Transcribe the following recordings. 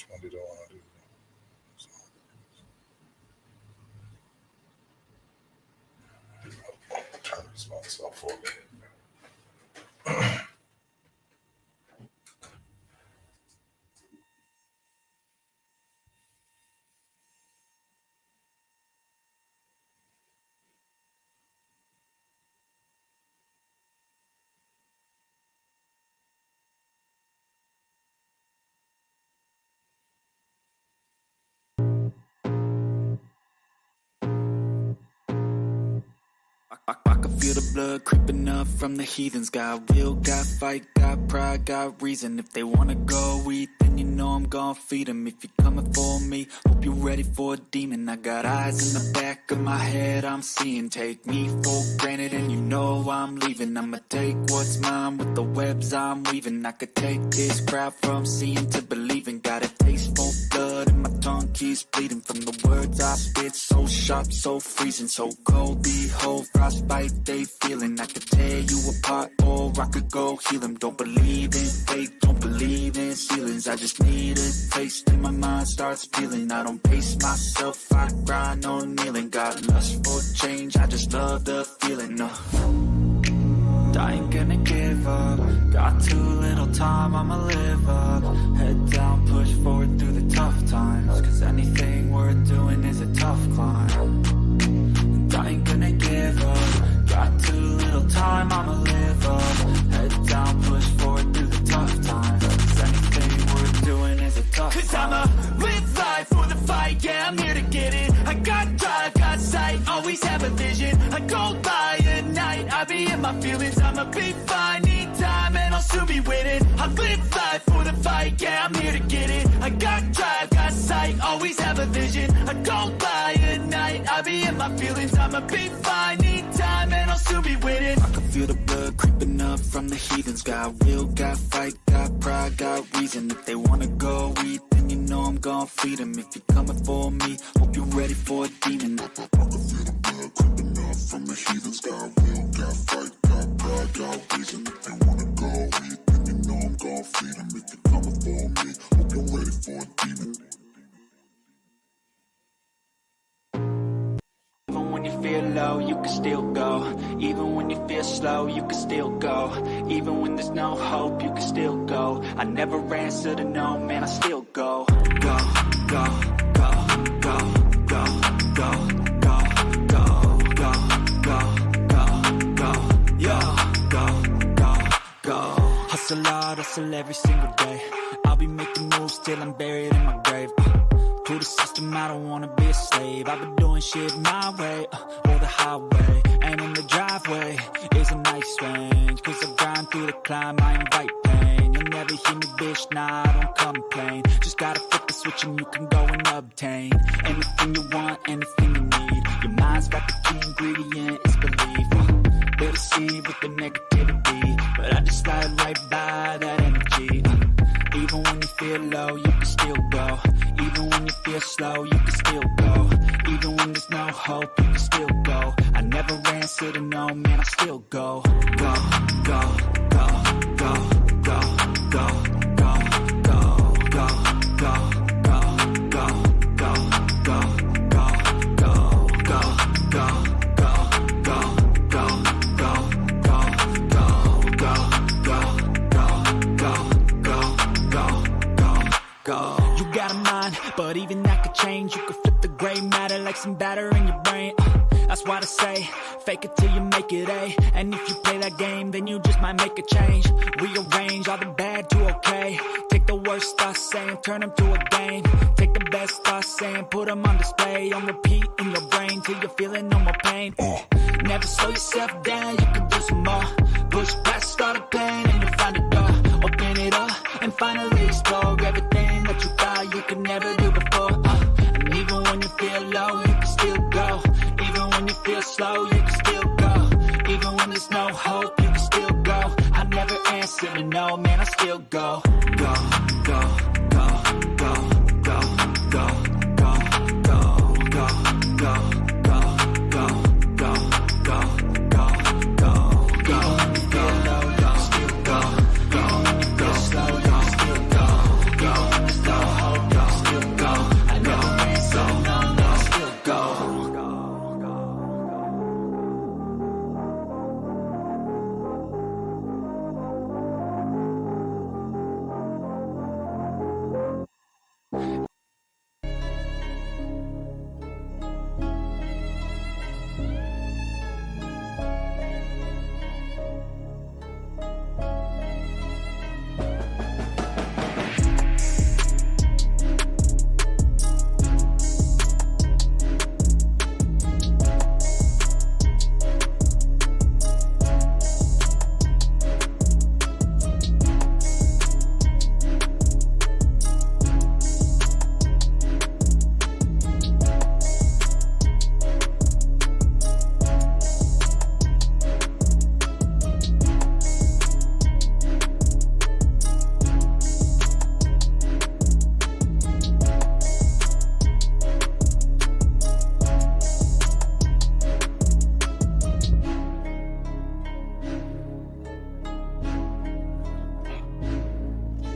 Which one did I want to do? Turn this myself off. I can feel the blood creeping up from the heathens. Got will, got fight, got pride, got reason. If they wanna go eat, then you know I'm gon' feed them. If you're coming for me, hope you're ready for a demon. I got eyes in the back of my head, I'm seeing. Take me for granted and you know I'm leaving. I'ma take what's mine with the webs I'm weaving. I could take this crowd from seeing to believing. Got a taste for blood and my tongue keeps bleeding. From the words I spit, so sharp, so freezing, so cold. Behold, frostbite they feeling. I could tear you apart or I could go heal them. Don't believe in fate, don't believe in ceilings. I just need a taste and my mind starts feeling. I don't pace myself, I grind on kneeling. Got lust for change, I just love the feeling. I ain't gonna give up. Got too little time, I'ma live up. Head down, push forward through the tough times. Cause anything worth doing is a tough climb. And I ain't gonna give up. Got too little time, I'ma live up. Head down, push forward through the tough times. Cause anything worth doing is a tough climb. Cause I'ma live life for the fight, yeah, I'm here to get it. I got drive, got sight, always have a vision. I go by at night, I be in my feelings. I'ma be fine, need time, and I'll soon be winning. I live life for the fight, yeah, I'm here to get it. I got drive, got sight, always have a vision. I go by at night, I be in my feelings. I'ma be fine, need time, and I'll soon be winning. I can feel the blood creeping up from the heathens. Got will, got fight, got pride, got reason. If they wanna go eat, then you know I'm gon' feed them. If you're coming for me, hope you're ready for a demon. I can feel the blood creeping up from the heathens. Got will, got fight, got pride, got reason. If they wanna go eat, then you know I'm gon' feed them. If you're coming for me, hope you're ready for a demon. Even when you feel low, you can still go. Even when you feel slow, you can still go. Even when there's no hope, you can still go. I never answer to no, man, I still go. Go, go, go, go, go, go, go, go, go, go, go, go, yo, go, go, go. Hustle hard, hustle every single day. I'll be making moves till I'm buried in my grave. To the system, I don't wanna be a slave. I've been doing shit my way, or the highway. And in the driveway is a nice range. Cause I grind through the climb, I invite pain. You'll never hear me, bitch, nah, I don't complain. Just gotta flip the switch and you can go and obtain anything you want, anything you need. Your mind's got the key ingredient, it's belief. Better see with the negativity, but I just slide right by that energy. Even when you feel low, you can still go. Even when you feel slow, you can still go. Even when there's no hope, you can still go. I never answer to no, man, I still go. Go, go, go, go, go, go, go, go, go, go, go, go, go, go, go, go, go, go. You got a mind, but even that could change. You could flip the gray matter like some batter in your brain. That's why I say, fake it till you make it A. And if you play that game, then you just might make a change. Rearrange all the bad to okay. Take the worst thoughts saying, turn them to a game. Take the best thoughts saying, put them on display. On repeat in your brain till you're feeling no more pain. Never slow yourself down, you can do some more. Push past all the pain and you'll find a door. Open it up and finally explore everything that you thought you could never do before. And even when you feel low, you can still go. Even when you feel slow, you can still go. Even when there's no hope, you can still go. I never answer to no, man, I still go. Go, go, go, go, go, go, go, go, go, go, go, go, go, go, go, go, go. Even when you feel low, you can still go. Even when you feel slow, you can still go. Even when there's no hope,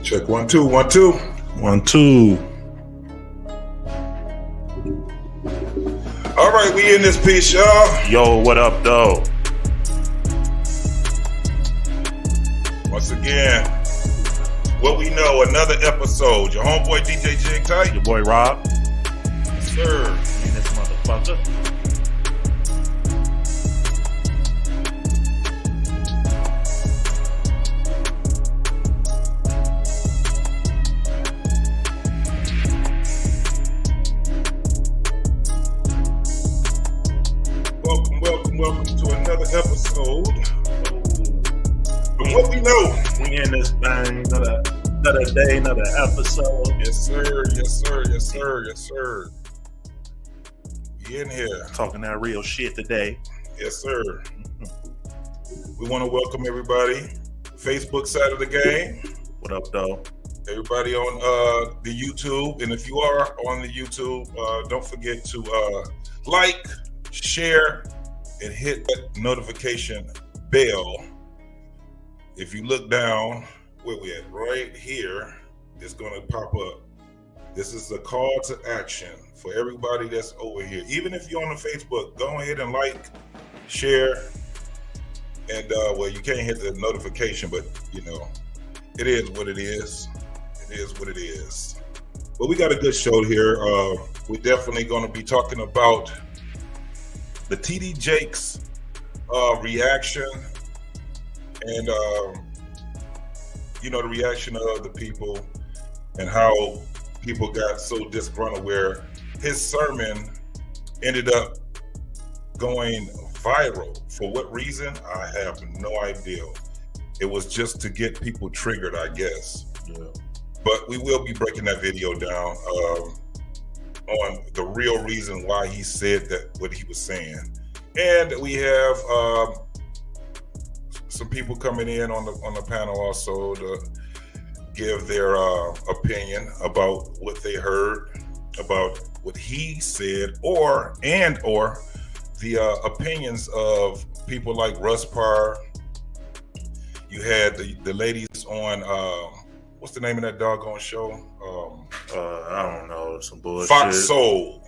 Check 1 2 1 2 1 2. All right, we in this piece, y'all. Yo, what up, though? Once again, what we know, another episode. Your homeboy DJ Jakes, tight. Your boy Rob. Yes, sir. In this motherfucker. Welcome to another episode. But what we know, We in this thing, another day, another episode. yes sir. We in here, Talking that real shit today. yes sir. We want to welcome everybody. Facebook side of the game, What up, though? everybody on the YouTube, and if you are on the YouTube, don't forget to like, share, and hit that notification bell. If you look down, where we at? Right here, it's going to pop up. This is a call to action for everybody that's over here. Even if you're on the Facebook, go ahead and like, share, and well, you can't hit the notification, but you know, it is what it is. It is what it is. But we got a good show here. We're definitely going to be talking about the T.D Jakes reaction, and you know, the reaction of the people and how people got so disgruntled where his sermon ended up going viral. For what reason? I have no idea. It was just to get people triggered, I guess. Yeah. But we will be breaking that video down on the real reason why he said that, what he was saying. And we have some people coming in on the panel also to give their opinion about what they heard, about what he said, or the opinions of people like Russ Parr. You had the ladies on what's the name of that doggone show? I don't know, some bullshit. Fox Soul,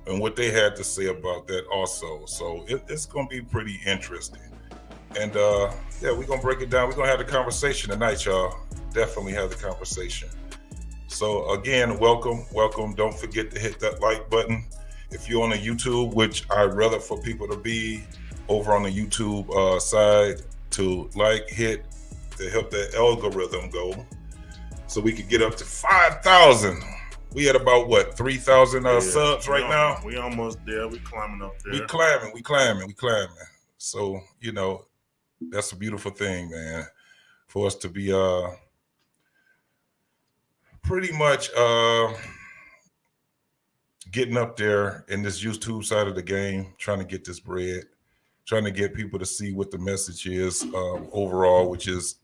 and what they had to say about that also. So it's going to be pretty interesting. And yeah, we're going to break it down. We're going to have the conversation tonight, y'all. Definitely have the conversation. So again, welcome. Don't forget to hit that like button. If you're on the YouTube, which I'd rather for people to be over on the YouTube side, to like, hit, to help that algorithm go, so we could get up to 5,000. We had about what, 3,000 subs right now. We almost there. We climbing up there. We climbing. So you know, that's a beautiful thing, man, for us to be pretty much getting up there in this YouTube side of the game, trying to get this bread, trying to get people to see what the message is overall, which is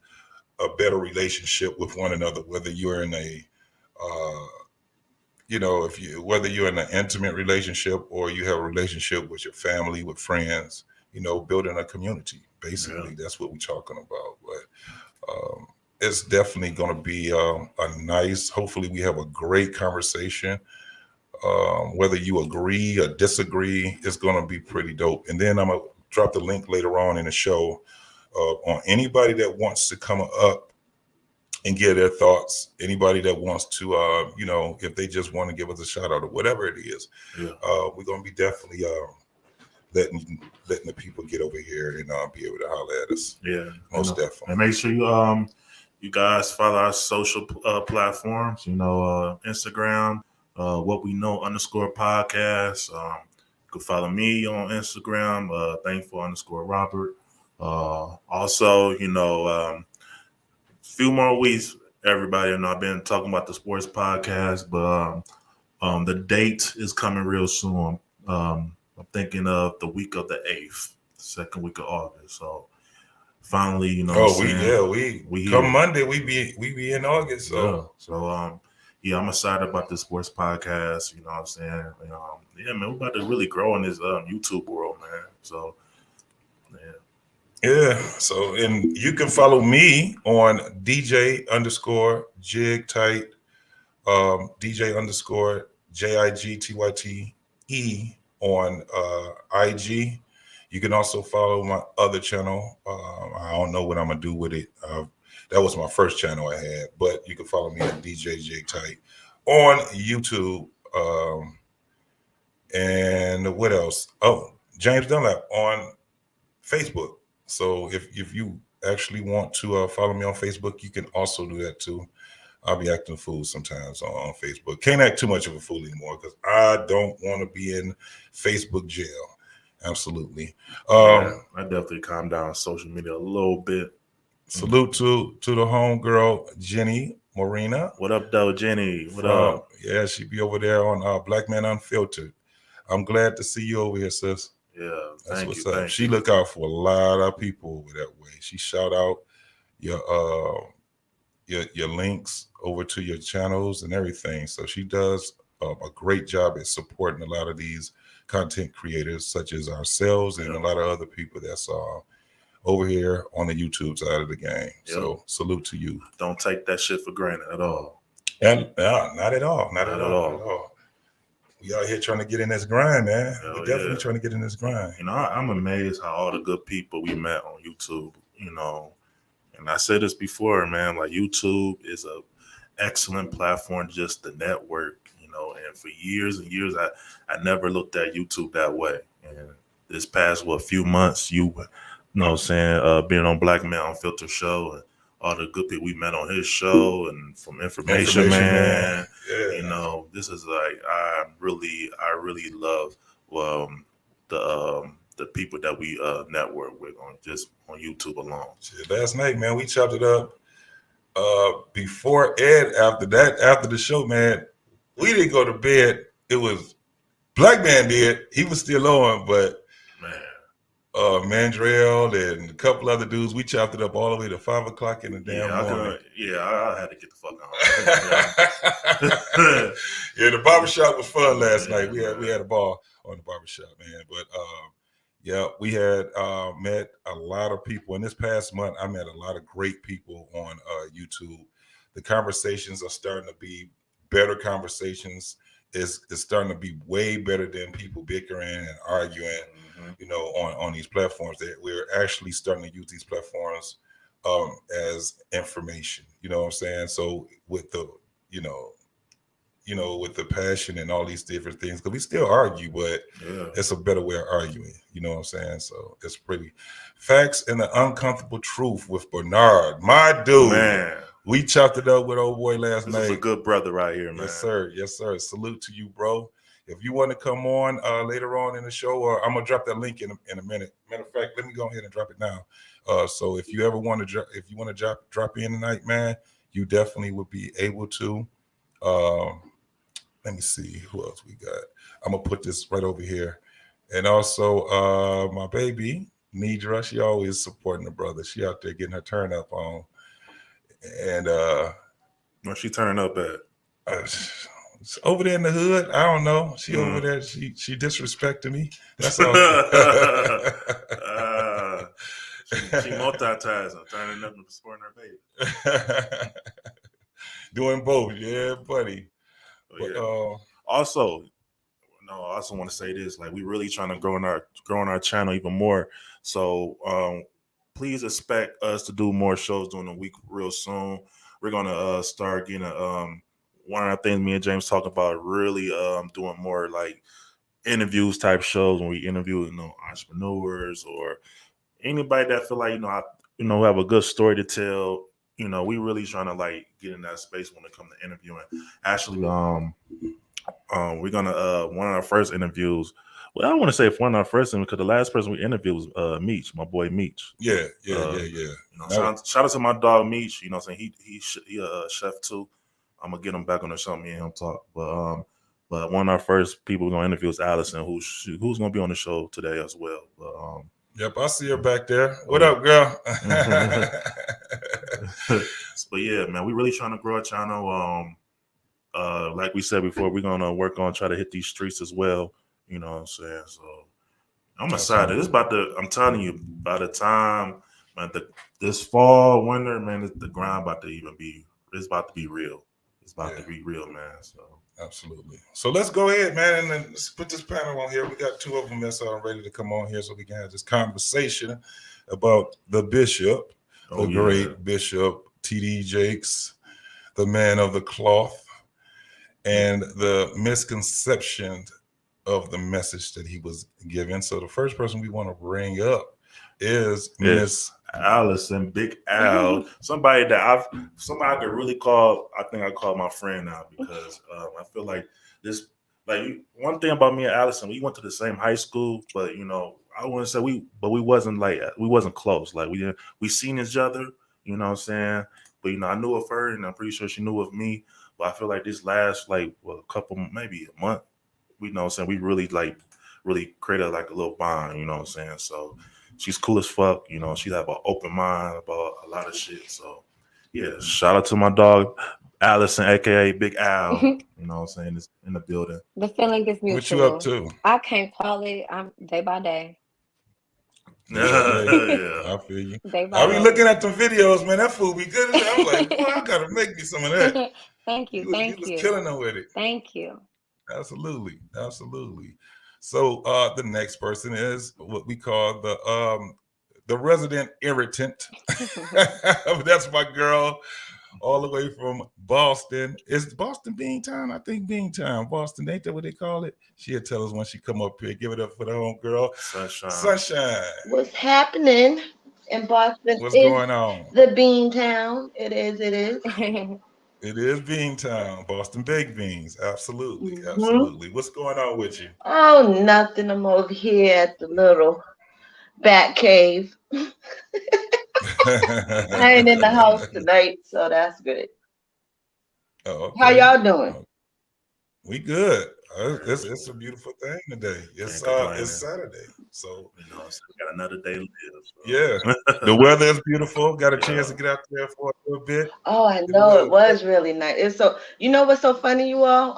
a better relationship with one another, whether you're in a you know, whether you're in an intimate relationship or you have a relationship with your family, with friends, you know, building a community. Basically, yeah. That's what we're talking about. But it's definitely going to be a nice, hopefully we have a great conversation. Whether you agree or disagree, it's going to be pretty dope. And then I'm going to drop the link later on in the show on anybody that wants to come up and give their thoughts. Anybody that wants to, you know, if they just want to give us a shout out or whatever it is, yeah. We're going to be definitely letting the people get over here and be able to holler at us. Yeah, most definitely. And make sure you guys follow our social platforms. You know, Instagram, What We Know _podcast. You can follow me on Instagram, Thankful_Robert. Also, you know, few more weeks, everybody. And I've been talking about the sports podcast, but the date is coming real soon. I'm thinking of the week of the 8th, second week of August. So finally, you know. We come Monday, we be in August. So yeah, I'm excited about the sports podcast. You know what I'm saying? Yeah, man, we're about to really grow in this YouTube world, man. So yeah. Yeah. So, and you can follow me on DJ underscore jig tight, DJ underscore JIGTYTE on IG. You can also follow my other channel. I don't know what I'm gonna do with it. That was my first channel I had, but you can follow me at DJ Jig Tight on YouTube. And what else? Oh, James Dunlap on Facebook. So if you actually want to follow me on Facebook, you can also do that too. I'll be acting a fool sometimes on Facebook. Can't act too much of a fool anymore because I don't want to be in Facebook jail. Absolutely. Yeah, I definitely calmed down on social media a little bit. Salute to the homegirl Jenny Morena. What up, though, Jenny? What up? Yeah, she be over there on Black Man Unfiltered. I'm glad to see you over here, sis. Yeah, That's thank what's you. up. Thank She you. look out for a lot of people over that way. She shout out your your links over to your channels and everything. So she does a great job at supporting a lot of these content creators, such as ourselves and a lot of other people that's over here on the YouTube side of the game. So salute to you. Don't take that shit for granted at all. And not at all. Not at all. all. Not at all. We out here trying to get in this grind, man. Hell We're definitely yeah. trying to get in this grind. You know, I'm amazed how all the good people we met on YouTube, you know, and I said this before, man, like YouTube is a excellent platform just to network, you know, and for years and years I never looked at YouTube that way. And this past few months, you know what I'm saying, being on Black Man Unfiltered show and all the good people we met on his show and from Information Man. Yeah. You know, this is like I really love the people that we network with on YouTube alone. Last night, man, we chopped it up. Before Ed, after the show, man, we didn't go to bed. It was Black Man did. He was still on, but man, Mandrell and a couple other dudes, we chopped it up all the way to 5 o'clock in the damn morning. I had to get the fuck on. Yeah, the barbershop was fun last night. We had a ball on the barbershop, man. But yeah, we had met a lot of people. In this past month, I met a lot of great people on YouTube. The conversations are starting to be better conversations. It's starting to be way better than people bickering and arguing, you know, on these platforms. That we're actually starting to use these platforms as information. You know what I'm saying? So with the, with the passion and all these different things, because we still argue, but it's a better way of arguing. You know what I'm saying? So it's pretty. Facts and the Uncomfortable Truth with Bernard, my dude. Man. We chopped it up with old boy last night. This is a good brother right here, man. Yes, sir. Yes, sir. Salute to you, bro. If you want to come on later on in the show, I'm gonna drop that link in a minute. Matter of fact, let me go ahead and drop it now. So if you ever want to drop in tonight, man, you definitely would be able to. Let me see who else we got. I'm gonna put this right over here, and also my baby Nidra. She always supporting the brother. She out there getting her turn up on. And where's she turning up at? Over there in the hood. I don't know. She over there. She disrespecting me. That's all. She multitasking, turning up and supporting her baby. Doing both, yeah, buddy. But, also, I also want to say this: like, we really trying to grow in our channel even more. So, please expect us to do more shows during the week real soon. We're gonna start getting one of the things me and James talk about, really doing more like interviews type shows when we interview entrepreneurs or anybody that feel like have a good story to tell. We really trying to like get in that space when it comes to interviewing. Actually, we're gonna one of our first interviews. Well, I don't want to say if one of our first because the last person we interviewed was Meech, my boy Meech. Yeah. Shout out to my dog Meech. You know what I'm saying? He a chef too. I'm gonna get him back on the show. Me and him talk. But one of our first people we're gonna interview is Allison, who's gonna be on the show today as well. But yep, I see her back there. What up, girl? But yeah, man, we really trying to grow a channel. Like we said before, we're gonna work on try to hit these streets as well. You know what I'm saying? So I'm excited. It's Absolutely. about to. I'm telling you, by the time man, this fall, winter, man, the grind about to even be. It's about to be real. It's about to Yeah. be real, man. So Absolutely. So let's go ahead, man, and then let's put this panel on here. We got two of them that's ready to come on here so we can have this conversation about the bishop, the oh yeah, great Bishop T.D. Jakes, the man of the cloth, yeah. and the misconception of the message that he was given. So the first person we want to bring up is It's Miss. Allison, Big Al, somebody I could really call. I think I call my friend now because I feel like this. Like one thing about me and Allison, we went to the same high school, but I wouldn't say we wasn't we wasn't close. Like we seen each other, you know what I'm saying? But I knew of her, and I'm pretty sure she knew of me. But I feel like this last a couple, maybe a month, we know what I'm saying, we really really created like a little bond, you know what I'm saying? So she's cool as fuck, she have an open mind about a lot of shit. So yeah, shout out to my dog Allison, aka Big Al, you know what I'm saying, is in the building. The feeling is What you up mutual. to? I can't call it. I'm day by day. Day by day. Yeah. I feel you. Day by I be day. looking at the videos, man. That food be good as hell. I'm like, boy, I gotta make me some of that. Thank you. You Thank was you. killing them with it. Thank you. Absolutely. Absolutely. So the next person is what we call the resident irritant. That's my girl all the way from Boston. Is Boston Beantown? I think Beantown. Boston, ain't that what they call it? She'll tell us when she come up here. Give it up for the home girl. Sunshine. Sunshine. What's happening in Boston What's is going on? the Bean Town. It is. It is Beantown. Boston baked beans. Absolutely. Hmm. Absolutely. What's going on with you? Oh, nothing. I'm over here at the little bat cave. I ain't in the house tonight, so that's good. Oh, How okay. y'all doing? Oh, we good. It's a beautiful thing today. Can't complain. It's Saturday, so So we got another day to live. yeah, So. the weather is beautiful. Got a chance Yeah. to get out there for a little bit. Oh, I The know weather, it was really nice. It's so you know what's so funny, you all.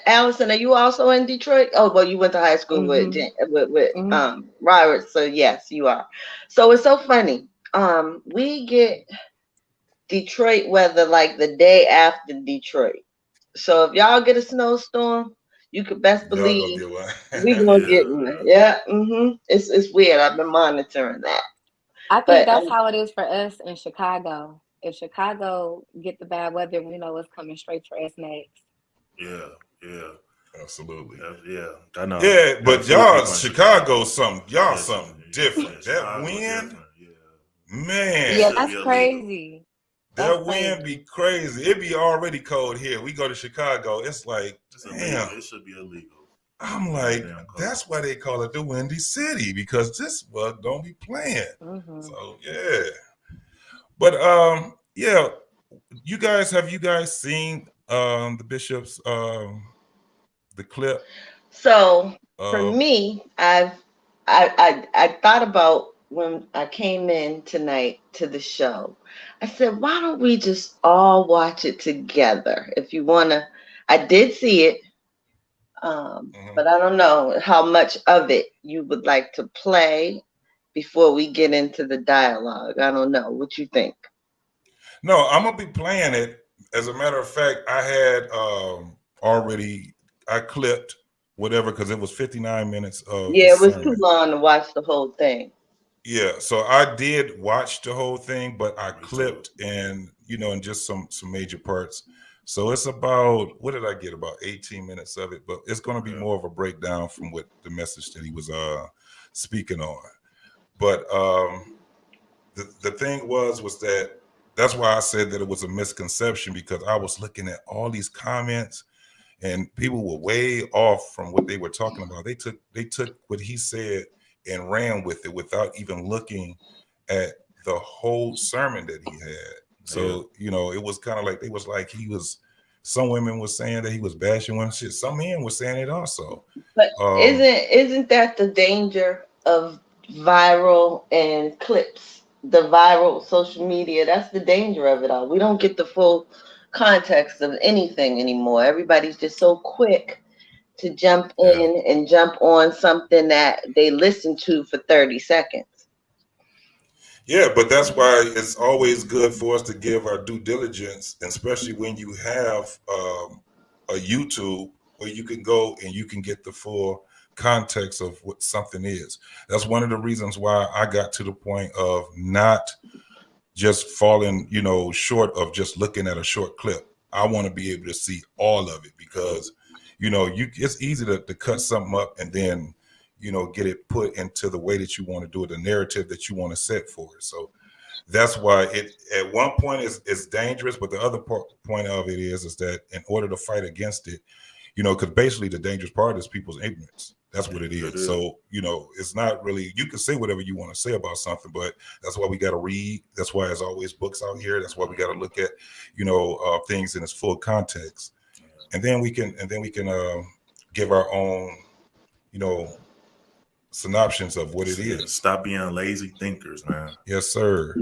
Allison, are you also in Detroit? Oh, well, you went to high school with hmm hmm Robert, so yes, you are. So it's so funny. We get Detroit weather like the day after Detroit. So if y'all get a snowstorm, you could best y'all gonna believe get one. we gonna Yeah. get one. Yeah, It's weird. I've been monitoring that, I think but that's how it is for us in Chicago. If Chicago get the bad weather, we know it's coming straight for us next. Yeah. Yeah. Absolutely. Yeah. I know. Yeah, Got a but few y'all, people in Chicago, something y'all Yeah, something yeah, different. That Chicago wind, different. Yeah. It man, Yeah, should be that's illegal. crazy. That's that wind be crazy. crazy. It be already cold here. We go to Chicago, it's like, It's damn. illegal. It should be illegal. I'm That like, damn cold. that's why they call it the Windy City because this bug don't be playing. hmm So yeah, but yeah, have you guys seen the Bishop's the clip so for of me, I thought about when I came in tonight to the show. I said, why don't we just all watch it together? If you wanna, I did see it, mhm. but I don't know how much of it you would like to play before we get into the dialogue. I don't know. What you think? No, I'm gonna be playing it. As a matter of fact, I had already I clipped whatever because it was 59 minutes of the Yeah, it was too sermon. long to watch the whole thing. Yeah, so I did watch the whole thing, but I Me too. clipped and in just some major parts. So it's about what did I get? About 18 minutes of it, but it's going to be Yeah. more of a breakdown from what the message that he was speaking on. But the thing was that that's why I said that it was a misconception because I was looking at all these comments and people were way off from what they were talking about. They took what he said and ran with it without even looking at the whole sermon that he had. Yeah. So it was kind of like they was like he was. Some women were saying that he was bashing women. Shit, some men were saying it also. But Um, isn't that the danger of viral and clips? The viral social media, that's the danger of it all. We don't get the full context of anything anymore. Everybody's just so quick to jump in and jump on something that they listen to for 30 seconds. Yeah, but that's why it's always good for us to give our due diligence, especially when you have a YouTube where you can go and you can get the full context of what something is. That's one of the reasons why I got to the point of not just falling, short of just looking at a short clip. I want to be able to see all of it because, it's easy to cut something up and then, get it put into the way that you want to do it, the narrative that you want to set for it. So that's why it at one point is dangerous, but the other point of it is that in order to fight against it, because basically the dangerous part is people's ignorance. That's what it is. So, it's not really, you can say whatever you want to say about something, but that's why we got to read. That's why there's always books out here. That's why we got to look at, things in its full context. And then we can give our own, synopsis of what it is. Stop being lazy thinkers, man. Yes, sir.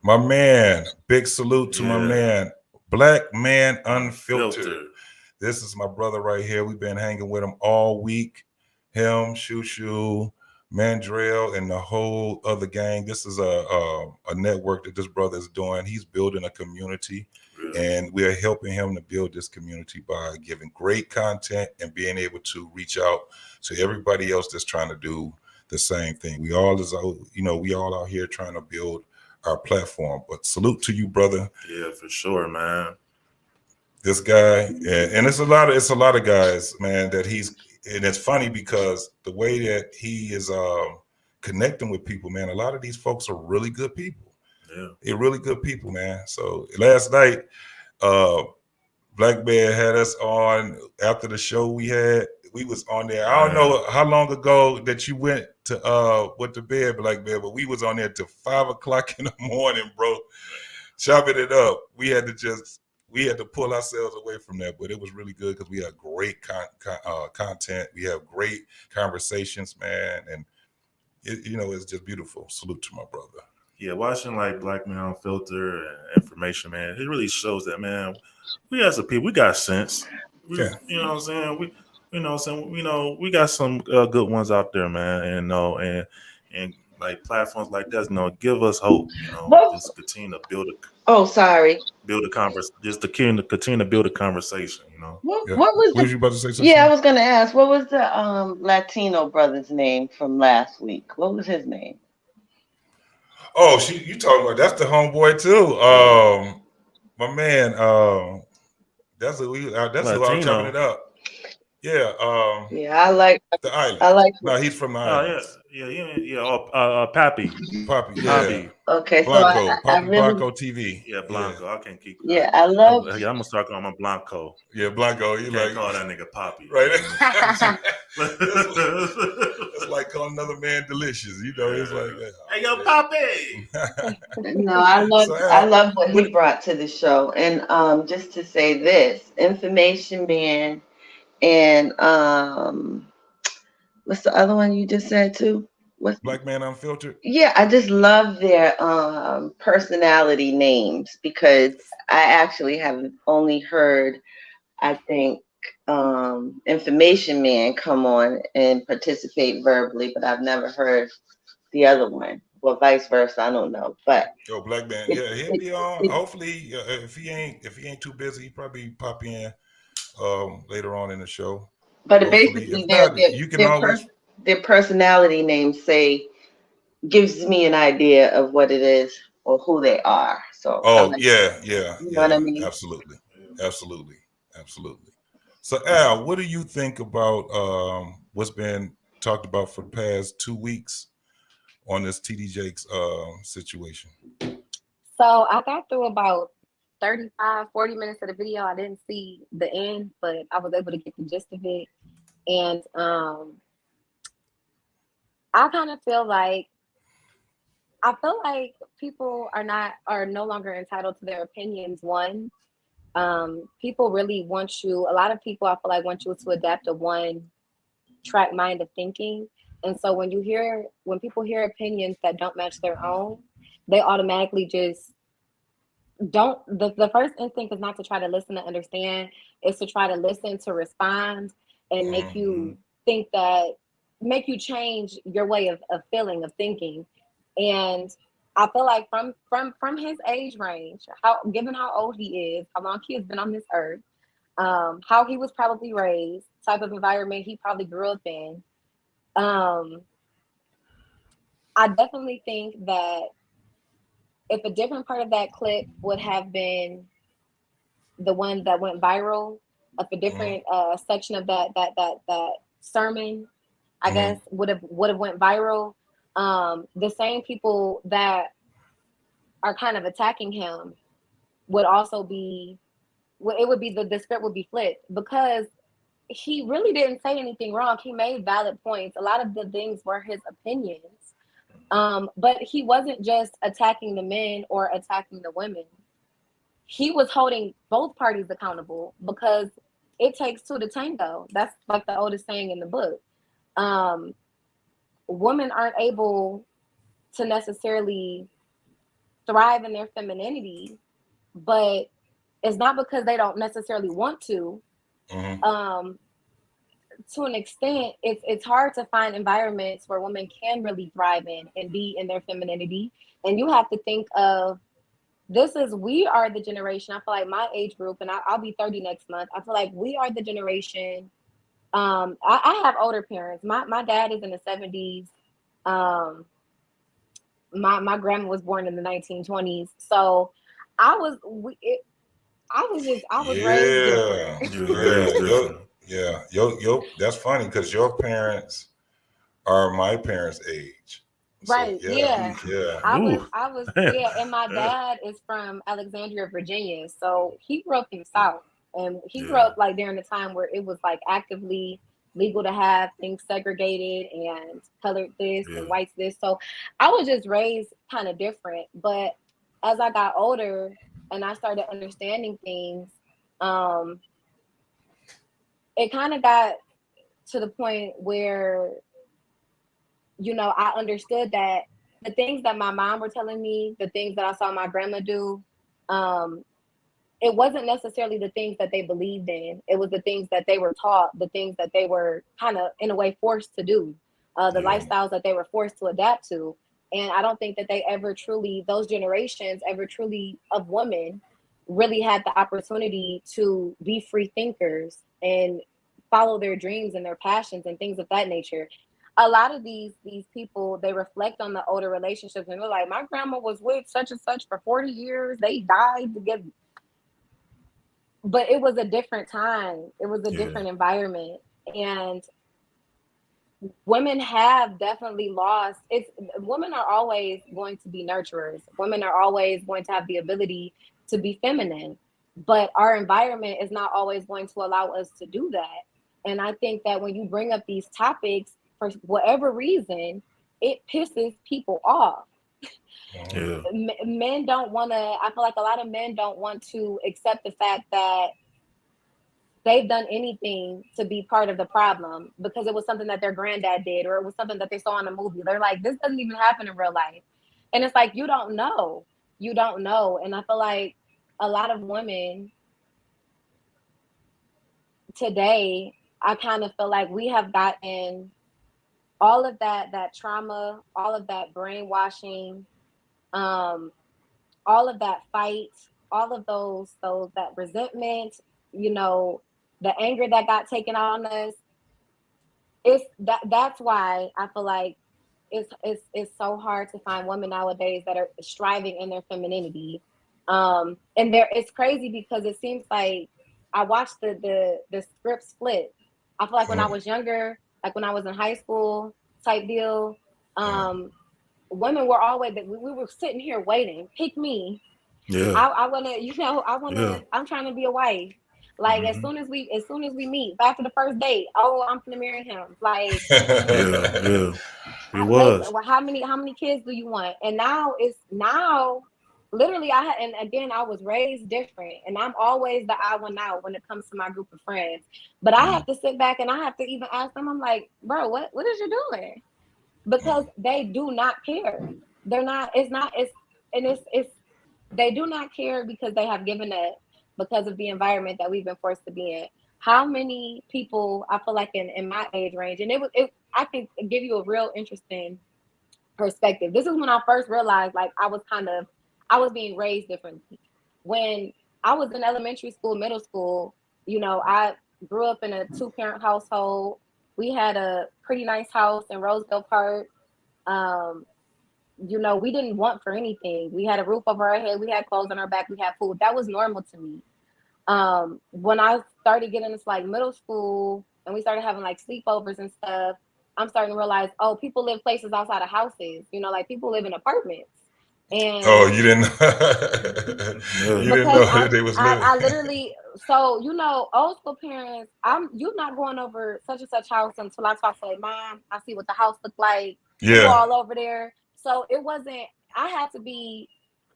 My man, big salute to my man, Black Man Unfiltered. This is my brother right here. We've been hanging with him all week. Him, Shoo, Mandrell, and the whole other gang. This is a network that this brother is doing. He's building a community, and we are helping him to build this community by giving great content and being able to reach out to everybody else that's trying to do the same thing. We all out here trying to build our platform. But salute to you, brother. Yeah, for sure, man. This guy, and it's a lot of guys, man, that and it's funny because the way that he is connecting with people, man, a lot of these folks are really good people. Yeah. They're really good people, man. So last night, Black Man had us on after the show we was on there. I don't know how long ago that you went to bed, Black Man, but we was on there till 5 o'clock in the morning, bro, chopping it up. We had to pull ourselves away from that, but it was really good because we had great content. We have great conversations, man, and it's just beautiful. Salute to my brother. Yeah, watching like Black Man Unfiltered and information, man, it really shows that, man, we as a people, we got sense. You know what I'm saying? We got some good ones out there, man, and like platforms like that, give us hope. Just continue to build just to continue to build a conversation. What was you about to say? Something? Yeah, I was going to ask. What was the Latino brother's name from last week? What was his name? Oh, you talking about? That's the homeboy too. My man. That's who I'm chopping it up. Yeah. I like the island. No, he's from the island. Pappy. Yeah. Okay, Blanco. so Pappy Blanco TV. Yeah, Blanco. Yeah. I can't keep. Yeah, I love. I'm gonna start calling him Blanco. Yeah, Blanco. You can't call that nigga Pappy, right? It's like calling another man delicious. It's like, hey, yo, Pappy. No, I love what he brought to the show, and just to say this, Information Man, and what's the other one you just said too? What's Black Man Unfiltered? Yeah, I just love their personality names because I actually have only heard, I think, Information Man come on and participate verbally, but I've never heard the other one. Well, vice versa, I don't know. But Black Man, he'll be on. Hopefully, if he ain't too busy, he probably pop in later on in the show. But basically, their personality names gives me an idea of what it is or who they are. So you know what I mean? Absolutely. So Al, what do you think about what's been talked about for the past 2 weeks on this T.D. Jakes situation? So I got through about 35, 40 minutes of the video. I didn't see the end, but I was able to get the gist of it. And I kind of feel like people are no longer entitled to their opinions. One, people really want you. A lot of people, I feel like, want you to adapt a one-track mind of thinking. And so when people hear opinions that don't match their own, they automatically just don't. The first instinct is not to try to listen to understand. It's to try to listen, to respond, and make you change your way of feeling, of thinking. And I feel like from his age range, given how old he is, how long he has been on this earth, how he was probably raised, type of environment he probably grew up in, I definitely think that if a different part of that clip would have been the one that went viral, if a different section of that sermon, I guess, would have went viral, the same people that are kind of attacking him would also be, it would be the script would be flipped, because he really didn't say anything wrong. He made valid points. A lot of the things were his opinions. But he wasn't just attacking the men or attacking the women. He was holding both parties accountable, because it takes two to tango. That's like the oldest saying in the book. Women aren't able to necessarily thrive in their femininity, but it's not because they don't necessarily want to. To an extent, it's hard to find environments where women can really thrive in and be in their femininity. And you have to think of, we are the generation, I feel like my age group, and I'll be 30 next month. I feel like we are the generation. I have older parents. My dad is in the 70s. My grandma was born in the 1920s. So I was raised different. That's funny, because your parents are my parents' age. Right. So, yeah. I was and my Yeah. dad is from Alexandria, Virginia. So he grew up in the South, and he grew up like during the time where it was like actively legal to have things segregated and colored this and whites this. So I was just raised kind of different. But as I got older and I started understanding things, it kind of got to the point where, I understood that the things that my mom were telling me, the things that I saw my grandma do, it wasn't necessarily the things that they believed in. It was the things that they were taught, the things that they were kind of, in a way, forced to do, the lifestyles that they were forced to adapt to. And I don't think that those generations ever truly of women really had the opportunity to be free thinkers and follow their dreams and their passions and things of that nature. A lot of these people, they reflect on the older relationships and they're like, my grandma was with such and such for 40 years. They died together. But it was a different time. It was a different environment. And women have definitely lost. Women are always going to be nurturers. Women are always going to have the ability to be feminine. But our environment is not always going to allow us to do that. And I think that when you bring up these topics, for whatever reason, it pisses people off. Men don't want to, I feel like a lot of men don't want to accept the fact that they've done anything to be part of the problem because it was something that their granddad did, or it was something that they saw in a movie. They're like, this doesn't even happen in real life. And it's like, you don't know. And I feel like a lot of women today, I kind of feel like we have gotten all of that trauma, all of that brainwashing, all of that fight, all of that resentment, the anger that got taken out on us. That's why I feel like it's so hard to find women nowadays that are striving in their femininity. And it's crazy because it seems like I watched the script split. I feel like when I was younger, like when I was in high school type deal, women were always, we were sitting here waiting, pick me. I want to, I'm trying to be a wife. Like as soon as we meet after the first date, I'm gonna marry him. Like, It was. How many kids do you want? And now literally and again, I was raised different, and I'm always the odd one out when it comes to my group of friends. But I have to sit back and I have to even ask them. I'm like, bro, what is you doing? Because they do not care. They're not. They do not care because they have given up because of the environment that we've been forced to be in. how many people I feel like in my age range, and I can give you a real interesting perspective. This is when I first realized like I was being raised differently. When I was in elementary school, middle school, I grew up in a 2-parent household. We had a pretty nice house in Roseville Park. Um, we didn't want for anything. We had a roof over our head, we had clothes on our back, we had food. That was normal to me. When I started getting into like middle school and we started having like sleepovers and stuff, I'm starting to realize, oh, people live places outside of houses. Like people live in apartments. Oh, And you didn't you didn't because know that they was living. I literally, so old school parents, you're not going over such and such house until I talk to like, Mom, I see what the house looked like. You Yeah. all over there. So it wasn't, I had to be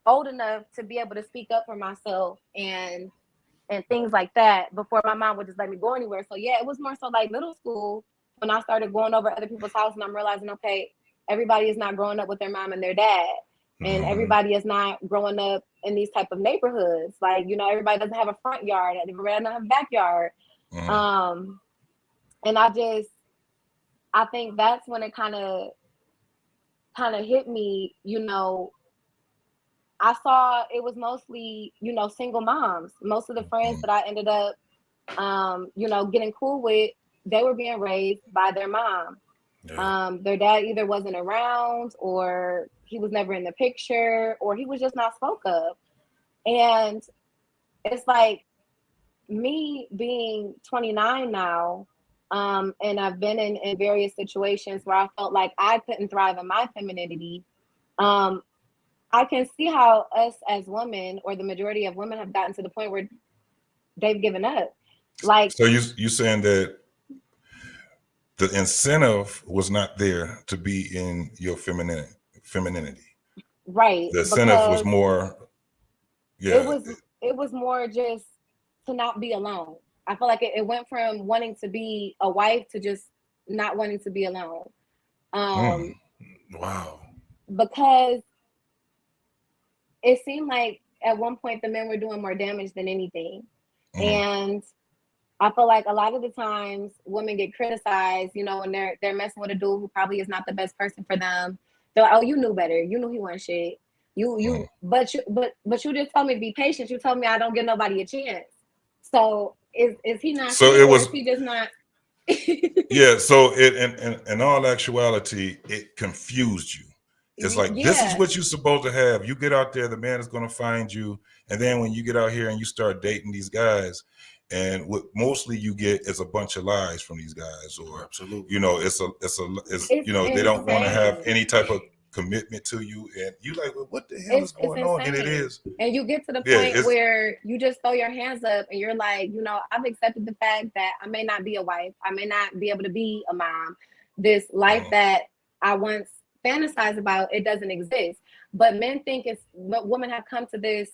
old enough to be able to speak up for myself and things like that before my mom would just let me go anywhere. So yeah, it was more so like middle school when I started going over other people's house and I'm realizing, okay, everybody is not growing up with their mom and their dad. And everybody is not growing up in these type of neighborhoods. Like, everybody doesn't have a front yard, everybody doesn't have a backyard. And I think that's when it kind of hit me, I saw it was mostly, single moms. Most of the friends that I ended up, getting cool with, they were being raised by their mom. Yeah. Their dad either wasn't around or he was never in the picture or he was just not spoke of. And it's like me being 29 now, and I've been in various situations where I felt like I couldn't thrive in my femininity. I can see how us as women, or the majority of women, have gotten to the point where they've given up. Like, so you saying that the incentive was not there to be in your femininity. Right. The incentive was more, yeah. It was more just to not be alone. I feel like it went from wanting to be a wife to just not wanting to be alone. Wow. Because it seemed like at one point the men were doing more damage than anything. And I feel like a lot of the times women get criticized, when they're messing with a dude who probably is not the best person for them. They're like, oh, you knew better. You knew he wasn't shit. But you just told me to be patient. You told me I don't give nobody a chance. So is he not so shit, it was, or is he just not? Yeah. So in all actuality, it confused you. It's like, this is what you're supposed to have. You get out there, the man is going to find you. And then when you get out here and you start dating these guys, and what mostly you get is a bunch of lies from these guys, or absolutely, they don't want to have any type of commitment to you, and you like, well, what the hell is going on? And it is, and you get to the point where you just throw your hands up and you're like, I've accepted the fact that I may not be a wife, I may not be able to be a mom. This life that I once fantasized about, it doesn't exist. But men think women have come to this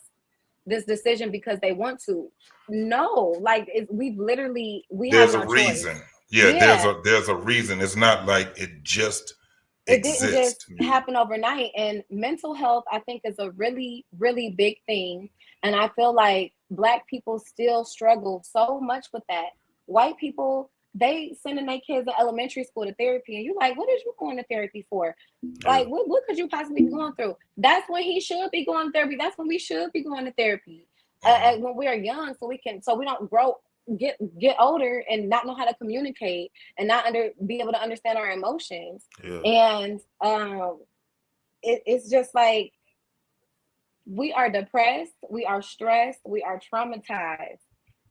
decision because they want to. No, like there's a reason. There's a reason. It's not like it just exists. It didn't just happen overnight. And mental health, I think, is a really, really big thing. And I feel like Black people still struggle so much with that. White people, they sending their kids to elementary school to therapy, and you're like, what is you going to therapy for? Like, what could you possibly be going through? That's when he should be going to therapy. That's when we should be going to therapy when we are young, so we don't get older and not know how to communicate and not be able to understand our emotions. And it's just like, we are depressed, we are stressed, we are traumatized.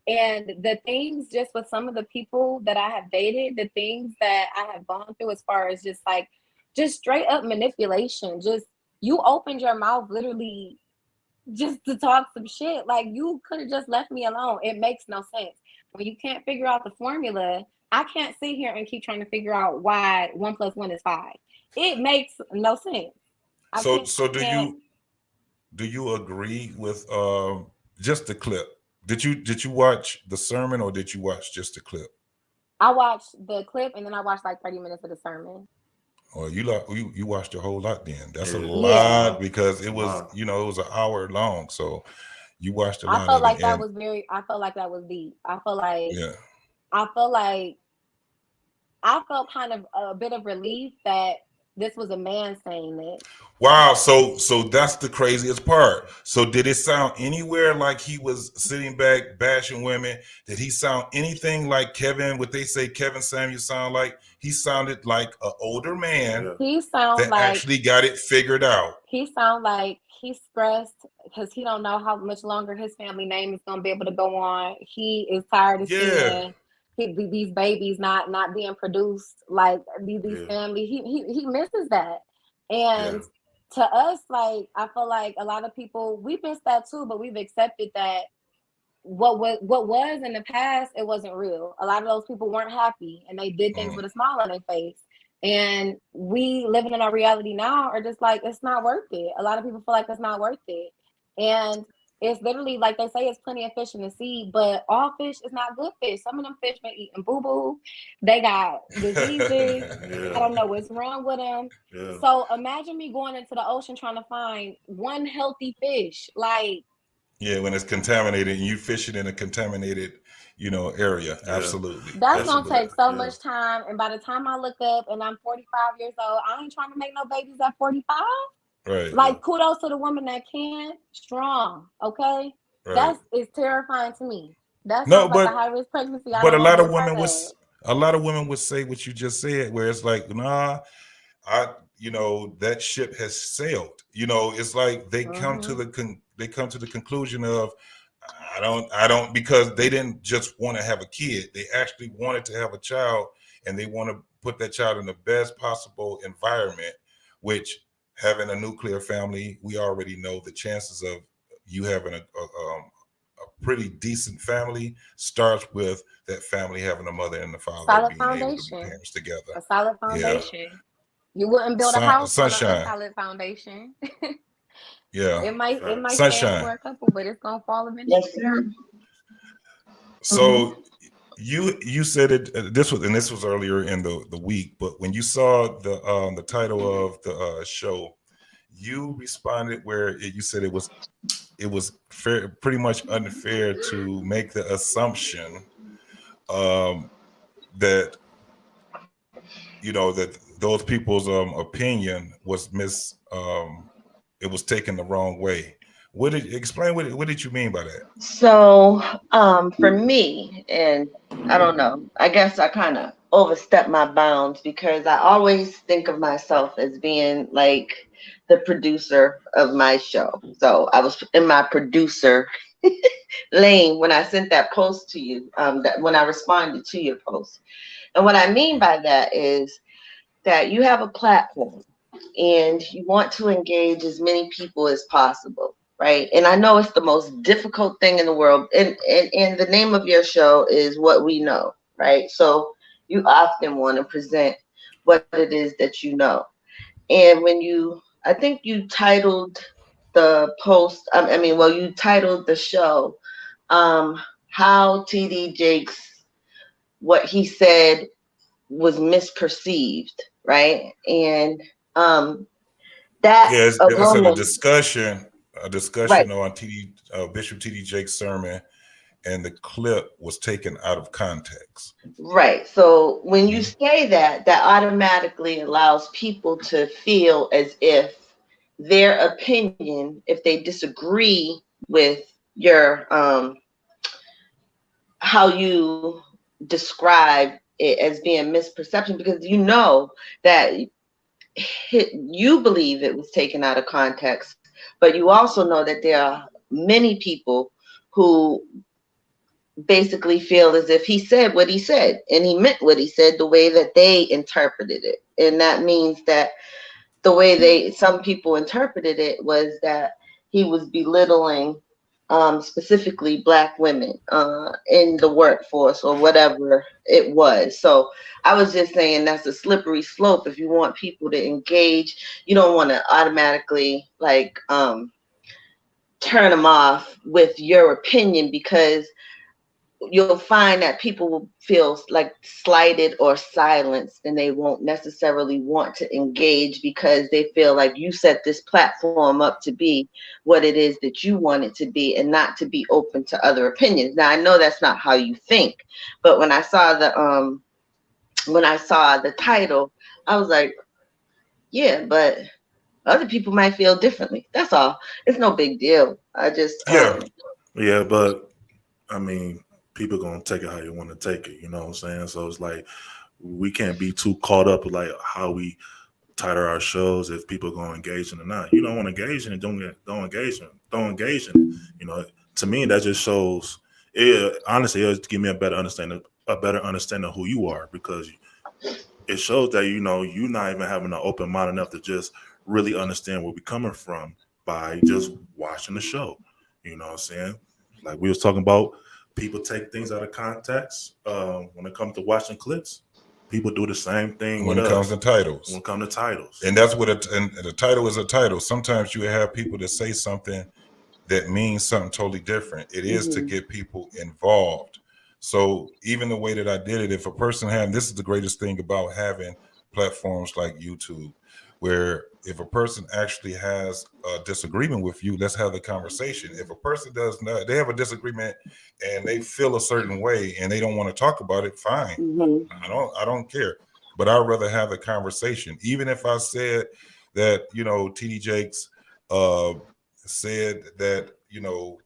And the things, just with some of the people that I have dated, the things that I have gone through as far as just straight up manipulation, just, you opened your mouth literally just to talk some shit. Like, you could have just left me alone. It makes no sense. When you can't figure out the formula, I can't sit here and keep trying to figure out why 1 + 1 is 5. It makes no sense. So do you agree with just the clip? Did you watch the sermon, or did you watch just the clip? I watched the clip and then I watched like 30 minutes of the sermon. Oh, you watched a whole lot then. That's a lot, because it was, it was an hour long. So you watched a lot. I felt like that was deep. I felt like I felt kind of a bit of relief that this was a man saying it. Wow, so that's the craziest part. So did it sound anywhere like he was sitting back bashing women? Did he sound anything like Kevin, what they say Kevin Samuel sound like? He sounded like an older man He sound that like actually got it figured out. he sound like he's stressed because he don't know how much longer his family name is gonna be able to go on. He is tired of Yeah. seeing these babies not being produced like these Yeah. families. He misses that. Yeah. And to us, like I feel like a lot of people we miss that too, but we've accepted that what was in the past, it wasn't real. A lot of those people weren't happy and they did things with a smile on their face. And we living in our reality now are just like, it's not worth it. A lot of people feel like it's not worth it. And it's literally like they say, it's plenty of fish in the sea, but all fish is not good fish. Some of them fish been eating boo-boo. They got diseases. I don't know what's wrong with them. Yeah. So imagine me going into the ocean trying to find one healthy fish. Like, Yeah, when it's contaminated and you fishing in a contaminated, area. Yeah. Absolutely. that's Absolutely. gonna take so Yeah. much time. And by the time I look up and I'm 45 years old, I ain't trying to make no babies at 45. Right. Like, kudos to the woman that can, strong. Okay, Right. it's terrifying to me. That No, sounds like a high risk pregnancy. I but don't want to be a part of. a lot of women would say what you just said, where it's like, nah, that ship has sailed. It's like they come to the conclusion of I don't because they didn't just want to have a kid. They actually wanted to have a child, and they want to put that child in the best possible environment, which having a nuclear family, we already know the chances of you having a pretty decent family starts with that family having a mother and a father Solid being able to be foundation. parents together. A solid foundation. You wouldn't build a house on a Sunshine. solid foundation. Yeah. It might stand Sunshine. for a couple, but it's gonna fall eventually. Yes, sir. So you said it. This was earlier in the week, but when you saw the title of the show, you responded where you said it was fair, pretty much unfair to make the assumption that that those people's opinion was it was taken the wrong way. What did you mean by that? So, for me, and I don't know, I guess I kind of overstepped my bounds because I always think of myself as being like the producer of my show. So I was in my producer lane when I sent that post to you, when I responded to your post. And what I mean by that is that you have a platform and you want to engage as many people as possible, right? And I know it's the most difficult thing in the world. And the name of your show is What We Know, right? So you often want to present what it is that you know. And I think you titled the post, you titled the show, How T.D. Jakes, what he said was misperceived, right? And that Yes, I said alone, a right, discussion on Bishop T.D Jakes' sermon, and the clip was taken out of context. right. So when you say that, that automatically allows people to feel as if their opinion, if they disagree with your how you describe it as being misperception, because you know that you believe it was taken out of context, but you also know that there are many people who basically feel as if he said what he said and he meant what he said the way that they interpreted it. And that means that the way some people interpreted it was that he was belittling specifically Black women in the workforce or whatever it was. So I was just saying that's a slippery slope. If you want people to engage, you don't want to automatically turn them off with your opinion, because you'll find that people will feel like slighted or silenced, and they won't necessarily want to engage because they feel like you set this platform up to be what it is that you want it to be, and not to be open to other opinions. Now, I know that's not how you think, but when I saw the title, I was like, yeah, but other people might feel differently. That's all. It's no big deal. I just Yeah, but I mean, people gonna take it how you want to take it. You know what I'm saying? So it's like we can't be too caught up with like how we title our shows if people gonna engage in it or not. You don't want to engage in it, don't engage in it. Don't engage in it. You know, to me that just shows. It honestly, it'll give me a better understanding of who you are, because it shows that you're not even having an open mind enough to just really understand where we're coming from by just watching the show. You know what I'm saying? Like we was talking about, people take things out of context when it comes to watching clips. People do the same thing when it comes to titles. When it comes to titles, and that's what and the title is a title. Sometimes you have people that say something that means something totally different. It is to get people involved. So even the way that I did it, if a person this is the greatest thing about having platforms like YouTube, where if a person actually has a disagreement with you, let's have the conversation. If a person does not, they have a disagreement and they feel a certain way and they don't want to talk about it, fine. I don't care. But I'd rather have the conversation. Even if I said that, TD Jakes said that,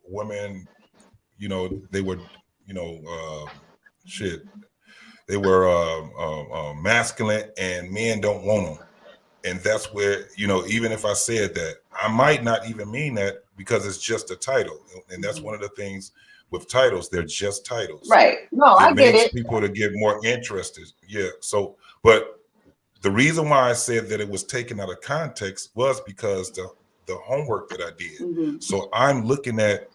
women, they were, they were masculine and men don't want them. And that's where, even if I said that, I might not even mean that, because it's just a title. And that's one of the things with titles, they're just titles. Right. No, I get it. Makes people to get more interested. Yeah. So, but the reason why I said that it was taken out of context was because the homework that I did. So I'm looking at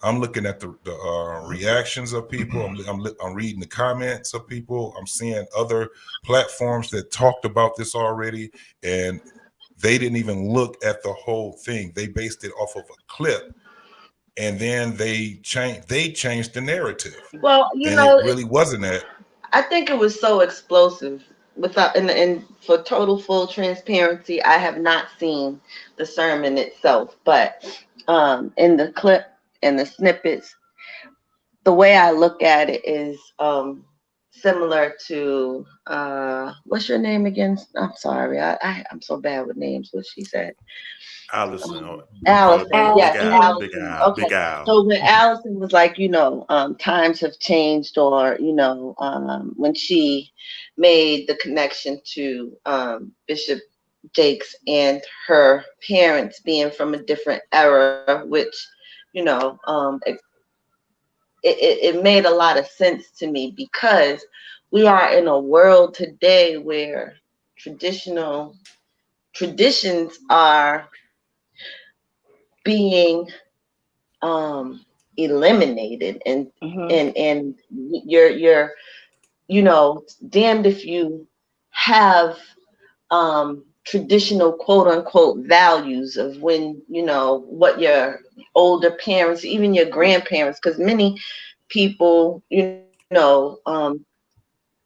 the reactions of people. I'm reading the comments of people. I'm seeing other platforms that talked about this already, and they didn't even look at the whole thing. They based it off of a clip, and then they changed the narrative. Well, it really wasn't that. I think it was so explosive. Without and for total full transparency, I have not seen the sermon itself, but in the clip and the snippets, the way I look at it is similar to what's your name again? I'm sorry, I'm so bad with names. What she said. Allison. Allison. Yes, Allison. Big Al. Okay. Big Al. So when Allison was like, times have changed, or when she made the connection to Bishop Jakes and her parents being from a different era, which it made a lot of sense to me, because we are in a world today where traditions are being eliminated, and and you're damned if you have traditional quote unquote values of when what your older parents, even your grandparents, because many people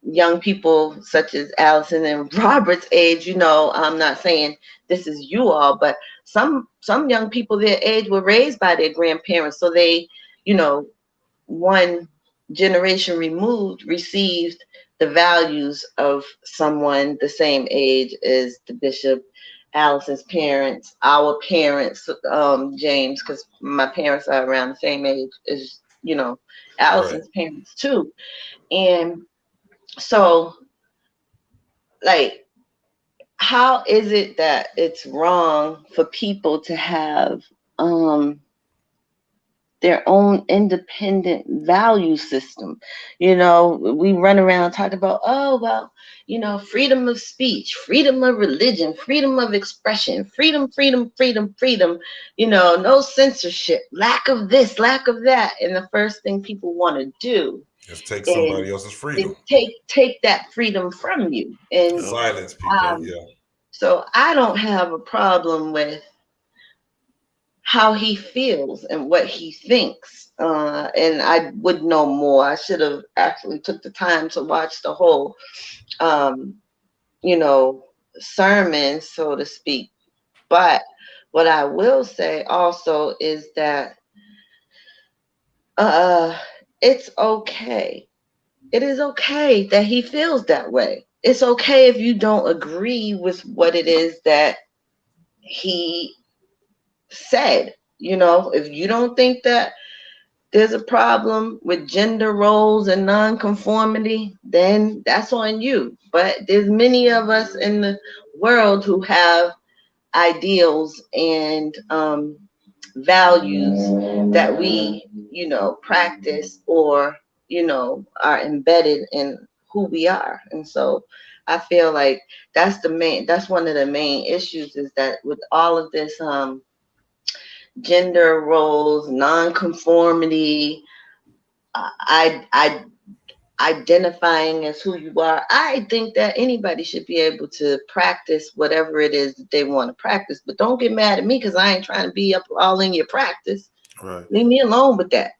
young people such as Allison and Robert's age, I'm not saying this is you all, but some young people their age were raised by their grandparents, so they one generation removed received the values of someone the same age as the Bishop, Allison's parents, our parents, James, because my parents are around the same age as Allison's parents too. And so, like, how is it that it's wrong for people to have their own independent value system? We run around talking about, freedom of speech, freedom of religion, freedom of expression, freedom, no censorship, lack of this, lack of that. And the first thing people want to do is take somebody else's freedom. Take that freedom from you and silence people. So I don't have a problem with how he feels and what he thinks. And I would know more. I should have actually took the time to watch the whole, um, sermon, so to speak. But what I will say also is that uh, it's okay. It is okay that he feels that way. It's okay if you don't agree with what it is that he said. If you don't think that there's a problem with gender roles and nonconformity, then that's on you. But there's many of us in the world who have ideals and values that we, practice or, are embedded in who we are. And so I feel like that's one of the main issues, is that with all of this gender roles, nonconformity, I identifying as who you are, I think that anybody should be able to practice whatever it is that they want to practice. But don't get mad at me because I ain't trying to be up all in your practice. Right. Leave me alone with that.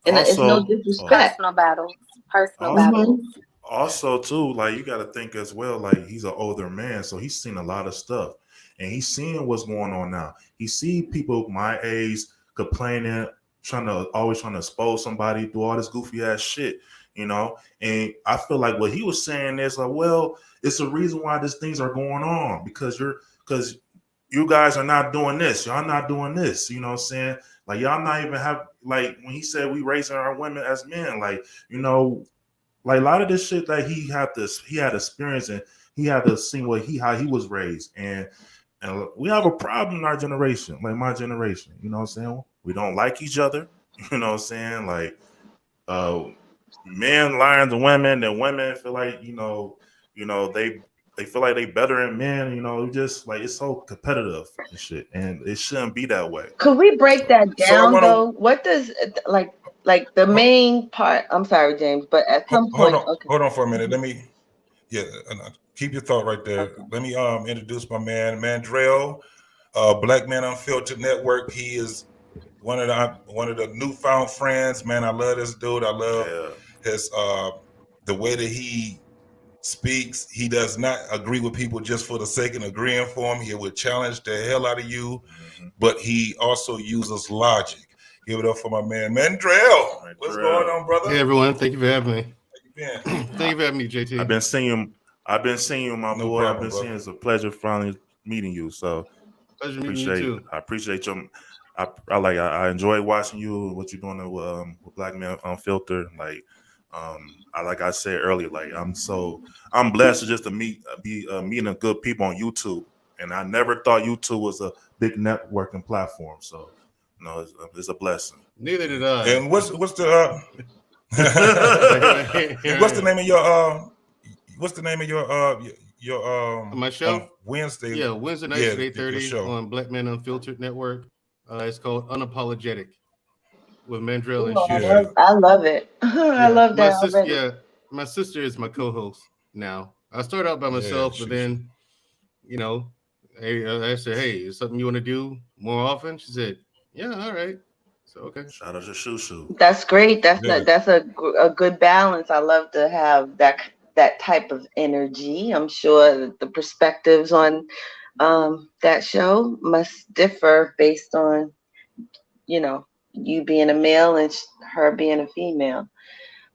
And it's no disrespect. Personal battles. Personal Also, battles. also too, like you got to think as well. Like he's an older man, so he's seen a lot of stuff, and he's seeing what's going on now. He see people my age complaining, always trying to expose somebody, do all this goofy ass shit, And I feel like what he was saying is like, well, it's a reason why these things are going on because you guys are not doing this, y'all not doing this. You know what I'm saying? Like y'all not even have, like when he said we raising our women as men, like like a lot of this shit that he had experience and he had to see how he was raised, and we have a problem in our generation, like my generation. You know what I'm saying? We don't like each other. You know what I'm saying? Like men lying to women, and women feel like they feel like they better than men. Just like it's so competitive and shit, and it shouldn't be that way. Could we break that So I down want though? What does like the to main part? I'm sorry, James, but at some hold point, on, okay. hold on for a minute. Let me, yeah, keep your thought right there. Okay. Let me introduce my man, Mandrell, Black Man Unfiltered Network. He is one of the newfound friends. Man, I love this dude. I love his the way that he speaks. He does not agree with people just for the sake of agreeing for him. He would challenge the hell out of you, but he also uses logic. Give it up for my man, Mandrell. What's going on, brother? Hey everyone, thank you for having me. How you been? Thank you for having me, JT. I've been seeing you, my No boy. problem, I've been brother. seeing. It's a pleasure finally meeting you. So Pleasure meeting you too. I appreciate you. I enjoy watching you. What you're doing with Black Man Unfiltered. Like I said earlier, like I'm blessed just to meeting good people on YouTube, and I never thought YouTube was a big networking platform. So it's a blessing. Neither did I. And what's the what's the name of your my show? on Wednesday? Yeah, Wednesday nights at 8:30 show on Black Man Unfiltered Network. It's called Unapologetic with Mandrell and Oh, Shushu. I love it. I love that already. Yeah, my sister is my co-host now. I started out by myself, but then, I said, "Hey, is something you want to do more often?" She said, "Yeah, all right." So okay. Shout out to Shushu. That's great. That's a good balance. I love to have that type of energy. I'm sure that the perspectives on that show must differ based on you being a male and her being a female.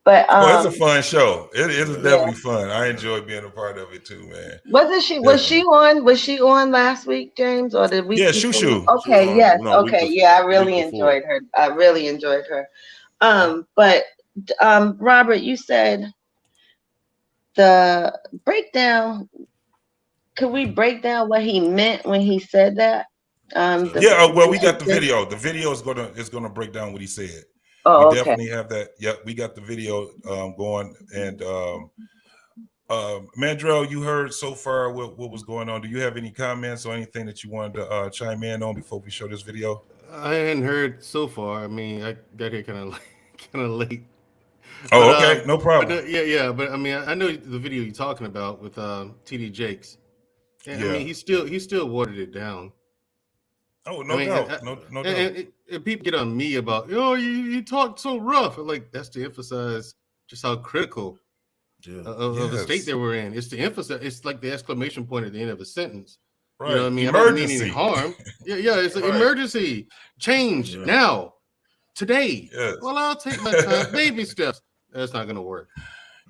But it's a fun show. It is definitely fun. I enjoy being a part of it too, man. Was she on last week, James, or did we? Yeah, Shushu. Okay, yes, okay, yeah. I really enjoyed her. But Robert, you said the breakdown. Could we break down what he meant when he said that? We got the video. The video is gonna break down what he said. Oh, we definitely have that. Yep, we got the video going. And Mandrell, you heard so far what was going on. Do you have any comments or anything that you wanted to chime in on before we show this video? I hadn't heard so far. I mean, I got here kind of late. Oh, okay, no problem. But I mean, I know the video you're talking about with T.D. Jakes. And, yeah. I mean, he still watered it down. Oh, no doubt. No doubt. And people get on me about, you talk so rough. And like, that's to emphasize just how critical of the state that we're in. It's to emphasize. It's like the exclamation point at the end of a sentence. Right. You know what I mean? Emergency. I don't mean any harm. Yeah. It's an emergency. Change now, today. Yes. Well, I'll take my time. Baby steps. That's not gonna work.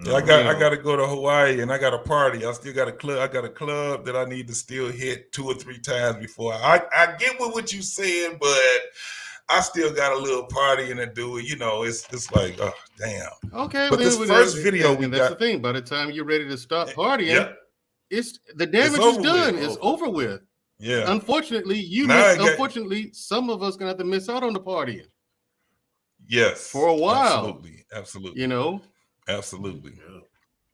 Yeah, I got to go to Hawaii, and I got a party. I still got a club. I got a club that I need to still hit 2 or 3 times before I get with what you saying, but I still got a little party to do it. You know, it's like, oh damn. Okay, but this first video and that's the thing. By the time you're ready to stop partying, it's the damage is done. It's over with. Yeah. Unfortunately, some of us gonna have to miss out on the partying. Yes. For a while. Absolutely. You know. Absolutely. Yeah.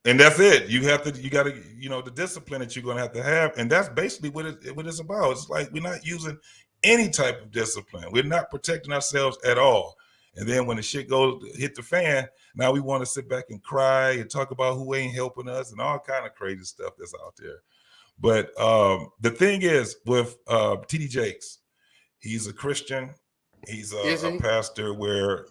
And that's it. You got to, the discipline that you're going to have. And that's basically what it's about. It's like we're not using any type of discipline. We're not protecting ourselves at all. And then when the shit hit the fan, now we want to sit back and cry and talk about who ain't helping us and all kind of crazy stuff that's out there. But the thing is with T.D. Jakes, he's a Christian. He's a pastor where,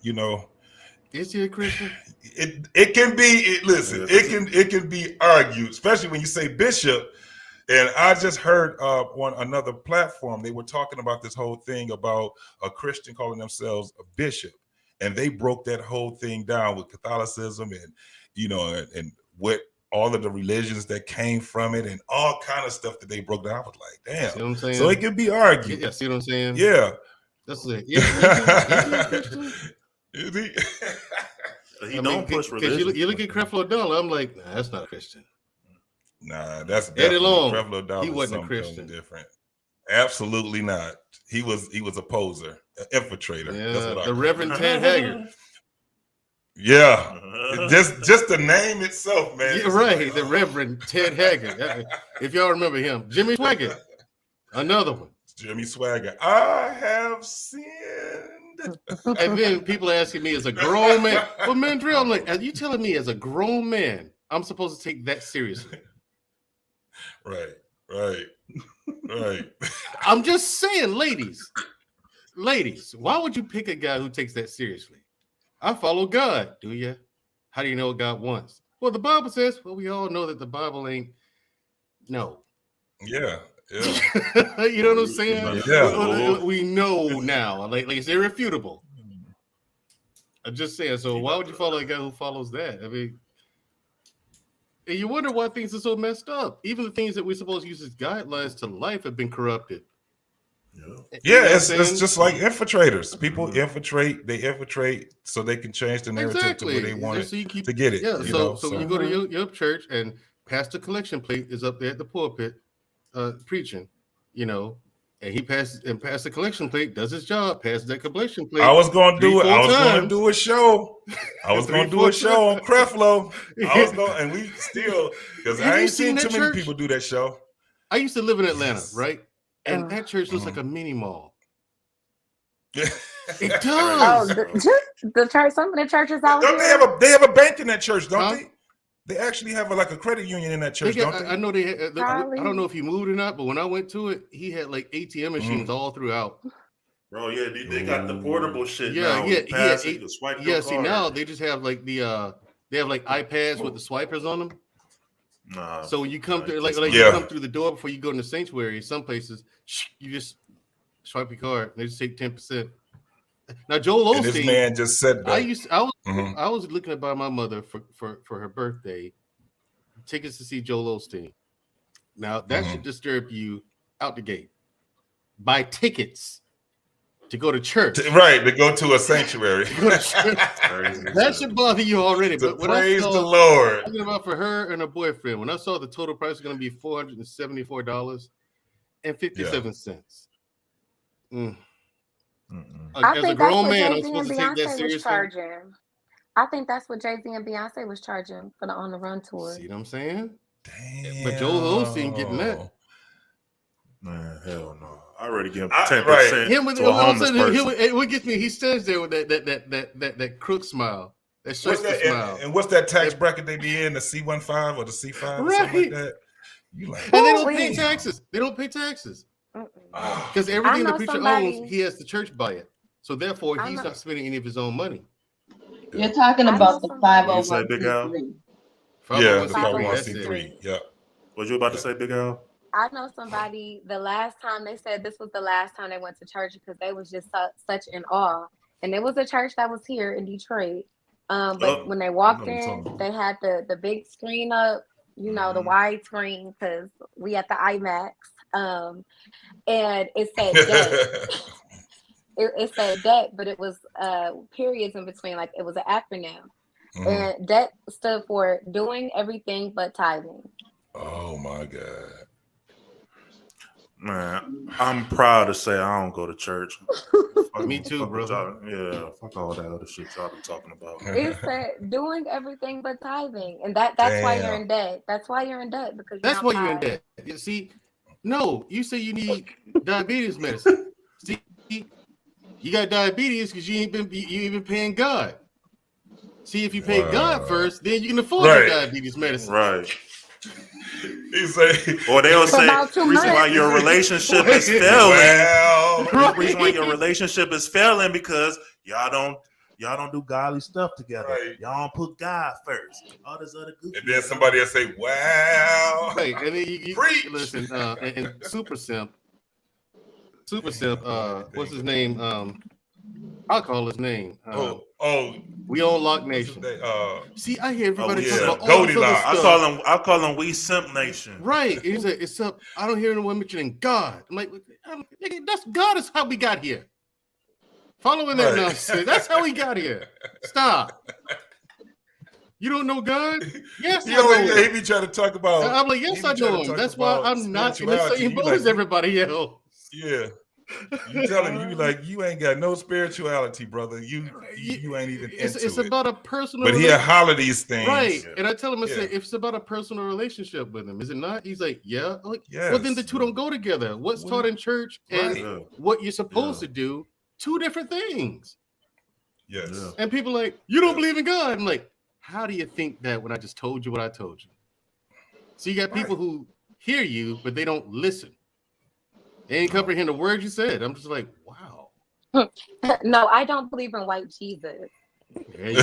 is he a Christian? It can be. Listen, it can be argued, especially when you say bishop. And I just heard on another platform they were talking about this whole thing about a Christian calling themselves a bishop, and they broke that whole thing down with Catholicism and and what all of the religions that came from it and all kind of stuff that they broke down. I was like, damn. See what I'm saying? So it can be argued. Yeah, see what I'm saying? Yeah. That's it. Yeah. He don't push religion. Because you look at Creflo Dollar, I'm like, nah, that's not a Christian. Nah, that's Eddie Long. Creflo Dollar. He wasn't a Christian. Different. Absolutely not. He was a poser, an infiltrator. Yeah, that's the Reverend Ted Haggard. Yeah, just the name itself, man. Yeah, right, the Reverend Ted Haggard. If y'all remember him, Jimmy Swaggart, another one. Jimmy Swaggart. I have sinned. And then people are asking me as a grown man, well, Mandrell, I'm like, are you telling me as a grown man I'm supposed to take that seriously? Right. I'm just saying, ladies, why would you pick a guy who takes that seriously? I follow God. Do you? How do you know what God wants? Well, the Bible says, well, we all know that the Bible ain't. No. Yeah. You know what I'm saying? Yeah. We know now. Like it's irrefutable. I'm just saying. So why would you follow a guy who follows that? I mean, and you wonder why things are so messed up. Even the things that we're supposed to use as guidelines to life have been corrupted. Yeah, it's just like infiltrators. People infiltrate so they can change the narrative to where they want it to get it. Yeah, so when you go to your church and Pastor Collection Plate is up there at the pulpit preaching, and he passes the collection plate, does his job, passes that collection plate. I was going to do it. I was going to do a show. I was going to do a show on Creflo. And we still, because I ain't seen too many people do that show. I used to live in Atlanta, right? And that church looks like a mini mall. It does. The church. Some of the churches out here. They have a bank in that church, don't they? They actually have a credit union in that church, don't they? I know they. I don't know if he moved or not, but when I went to it, he had like ATM machines all throughout. Bro, yeah, they got the portable shit. Yeah, now. You can swipe your card. See now they just have like they have like iPads with the swipers on them. Nah, so when you come through, you come through the door before you go in the sanctuary, some places you just swipe your card. They just take 10%. Now Joel Osteen, and this man just said that. I was looking to buy my mother for her birthday tickets to see Joel Osteen. Now that should disturb you out the gate. Buy tickets to go to church. To go to a sanctuary. That should bother you already. But when praise the Lord. Talking about for her and her boyfriend, when I saw the total price was going to be $474.57. I think that's what man, Jay-Z and Beyonce was charging. I think that's what Jay-Z and Beyonce was charging for the On the Run tour. See what I'm saying? Damn. But Joel Osteen getting that. Man, hell no. I already give him 10% Him with to a homeless person. What gets me? He stands there with that crook smile, that smile. And what's that tax bracket they be in? The C15 or the C5 or something like that? You like? And they don't pay taxes. Because everything the preacher owns, he has the church buy it. So therefore, he's not spending any of his own money. You're talking about the 501c3. Yeah, the 501c3. Yeah. What you about to say, Big Al? I know somebody, the last time they said this was the last time they went to church because they was just such in awe. And it was a church that was here in Detroit. But when they walked in, they had the big screen up, you know, the wide screen, because we at the IMAX. And it said debt. it said debt, but it was periods in between, like it was an acronym. And debt stood for doing everything but tithing. Oh my God. Man, I'm proud to say I don't go to church. Me too, brother. Yeah, fuck all that other shit y'all been talking about. It said doing everything but tithing, and that's why you're in debt. That's why you're in debt, because that's why you're in debt. You see, no, you say you need diabetes medicine. See, you got diabetes because you ain't been paying God. See, if you pay God first, then you can afford your diabetes medicine. Right. Or they'll say the reason why your relationship is failing. The reason why your relationship is failing because y'all don't do godly stuff together. Right. Y'all don't put God first. All this other good. And then somebody will say, "Wow." Right, and then you preach. Listen, and Super Simp. What's his name? I'll call his name. We own Lock Nation. See, I hear everybody talk about all this other stuff. I call them We Simp Nation. Right. He's like, it's up. I don't hear anyone mentioning God. I'm like, that's God is how we got here. Following that nonsense. That's how we got here. Stop. You don't know God? Yes, I know him. He be trying to talk about. I'm like, yes, I know him. That's why I'm not in the same boat as everybody else. Yeah. You tell him, you be like, you ain't got no spirituality, brother. You ain't even into it's it. about a personal. But he'll holler these things, right? And I tell him, I say, if it's about a personal relationship with him, is it not? He's like, yeah. I'm like, well, then the two don't go together. What's taught in church and what you're supposed to do, two different things. Yes. Yeah. And people are like, you don't believe in God. I'm like, how do you think that when I just told you what I told you? So you got people who hear you, but they don't listen. They ain't comprehend the words you said. I'm just like, wow. No, I don't believe in white Jesus. There you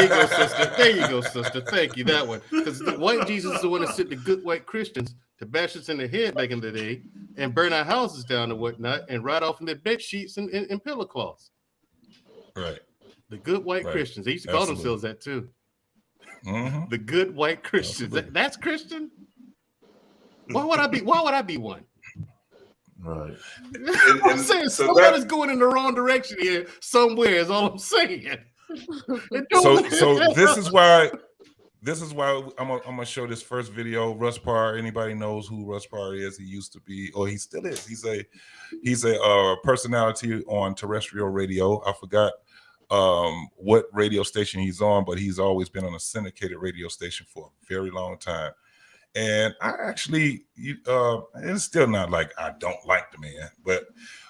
go, sister. There you go, sister. Thank you, that one. Because the white Jesus is the one that sent the good white Christians to bash us in the head back in the day and burn our houses down and whatnot and ride off in their bed sheets and pillow cloths. Right. The good white Christians. They used to call themselves that too. Mm-hmm. The good white Christians. That's Christian? Why would I be one? Right. I'm saying somebody's going in the wrong direction here somewhere is all I'm saying. So this is why I'm gonna show this first video. Russ Parr. Anybody knows who Russ Parr is? He used to be, or he still is. He's a personality on terrestrial radio. I forgot what radio station he's on, but he's always been on a syndicated radio station for a very long time. And I actually, it's still not like I don't like the man, but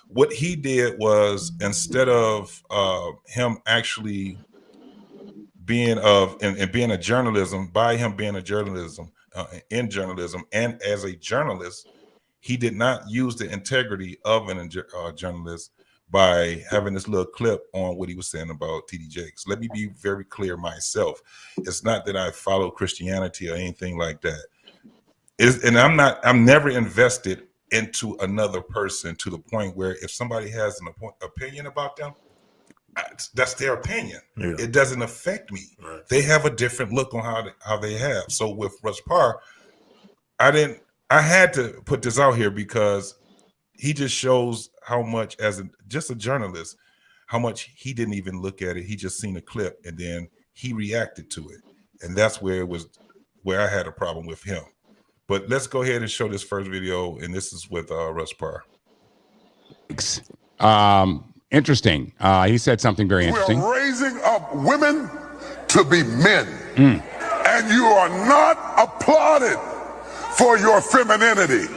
what he did was, instead of him actually being being a journalism, by him being a journalism in journalism and as a journalist, he did not use the integrity of a journalist by having this little clip on what he was saying about T.D. Jakes. Let me be very clear myself. It's not that I follow Christianity or anything like that. I'm never invested into another person to the point where if somebody has an opinion about them, that's their opinion. Yeah. It doesn't affect me. Right. They have a different look on how they have. So with Russ Parr, I had to put this out here because he just shows how much, as just a journalist, how much he didn't even look at it. He just seen a clip and then he reacted to it. And that's where I had a problem with him. But let's go ahead and show this first video, and this is with Russ Parr. Interesting. He said something very interesting. We're raising up women to be men, and you are not applauded for your femininity.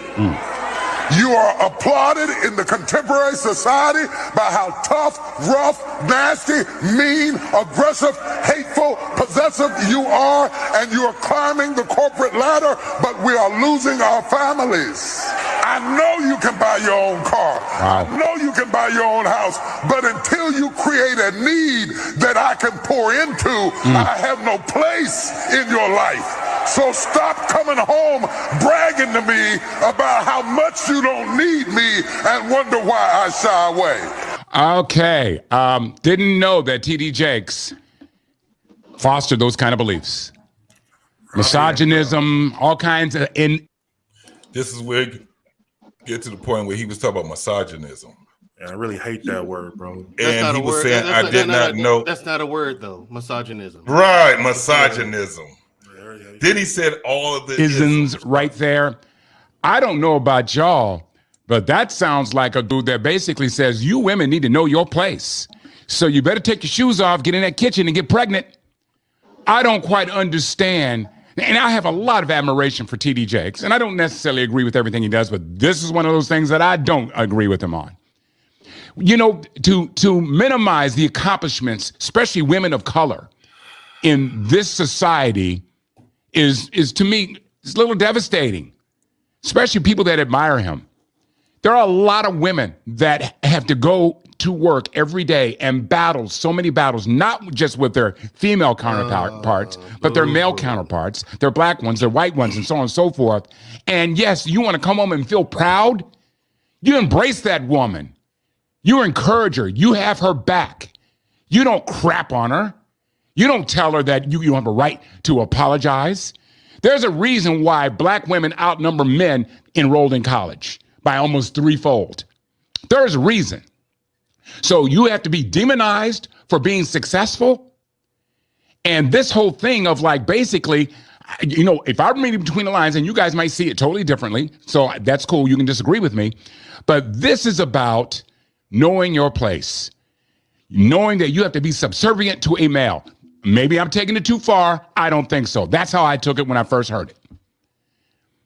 You are applauded in the contemporary society by how tough, rough, nasty, mean, aggressive, hateful, possessive you are, and you are climbing the corporate ladder, but we are losing our families. I I know you can buy your own car. Wow. I know you can buy your own house. But until you create a need that I can pour into, I have no place in your life. So stop coming home bragging to me about how much you don't need me and wonder why I shy away. Okay. Didn't know that T.D. Jakes fostered those kind of beliefs. Misogynism, all kinds of... This is where it get to the point where he was talking about misogynism. And I really hate that word, bro. And he was saying, I did not know. That's not a word, though. Misogynism. Right, misogynism. Then he said all of the isms right there. I don't know about y'all, but that sounds like a dude that basically says, you women need to know your place. So you better take your shoes off, get in that kitchen and get pregnant. I don't quite understand. And I have a lot of admiration for T.D. Jakes, and I don't necessarily agree with everything he does, but this is one of those things that I don't agree with him on. You know, to minimize the accomplishments, especially women of color, in this society is to me, it's a little devastating, especially people that admire him. There are a lot of women that have to go to work every day and battle so many battles, not just with their female counterparts, but their male counterparts, their black ones, their white ones, and so on and so forth. And yes, you want to come home and feel proud? You embrace that woman. You encourage her. You have her back. You don't crap on her. You don't tell her that you don't have a right to apologize. There's a reason why black women outnumber men enrolled in college by almost threefold. There's a reason. So you have to be demonized for being successful. And this whole thing of like, basically, you know, if I'm reading between the lines, and you guys might see it totally differently, so that's cool, you can disagree with me, but this is about knowing your place, knowing that you have to be subservient to a male. Maybe I'm taking it too far. I don't think so. That's how I took it when I first heard it.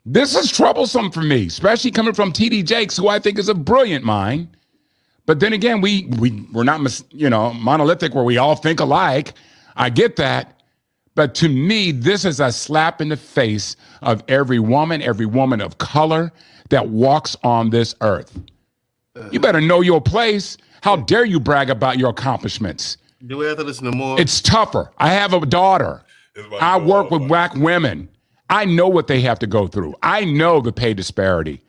This is troublesome for me, especially coming from T.D. Jakes, who I think is a brilliant mind. But then again, we're not, you know, monolithic where we all think alike. I get that. But to me, this is a slap in the face of every woman of color that walks on this earth. You better know your place. How dare you brag about your accomplishments? Do we have to listen to more? It's tougher. I have a daughter. I work with black women. I know what they have to go through. I know the pay disparity.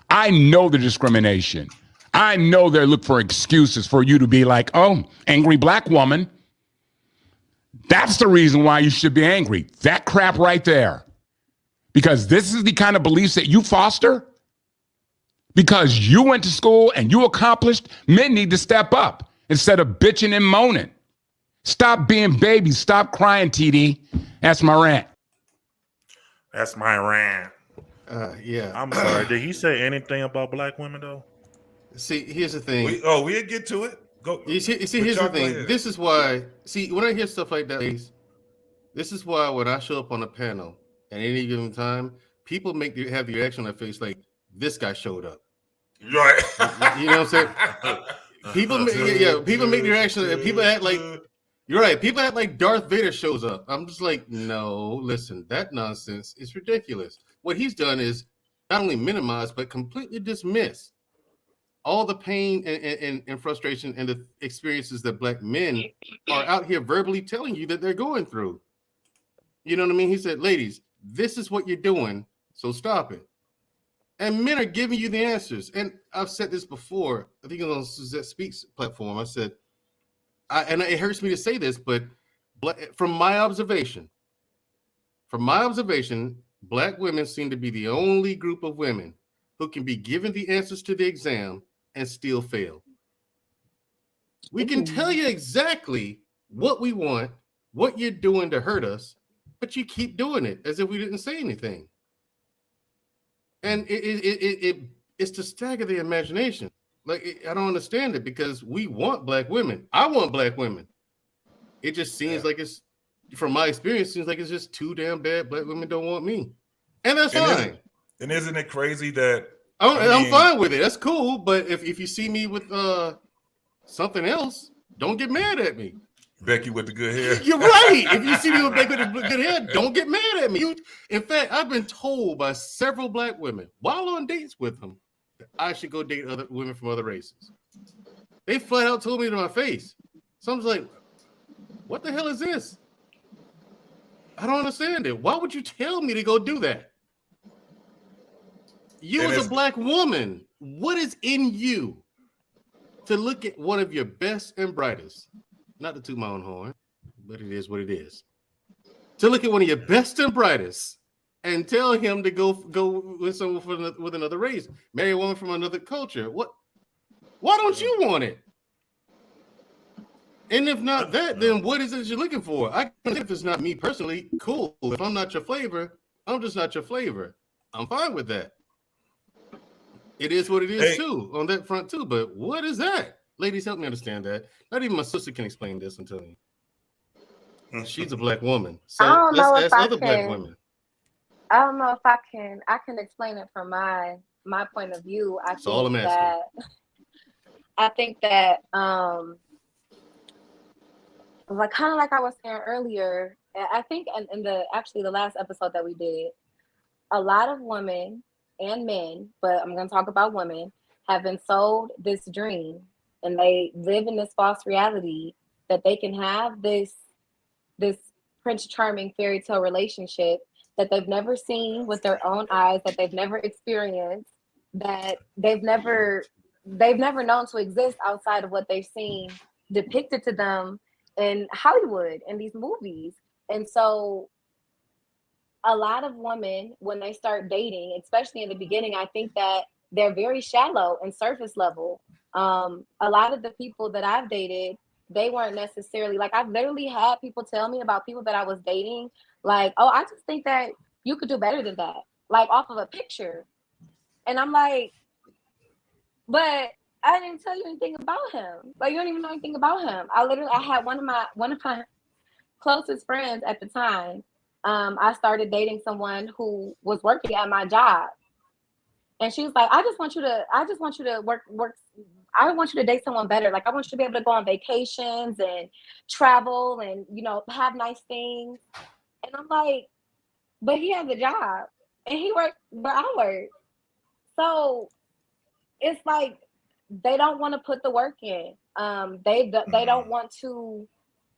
I know the discrimination. I know they look for excuses for you to be like, oh, angry black woman. That's the reason why you should be angry. That crap right there. Because this is the kind of beliefs that you foster. Because you went to school and you accomplished, men need to step up instead of bitching and moaning. Stop being babies. Stop crying, TD. That's my rant. That's my rant. Yeah. I'm sorry. Did he say anything about black women, though? See, here's the thing. We'll get to it. Go. You see, here's the thing. This is why, when I hear stuff like that, this is why when I show up on a panel at any given time, people have the reaction on their face like, this guy showed up. Right. You know what I'm saying? People make the reaction. People act like, you're right. People act like Darth Vader shows up. I'm just like, no, listen, that nonsense is ridiculous. What he's done is not only minimize, but completely dismiss all the pain and frustration and the experiences that black men are out here verbally telling you that they're going through. You know what I mean? He said, ladies, this is what you're doing, so stop it. And men are giving you the answers. And I've said this before. I think it was on Suzette Speaks platform. I said, and it hurts me to say this, but from my observation, black women seem to be the only group of women who can be given the answers to the exam and still fail. We can tell you exactly what we want, what you're doing to hurt us, but you keep doing it as if we didn't say anything. And it's to stagger the imagination. Like, I don't understand it because we want black women. I want black women. It just seems like it's, from my experience, seems like it's just too damn bad. Black women don't want me. And that's fine. And isn't it crazy that I'm fine with it. That's cool. But if you see me with something else, don't get mad at me. Becky with the good hair. You're right. If you see me with Becky with the good hair, don't get mad at me. In fact, I've been told by several black women while on dates with them that I should go date other women from other races. They flat out told me to my face. So I was like, what the hell is this? I don't understand it. Why would you tell me to go do that? You as a black woman, what is in you to look at one of your best and brightest, not to toot my own horn, but it is what it is, to look at one of your best and brightest and tell him to go with someone with another race, marry a woman from another culture? What? Why don't you want it? And if not that, then what is it you're looking for? If it's not me personally, cool. If I'm not your flavor, I'm just not your flavor. I'm fine with that. It is what it is too, on that front too. But what is that? Ladies, help me understand that. Not even my sister can explain this until me. She's a black woman. So I don't know if I other can, black women. I don't know if I can explain it from my point of view. I think that like kind of like I was saying earlier, I think in the last episode that we did, a lot of women and men, but I'm going to talk about women, have been sold this dream, and they live in this false reality that they can have this Prince Charming fairy tale relationship that they've never seen with their own eyes, that they've never experienced, that they've never known to exist outside of what they've seen depicted to them in Hollywood in these movies. And so a lot of women, when they start dating, especially in the beginning, I think that they're very shallow and surface level. A lot of the people that I've dated, they weren't necessarily like, I've literally had people tell me about people that I was dating, like, oh, I just think that you could do better than that, like off of a picture. And I'm like, but I didn't tell you anything about him. Like, you don't even know anything about him. I had one of my closest friends at the time. I started dating someone who was working at my job, and she was like, I just want you to work. I want you to date someone better. Like, I want you to be able to go on vacations and travel and, have nice things. And I'm like, but he has a job and he works where I work. So it's like, they don't want to put the work in. They don't want to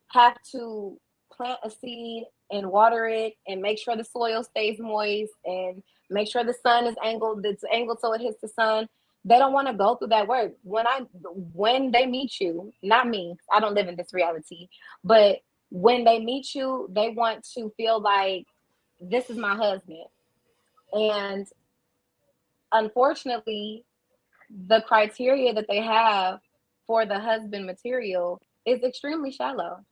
have to plant a seed and water it and make sure the soil stays moist and make sure the sun is angled. It's angled so it hits the sun. They don't want to go through that work. When they meet you, not me, I don't live in this reality, but when they meet you, they want to feel like, this is my husband. And unfortunately, the criteria that they have for the husband material is extremely shallow.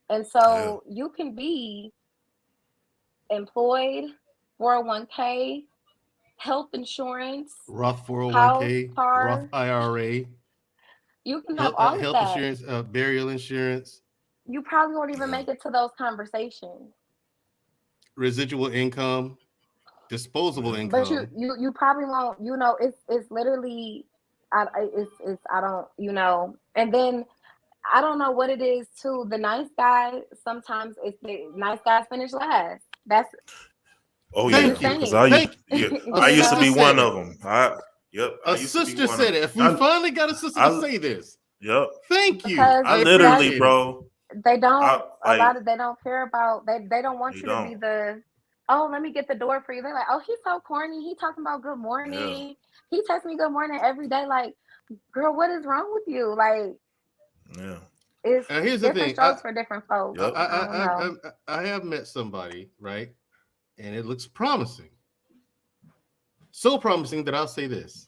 And so you can be employed, 401k, health insurance, Roth 401k, Roth IRA. You can have all of health that. insurance, burial insurance. You probably won't even make it to those conversations. Residual income, disposable income. But you probably won't. It's literally, I don't. And then I don't know what it is too. The nice guy, sometimes it's the nice guys finish last. That's because I used to be one of them. A sister said it. If we finally got a sister to say this. Yep. Thank you. I literally, bro. They don't. They don't care about. They don't want you to be the. Oh, let me get the door for you. They're like, oh, he's so corny. He talking about good morning. Yeah. He texts me good morning every day. Like, girl, what is wrong with you? Like, yeah. It's here's the thing. Strokes for different folks. Yep. I have met somebody, right? And it looks promising. So promising that I'll say this.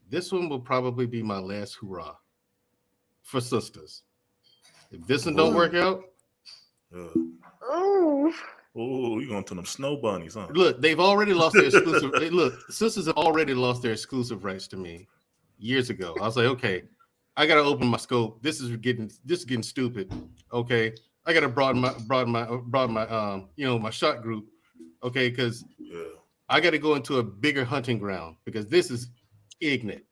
This one will probably be my last hurrah for sisters. If this one don't work out. Ooh, you're going to them snow bunnies, huh? Look, they've already lost their exclusive. Sisters have already lost their exclusive rights to me years ago. I was like, okay, I gotta open my scope. This is getting stupid. Okay, I gotta broaden my my shot group. Okay, because I gotta go into a bigger hunting ground because this is ignorant,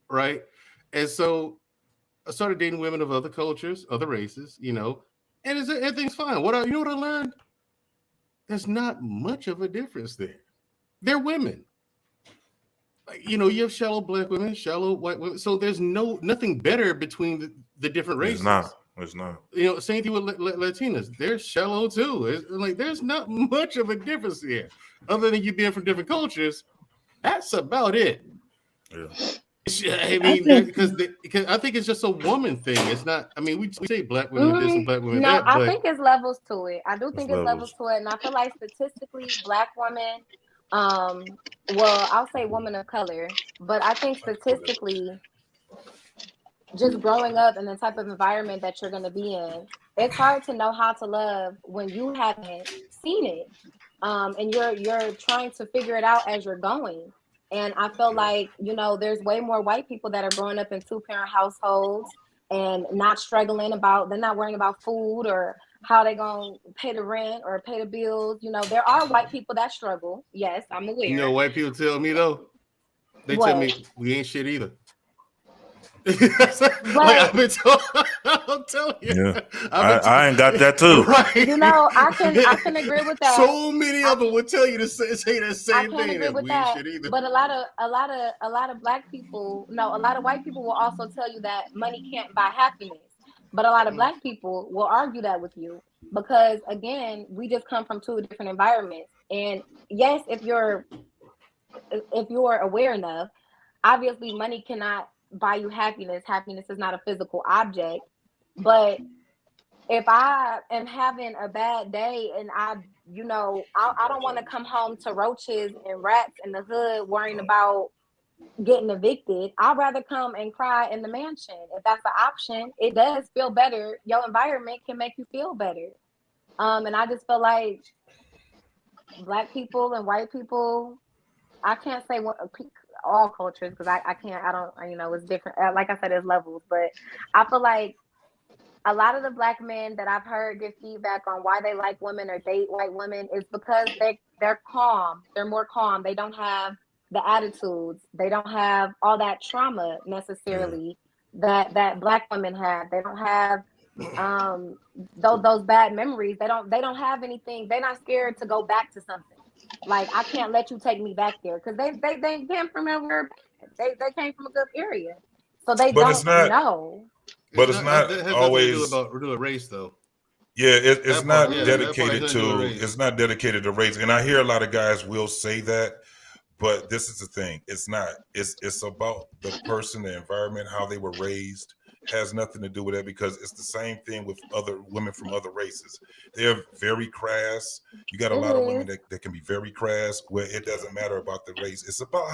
right? And so I started dating women of other cultures, other races, and everything's fine. What I learned? There's not much of a difference there. They're women. You know, you have shallow black women, shallow white women. So there's nothing better between the different races. It's not. You know, same thing with Latinas. They're shallow too. It's like there's not much of a difference here, other than you being from different cultures. That's about it. Yeah. I mean, because I think it's just a woman thing. It's not. I mean, we say black women this and black women that. I think it's levels to it. I do think it's levels to it, and I feel like statistically, black women, well, I'll say women of color, but I think statistically, just growing up in the type of environment that you're going to be in, it's hard to know how to love when you haven't seen it, and you're trying to figure it out as you're going. And I feel like, you know, there's way more white people that are growing up in 2-parent households and not struggling about, they're not worrying about food or how they gonna pay the rent or pay the bills. You know, there are white people that struggle. Yes, I'm aware. You know, white people tell me though, they tell me we ain't shit either. Like I've been told, I'm telling you. Yeah. I ain't got that too. Right. You know, I can agree with that. So many of them would tell you to say that same thing. Agree with that. But a lot of black people, no, a lot of white people will also tell you that money can't buy happiness. But a lot of black people will argue that with you because, again, we just come from two different environments. And yes, if you're aware enough, obviously money cannot buy you happiness. Happiness is not a physical object. But if I am having a bad day and I don't want to come home to roaches and rats in the hood worrying about getting evicted, I'd rather come and cry in the mansion. If that's the option, it does feel better. Your environment can make you feel better. And I just feel like black people and white people, I can't say all cultures because I don't, you know, it's different. Like I said, there's levels, but I feel like a lot of the black men that I've heard give feedback on why they like women or date white women is because they're calm. They're more calm. They don't have the attitudes. They don't have all that trauma necessarily that black women have. They don't have those bad memories. They don't have anything. They're not scared to go back to something. Like, I can't let you take me back there because they came from everywhere. They came from a good area, so they don't know. But it's not always about a race, though. Yeah, it's not dedicated to it's not dedicated to race. And I hear a lot of guys will say that, but this is the thing. It's not. It's about the person, the environment, how they were raised. Has nothing to do with that because it's the same thing with other women from other races. They're very crass. You got a lot of women that can be very crass where it doesn't matter about the race. It's about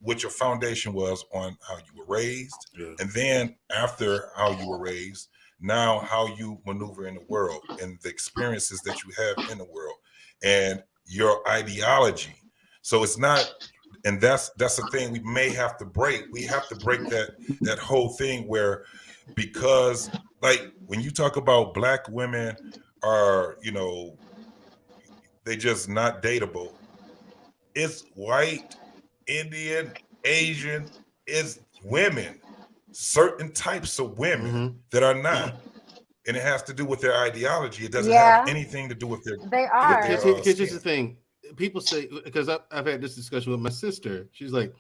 what your foundation was on how you were raised. Yeah. And then after how you were raised, now how you maneuver in the world and the experiences that you have in the world and your ideology. So it's not, and that's the thing we may have to break. We have to break that whole thing where, because like when you talk about black women are, you know, they just not dateable. It's white, Indian, Asian, it's women, certain types of women that are not. And it has to do with their ideology. It doesn't have anything to do with their. They are. Here's the thing. People say, because I've had this discussion with my sister. She's like,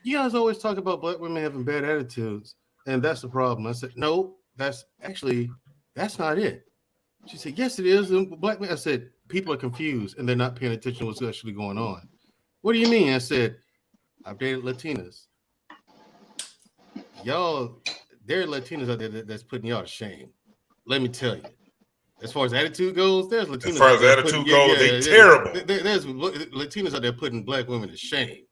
you guys always talk about black women having bad attitudes, and that's the problem. I said, no, that's not it. She said, yes, it is. And black men, I said, people are confused and they're not paying attention to what's actually going on. What do you mean? I said, I've dated Latinas. Y'all, there are Latinas out there that's putting y'all to shame. Let me tell you. As far as attitude goes, there's Latinas. As far as attitude goes, they're terrible. There's Latinas out there putting black women to shame.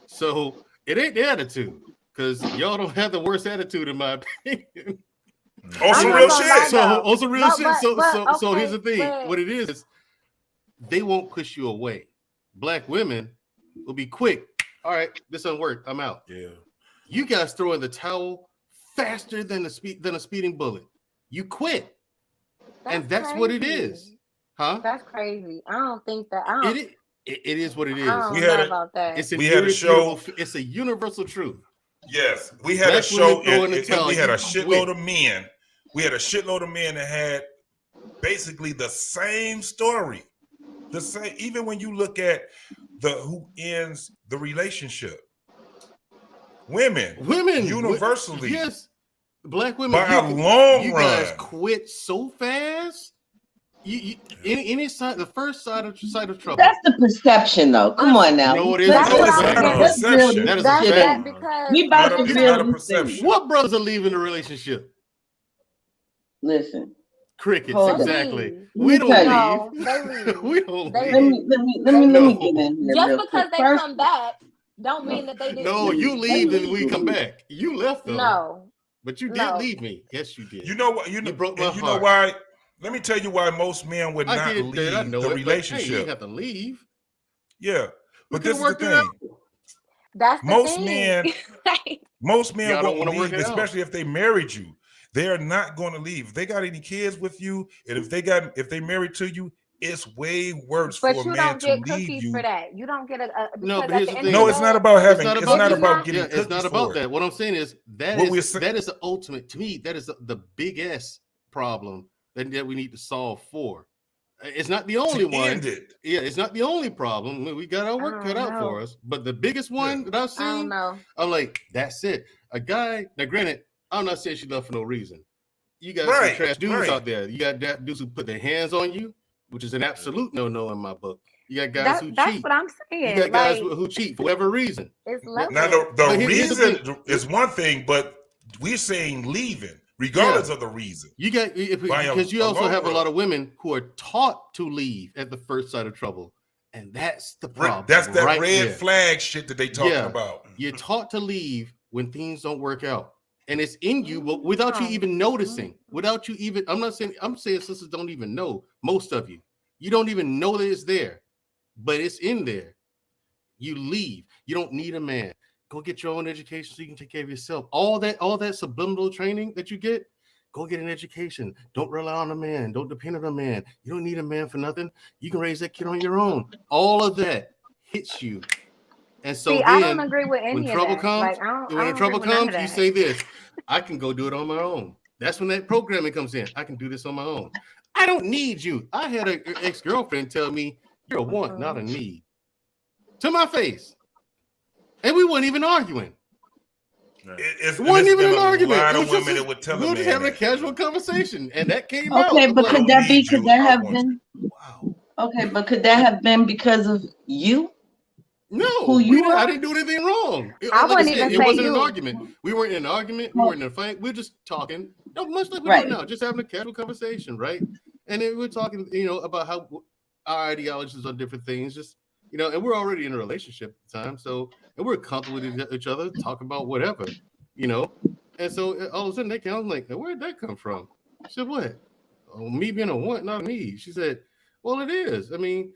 So it ain't the attitude, because y'all don't have the worst attitude, in my opinion. Also real shit. So here's the thing. What it is, they won't push you away. Black women will be quick. All right, this doesn't work. I'm out. Yeah. You guys throw in the towel faster than a speeding bullet. You quit. That's crazy. What it is. Huh? That's crazy. I don't think that. It is what it is. I don't know about that. We had a show. It's a universal truth. Yes, we had a show. We had a shitload of men. We had a shitload of men that had basically the same story. The same, even when you look at who ends the relationship, women universally, yes, black women by a long you run, guys quit so fast. Any side, the first side of trouble. That's the perception, though. Come on now. No, it is. That's what it's I'm not a saying. perception. That is That's a that fact. because We about to It's reel not a this thing. perception. What brothers are leaving the relationship? Listen. Crickets, Hold on. exactly. Leave. We don't No, leave. they leave. We don't They leave. Let me get in here. Just real because quick. they First, come back, don't mean that they didn't. No, you leave and we come back. You left though. No, But you did No. leave me. Yes, you did. You know what? You broke my and you know heart. why? Let me tell you why most men would I not did leave that. I know the it, but, hey, you relationship. didn't have to leave. Yeah, We but could've this is the worked it thing. out. that's the Most thing. men, most men Y'all don't won't wanna work leave, it out. especially if they married you. They are not going to leave. If they got any kids with you, and if they married to you, it's way worse But for a you man don't to get leave cookies you. for that. You don't get No, because but at here's the the end thing. of No, the it's day, not about having. It's not It's about not that. about getting Yeah, cookies it's not for about it. that. What I'm saying is that What we're is saying- the ultimate. To me, that is the big S problem that we need to solve for. It's not the only one. End it. Yeah, it's not the only problem. We got our work cut out for us. But the biggest one that I've I don't seen, know. I'm like, that's it. A guy. Now, granted, I'm not saying she left for no reason. You got Right, some trash dudes right. out there. You got dudes who put their hands on you, which is an absolute no in my book. You got guys who That's cheat. what I'm saying. You got guys like, who cheat for whatever reason. it's Now, Now levels. the But here's the reason thing. is one thing, but we're saying leaving, regardless of the reason. You got because you also have a lot of women who are taught to leave at the first sign of trouble, and that's the problem. That's that right red there. flag shit that they talking about. You're taught to leave when things don't work out. And it's in you, but without you even noticing, I'm saying sisters don't even know, most of you. You don't even know that it's there, but it's in there. You leave. You don't need a man. Go get your own education so you can take care of yourself. All that subliminal training that you get, go get an education. Don't rely on a man. Don't depend on a man. You don't need a man for nothing. You can raise that kid on your own. All of that hits you. And so See, then, I don't agree with any when of trouble that. comes, Like, I don't when trouble agree with none of comes, you that. say this: I can go do it on my own. That's when that programming comes in. I can do this on my own. I don't need you. I had an ex-girlfriend tell me, "You're a want, not a need," to my face, and we weren't even arguing. It wasn't even an argument. A lot It of was women that would tell we a were just man having a that. casual conversation, and that came out. Okay, but Like, could that be? Could that have want been? wow. Okay, but could that have been because of you? No, Who you I are? didn't do anything wrong. I Like wouldn't said, even it say wasn't an you. argument. We weren't in an argument. We weren't in a fight. We were just talking. No, much like we Right. do now, just having a casual conversation, right? And then we're talking, about how our ideologies on different things, just and we're already in a relationship at the time, so and we're comfortable with each other, talk about whatever, And so all of a sudden they came. I was like, where'd that come from? She said, what? Oh, me being a want, not a need. She said, well, it is. I mean,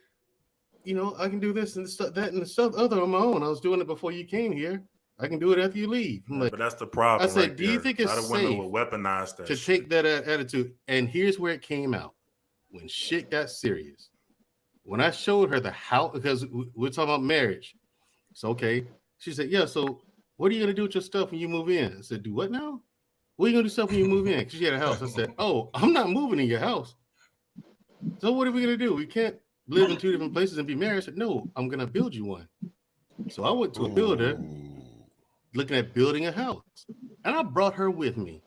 I can do this and stuff, that and the stuff other on my own. I was doing it before you came here. I can do it after you leave. I'm like, but that's the problem. I said, right do you there. think A it's lot of women safe will weaponize that to shit. take that attitude? And here's where it came out. When shit got serious. When I showed her the house, because we're talking about marriage. So, okay. She said, yeah, so what are you going to do with your stuff when you move in? I said, do what now? What are you going to do stuff when you move in? Because she had a house. I said, oh, I'm not moving in your house. So what are we going to do? We can't live in two different places and be married. I said, no, I'm going to build you one. So I went to a builder looking at building a house. And I brought her with me.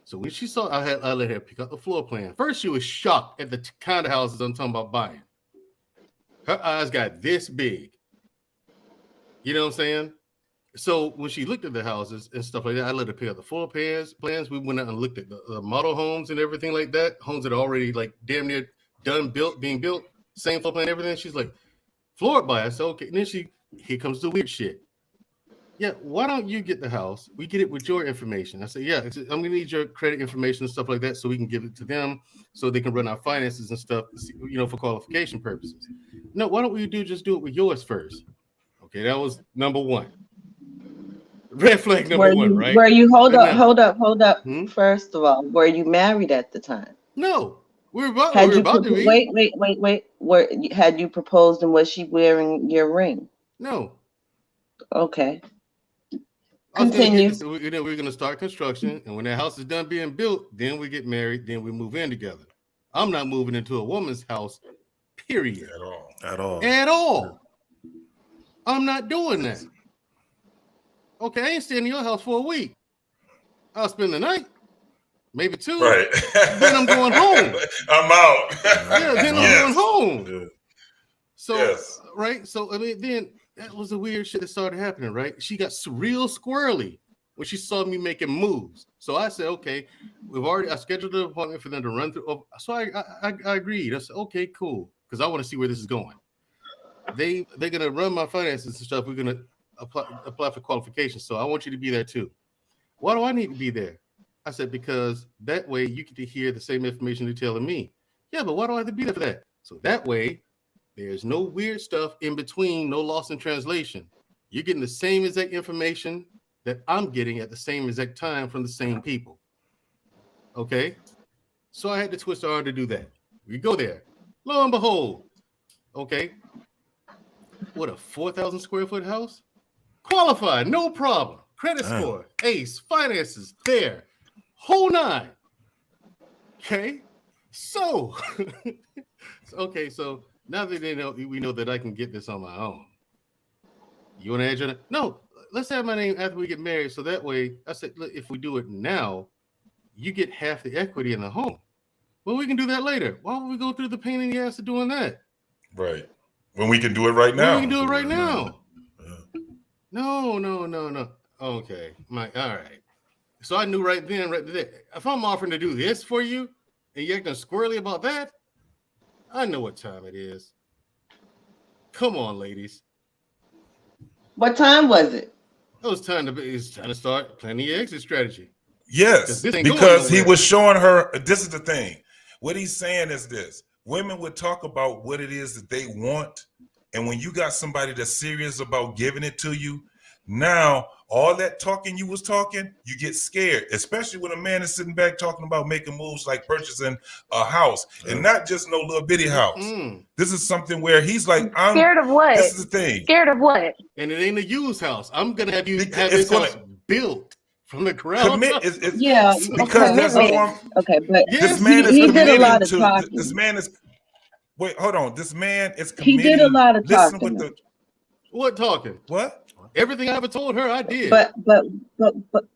So when she saw, I let her pick up the floor plan. First, she was shocked at the kind of houses I'm talking about buying. Her eyes got this big. You know what I'm saying? So when she looked at the houses and stuff like that, I let her pick up the floor plans. We went out and looked at the model homes and everything like that. Homes that are already like damn near done, being built, same floor plan, everything. She's like, floored by it. So okay. And then here comes the weird shit. Yeah, why don't you get the house? We get it with your information. I said, yeah, I'm gonna need your credit information and stuff like that, so we can give it to them, so they can run our finances and stuff, for qualification purposes. No, why don't we just do it with yours first? Okay, that was number one. Red flag number one, right? Were you hold up? Hmm? First of all, were you married at the time? No, we were about to be. Wait. Had you proposed and was she wearing your ring? No. Okay. Continue. We're going to start construction, and when that house is done being built, then we get married, then we move in together. I'm not moving into a woman's house, period. At all. I'm not doing that. Okay, I ain't staying in your house for a week. I'll spend the night, maybe 2. Right. Then I'm going home. I'm out. Yeah, then I'm going home. Yeah. So, right? So, I mean, then that was the weird shit that started happening, right? She got real squirrely when she saw me making moves. So I said, okay, I scheduled an appointment for them to run through. So I agreed. I said, okay, cool. Because I want to see where this is going. They're going to run my finances and stuff. We're going to apply for qualifications. So I want you to be there too. Why do I need to be there? I said, because that way you get to hear the same information you're telling me. Yeah, but why do I have to be there for that? So that way there's no weird stuff in between, no loss in translation. You're getting the same exact information that I'm getting at the same exact time from the same people. Okay? So I had to twist our arm to do that. We go there. Lo and behold, okay, what, a 4,000 square foot house? Qualified, no problem. Credit score, ace, finances, there. Whole 9. Okay? So, okay, so now that we know that I can get this on my own. You want to add your name? No, let's have my name after we get married. So that way, I said, look, if we do it now, you get half the equity in the home. Well, we can do that later. Why would we go through the pain in the ass of doing that? Right. When we can do it right now. We can do it right now. No. Okay. All right. So I knew right then, if I'm offering to do this for you and you're acting squirrely about that, I know what time it is. Come on, ladies. What time was it? It's time to start planning your exit strategy. Yes, because he was showing her. This is the thing. What he's saying is this: women would talk about what it is that they want, and when you got somebody that's serious about giving it to you, now all that talking you was talking, you get scared, especially when a man is sitting back talking about making moves like purchasing a house, and not just no little bitty house. This is something where he's like, I'm scared of what? This is the thing. Scared of what? And it ain't a used house. I'm gonna have you have this house built from the ground up. Yeah, because there's a form. Okay, but this man is he did a lot committing of to. talking. This man is. Wait, hold on. This man is committing. He did a lot of listen talking. with the. What talking? What? Everything I ever told her, I did. But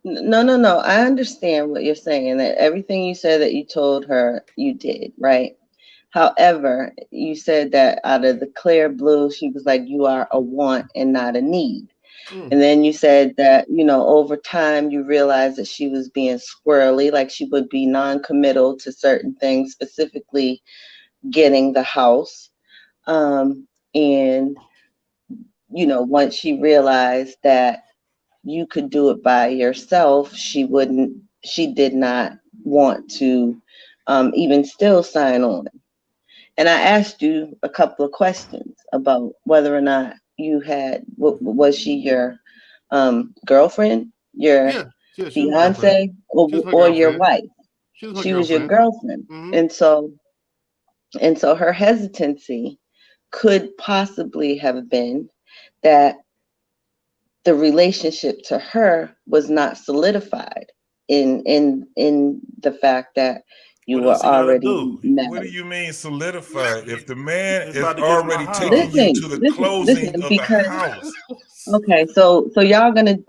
no. I understand what you're saying. That everything you said that you told her, you did, right? However, you said that out of the clear blue, she was like, you are a want and not a need. And then you said that, over time, you realized that she was being squirrely, like she would be non-committal to certain things, specifically getting the house. And, once she realized that you could do it by yourself, she did not want to even still sign on. And I asked you a couple of questions about whether or not you had, was she your girlfriend, your fiance, or your wife? She was your girlfriend. And so her hesitancy could possibly have been that the relationship to her was not solidified in the fact that you were already married. What do you mean solidified? If the man is already taking you to the closing of the house. Okay, so y'all gonna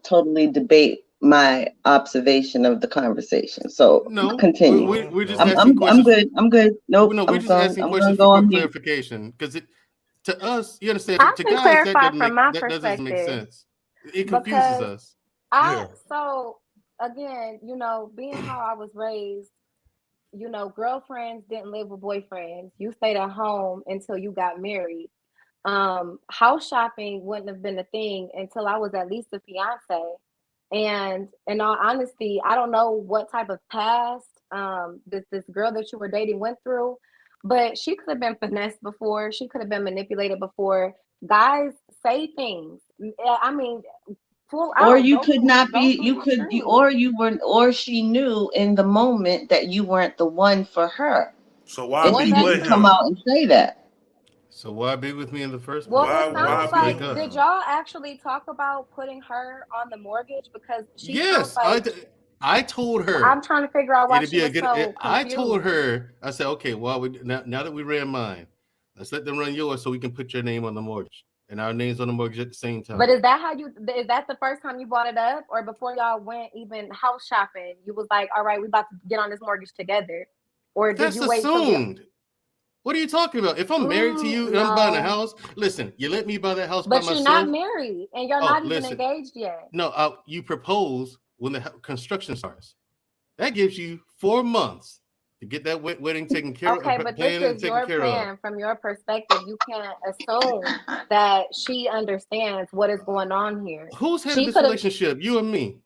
totally debate my observation of the conversation. So continue. We're just I'm good. Nope. No, we're just asking questions for clarification because to us, you understand. I to can guys, clarify from my that doesn't make sense. It because confuses us. So again, being how I was raised, girlfriends didn't live with boyfriends. You stayed at home until you got married. House shopping wouldn't have been a thing until I was at least a fiance. And in all honesty, I don't know what type of past this girl that you were dating went through, but she could have been finessed before. She could have been manipulated before. Guys say things. I mean, or you could not be. You could, or you were, or she knew in the moment that you weren't the one for her. So why she didn't come out and say that? So why be with me in the first place? Well, it sounds like, did y'all actually talk about putting her on the mortgage? Because she yes, like, I told her. I'm trying to figure out why it'd be she a was good. so I told confused. her. I said, okay, well, now that we ran mine, let's let them run yours so we can put your name on the mortgage and our names on the mortgage at the same time. But is that the first time you brought it up, or before y'all went even house shopping, you was like, all right, we about to get on this mortgage together, or did That's you wait assumed. What are you talking about? If I'm married to you and I'm buying a house, listen, you let me buy that house by But myself. you're not married and you're not even engaged yet. No, you propose when the construction starts. That gives you 4 months to get that wedding taken care of. Okay, but this is your plan from your perspective. You can't assume that she understands what is going on here. Who's head of this relationship? You and me.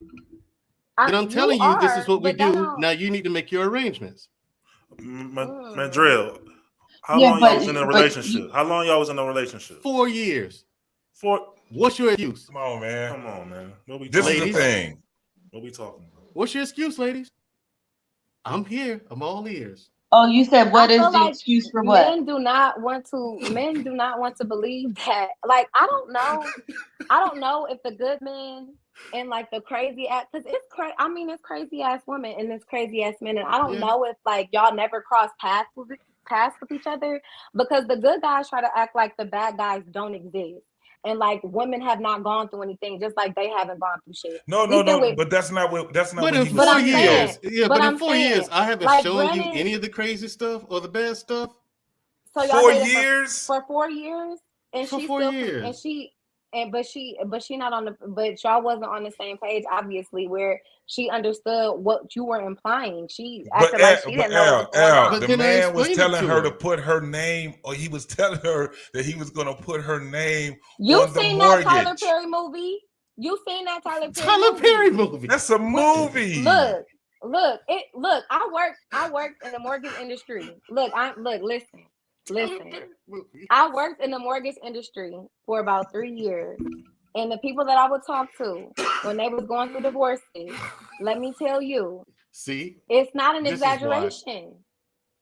And I'm telling you, this is what we do. Now you need to make your arrangements. Madrill, how long y'all was in a relationship? How long y'all was in a relationship? 4 years. What's your excuse? Come on, man. Come on, man. This is the thing. What we talking about? What's your excuse, ladies? I'm here. I'm all ears. Oh, you said what is the excuse for what? Men do not want to believe that. Like, I don't know if the good men and like the crazy ass, because it's crazy. I mean, it's crazy ass women and it's crazy ass men, and I don't know if like y'all never cross paths with each other, because the good guys try to act like the bad guys don't exist. And like women have not gone through anything, just like they haven't gone through shit. No, but that's not what. But in 4 years, but in 4 years, I haven't like shown you any of the crazy stuff or the bad stuff. So y'all 4 years for 4 years, and for she 4 still, years, but she not on the. But y'all wasn't on the same page, obviously, where she understood what you were implying. She acted like she didn't know what was going on. The man was telling her to put her name, or he was telling her that he was going to put her name on the mortgage. You seen that Tyler Perry movie? You seen that Tyler Perry movie? That's a movie. Look. I worked in the mortgage industry. Listen. I worked in the mortgage industry for about 3 years. And the people that I would talk to when they was going through divorces, let me tell you, it's not an exaggeration.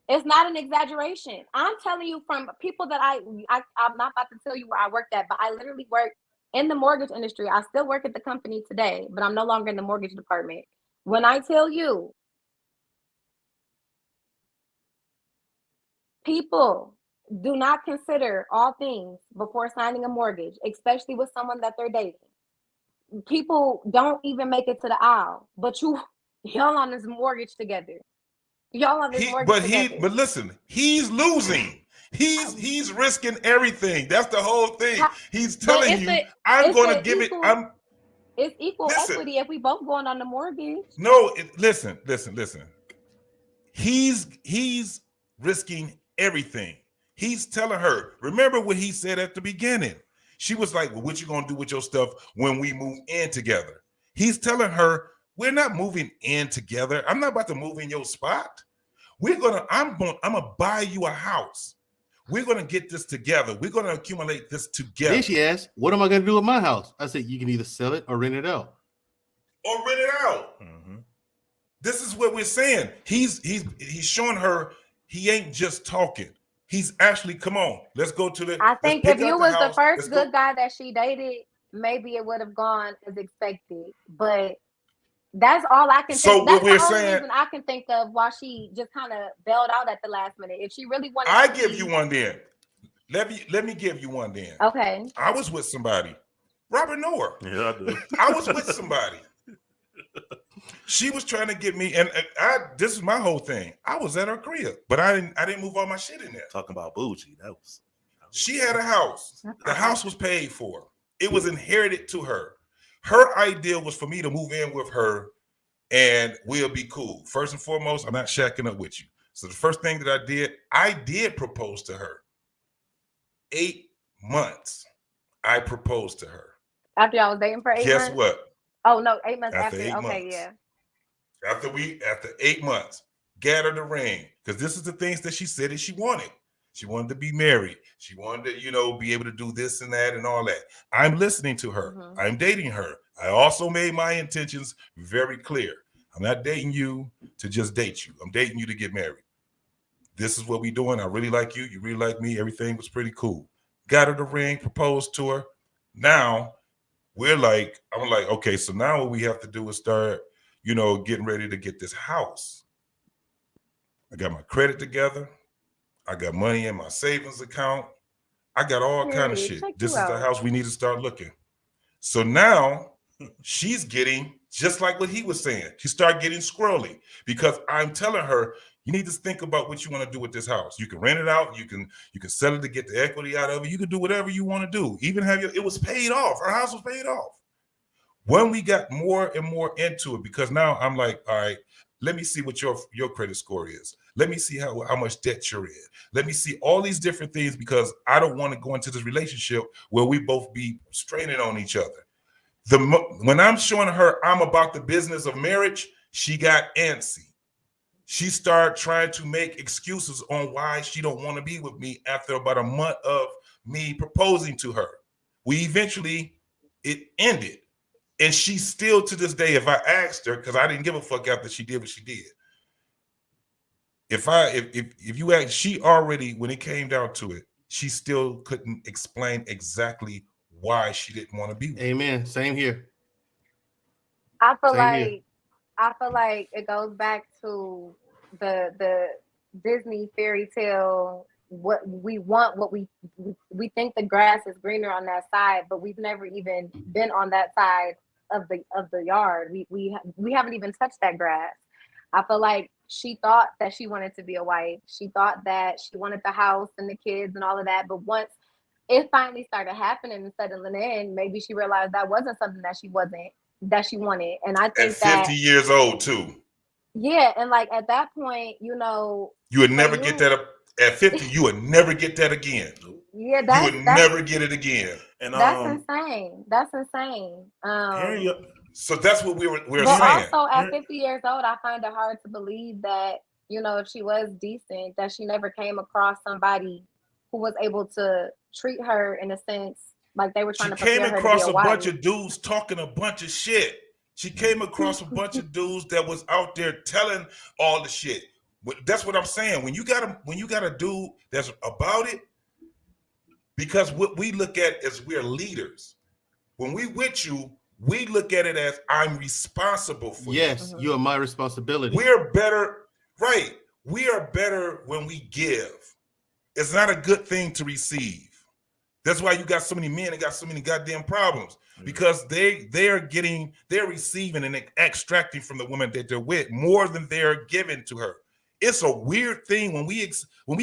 It's not an exaggeration. I'm telling you from people that I'm not about to tell you where I worked at, but I literally worked in the mortgage industry. I still work at the company today, but I'm no longer in the mortgage department. When I tell you, people do not consider all things before signing a mortgage, especially with someone that they're dating. People don't even make it to the aisle, but y'all on this mortgage together. Y'all on this mortgage together. But listen, he's losing. He's risking everything. That's the whole thing. He's telling you, I'm going to give it. It's equal equity if we both going on the mortgage. No, listen. He's risking everything. He's telling her, remember what he said at the beginning. She was like, well, what you gonna do with your stuff when we move in together? He's telling her, we're not moving in together. I'm not about to move in your spot. I'm gonna buy you a house. We're gonna get this together. We're gonna accumulate this together. Then she asked, what am I gonna do with my house? I said, you can either sell it or rent it out. Mm-hmm. This is what we're saying. He's showing her he ain't just talking. He's actually, come on, let's go to the. I think if you was the first good guy that she dated, maybe it would have gone as expected. But that's all I can think. That's the only reason I can think of why she just kind of bailed out at the last minute. If she really wanted, I give you one then. Let me give you one then. Okay. I was with somebody, Robert Noah. Yeah, I do. I was with somebody. She was trying to get me, and this is my whole thing. I was at her crib, but I didn't move all my shit in there. Talking about bougie, that was. She had a house. The house was paid for. It was inherited to her. Her idea was for me to move in with her, and we'll be cool. First and foremost, I'm not shacking up with you. So the first thing that I did propose to her. 8 months, I proposed to her. After y'all was dating for 8 months? Guess what? Oh no, 8 months after. Okay, months. Yeah. After 8 months, gathered the ring, because this is the things that she said that she wanted. She wanted to be married. She wanted to, be able to do this and that and all that. I'm listening to her. Mm-hmm. I'm dating her. I also made my intentions very clear. I'm not dating you to just date you. I'm dating you to get married. This is what we're doing. I really like you. You really like me. Everything was pretty cool. Got her the ring, proposed to her. Now, I'm like, okay, so now what we have to do is start, getting ready to get this house. I got my credit together. I got money in my savings account. I got all kind of shit. Check This you is the out. house we need to start looking. So now she's getting just like what he was saying. She started getting squirrely because I'm telling her, you need to think about what you want to do with this house. You can rent it out. You can sell it to get the equity out of it. You can do whatever you want to do. Even it was paid off. Our house was paid off. When we got more and more into it, because now I'm like, all right, let me see what your credit score is. Let me see how much debt you're in. Let me see all these different things, because I don't want to go into this relationship where we both be straining on each other. When I'm showing her I'm about the business of marriage, she got antsy. She started trying to make excuses on why she don't want to be with me after about a month of me proposing to her. It ended. And she still, to this day, if I asked her, because I didn't give a fuck after she did what she did. If you ask, she already, when it came down to it, she still couldn't explain exactly why she didn't want to be with me. Amen. Same here. I feel like it goes back to the Disney fairy tale. What we want, what we think the grass is greener on that side, but we've never even been on that side of the yard. We haven't even touched that grass. I feel like she thought that she wanted to be a wife. She thought that she wanted the house and the kids and all of that. But once it finally started happening and settling in, maybe she realized that wasn't something that she wanted. And I think at 50 years old too. Yeah, and like at that point, you would never get that up. At 50, you would never get that again. Yeah, you would never get it again. And that's insane. That's insane. So that's what we're but saying. Also, at 50 years old, I find it hard to believe that, if she was decent, that she never came across somebody who was able to treat her in a sense like they were trying to prepare her to be a wife. She came across a bunch of dudes talking a bunch of shit. She came across a bunch of dudes that was out there telling all the shit. That's what I'm saying. When you got a dude that's about it, because what we look at is we're leaders. When we with you, we look at it as I'm responsible for you. Yes, you are my responsibility. We're better, right? We are better when we give. It's not a good thing to receive. That's why you got so many men that got so many goddamn problems, because they're receiving and extracting from the woman that they're with more than they're giving to her. It's a weird thing when we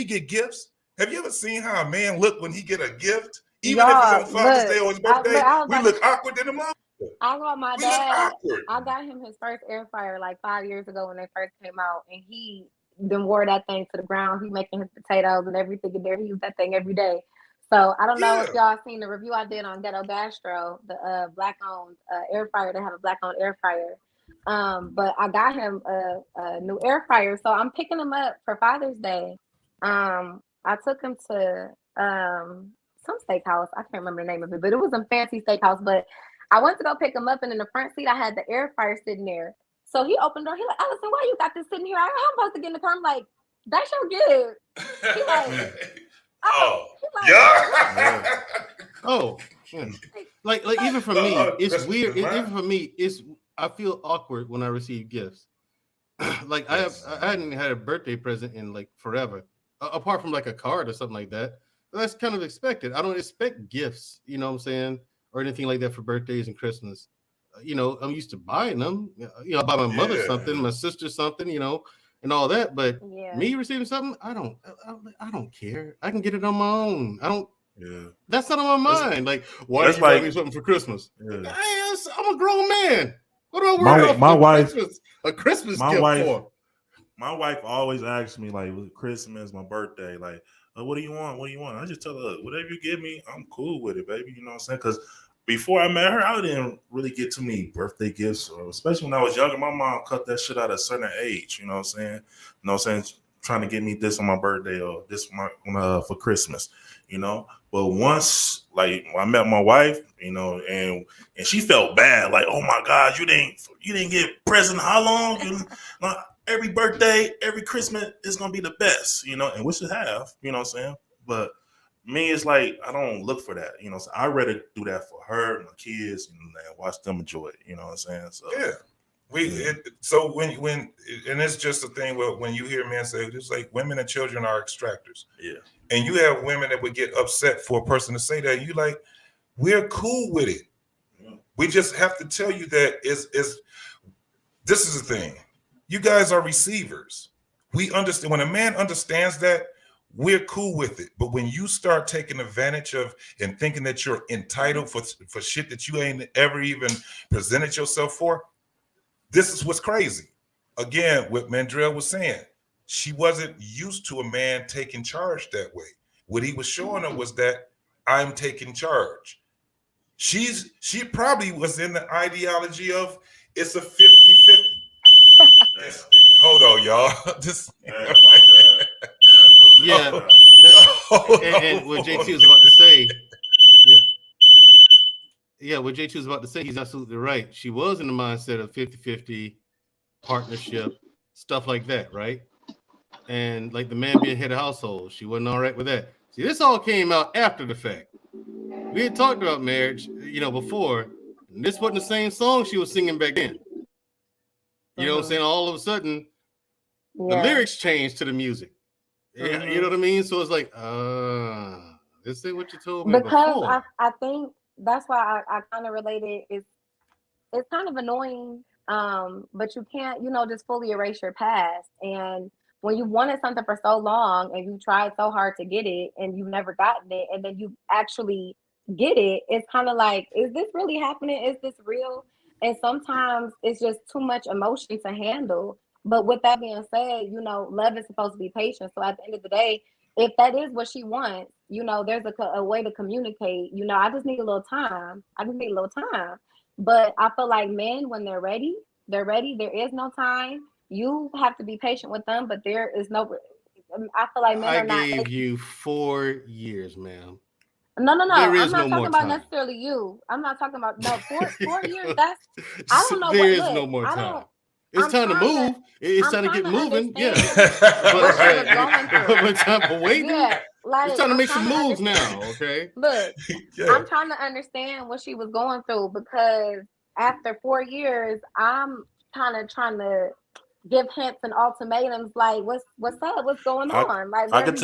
get gifts. Have you ever seen how a man look when he get a gift? Even if it's on Father's Day or his birthday, we look awkward in the mouth. I got my dad. I got him his first air fryer like 5 years ago when they first came out, and he then wore that thing to the ground. He making his potatoes and everything in there. He used that thing every day. So I don't know if y'all seen the review I did on Ghetto Gastro, the black-owned air fryer. They have a black-owned air fryer. But I got him a new air fryer, so I'm picking him up for Father's Day. I took him to some steakhouse. I can't remember the name of it, but it was a fancy steakhouse. But I went to go pick him up, and in the front seat, I had the air fryer sitting there. So he opened the door. He like, Allison, why you got this sitting here? I'm supposed to get in the car. I'm like, that's your gift. He like, yeah. Like even for me, it's weird. Even for me, I feel awkward when I receive gifts. Like I hadn't had a birthday present in like forever, apart from like a card or something like that. That's kind of expected. I don't expect gifts, you know what I'm saying, or anything like that for birthdays and Christmas. I'm used to buying them. I buy my mother something, my sister something, and all that. But me receiving something, I don't care. I can get it on my own. I don't. Yeah, that's not on my mind. Like, why did you buy me something for Christmas? Yeah. I'm a grown man. What do I worry about a Christmas gift for? My wife always asks me, like, Christmas, my birthday, like, what do you want? What do you want? I just tell her, whatever you give me, I'm cool with it, baby. You know what I'm saying? Because before I met her, I didn't really get too many birthday gifts, or especially when I was younger. My mom cut that shit out at a certain age. You know what I'm saying? Trying to get me this on my birthday or this for Christmas. But once, like, I met my wife, and she felt bad, like, oh my God, you didn't get present how long? Every birthday, every Christmas is gonna be the best, and we should have, you know what I'm saying? But me, it's like I don't look for that, so I'd rather do that for her and my kids and watch them enjoy it, you know what I'm saying? So yeah. So when and it's just a thing where when you hear men say it's like women and children are extractors. Yeah. And you have women that would get upset for a person to say that. You like, we're cool with it. Yeah. We just have to tell you that is this is the thing. You guys are receivers. We understand when a man understands that, we're cool with it. But when you start taking advantage of and thinking that you're entitled for shit that you ain't ever even presented yourself for, this is what's crazy. Again, what Mandrell was saying, she wasn't used to a man taking charge that way. What he was showing her was that I'm taking charge. She probably was in the ideology of it's a 50-50. Hold on, y'all. Yeah. And what JT was about to say, what JT was about to say, he's absolutely right. She was in the mindset of 50-50 partnership, stuff like that, right? And like the man being head of household, she wasn't all right with that. See, this all came out after the fact. We had talked about marriage, before, and this wasn't the same song she was singing back then. You know what I'm saying? All of a sudden, the lyrics changed to the music. Yeah, you know what I mean? So it's like, this ain't what you told me because before. I think that's why I kind of related. It's kind of annoying, but you can't, just fully erase your past. And when you wanted something for so long and you tried so hard to get it and you've never gotten it, and then you actually get it, it's kind of like, is this really happening? Is this real? And sometimes it's just too much emotion to handle. But with that being said, love is supposed to be patient. So at the end of the day, if that is what she wants, there's a way to communicate. I just need a little time. But I feel like men, when they're ready. There is no time. You have to be patient with them, but there is no. I feel like men are not. I gave you 4 years, ma'am. No. There is I'm not no talking more about time. necessarily you. I'm not talking about 4 years. That's I don't know. There is no more time. It's time to move. It's time to get moving. Yeah. But time for waiting. Yeah. Like, it's time to make some moves now. Okay. Look, I'm trying to understand what she was going through, because after 4 years, I'm kind of trying to give hints and ultimatums. Like, what's up? What's going on? Like, I could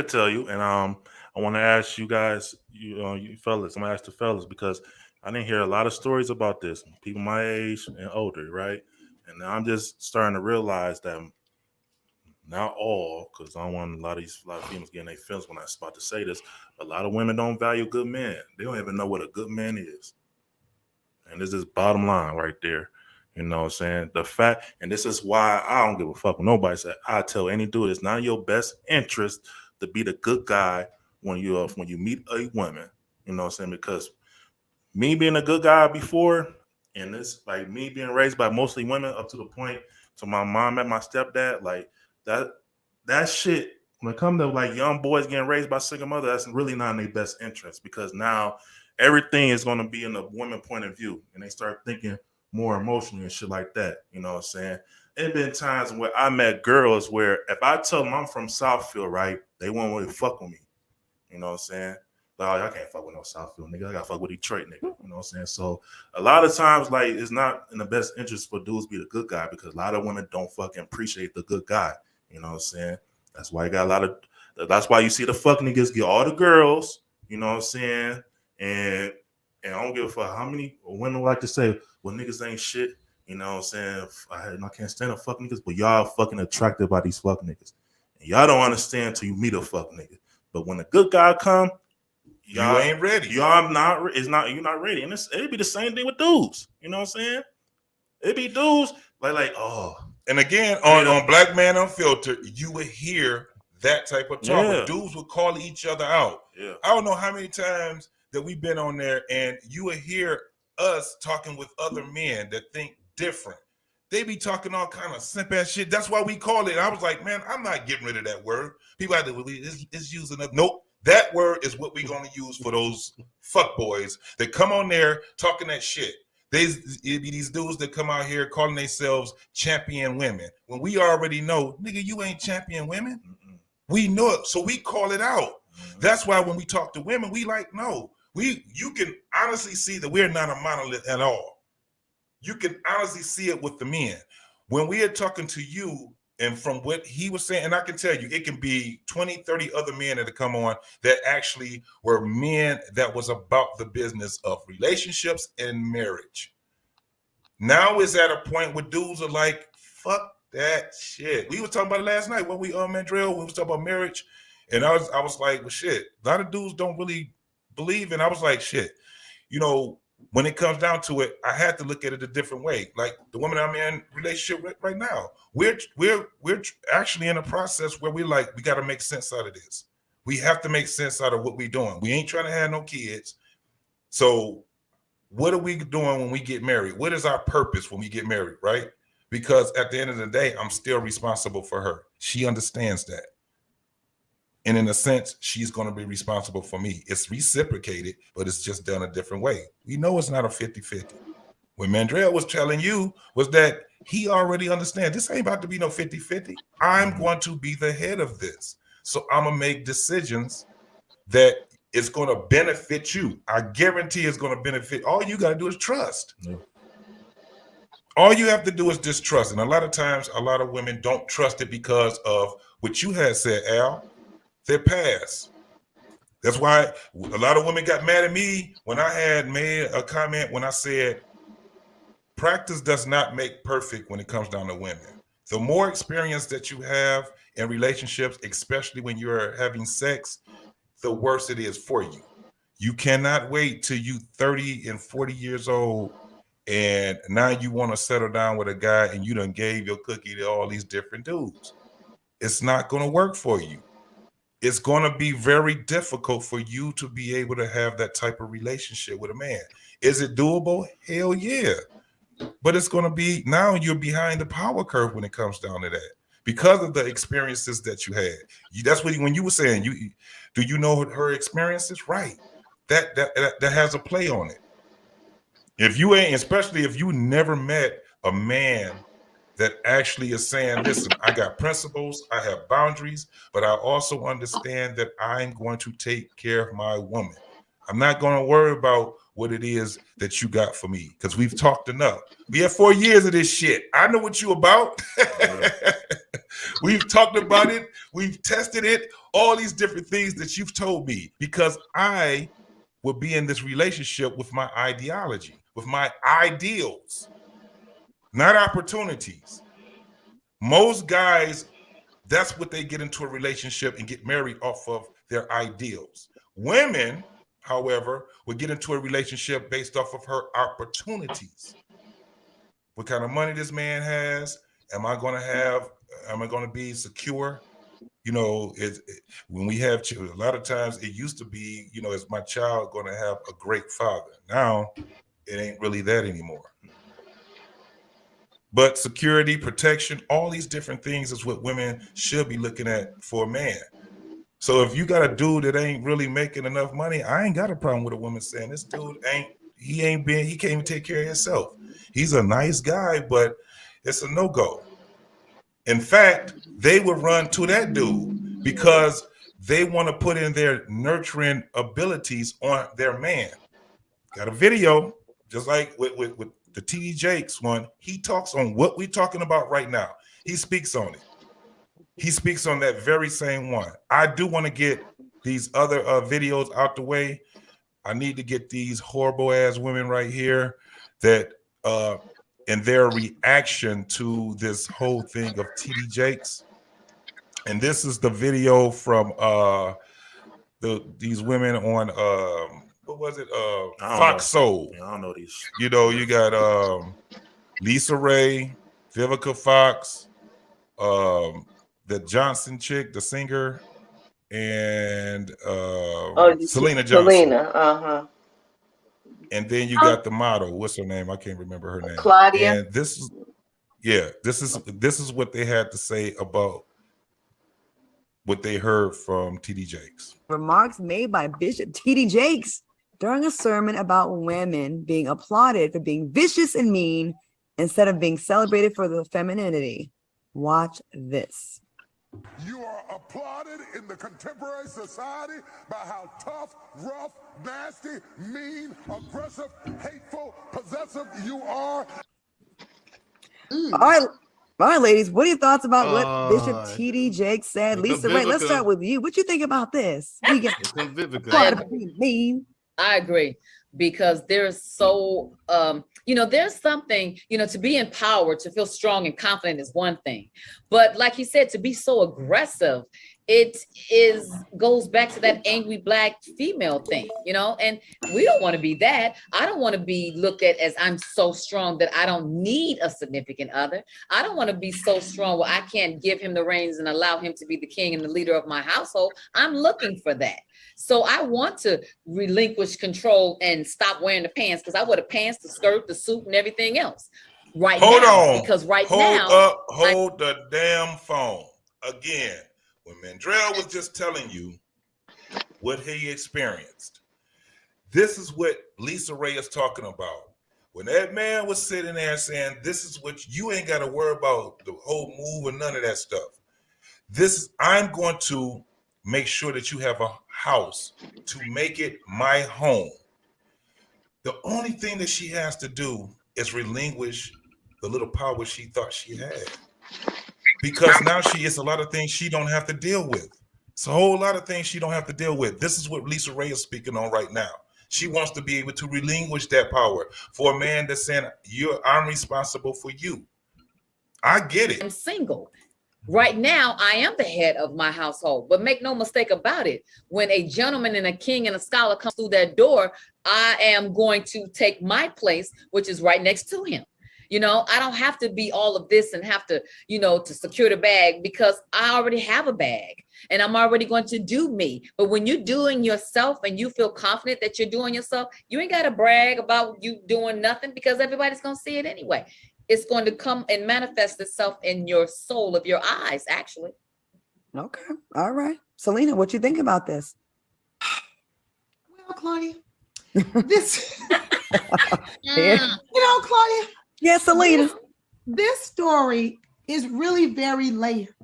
tell you, and I want to ask you guys, you fellas. I'm gonna ask the fellas because I didn't hear a lot of stories about this. People my age and older, right? And I'm just starting to realize that not all, because I don't want a lot of females getting their feelings when I'm about to say this. A lot of women don't value good men. They don't even know what a good man is. And this is bottom line right there. You know what I'm saying? The fact, and this is why I don't give a fuck what nobody said. I tell any dude it's not in your best interest to be the good guy when you meet a woman. You know what I'm saying? Because me being a good guy before, and it's like me being raised by mostly women up to the point to my mom and my stepdad, like that shit, when it comes to like young boys getting raised by single mother, that's really not in their best interest, because now everything is going to be in the woman point of view, and they start thinking more emotionally and shit like that. You know what I'm saying? There been times where I met girls where if I tell them I'm from Southfield, right, they won't really fuck with me. You know what I'm saying? Like, I can't fuck with no Southfield nigga. I gotta fuck with Detroit nigga. You know what I'm saying? So a lot of times, like, it's not in the best interest for dudes to be the good guy, because a lot of women don't fucking appreciate the good guy. You know what I'm saying? That's why you got that's why you see the fuck niggas get all the girls. You know what I'm saying? And I don't give a fuck how many women like to say, well, niggas ain't shit. You know what I'm saying? I can't stand the fuck niggas, but y'all fucking attracted by these fuck niggas. And y'all don't understand till you meet a fuck nigga. But when a good guy come, y'all you ain't ready. Y'all not. It's not. You're not ready. And it'd be the same thing with dudes. You know what I'm saying? It'd be dudes like oh. And again, on Black Man Unfiltered, you would hear that type of talk. Yeah. Dudes would call each other out. Yeah. I don't know how many times that we've been on there, and you would hear us talking with other men that think different. They be talking all kind of simp ass shit. That's why we call it. I was like, man, I'm not getting rid of that word. People have to, it's using it. Nope. That word is what we're going to use for those fuck boys that come on there talking that shit. It'd be these dudes that come out here calling themselves champion women. When we already know, nigga, you ain't champion women. Mm-mm. We know it, so we call it out. Mm-hmm. That's why when we talk to women, we like, no. You can honestly see that we're not a monolith at all. You can honestly see it with the men. When we are talking to you, and from what he was saying, and I can tell you, it can be 20, 30 other men that come on that actually were men that was about the business of relationships and marriage. Now it's at a point where dudes are like, fuck that shit. We were talking about it last night when we Mandrell, we was talking about marriage. And I was like, well, shit, a lot of dudes don't really believe. And I was like, shit, you know, when it comes down to it, I had to look at it a different way. Like the woman I'm in relationship with right now, we're actually in a process where we got to make sense out of this. We have to make sense out of what we're doing. We ain't trying to have no kids. So what are we doing when we get married? What is our purpose when we get married, right? Because at the end of the day, I'm still responsible for her. She understands that. And in a sense, she's going to be responsible for me. It's reciprocated, but it's just done a different way. We know it's not a 50-50. What Mandrell was telling you was that he already understands this ain't about to be no 50-50. I'm going to be the head of this. So I'm going to make decisions that it's going to benefit you. I guarantee it's going to benefit. All you got to do is trust. Yeah. All you have to do is just trust. And a lot of times, a lot of women don't trust it because of what you had said, Al. Their past. That's why a lot of women got mad at me when I had made a comment when I said practice does not make perfect when it comes down to women. The more experience that you have in relationships, especially when you're having sex, the worse it is for you. You cannot wait till you 30 and 40 years old and now you want to settle down with a guy and you done gave your cookie to all these different dudes. It's not going to work for you. It's going to be very difficult for you to be able to have that type of relationship with a man. Is it doable? Hell yeah. But it's going to be, now you're behind the power curve when it comes down to that because of the experiences that you had. That's what when you were saying, do you know her experiences? Right. That has a play on it. If you ain't, especially if you never met a man that actually is saying, listen, I got principles, I have boundaries, but I also understand that I'm going to take care of my woman. I'm not going to worry about what it is that you got for me because we've talked enough. We have 4 years of this shit. I know what you about. We've talked about it. We've tested it. All these different things that you've told me because I will be in this relationship with my ideology, with my ideals. Not opportunities. Most guys, that's what they get into a relationship and get married off of their ideals. Women, however, would get into a relationship based off of her opportunities. What kind of money this man has? Am I going to be secure? You know, when we have children, a lot of times it used to be, you know, is my child going to have a great father? Now, it ain't really that anymore. But security, protection, all these different things is what women should be looking at for a man. So if you got a dude that ain't really making enough money, I ain't got a problem with a woman saying this dude he can't even take care of himself. He's a nice guy, but it's a no-go. In fact, they would run to that dude because they want to put in their nurturing abilities on their man. Got a video, just like with the T.D Jakes one, he talks on what we're talking about right now. He speaks on it. He speaks on that very same one. I do want to get these other videos out the way. I need to get these horrible ass women right here that and their reaction to this whole thing of T.D Jakes. And this is the video from these women on what was it? Fox Soul. Yeah, I don't know these. You know, you got Lisa Ray, Vivica Fox, the Johnson chick, the singer, and Selena Johnson. Selena, And then you got the model. What's her name? I can't remember her name. Claudia. And this is what they had to say about what they heard from T.D Jakes. Remarks made by Bishop T.D Jakes during a sermon about women being applauded for being vicious and mean instead of being celebrated for their femininity. Watch this. You are applauded in the contemporary society by how tough, rough, nasty, mean, aggressive, hateful, possessive you are. All right, ladies. What are your thoughts about what Bishop T.D. Jakes said? Lisa Ray, let's start with you. What you think about this? We get mean. I agree, because there's so there's something, to be empowered, to feel strong and confident is one thing, but like he said, to be so aggressive, it goes back to that angry Black female thing, and we don't want to be that. I don't want to be looked at as I'm so strong that I don't need a significant other. I don't want to be so strong where I can't give him the reins and allow him to be the king and the leader of my household. I'm looking for that. So I want to relinquish control and stop wearing the pants, because I wear the pants, the skirt, the suit, and everything else Hold on. Because hold the damn phone. Again, when Mandrell was just telling you what he experienced, this is what Lisa Ray is talking about. When that man was sitting there saying, this is what you ain't got to worry about, the whole move and none of that stuff. I'm going to make sure that you have a house to make it my home. The only thing that she has to do is relinquish the little power she thought she had. Because now it's a lot of things she don't have to deal with. It's a whole lot of things she don't have to deal with. This is what Lisa Ray is speaking on right now. She wants to be able to relinquish that power for a man that's saying, I'm responsible for you. I get it. I'm single. Right now, I am the head of my household, but make no mistake about it. When a gentleman and a king and a scholar comes through that door, I am going to take my place, which is right next to him. I don't have to be all of this and have to, to secure the bag, because I already have a bag and I'm already going to do me. But when you're doing yourself and you feel confident that you're doing yourself, you ain't got to brag about you doing nothing, because everybody's going to see it anyway. It's going to come and manifest itself in your soul of your eyes, actually. Okay. All right. Selena, what you think about this? Well, Claudia, this, Yeah. Claudia. Yes, Selena. This story is really very layered.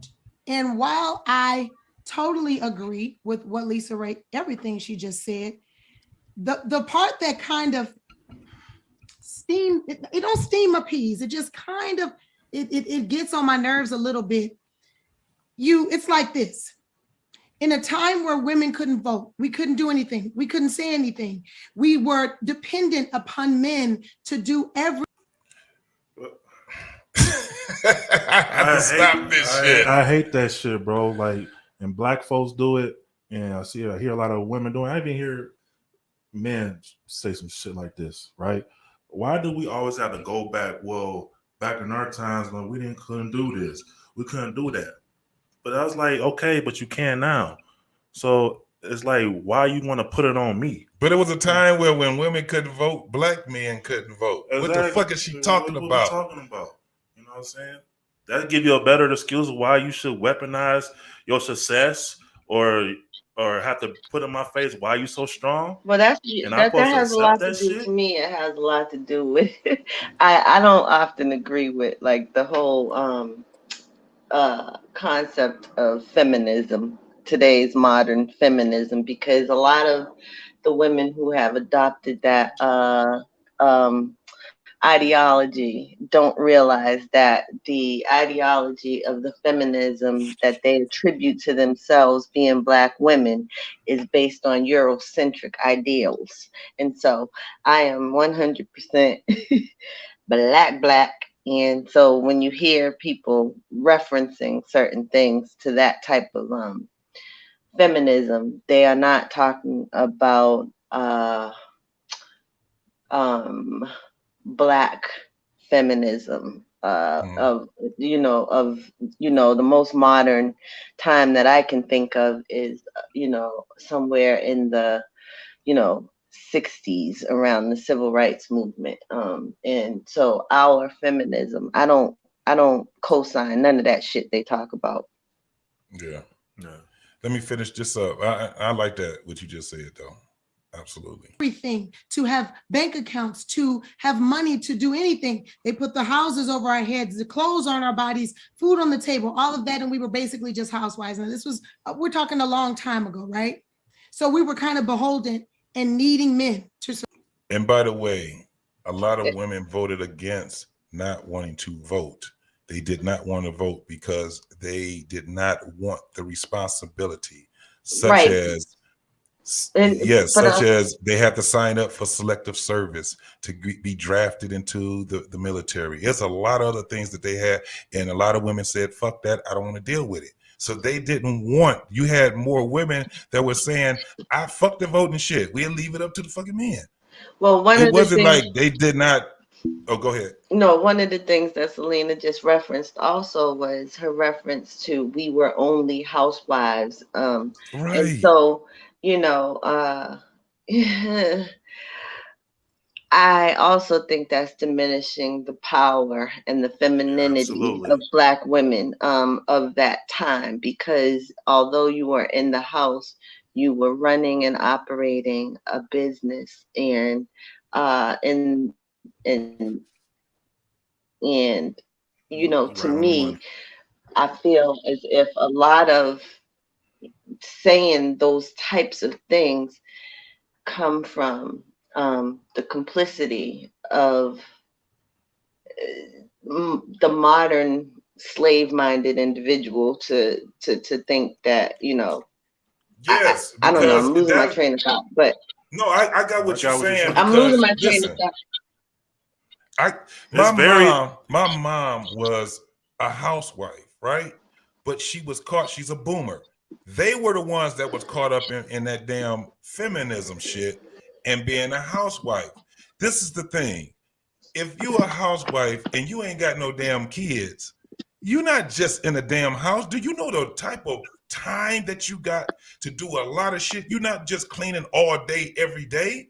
And while I totally agree with what Lisa Ray, everything she just said, the part that kind of it don't steam appease, it just kind of it gets on my nerves a little bit. It's like this. In a time where women couldn't vote, we couldn't do anything, we couldn't say anything, we were dependent upon men to do everything. I hate that shit, bro. Like, and Black folks do it, and I hear a lot of women doing it. I even hear men say some shit like this, right? Why do we always have to go back? Well, back in our times when we couldn't do this, we couldn't do that. But I was like, okay, but you can now. So it's like, why you want to put it on me? But it was a time where when women couldn't vote, Black men couldn't vote. Exactly. What the fuck is she talking about? What are you talking about? You know what I'm saying? That'll give you a better excuse of why you should weaponize your success or have to put in my face why you so strong. Well, that has a lot to do to me. It has a lot to do with I don't often agree with like the whole concept of feminism, today's modern feminism, because a lot of the women who have adopted that ideology don't realize that the ideology of the feminism that they attribute to themselves, being Black women, is based on Eurocentric ideals. And so I am 100% black. And so when you hear people referencing certain things to that type of feminism, they are not talking about Black feminism of the most modern time that I can think of is somewhere in the 60s around the civil rights movement, and so our feminism, I don't co-sign none of that shit they talk about. Yeah. Let me finish this up. I like that what you just said though. Absolutely. Everything, to have bank accounts, to have money, to do anything. They put the houses over our heads, the clothes on our bodies, food on the table, all of that. And we were basically just housewives. And this was, we're talking a long time ago, right? So we were kind of beholden and needing men to. And by the way, a lot of women voted against not wanting to vote. They did not want to vote because they did not want the responsibility, such as as they have to sign up for selective service to be drafted into the military. It's a lot of other things that they had, and a lot of women said, fuck that, I don't want to deal with it. So they didn't want, you had more women that were saying, I fuck the voting shit, we'll leave it up to the fucking men. Well, it wasn't like they did not. Oh, go ahead. No, one of the things that Selena just referenced also was her reference to we were only housewives. Right. And so, I also think that's diminishing the power and the femininity of Black women of that time, because although you were in the house, you were running and operating a business, and to me, I feel as if a lot of saying those types of things come from the complicity of the modern slave-minded individual to think that, yes, I don't know, I'm losing my train of thought, but no, I got what you're saying. I'm losing my train of thought. My mom was a housewife, right? But she was caught, she's a boomer. They were the ones that was caught up in that damn feminism shit and being a housewife. This is the thing. If you a housewife and you ain't got no damn kids, you're not just in a damn house. Do you know the type of time that you got to do a lot of shit? You're not just cleaning all day, every day.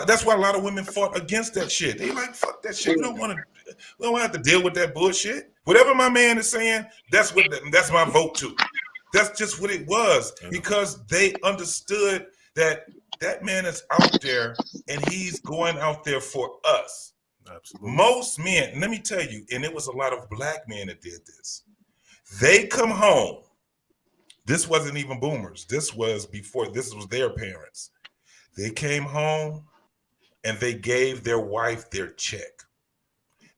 That's why a lot of women fought against that shit. They like, fuck that shit. We don't have to deal with that bullshit. Whatever my man is saying, that's my vote too. That's just what it was, because they understood that man is out there and he's going out there for us. Absolutely. Most men, let me tell you, and it was a lot of Black men that did this. They come home. This wasn't even boomers. This was their parents. They came home and they gave their wife their check.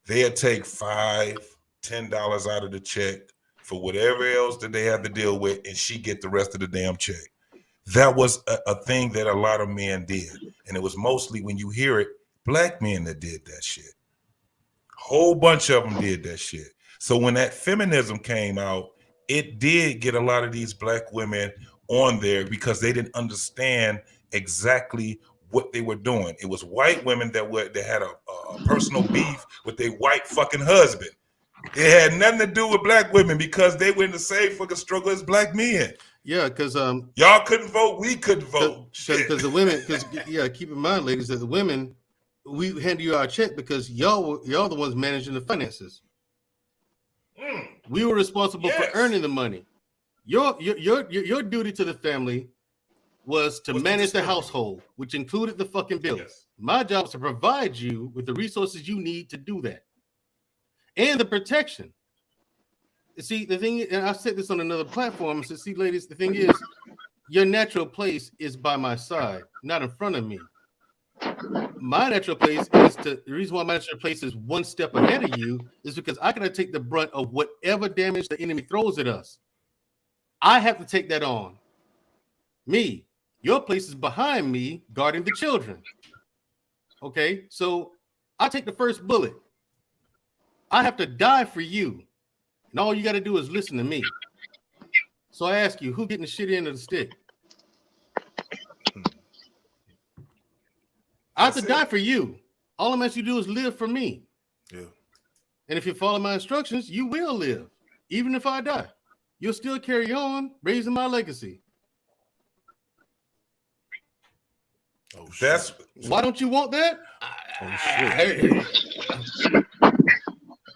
They'd take $5, $10 out of the check for whatever else that they had to deal with, and she get the rest of the damn check. That was a thing that a lot of men did. And it was mostly, when you hear it, Black men that did that shit. Whole bunch of them did that shit. So when that feminism came out, it did get a lot of these Black women on there because they didn't understand exactly what they were doing. It was white women that had a personal beef with their white fucking husband. It had nothing to do with Black women because they were in the same fucking struggle as Black men. Yeah, because y'all couldn't vote, we couldn't vote. Because the women, keep in mind, ladies, that the women, we hand you our check because y'all the ones managing the finances. We were responsible for earning the money. Your duty to the family was to manage the household, which included the fucking bills. Yes. My job is to provide you with the resources you need to do that. And the protection. See, the thing, and I said this on another platform. I said, see, ladies, the thing is, your natural place is by my side, not in front of me. My natural place the reason why my natural place is one step ahead of you is because I gotta take the brunt of whatever damage the enemy throws at us. I have to take that on. Me. Your place is behind me, guarding the children. Okay, so I take the first bullet. I have to die for you. And all you got to do is listen to me. So I ask you, who getting the shit end of the stick? I have to die for you. All I'm asking you to do is live for me. Yeah. And if you follow my instructions, you will live. Even if I die, you'll still carry on raising my legacy. Oh, why don't you want that?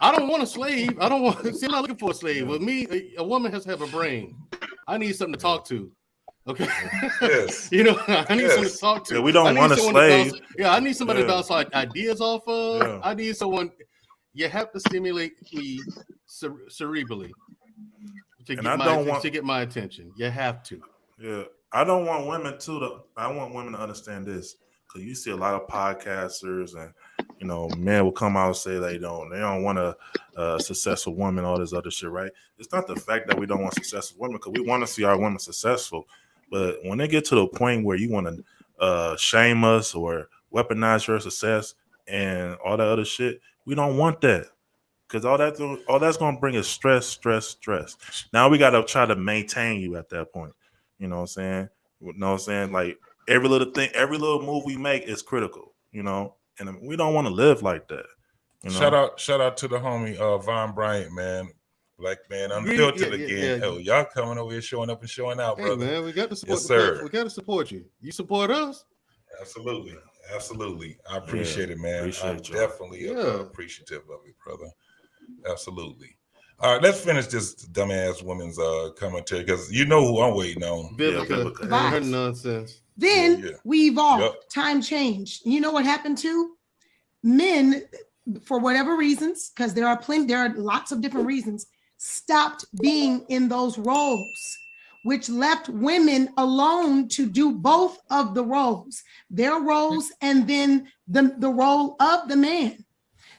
I don't want a slave. I don't want. See, I'm not looking for a slave. With me, a woman has to have a brain. I need something to talk to. Okay. Yes. I need someone to talk to. Yeah, we don't want a slave. I need somebody to bounce ideas off of. Yeah. I need someone. You have to stimulate me cerebrally to get my attention. You have to. Yeah. I don't want women I want women to understand this. because you see a lot of podcasters and men will come out and say they don't want a successful woman, all this other shit, right? It's not the fact that we don't want successful women, because we want to see our women successful, but when they get to the point where you want to shame us or weaponize your success and all that other shit, we don't want that. Because all that's going to bring is stress. Now we got to try to maintain you at that point. You know what I'm saying? Like every little thing, every little move we make is critical, and we don't want to live like that. Shout out to the homie Von Bryant, man. Black man unfiltered again. Oh, y'all coming over here showing up and showing out, brother. Man, we got to support we got to support you. You support us? Absolutely. I appreciate it, man. I'm definitely appreciative of it, brother. Absolutely. All right, let's finish this dumbass women's commentary, because you know who I'm waiting on. Her nonsense. Then we evolved. Yep. Time changed. You know what happened to men, for whatever reasons, because there are lots of different reasons, stopped being in those roles, which left women alone to do both of the roles, their roles and then the role of the man.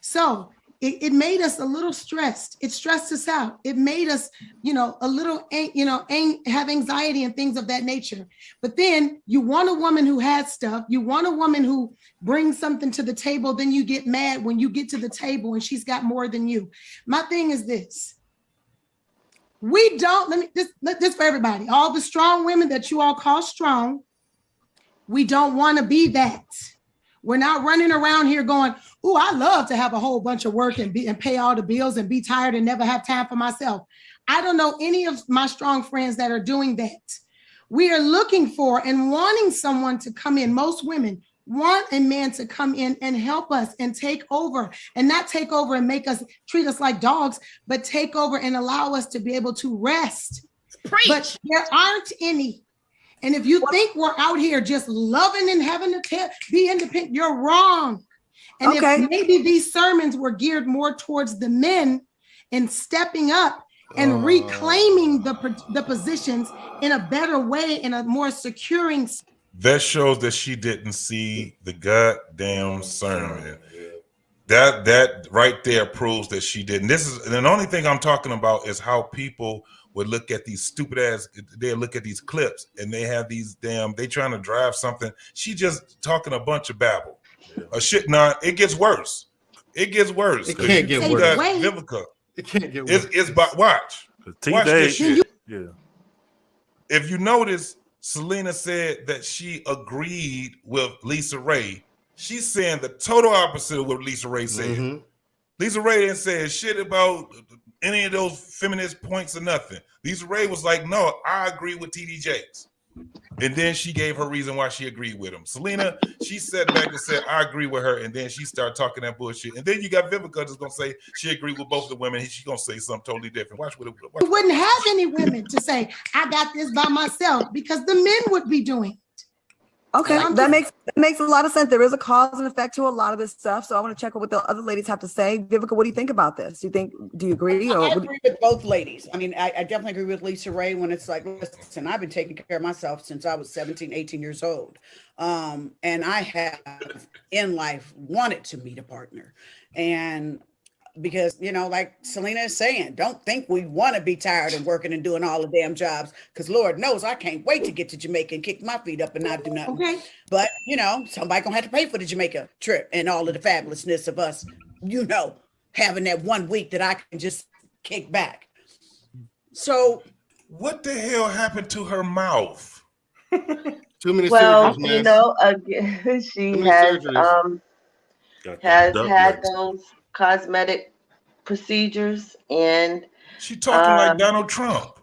So it made us a little stressed. It stressed us out. It made us, a little, have anxiety and things of that nature. But then you want a woman who has stuff. You want a woman who brings something to the table. Then you get mad when you get to the table and she's got more than you. My thing is this. We don't, this for everybody. All the strong women that you all call strong, we don't want to be that. We're not running around here going, "Ooh, I love to have a whole bunch of work and pay all the bills and be tired and never have time for myself." I don't know any of my strong friends that are doing that. We are looking for and wanting someone to come in. Most women want a man to come in and help us and take over, and not take over and treat us like dogs, but take over and allow us to be able to rest. Preach. But there aren't any. And if you think we're out here just loving and having to be independent, you're wrong. And if maybe these sermons were geared more towards the men and stepping up and reclaiming the positions in a better way, in a more securing. That shows that she didn't see the goddamn sermon. That right there proves that she didn't. And the only thing I'm talking about is how people would look at these they look at these clips and they have these they trying to drive something. She just talking a bunch of babble. Shit. Nah, it gets worse. It can't get worse. Vivica. It can't get worse. It's watch. Watch this shit. Yeah. If you notice, Selena said that she agreed with Lisa Ray. She's saying the total opposite of what Lisa Ray said. Mm-hmm. Lisa Ray didn't say shit about any of those feminist points or nothing. Lisa Ray was like, "No, I agree with T.D. Jakes." And then she gave her reason why she agreed with him. Selena, she sat back and said, "I agree with her." And then she started talking that bullshit. And then you got Vivica that's going to say she agreed with both the women. She's going to say something totally different. Watch. We wouldn't have any women to say, "I got this by myself," because the men would be doing it. Okay, that makes a lot of sense. There is a cause and effect to a lot of this stuff. So I want to check out what the other ladies have to say. Vivica, what do you think about this? Do you agree? I agree with both ladies. I mean, I definitely agree with Lisa Ray when it's like, listen, I've been taking care of myself since I was 17, 18 years old. And I have in life wanted to meet a partner. And because, like Selena is saying, don't think we want to be tired and working and doing all the damn jobs, because Lord knows I can't wait to get to Jamaica and kick my feet up and not do nothing. Okay. But, somebody gonna have to pay for the Jamaica trip and all of the fabulousness of us, having that 1 week that I can just kick back. So what the hell happened to her mouth? Too many surgeries, man. Again, she has had those cosmetic procedures, and she talking like Donald Trump.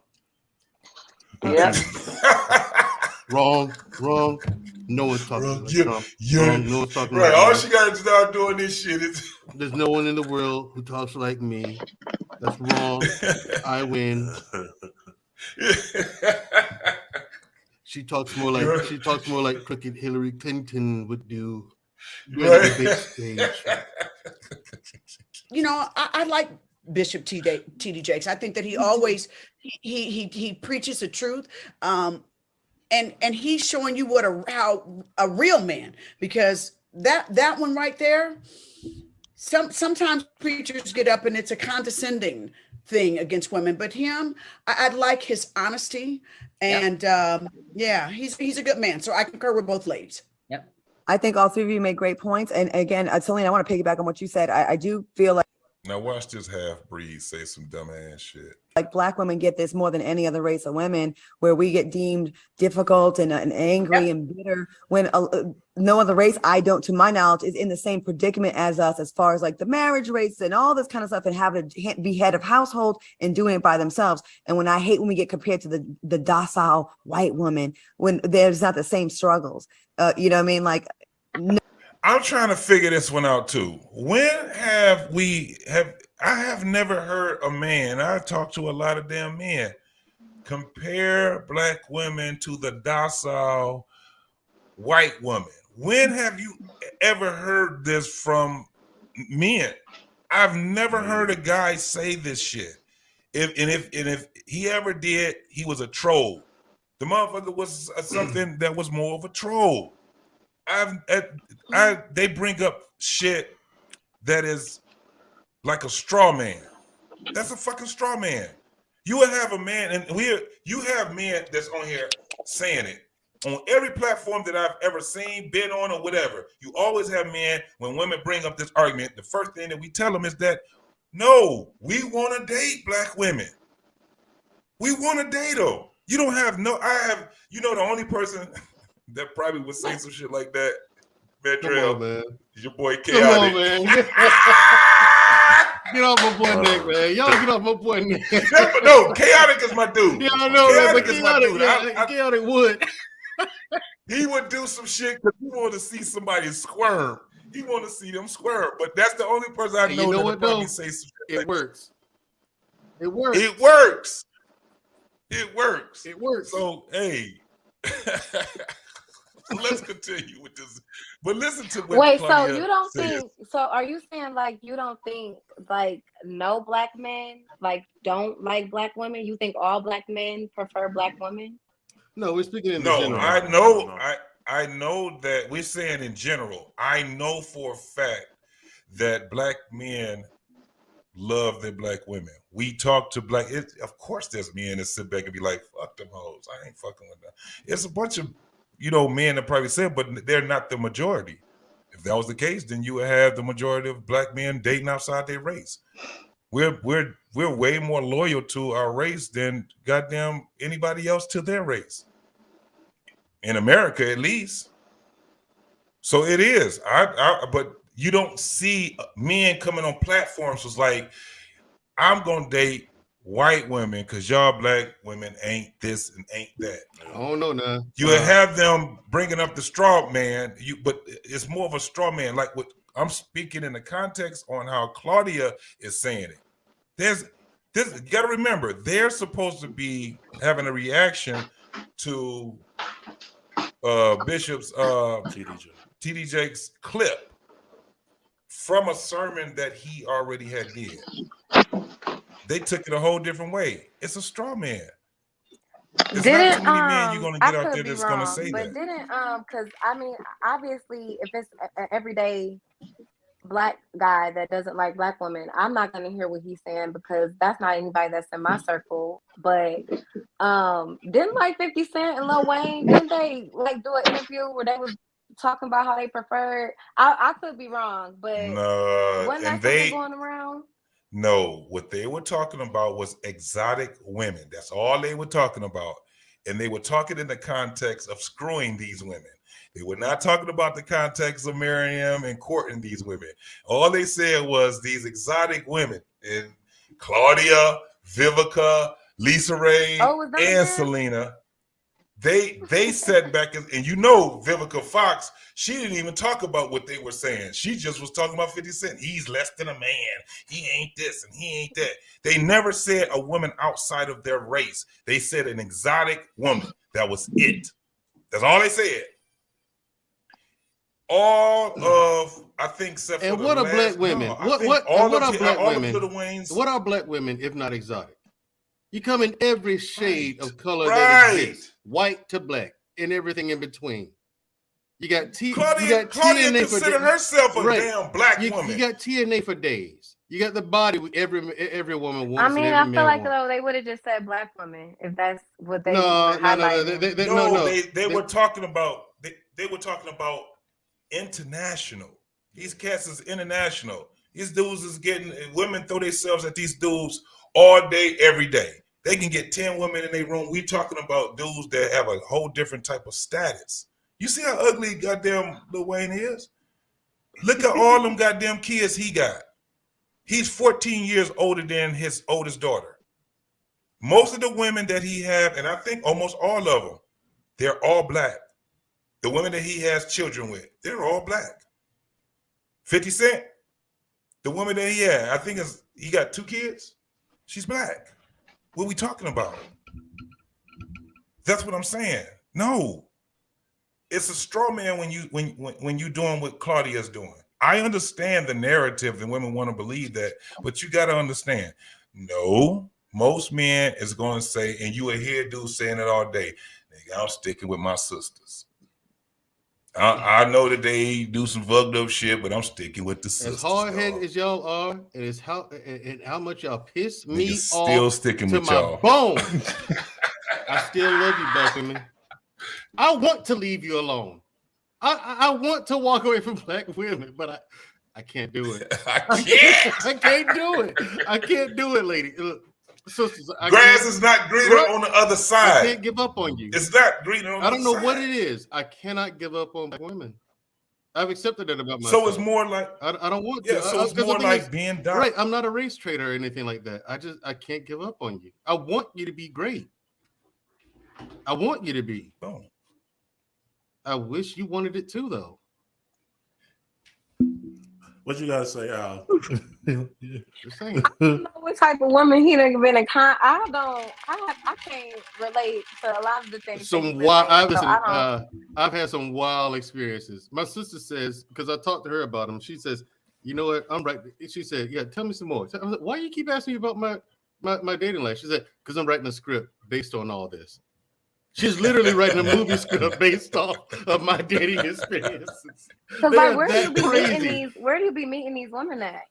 Yep. Wrong. No one's talking like Trump. Wrong. No one's talking right. Like all she got to start doing this shit is. There's no one in the world who talks like me. That's wrong. I win. She talks more like crooked Hillary Clinton would do. Right. The big stage. I like Bishop T.D. Jakes. I think that he always he preaches the truth. and he's showing you what how a real man, because that one right there, sometimes preachers get up and it's a condescending thing against women, but him, I like his honesty, and yeah, he's a good man. So I concur with both ladies. Yep. I think all three of you made great points. And again, Selena, I want to piggyback on what you said. I do feel like Now watch this half-breed say some dumbass shit. like Black women get this more than any other race of women, where we get deemed difficult and angry and bitter, when no other race, I don't, to my knowledge, is in the same predicament as us as far as like the marriage rates and all this kind of stuff, and having to be head of household and doing it by themselves. And when I hate when we get compared to the docile white woman, when there's not the same struggles, you know what I mean? Like, no. I'm trying to figure this one out too. When I have never heard a man, I talked to a lot of damn men, compare Black women to the docile white woman. When have you ever heard this from men? I've never heard a guy say this shit. If he ever did, he was a troll. The motherfucker was something that was more of a troll. They bring up shit that is like a straw man. That's a fucking straw man. You would have a man, and you have men that's on here saying it on every platform that I've ever seen, been on, or whatever. You always have men, when women bring up this argument, the first thing that we tell them is that, no, we want to date Black women. We want to date them. You don't have the only person that probably would say some shit like that, man, is your boy Chaotic. Come on, man. Get off my boy neck, man. Y'all get off my boy neck. No, Chaotic is my dude. Yeah, I know, Chaotic but is my dude. Chaotic would. He would do some shit because he want to see somebody squirm. He want to see them squirm. But that's the only person I know that would probably say some shit. It works. It works. It works. It works. It works. So, hey, let's continue with this. But listen to what Wait, Claudia so you don't says. think, so are you saying like you don't think like no Black men like don't like Black women? You think all Black men prefer Black women? No, we're speaking in general. I know that we're saying in general. I know for a fact that Black men love their Black women. We talk to of course there's men that sit back and be like, fuck them hoes. I ain't fucking with them. It's a bunch of men that probably say, but they're not the majority. If that was the case, then you would have the majority of Black men dating outside their race. We're way more loyal to our race than goddamn anybody else to their race. In America, at least. So it is. But you don't see men coming on platforms was like, I'm gonna date white women because y'all Black women ain't this and ain't that. I don't know now. You have them bringing up the straw man, but it's more of a straw man. Like what I'm speaking in the context on how Claudia is saying it. You got to remember, they're supposed to be having a reaction to Bishop's T.D. Jakes clip from a sermon that he already had did. They took it a whole different way. It's a straw man. There's not too many men you're gonna get out there that's gonna say that. Because I mean, obviously, if it's an everyday Black guy that doesn't like Black women, I'm not gonna hear what he's saying because that's not anybody that's in my circle. But didn't like 50 Cent and Lil Wayne, didn't they like do an interview where they was talking about how they preferred? I could be wrong, but wasn't that something going around? No, what they were talking about was exotic women. That's all they were talking about. And they were talking in the context of screwing these women. They were not talking about the context of marrying them and courting these women. All they said was these exotic women. And Claudia, Vivica, Lisa Ray, and Selena, they sat back and Vivica Fox, she didn't even talk about what they were saying. She just was talking about 50 Cent. He's less than a man. He ain't this and he ain't that. They never said a woman outside of their race. They said an exotic woman. That was it. That's all they said. All of, I think, except for what are Black women? What are Black women if not exotic? You come in every shade of color that exists, white to Black. and everything in between. You got Claudia TNA for consider herself a damn black woman. You got TNA for days. You got the body every woman wants. I mean, I feel like though they would have just said black women if that's what they highlighted. They were talking about they were talking about international. These cats is international. These dudes is getting women throw themselves at these dudes all day, every day. They can get 10 women in their room. We talking about dudes that have a whole different type of status. You see how ugly goddamn Lil Wayne is? Look at all them goddamn kids he got. He's 14 years older than his oldest daughter. Most of the women that he have, and I think almost all of them, they're all black. The women that he has children with, they're all black. 50 Cent, the woman that he had, I think he got 2 kids. She's black. What are we talking about? That's what I'm saying. No. It's a straw man when you doing what Claudia's doing. I understand the narrative and women want to believe that, but you got to understand. No, most men is going to say, and you will hear dudes saying it all day, nigga, I'm sticking with my sisters. I know that they do some fucked up shit, but I'm sticking with the sisters. As hard-headed as y'all are, and how much y'all piss me off still sticking to with my y'all. bones. I still love you, black women. I want to leave you alone. I want to walk away from black women, but I can't do it. I can't. I can't do it. I can't do it, lady. Sisters, grass is not greener on the other side. I can't give up on you. It's not greener on the other side. I don't know what it is. I cannot give up on black women. I've accepted that about myself. So it's more like I don't want to. Yeah, so it's more like being done. Right. I'm not a race trader or anything like that. I can't give up on you. I want you to be great. I want you to be. Oh. I wish you wanted it too, though. What you gotta say, Al? I don't know what type of woman he done been in. I can't relate to a lot of the things. I've had some wild experiences. My sister says, because I talked to her about them, she says, you know what? I'm right. She said, yeah, tell me some more. I was like, why you keep asking me about my dating life? She said, because I'm writing a script based on all this. She's literally writing a movie script based off of my dating experiences. Because like, where do you be meeting these women at?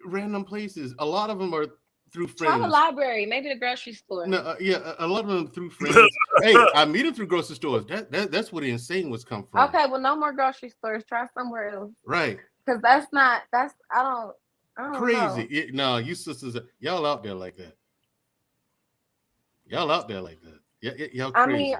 Random places. A lot of them are through friends. Try the library, maybe the grocery store. No, a lot of them through friends. Hey, I meet them through grocery stores. That's where the insane was come from. Okay, well, no more grocery stores. Try somewhere else. Right. Because I don't crazy. No, you sisters, y'all out there like that. Y'all out there like that. Yeah, I mean,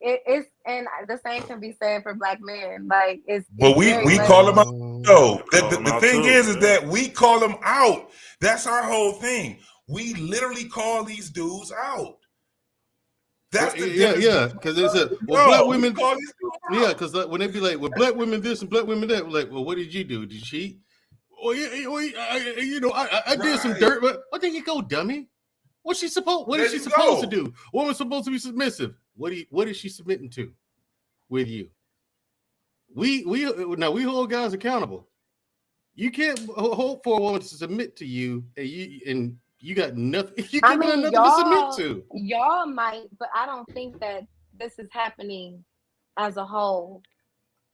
it's and the same can be said for black men. Like it's. But we call them out. No, the thing is that we call them out. That's our whole thing. We literally call these dudes out. That's the difference. Because they said, well, black women. Yeah, because when they be like, well, black women this and black women that, we're like, well, what did you do? Did you cheat? Well, I did some dirt, but there you go, dummy. What is she supposed to do? Woman's supposed to be submissive. What is she submitting to with you? We hold guys accountable. You can't hope for a woman to submit to you and you got nothing. You got nothing to submit to. Y'all might, but I don't think that this is happening as a whole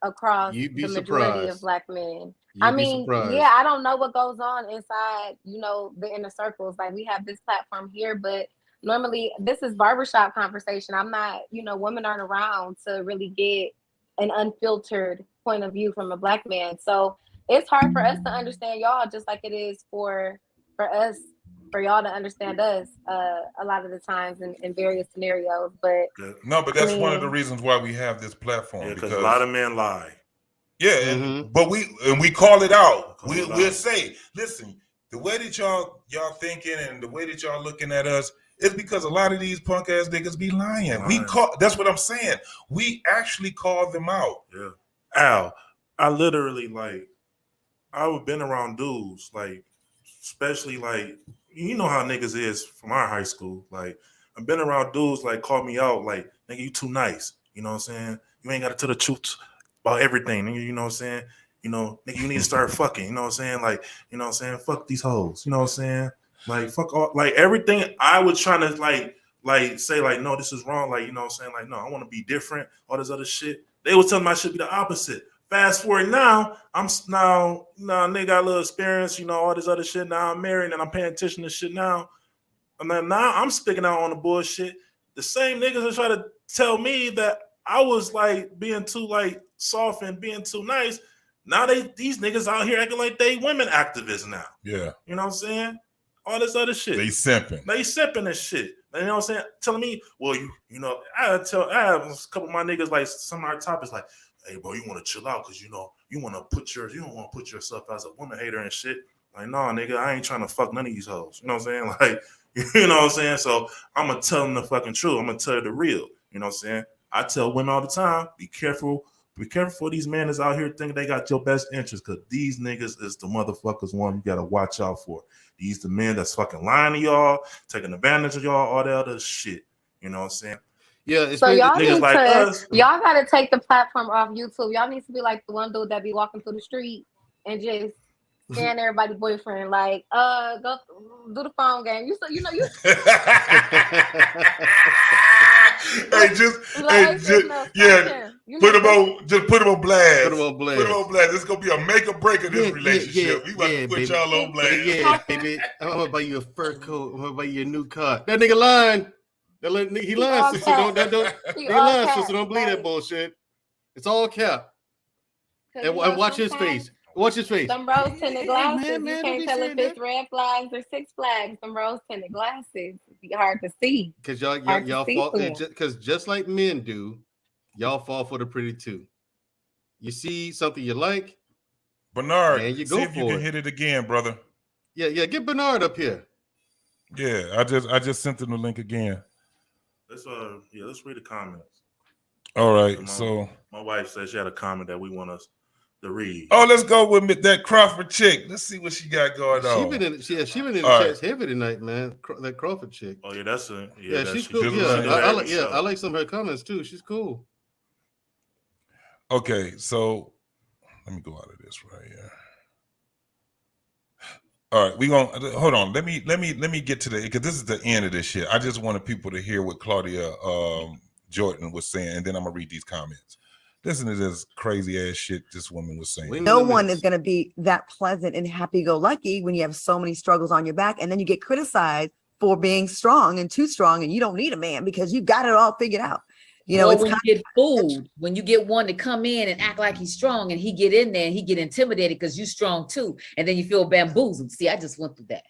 across the majority of black men. I mean, yeah, I don't know what goes on inside, the inner circles. Like we have this platform here, but normally this is barbershop conversation. I'm not, women aren't around to really get an unfiltered point of view from a black man. So it's hard for us to understand y'all, just like it is for y'all to understand us a lot of the times in various scenarios. But that's one of the reasons why we have this platform. Yeah, because a lot of men lie. Yeah, but we call it out. We'll say, listen, the way that y'all thinking and the way that y'all looking at us is because a lot of these punk ass niggas be lying. That's what I'm saying. We actually call them out. Yeah. Al, I literally I've been around dudes, especially you know how niggas is from our high school. I've been around dudes call me out, nigga, you too nice. You know what I'm saying? You ain't gotta tell the truth about everything, nigga, you know what I'm saying? Nigga, you need to start fucking, you know what I'm saying? You know what I'm saying? Fuck these hoes, you know what I'm saying? Fuck all, everything I was trying to, like say like, no, this is wrong. Like, you know what I'm saying? Like, no, I want to be different. All this other shit. They was telling me I should be the opposite. Fast forward now, now nigga got a little experience, you know, all this other shit. Now I'm married and I'm paying attention to shit now. And then now I'm speaking out on the bullshit. The same niggas that try to tell me that I was like being too like soft and being too nice. Now these niggas out here acting like they women activists now. Yeah. You know what I'm saying? All this other shit. They simping. They simping and shit. You know what I'm saying? Telling me, well, you know, I have a couple of my niggas like some of our topics like, hey bro, you want to chill out because you know you don't want to put yourself as a woman hater and shit. Like, no, nigga, I ain't trying to fuck none of these hoes. You know what I'm saying? Like, you know what I'm saying? So I'm gonna tell them the fucking truth. I'm gonna tell you the real. You know what I'm saying? I tell women all the time, be careful for these men that's out here thinking they got your best interest, because these niggas is the motherfuckers one you gotta watch out for. These the men that's fucking lying to y'all, taking advantage of y'all, all that other shit. You know what I'm saying? Yeah, so y'all need like to, us. y'all gotta take the platform off YouTube. Y'all need to be like the one dude that be walking through the street and just scan everybody's boyfriend, like, go do the phone game. You put him on blast. Put him on blast. It's gonna be a make or break of this relationship. We about to put y'all on blast. Yeah, baby. I'm gonna buy you a fur coat. I'm gonna buy you a new car. That nigga lying. He lying, sister. Don't believe that bullshit. It's all cap. And watch his face. Watch his face. Them rose-tinted glasses. You can't tell if it's red flags or six flags. Them rose-tinted glasses. It'd be hard to see. Because y'all fall. Because just like men do, y'all fall for the pretty too. You see something you like, Bernard. And you see go if you for can it. hit it again, brother. Yeah. Get Bernard up here. Yeah, I just sent him the link again. Let's read the comments. All right, so my wife said she had a comment that we want us to read. Oh, let's go with that Crawford chick. Let's see what she got going on. She been in the chats heavy tonight, man. That Crawford chick. Oh yeah, that's a she's cool. I like some of her comments too. She's cool. Okay, so let me go out of this right here. All right, we gonna hold on. Let me get to the, because this is the end of this shit. I just wanted people to hear what Claudia Jordan was saying, and then I'm gonna read these comments. Listen to this crazy ass shit this woman was saying. No one is going to be that pleasant and happy-go-lucky when you have so many struggles on your back, and then you get criticized for being strong and too strong, and you don't need a man because you got it all figured out. You know, it's when you get fooled, when you get one to come in and act like he's strong, and he get in there and he get intimidated because you strong too, and then you feel bamboozled. See, I just went through that.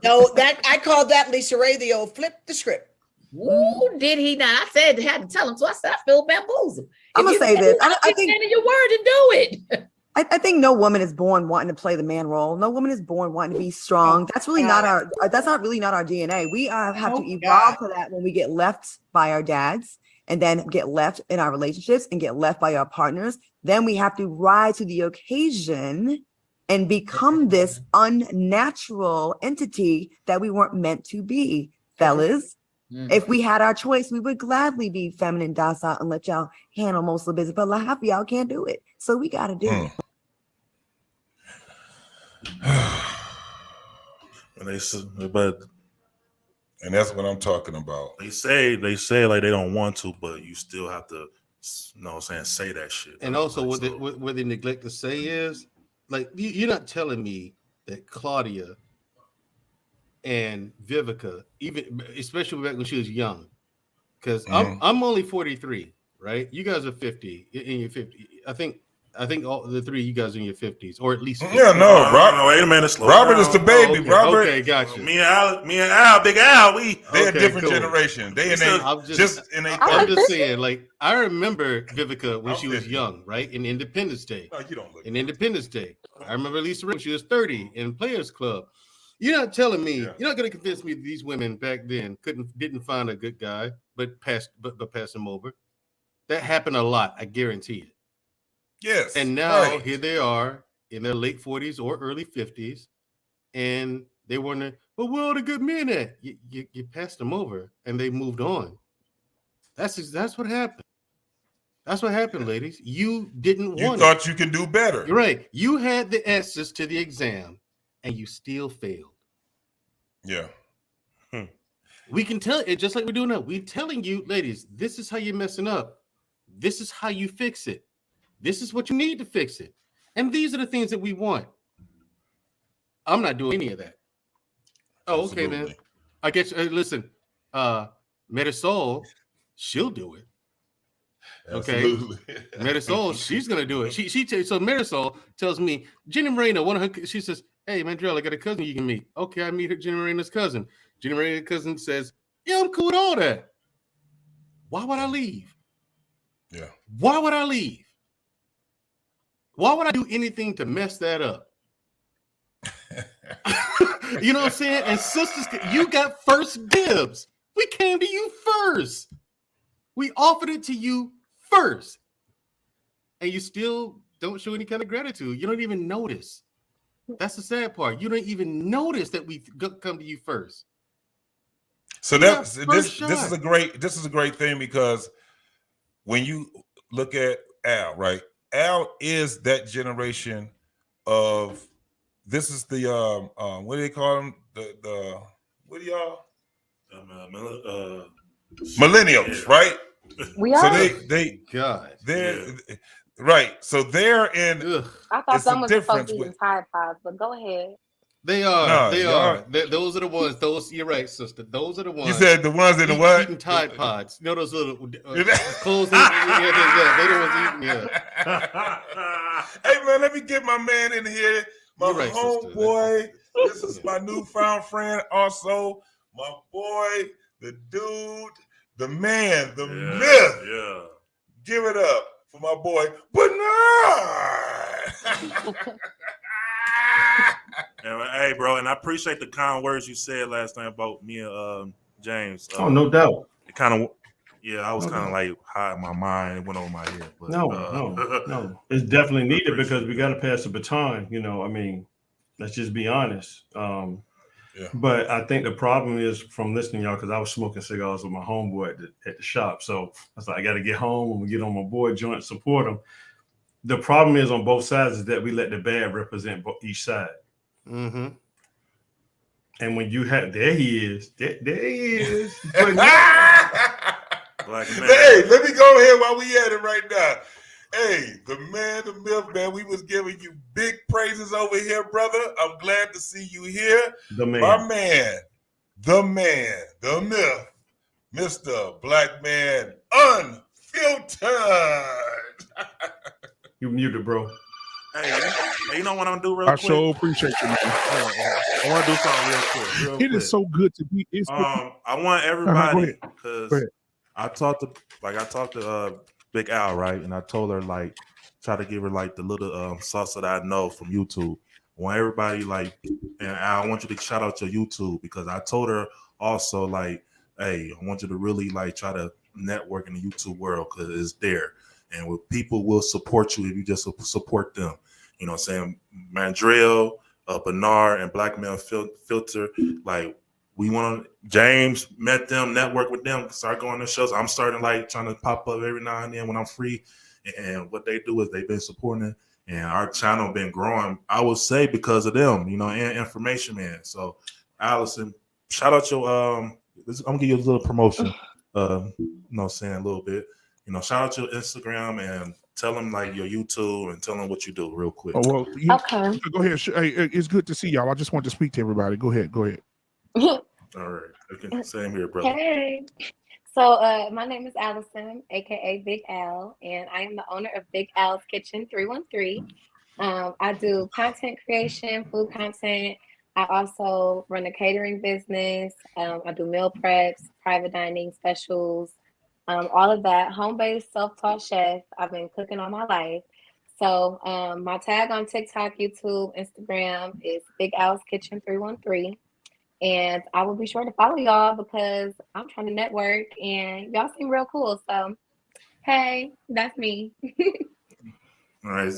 No, that I called that, Lisa Ray, the old flip the script. Ooh, did he not? I said had to tell him, so I said I feel bamboozled. I'm gonna say this. I think stand in your word and do it. I think no woman is born wanting to play the man role. No woman is born wanting to be strong. That's really not our. That's not really not our DNA. We have to evolve to that when we get left by our dads, and then get left in our relationships, and get left by our partners. Then we have to rise to the occasion and become this unnatural entity that we weren't meant to be, fellas. If we had our choice, we would gladly be feminine, docile, and let y'all handle most of the business. But half of y'all can't do it, so we got to do it. And that's what I'm talking about. They say like they don't want to, but you still have to, you know what I'm saying, say that shit. And also what they neglect to say is, like, you're not telling me that Claudia and Vivica, even especially back when she was young, because I'm only 43, right? You guys are 50 in your 50. I think all the three of you guys are in your 50s, or at least 50. Yeah, no, Robert. No, wait a minute, slow Robert down. is the baby. Okay, Robert. Okay, gotcha. Me and Al, Big Al, they're a different generation. I'm just saying, like, I remember Vivica when she was young, right? In Independence Day. No, you don't look. In Independence Day. I remember Lisa Ray when she was 30 in Players Club. You're not telling me, you're not going to convince me that these women back then didn't find a good guy, but passed him over. That happened a lot, I guarantee it. Yes. And now here they are in their late 40s or early 50s, and they wonder, well, where are the good men at? You passed them over, and they moved on. That's what happened. That's what happened, ladies. You didn't want it. You thought you could do better. You're right. You had the answers to the exam, and you still failed. Yeah. We can tell it just like we're doing now. We're telling you, ladies, this is how you're messing up. This is how you fix it. This is what you need to fix it. And these are the things that we want. I'm not doing any of that. Oh, okay, Absolutely. man. I get you. Listen, Marisol, she'll do it. Okay. Absolutely. Marisol, she's gonna do it. So Marisol tells me, Jenny Moreno, one of her, she says, hey, Mandrell, I got a cousin you can meet. Okay, I meet her, Jenny Moreno's cousin. Jenny Moreno's cousin says, yeah, I'm cool with all that. Why would I leave? Yeah. Why would I leave? Why would I do anything to mess that up? You know what I'm saying? And sisters, you got first dibs. We came to you first. We offered it to you first. And you still don't show any kind of gratitude. You don't even notice. That's the sad part. You don't even notice that we come to you first. So this is a great thing, because when you look at Al, right? Al is that generation of, this is the what do they call them? The what do y'all? Millennials, right? We are. So they're right. So they're in. I thought someone was supposed to be in Tide Pods, but go ahead. They are. They are. Those are the ones. Those, you're right, sister. Those are the ones. You said the ones in the what? Eating Tide Pods. You know those little clothes. Yeah, they the ones eating. Yeah. Hey man, let me get my man in here. My homeboy. This is my newfound friend. Also, my boy, the dude, the man, the myth. Yeah. Give it up for my boy, Bernard. Hey, bro, and I appreciate the kind words you said last night about me and James. Oh, no doubt. It kind of, I was kind of like high in my mind. It went over my head. But, No. It's definitely needed, because we got to pass the baton. You know, I mean, let's just be honest. But I think the problem is, from listening to y'all, because I was smoking cigars with my homeboy at the shop. So I was like, I got to get home and we get on my boy joint, support him. The problem is on both sides is that we let the bad represent each side. Mm-hmm. And when you have, there he is. There he is. Hey, let me go ahead while we at it right now. Hey, the man, the myth, man. We was giving you big praises over here, brother. I'm glad to see you here. The man. My man, the myth, Mr. Black Man Unfiltered. You muted, bro. Hey, you know what I'm gonna do real quick? I so appreciate you, man. I want to do something real quick. It is so good to be. I want everybody, because I talked to Big Al, right, and I told her, like, try to give her like the little salsa that I know from YouTube. I want everybody, like, and I want you to shout out your YouTube, because I told her also, like, hey, I want you to really like try to network in the YouTube world, because it's there. And people will support you if you just support them. You know what I'm saying? Mandrell, Bernard, and Black Man Filter. Like, we want to, James met them, network with them, start going to shows. I'm starting like trying to pop up every now and then when I'm free. And what they do is they've been supporting it. And our channel been growing, I would say, because of them, you know, and information, man. So, Allison, shout out your, I'm going to give you a little promotion, you know, saying a little bit. You know, shout out your Instagram and tell them like your YouTube and tell them what you do real quick. Oh, well, okay. Go ahead. Hey, it's good to see y'all. I just want to speak to everybody. Go ahead. All right. Okay. Same here, brother. Hey. So my name is Allison, aka Big Al, and I am the owner of Big Al's Kitchen 313. I do content creation, food content. I also run a catering business. I do meal preps, private dining specials. All of that, home-based, self-taught chef. I've been cooking all my life. So my tag on TikTok, YouTube, Instagram is Big Al's Kitchen 313. And I will be sure to follow y'all, because I'm trying to network and y'all seem real cool. So, hey, that's me. All right,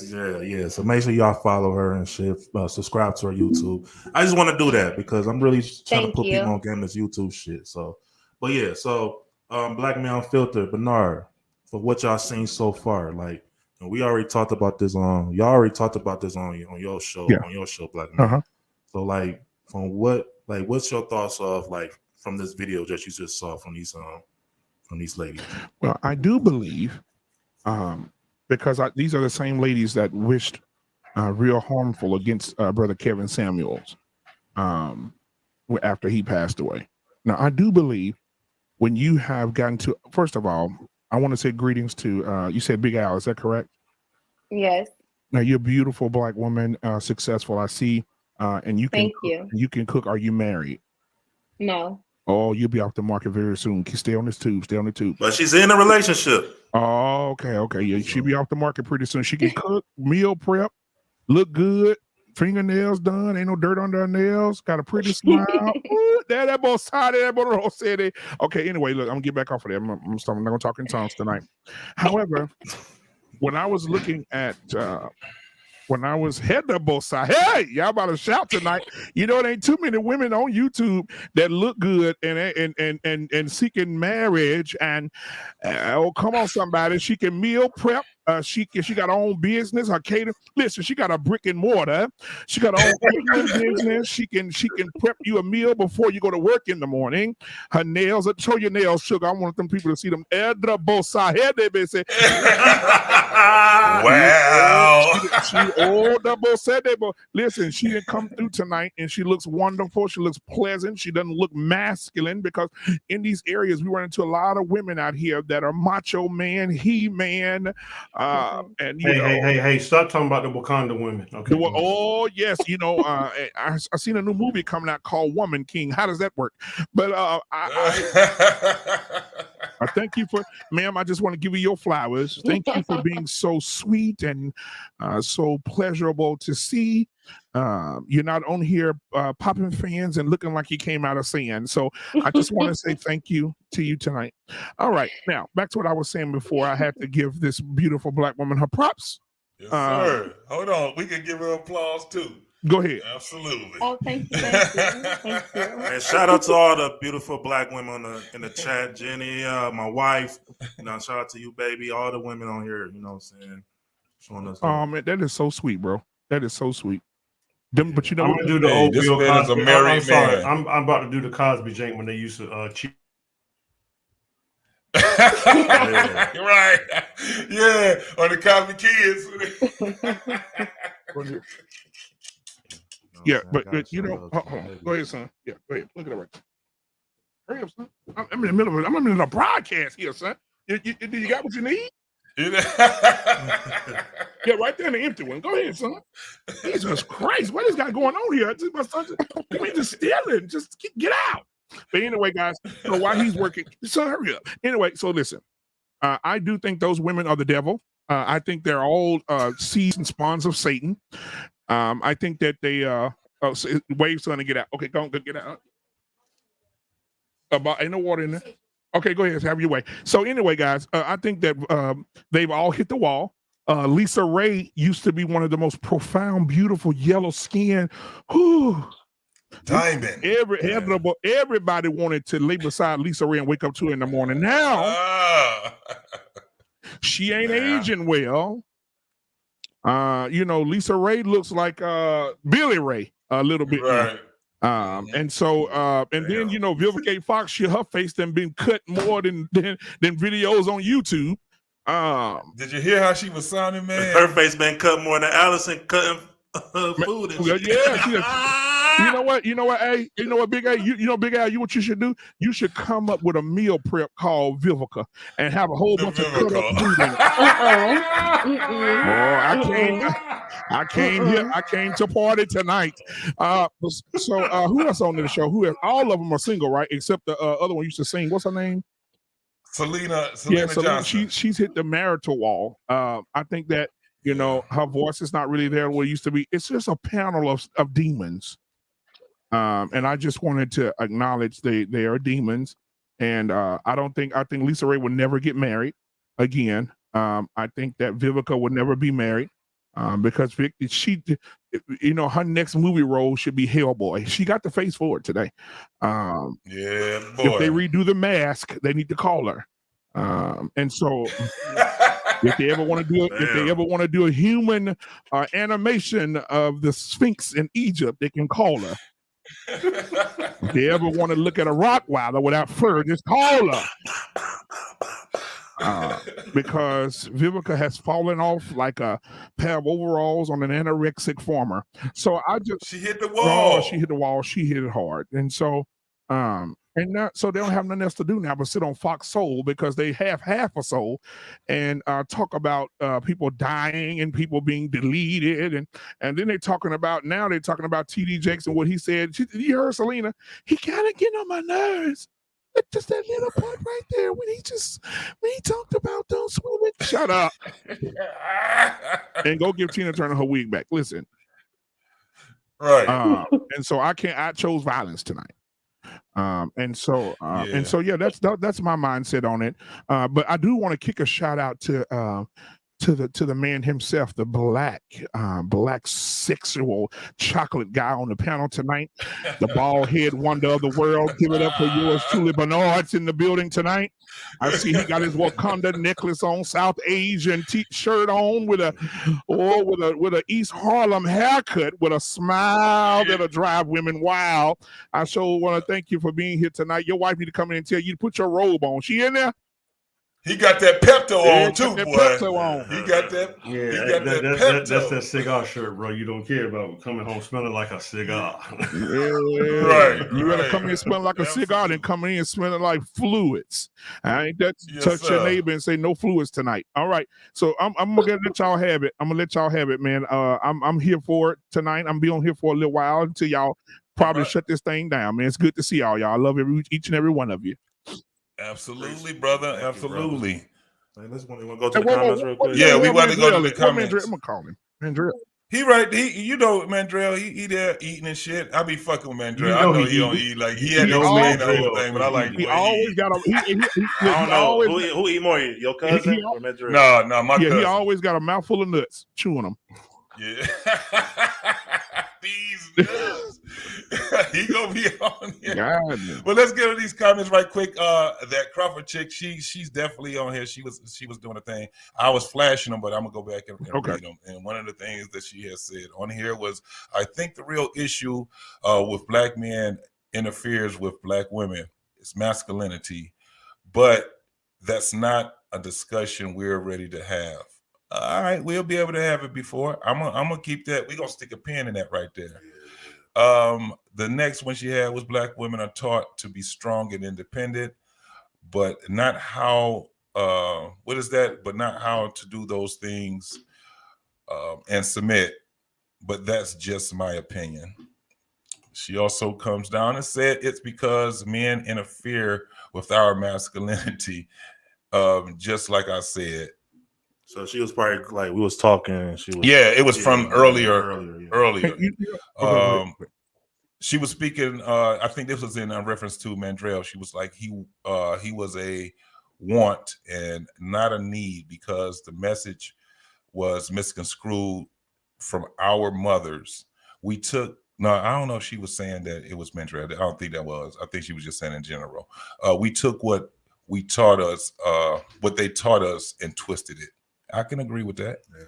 yeah. So make sure y'all follow her and shit. Subscribe to her YouTube. I just want to do that because I'm really trying to put people on game this YouTube shit. So, but yeah, so Black Man Unfiltered, Bernard, for what y'all seen so far, like we already talked about this on your show, on your show, Black Man. So like, from what's your thoughts of like from this video that you just saw from these ladies? Well, I do believe, because these are the same ladies that wished real harmful against Brother Kevin Samuels after he passed away. Now, I do believe when you have gotten to, first of all, I want to say greetings to, you said Big Al, is that correct? Yes. Now, you're a beautiful Black woman, successful, I see, and you can you can cook. Are you married? No. Oh, you'll be off the market very soon. Stay on this tube. Stay on the tube. But she's in a relationship. Oh, okay. Yeah, she'll be off the market pretty soon. She can cook, meal prep, look good, fingernails done, ain't no dirt under her nails, got a pretty smile. Ooh, that boy side, that boy said it. Okay, anyway, look, I'm gonna get back off of there. I'm not gonna talk in tongues tonight. However, when I was looking at when I was heading up both sides, hey, y'all about to shout tonight. You know, there ain't too many women on YouTube that look good and seeking marriage. And oh, come on, somebody. She can meal prep. She got her own business. Her cater. Listen, she got a brick and mortar. She got her own business. She can prep you a meal before you go to work in the morning. Her nails. Show your nails, sugar. I want them people to see them. Wow. Listen, she didn't come through tonight, and she looks wonderful. She looks pleasant. She doesn't look masculine, because in these areas we run into a lot of women out here that are macho man, he-man, and hey, stop talking about the Wakanda women. Okay. Oh yes, you know, I seen a new movie coming out called Woman King. How does that work? But I thank you for, ma'am. I just want to give you your flowers. Thank you for being so sweet and so pleasurable to see. You're not on here popping fans and looking like you came out of sand. So I just want to say thank you to you tonight. All right, now back to what I was saying before. I had to give this beautiful Black woman her props. Yes, sir. Hold on, we can give her applause too. Go ahead. Absolutely. Oh, thank you. Thank you. And shout out to all the beautiful Black women in the chat. Jenny, my wife, shout out to you, baby. All the women on here, you know what I'm saying? Showing us. Oh man, that is so sweet, bro. That is so sweet. But you know, I'm gonna do the old this Bill man is a Cosby. married I'm sorry. man. I'm about to do the Cosby jank when they used to cheat. You're right. Yeah, on the Cosby Kids. Yeah, but you know, go ahead, son. Yeah, go ahead. Look at it right there. Hurry up, son. I'm in the middle of a broadcast here, son. You got what you need? Yeah, right there in the empty one. Go ahead, son. Jesus Christ, what is got going on here? My son just stealing. Just get out. But anyway, guys, so while he's working, so hurry up. Anyway, so listen, I do think those women are the devil. I think they're all seeds and spawns of Satan. I think that they Wave's trying to get out. Okay, go get out. Ain't no water in there. Okay, go ahead, have your way. So anyway, guys, I think that they've all hit the wall. Lisa Ray used to be one of the most profound, beautiful yellow skin. Whew. Diamond. Everybody wanted to lay beside Lisa Ray and wake up to her in the morning. Now she ain't aging well. You know, Lisa Ray looks like Billy Ray a little bit. Right. And so then you know, Vivica Fox, her face done been cut more than videos on YouTube. Did you hear how she was sounding, man? Her face been cut more than Allison cutting food. You know what, A? You know what, Big A? You know, Big A, what you should do? You should come up with a meal prep called Vivica and have a whole bunch of cut up food in it. I came to party tonight. So who else on the show? All of them are single, right? Except the other one used to sing. What's her name? Selena Johnson. She's hit the marital wall. I think that, you know, her voice is not really there where it used to be. It's just a panel of demons. And I just wanted to acknowledge they are demons. And I think Lisa Ray would never get married again. I think that Vivica would never be married. Because she, you know, her next movie role should be Hellboy. She got the face for it today. Yeah, boy. If they redo The Mask, they need to call her. And so, if they ever want to do a human animation of the Sphinx in Egypt, they can call her. If they ever want to look at a Rottweiler without fur, just call her. Because Vivica has fallen off like a pair of overalls on an anorexic farmer. So she hit the wall. She hit the wall. She hit it hard, and so so they don't have nothing else to do now but sit on Fox Soul because they have half a soul and talk about people dying and people being deleted and then they're talking about T.D. Jakes and what he said. You heard Selena? He kind of getting on my nerves. Just that little part right there when he talked about those women. Shut up. And go give Tina Turner her wig back. Listen. Right. And so I chose violence tonight. That's my mindset on it. But I do want to kick a shout out to the man himself, the black sexual chocolate guy on the panel tonight, the bald head wonder of the world. Give it up for yours truly. Bernard's in the building tonight. I see he got his Wakanda necklace on, South Asian shirt on with a East Harlem haircut with a smile that'll drive women wild. I sure want to thank you for being here tonight. Your wife need to come in and tell you to put your robe on. She in there? He got that Pepto on too, boy. He got that. Yeah, he got that that's Pepto. that cigar shirt, bro. You don't care about coming home smelling like a cigar. Right. You better come in smelling like a cigar than come in smelling like fluids. I ain't that touch your neighbor and say no fluids tonight. All right. So I'm gonna let y'all have it. Man. I'm here for it tonight. I'm be on here for a little while until y'all probably shut this thing down, man. It's good to see y'all. I love each and every one of you. Absolutely, brother. Absolutely. Hey, let's go to the comments real quick. Yeah, we want to go to the comments. I'm gonna call him. Mandrell. He Mandrell, he there eating and shit. I be fucking with Mandrell. I know he don't eat like he had to explain the whole thing, but I like he always got a I don't know who eat more, your cousin or Mandrell? No, my cousin. He always got a mouthful of nuts, chewing them. Yeah. These nuts. He gonna be on here. Well, let's get to these comments right quick. That Crawford chick, she's definitely on here. She was doing a thing. I was flashing them, but I'm gonna go back and read them. And one of the things that she has said on here was, I think the real issue with black men interferes with black women is masculinity, but that's not a discussion we're ready to have. All right, we'll be able to have it before. I'm gonna keep that. We're gonna stick a pin in that right there. The next one she had was black women are taught to be strong and independent, but not how what is that? But not how to do those things and submit. But that's just my opinion. She also comes down and said it's because men interfere with our masculinity. Just like I said. So she was probably like we was talking. She was, it was from earlier. She was speaking. I think this was in reference to Mandrell. She was like he was a want and not a need because the message was misconstrued from our mothers. I don't know if she was saying that it was Mandrell. I don't think that was. I think she was just saying in general. We took what we taught us, what they taught us, and twisted it. I can agree with that. Yeah.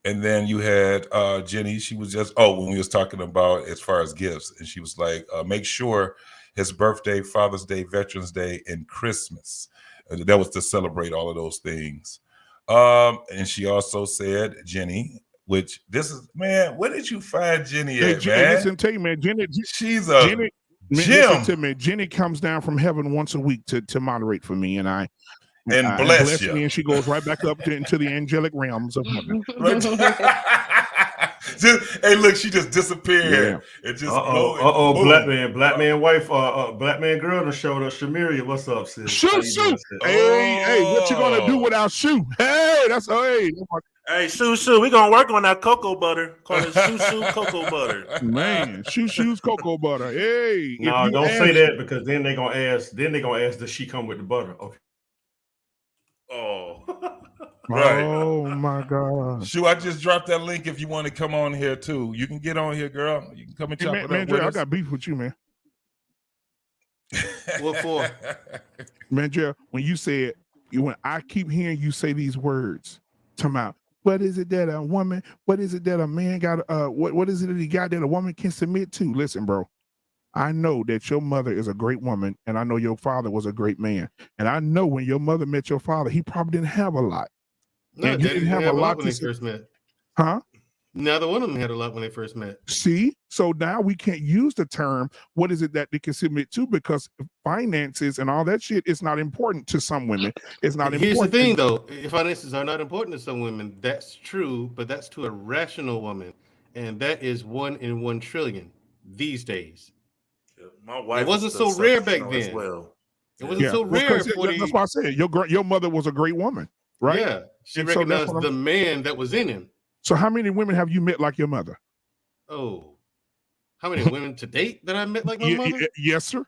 And then you had Jenny. She was just when we was talking about as far as gifts, and she was like, make sure his birthday, Father's Day, Veterans Day, and Christmas. That was to celebrate all of those things. And she also said, Jenny, which this is, man, where did you find Jenny at, man? Listen, tell you, man, Jenny, she's a Jenny. Listen to me. Jenny comes down from heaven once a week to moderate for me, and bless me, and she goes right back up into the angelic realms of heaven. Hey, look, she just disappeared. Yeah. It just black man wife, black man girl that showed up. Shamiria, what's up, sis? Shoot. Hey, what you gonna do without Shoe? Hey, that's Hey, Shoo, we gonna work on that cocoa butter. Call it Shoo cocoa butter. Man, Shoo's cocoa butter. Hey, no, don't say that because then they gonna ask. Does she come with the butter? Okay. Oh, right. Oh my God. Shoo, I just dropped that link if you want to come on here too. You can get on here, girl. You can come and chop it up with us. I got beef with you, man. What for? Man, when you said, when I keep hearing you say these words, talking about What is it that a woman? What is it that a man got? What is it that he got that a woman can submit to? Listen, bro. I know that your mother is a great woman, and I know your father was a great man. And I know when your mother met your father, he probably didn't have a lot. No, and you Daddy didn't have a lot when to they first met. Huh? Neither one of them had a lot when they first met. See, so now we can't use the term, what is it that they can submit to? Because finances and all that shit is not important to some women. It's not Here's important. the thing, though. Finances are not important to some women. That's true, but that's to a rational woman. And that is 1 in 1 trillion these days. Yeah, my wife it wasn't so rare back then. As well. It wasn't so rare. That's why I said your mother was a great woman, right? Yeah, she and recognized the man that was in him. So how many women have you met like your mother? Oh, how many women to date that I met like my mother? Yes, sir.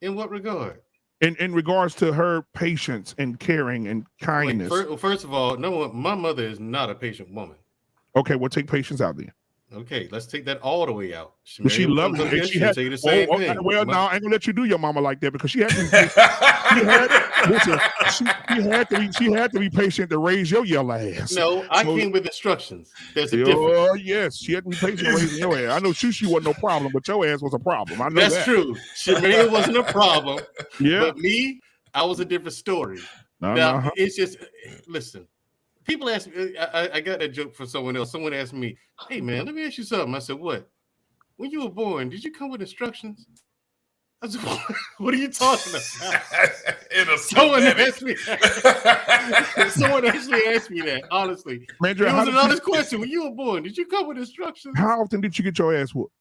In what regard? In regards to her patience and caring and kindness. First of all, no, my mother is not a patient woman. Okay, we'll take patience out then. Okay, let's take that all the way out. She loved it. She had the same thing. Well, no, I ain't gonna let you do your mama like that because she had to be, she had to be patient to raise your yellow ass. No, I came with instructions. There's a difference. Oh, yes, she had to be patient raising your ass. I know Shushi wasn't no problem, but your ass was a problem. I know that's true. Shemaya wasn't a problem. Yeah, but me, I was a different story. It's just listen. People ask me, I got that joke for someone else. Someone asked me, hey, man, let me ask you something. I said, what? When you were born, did you come with instructions? I said, what are you talking about? Someone actually asked me that, honestly. It was an honest question. When you were born, did you come with instructions? How often did you get your ass whooped?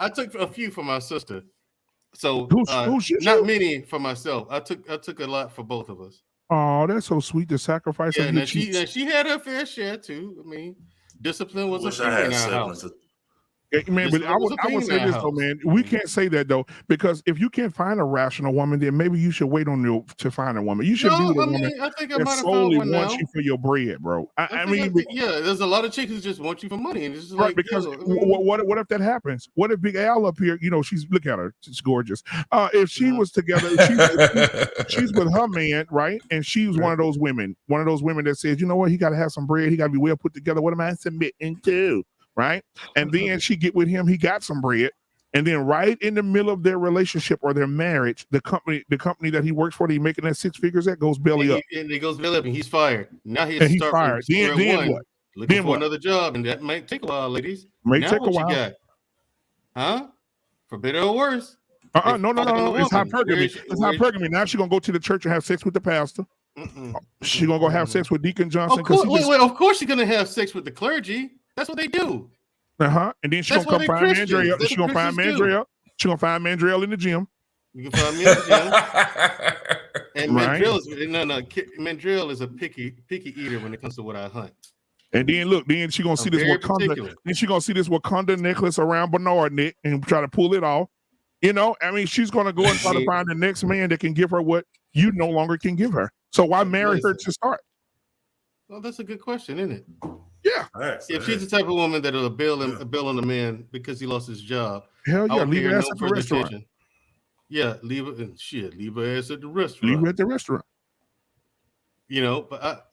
I took a few for my sister. So who's not many for myself. I took a lot for both of us. Oh, that's so sweet. The sacrifice. Yeah, and she had her fair share too. I mean, discipline was a thing in our house. Man, but I would say this though, man. We can't say that though, because if you can't find a rational woman, then maybe you should wait on you to find a woman. You should be with a woman that solely wants you for your bread, bro. I mean, there's a lot of chicks who just want you for money, and it's just right, like because what if that happens? What if Big Al up here? You know, look at her, she's gorgeous. If she was together, she's with her man, right? And she was one of those women that says, you know what, he got to have some bread, he got to be well put together. What am I submitting to? Right. And then she get with him, he got some bread. And then right in the middle of their relationship or their marriage, the company that he works for, that he making that 6 figures at goes belly up. And it goes belly up and he's fired. Now he's fired. Then what? Looking for another job, and that might take a while, ladies. Take a while. You got? Huh? For better or worse? No. It's hypergamy. It's hypergamy. Now she's gonna go to the church and have sex with the pastor. She's gonna go have sex with Deacon Johnson. Of course she's gonna have sex with the clergy. That's what they do. And then she's gonna come find Mandriel. She's gonna find Mandriel. She's gonna find Mandriel in the gym. You can find me in the gym. And Mandriel is a picky eater when it comes to what I hunt. And then look, then she's gonna see this Wakanda. Then she's gonna see this Wakanda necklace around Bernard neck and try to pull it off. You know, I mean, she's gonna go and try to find the next man that can give her what you no longer can give her. So why marry her to start? Well, that's a good question, isn't it? Yeah. If she's the type of woman that'll bail on a man because he lost his job, hell yeah, leave her ass at the restaurant. Yeah, leave her ass at the restaurant. Leave her at the restaurant. You know, but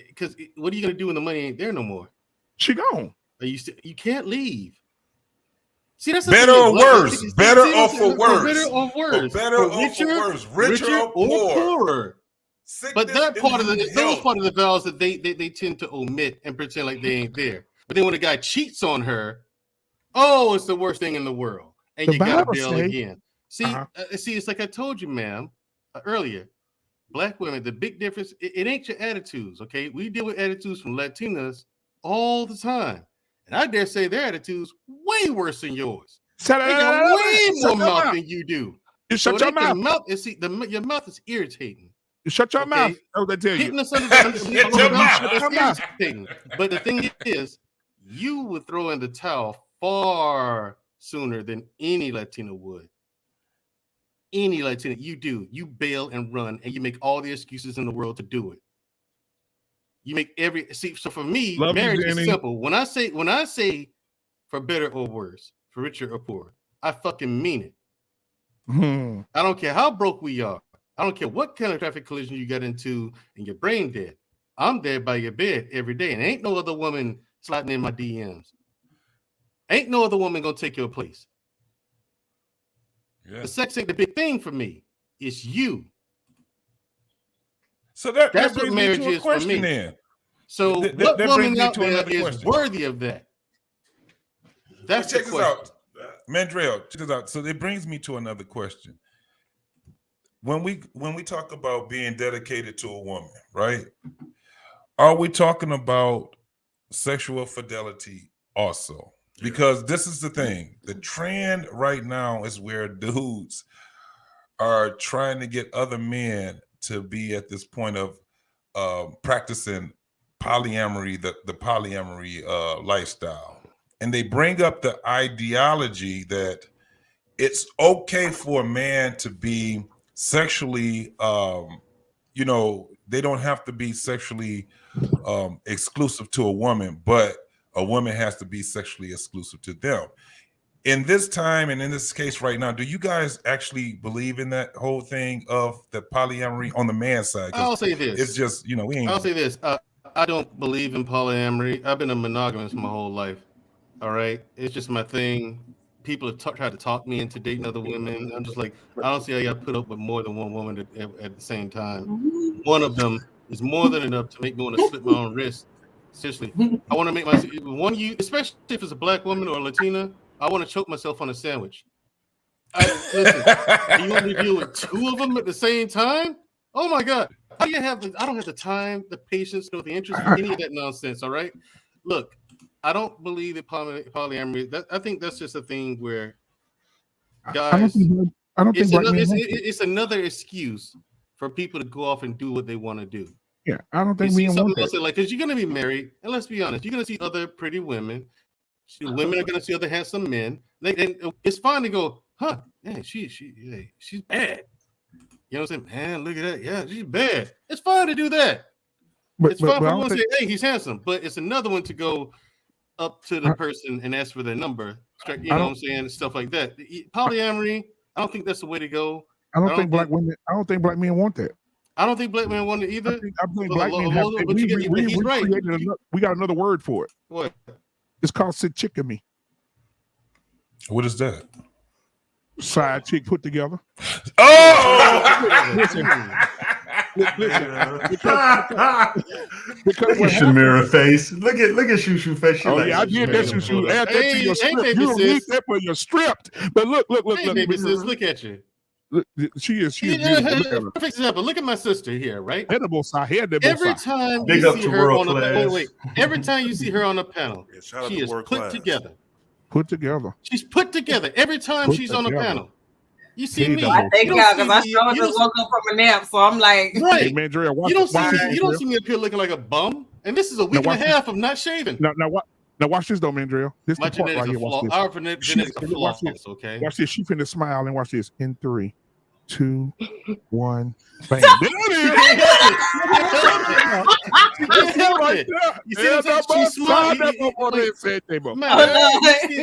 because what are you gonna do when the money ain't there no more? She gone. You can't leave. See, that's better or worse. Better or for worse. Better or worse. Better or for worse. Richer or poorer. But that part of those part of the vows that they tend to omit and pretend like they ain't there. But then when a guy cheats on her, oh, it's the worst thing in the world, and you gotta bail again. See, it's like I told you, ma'am, earlier. Black women, the big difference, it ain't your attitudes, okay? We deal with attitudes from Latinas all the time. And I dare say their attitudes way worse than yours. They got way more mouth than you do. You shut your mouth. Your mouth is irritating. You shut your mouth. What they tell you. Hitting us under irritating. But the thing is, you would throw in the towel far sooner than any Latina would. Any Latina, you do. You bail and run, and you make all the excuses in the world to do it. You make so for me, marriage is simple. When I say for better or worse, for richer or poorer, I fucking mean it. I don't care how broke we are. I don't care what kind of traffic collision you got into and your brain dead. I'm there by your bed every day, and ain't no other woman sliding in my DMs. Ain't no other woman gonna take your place. Yeah. The sex ain't the big thing for me. It's you. So that's what brings marriage me to a is for question me. then. So that what brings woman me out to there another is question. worthy of that? That's check the this question. out, Mandrell. Check this out. So it brings me to another question. When we talk about being dedicated to a woman, right? Are we talking about sexual fidelity also? Because this is the thing. The trend right now is where dudes are trying to get other men to be at this point of practicing polyamory, the polyamory lifestyle. And they bring up the ideology that it's okay for a man to be sexually, they don't have to be sexually exclusive to a woman, but a woman has to be sexually exclusive to them. In this time and in this case right now, do you guys actually believe in that whole thing of the polyamory on the man side? I'll say this. It's just, we ain't. I'll say this. I don't believe in polyamory. I've been a monogamous my whole life. All right. It's just my thing. People have tried to talk me into dating other women. I'm just like, I don't see how y'all put up with more than one woman at the same time. One of them is more than enough to make me want to slit my own wrist. Seriously. I want to make especially if it's a black woman or a Latina, I want to choke myself on a sandwich. Listen, you want me to deal with two of them at the same time? Oh my God. How do you have I don't have the time, the patience, nor the interest for any of that nonsense. All right. Look, I don't believe in polyamory. I think that's just a thing where guys, it's another excuse for people to go off and do what they want to do. Yeah, I don't think we want that. Like, because you're going to be married, and let's be honest, you're going to see other pretty women. Women are going to see other handsome men. And it's fine to go, huh? Man, she's bad. You know what I'm saying? Man, look at that. Yeah, she's bad. It's fine to do that. It's fine for one to say, hey, he's handsome. But it's another one to go up to the person and ask for their number. You know what I'm saying? Stuff like that. Polyamory, I don't think that's the way to go. I don't think black men want that. I don't think black men want it either. I think black men have we got another word for it. What? It's called sit-chickamy. What is that? Side chick put together. Oh! Listen. Because Shamira face. Look at Shushu face. I did that, Shushu. Add that to your script. You don't need that for your script. But look. Hey, baby sis, look at you. Look, she is beautiful. Perfect example. Look at my sister here, right? Every time you see her on the every time you see her on the panel, she is put together. Put together. She's put together every time she's on the panel. You see me? I thank God because I sure just woke up from a nap, so I'm like, right. Hey, Mandrea, you don't see me up here looking like a bum, and this is a week and a half of not shaving. Now watch this though, Mandrea. This my is the part right here. Watch this. Our genetics are flawless, okay? Watch this. She finna smile and watch this. In 3, 2, 1. Bang. You see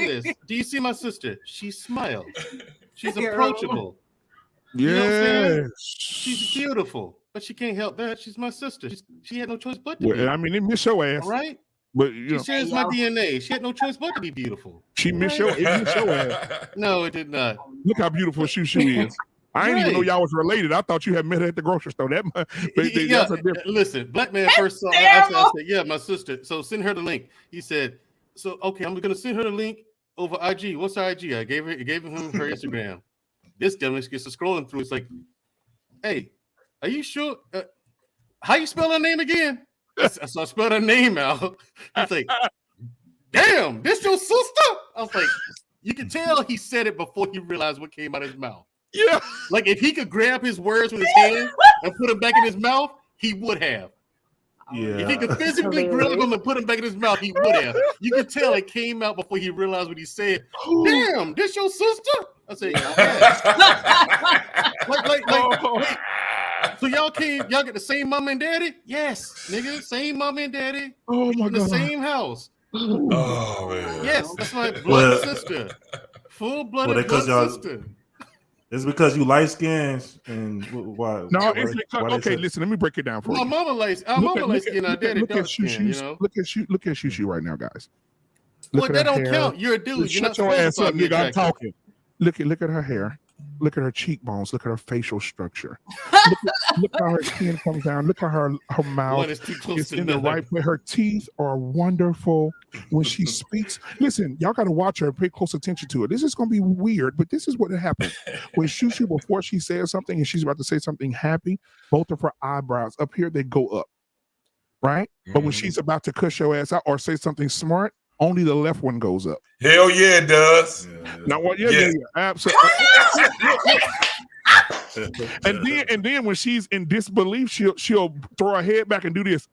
this? Do you see my sister? She smiled. She's approachable. Yeah, you know what I'm saying? She's beautiful, but she can't help that. She's my sister. She had no choice but to be. I mean, it miss your ass, all right? But she shares my DNA. She had no choice but to be beautiful. She missed your ass. No, it did not. Look how beautiful Shushu is. I didn't even know y'all was related. I thought you had met her at the grocery store. Listen, black man first saw. I said, yeah, my sister. So send her the link. He said, so okay, I'm gonna send her the link over IG. What's her IG? I gave him her Instagram. This dumbass gets to scrolling through. It's like, hey, are you sure? How you spell her name again? So I spelled her name out. He's like, damn, this your sister? I was like, you can tell he said it before he realized what came out of his mouth. Yeah. Like if he could grab his words with his hand and put them back in his mouth, he would have. Yeah. If he could physically grab them and put them back in his mouth, he would have. You could tell it came out before he realized what he said. Damn, this your sister? I said, so y'all get the same mom and daddy? Yes, nigga, same mom and daddy. Oh my God. The same house. Oh man. Yes, that's my blood sister. Full-blooded blood sister. It's because you light skinned and why? No, it's because, okay. Listen, let me break it down for you. Our mama light skin, our daddy dark skin. You know. Look at Shushu right now, guys. Well, that don't count. You're a dude. You're not your supposed ass to up, find me nigga. I'm attractive. talking. Look at her hair. Look at her cheekbones. Look at her facial structure. Look how her skin comes down. Look how her mouth One is too close is to in the another. right way. Her teeth are wonderful when she speaks. Listen, y'all got to watch her and pay close attention to it. This is going to be weird, but this is what happens. When Shushu, before she says something and she's about to say something happy, both of her eyebrows up here, they go up, right? But when she's about to cuss your ass out or say something smart, only the left one goes up. Hell yeah, it does. Now what? Yeah, absolutely. and then when she's in disbelief, she'll throw her head back and do this.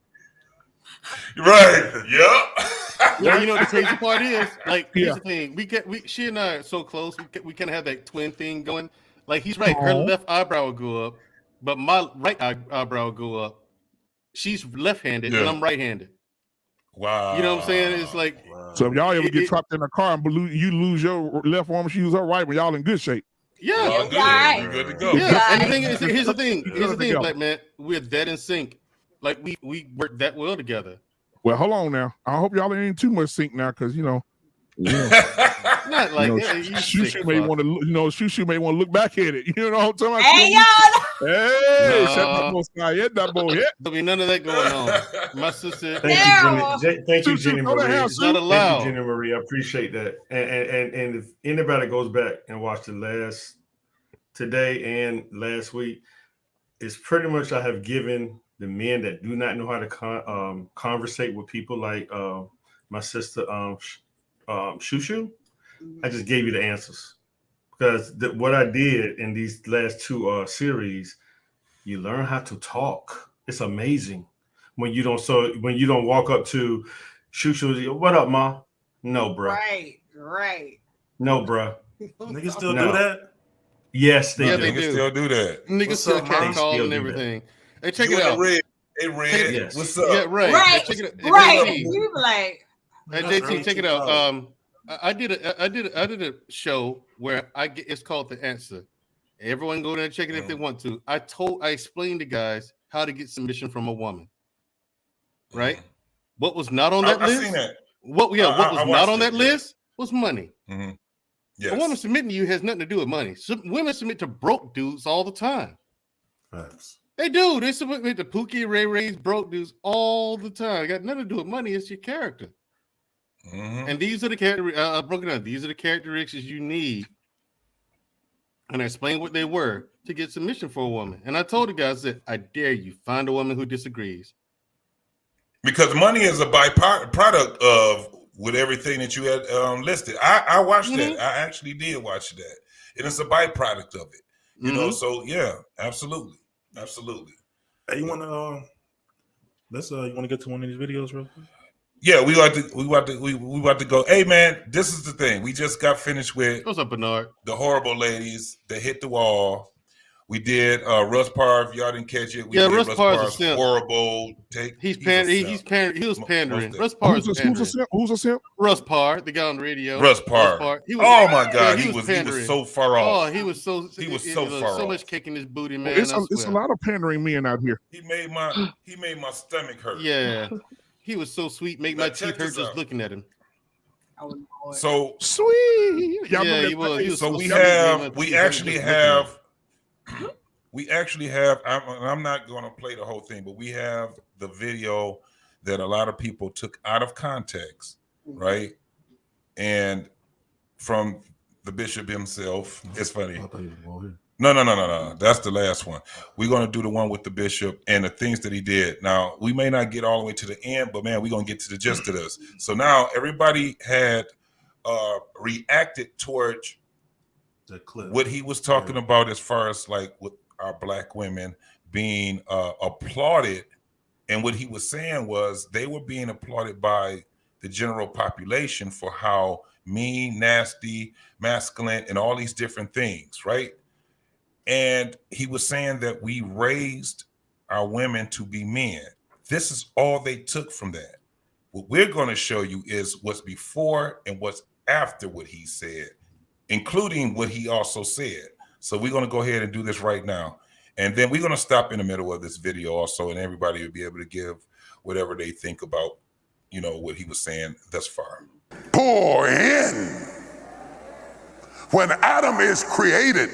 Right. Yep. Yeah, you know what the crazy part is? Like, here's the thing. She and I are so close. We kind of have that twin thing going. Like, he's right. Her left eyebrow will go up, but my right eyebrow will go up. She's left-handed, and I'm right-handed. Wow. You know what I'm saying? It's like, so if y'all ever get trapped in a car and you lose your left arm, she use her right, but y'all in good shape. Yeah, good. Good to go. Yeah, and the thing is, here's the thing, Black man, we're dead in sync. Like we work that well together. Well, hold on now. I hope y'all ain't too much sync now, because not like Shushu may want to, Shushu may want to look back at it. You know what I'm talking about? Hey, y'all. Hey, there'll be none of that going on. My sister, Thank you, Jenny Marie. Not allowed. Thank you, Jenny Marie. I appreciate that. And if anybody goes back and watch today and last week, it's pretty much I have given the men that do not know how to conversate with people like my sister Shushu. I just gave you the answers. Because what I did in these last two series, you learn how to talk. It's amazing when you don't walk up to Shushu. What up, ma? No, bro. Right. No, bro. Niggas still do that? Yes, they do. Niggas still do that. Niggas still can't call and everything. Hey, check it out. Hey, Red. Yes. What's up? Yeah, right. Right. Check it out. Right. You be like, hey, JT, check it out. I did a show where it's called The Answer. Everyone go there and check it if they want to. I explained to guys how to get submission from a woman. Right? What was not on that list? I've seen that. What was not on that list was money. Mm-hmm. Yes. A woman submitting to you has nothing to do with money. Women submit to broke dudes all the time. Facts. They do. They submit to Pookie, Ray Ray's broke dudes all the time. It got nothing to do with money. It's your character. Mm-hmm. And these are the characteristics. Broken down. These are the characteristics you need. And I explained what they were to get submission for a woman. And I told the guys that I dare you find a woman who disagrees. Because money is a byproduct of with everything that you had listed. I watched that. I actually did watch that. And it's a byproduct of it. You know, so yeah, absolutely. Hey, you wanna get to one of these videos real quick? Yeah, we about to go. Hey man, this is the thing. We just got finished with what's up, Bernard? The horrible ladies that hit the wall. We did Russ Parr. If y'all didn't catch it, we did Russ Parr's horrible take. He was pandering. Russ Parr is pandering. Who's a simp? Russ Parr, the guy on the radio. Russ Parr. Oh my God, he was so far off. Oh, he was so far off. So much kicking his booty, man. It's a lot of pandering men out here. He made my stomach hurt. Yeah, he was so sweet, make my teeth hurt just looking at him. So sweet. Yeah, he was. So we actually have. I'm not going to play the whole thing, but we have the video that a lot of people took out of context, right? And from the bishop himself, it's funny. No. That's the last one. We're going to do the one with the bishop and the things that he did. Now, we may not get all the way to the end, but man, we're going to get to the gist of this. So now everybody had reacted towards the clip. What he was talking about as far as like with our black women being applauded. And what he was saying was they were being applauded by the general population for how mean, nasty, masculine, and all these different things, right? And he was saying that we raised our women to be men. This is all they took from that. What we're going to show you is what's before and what's after what he said, including what he also said. So we're going to go ahead and do this right now. And then we're going to stop in the middle of this video also, and everybody will be able to give whatever they think about, you know, what he was saying thus far. Pour in. When Adam is created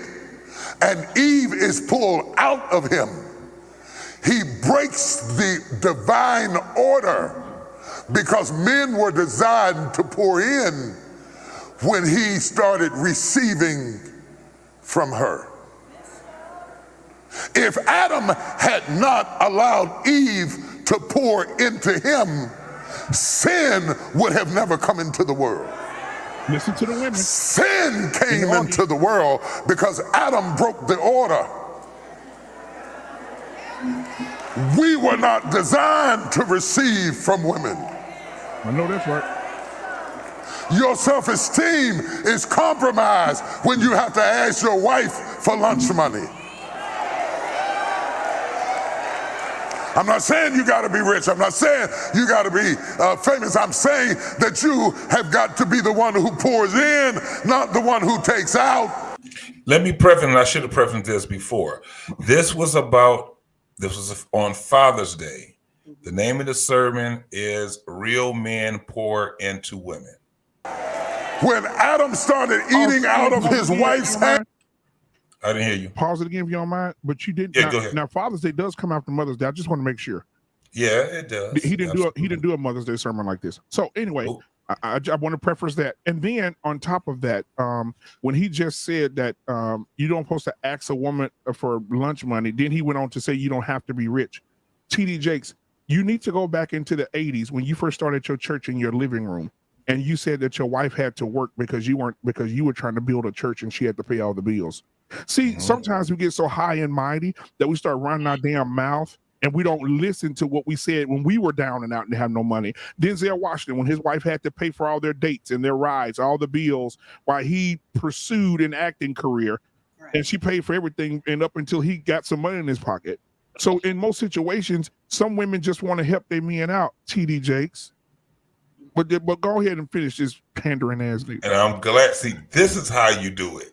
and Eve is pulled out of him, he breaks the divine order, because men were designed to pour in when he started receiving from her. If Adam had not allowed Eve to pour into him, sin would have never come into the world. Listen to the women. Sin came into the world because Adam broke the order. We were not designed to receive from women. I know that's right. Your self-esteem is compromised when you have to ask your wife for lunch money. I'm not saying you got to be rich. I'm not saying you got to be famous. I'm saying that you have got to be the one who pours in, not the one who takes out. Let me preface, and I should have prefaced this before. This was on Father's Day. The name of the sermon is Real Men Pour Into Women. When Adam started eating out of his wife's hand. I didn't hear you. Pause it again if you don't mind. But you did. Yeah, now, go ahead. Now Father's Day does come after Mother's Day. I just want to make sure. Yeah, it does. He didn't do a Mother's Day sermon like this. So anyway, I want to preface that. And then on top of that, when he just said that you don't supposed to ask a woman for lunch money, then he went on to say you don't have to be rich. T.D. Jakes, you need to go back into the 80s when you first started your church in your living room. And you said that your wife had to work because you were trying to build a church and she had to pay all the bills. See, sometimes we get so high and mighty that we start running our damn mouth and we don't listen to what we said when we were down and out and have no money. Denzel Washington, when his wife had to pay for all their dates and their rides, all the bills, while he pursued an acting career, and she paid for everything and up until he got some money in his pocket. So in most situations, some women just want to help their men out, T.D. Jakes. But go ahead and finish this pandering ass nigga. And I'm glad. See, this is how you do it.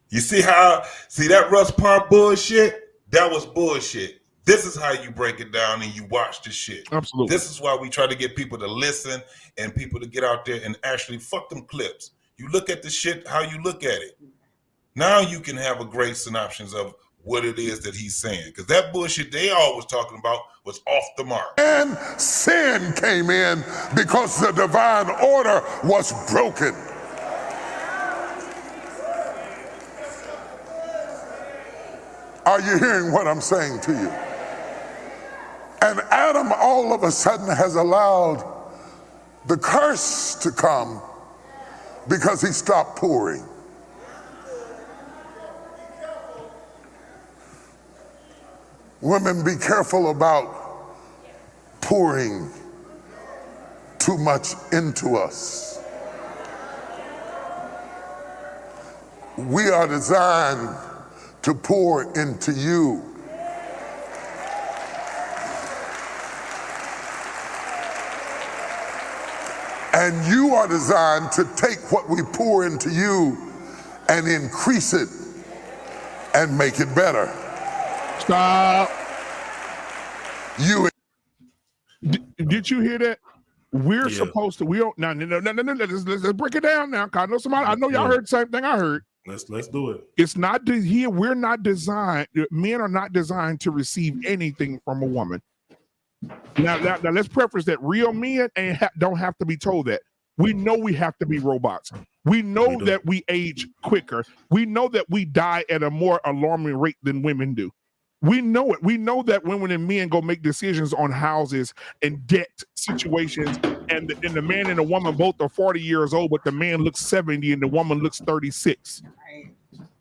You see that Russ Park bullshit? That was bullshit. This is how you break it down and you watch the shit. Absolutely. This is why we try to get people to listen and people to get out there and actually fuck them clips. You look at the shit how you look at it. Now you can have a great synopsis of what it is that he's saying. Because that bullshit they all was talking about was off the mark. And sin came in because the divine order was broken. Are you hearing what I'm saying to you? And Adam all of a sudden has allowed the curse to come because he stopped pouring. Women, be careful about pouring too much into us. We are designed to pour into you. And you are designed to take what we pour into you and increase it and make it better. Stop. You. Did you hear that? We're supposed to. We don't. No. Let's break it down now. Cause I know y'all heard the same thing I heard. Let's do it. It's not here. We're not designed. Men are not designed to receive anything from a woman. Now let's preface that real men don't have to be told that. We know we have to be robots. We know that we age quicker. We know that we die at a more alarming rate than women do. We know it. We know that women and men go make decisions on houses and debt situations, and the man and the woman both are 40 years old, but the man looks 70 and the woman looks 36.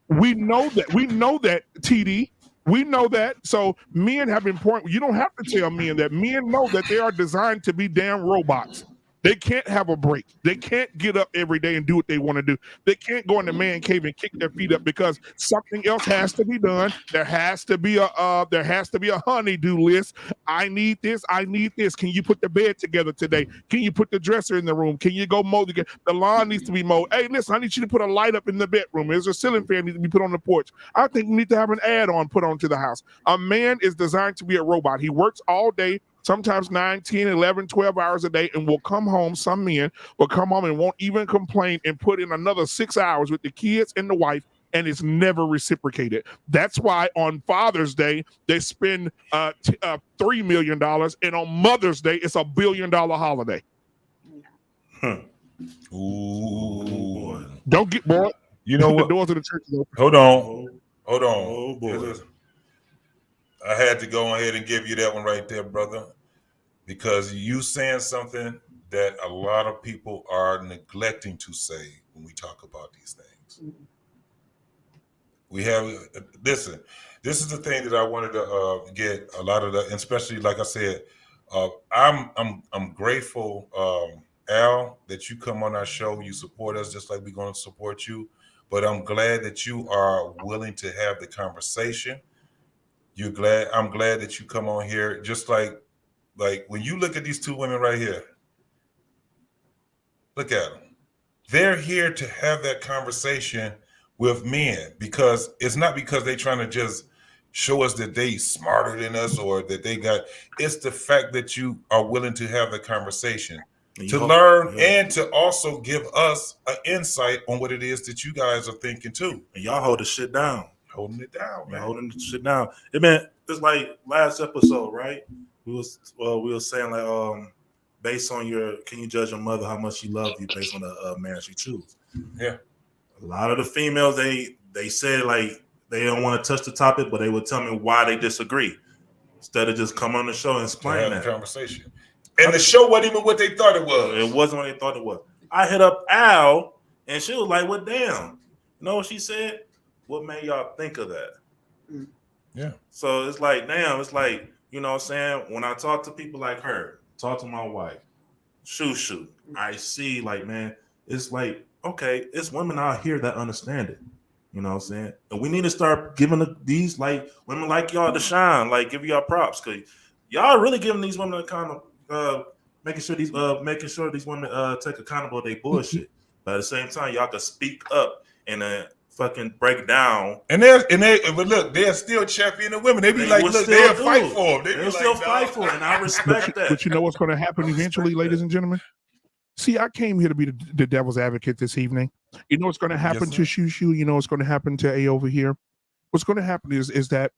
We know that. We know that, TD. We know that. So men have important. You don't have to tell men that. Men know that they are designed to be damn robots. They can't have a break. They can't get up every day and do what they want to do. They can't go in the man cave and kick their feet up because something else has to be done. There has to be a honey-do list. I need this. I need this. Can you put the bed together today? Can you put the dresser in the room? Can you go mow the lawn needs to be mowed? Hey, listen, I need you to put a light up in the bedroom. There's a ceiling fan needs to be put on the porch. I think we need to have an add-on put onto the house. A man is designed to be a robot. He works all day, sometimes 9, 10, 11, 12 hours a day, and will come home. Some men will come home and won't even complain and put in another 6 hours with the kids and the wife, and it's never reciprocated. That's why on Father's Day, they spend $3 million, and on Mother's Day, it's $1 billion holiday. Ooh. Don't get bored. You know what? The doors of the church is open. Hold on. Oh, boy. I had to go ahead and give you that one right there, brother, because you saying something that a lot of people are neglecting to say when we talk about these things. We have, listen, this is the thing that I wanted to get a lot of the, especially like I said, I'm grateful, Al, that you come on our show. You support us just like we're going to support you. But I'm glad that you are willing to have the conversation. I'm glad that you come on here. Just like when you look at these two women right here, look at them. They're here to have that conversation with men, because it's not because they're trying to just show us that they smarter than us or that they got, it's the fact that you are willing to have the conversation to learn and to also give us an insight on what it is that you guys are thinking too. And y'all hold the shit down. Holding it down, man. Holding the shit down. It meant it's like last episode, right? We were saying like based on can you judge your mother how much she loves you based on the man she chooses? Yeah. A lot of the females they said like they don't want to touch the topic, but they would tell me why they disagree instead of just come on the show and explain that conversation. And the show wasn't even what they thought it was. It wasn't what they thought it was. I hit up Al, and she was like, "Well, damn." You know what she said? What made y'all think of that? Yeah. So it's like, damn, it's like, you know what I'm saying? When I talk to people like her, talk to my wife, shoot, I see like, man, it's like, okay, it's women out here that understand it. You know what I'm saying? And we need to start giving these like women like y'all to shine, like give y'all props, because y'all really giving these women a kind of making sure these women take accountable of their bullshit. But at the same time, y'all can speak up and fucking break down. But look, they're still championing women. They be like, look, they'll fight for them. They'll still fight for them, and I respect that. But you know what's going to happen eventually, ladies and gentlemen? See, I came here to be the devil's advocate this evening. You know what's going to happen to Shushu? You know what's going to happen to A over here? What's going to happen is that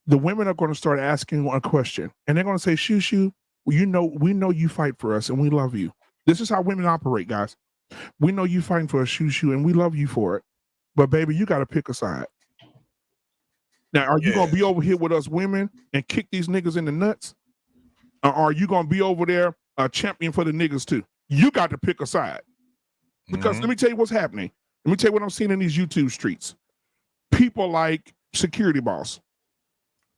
the women are going to start asking a question, and they're going to say, Shushu, we know you fight for us, and we love you. This is how women operate, guys. We know you fighting for us, Shushu, and we love you for it. But baby, you got to pick a side. Now, are you going to be over here with us women and kick these niggas in the nuts? Or are you going to be over there a champion for the niggas too? You got to pick a side. Because let me tell you what's happening. Let me tell you what I'm seeing in these YouTube streets. People like Security Boss.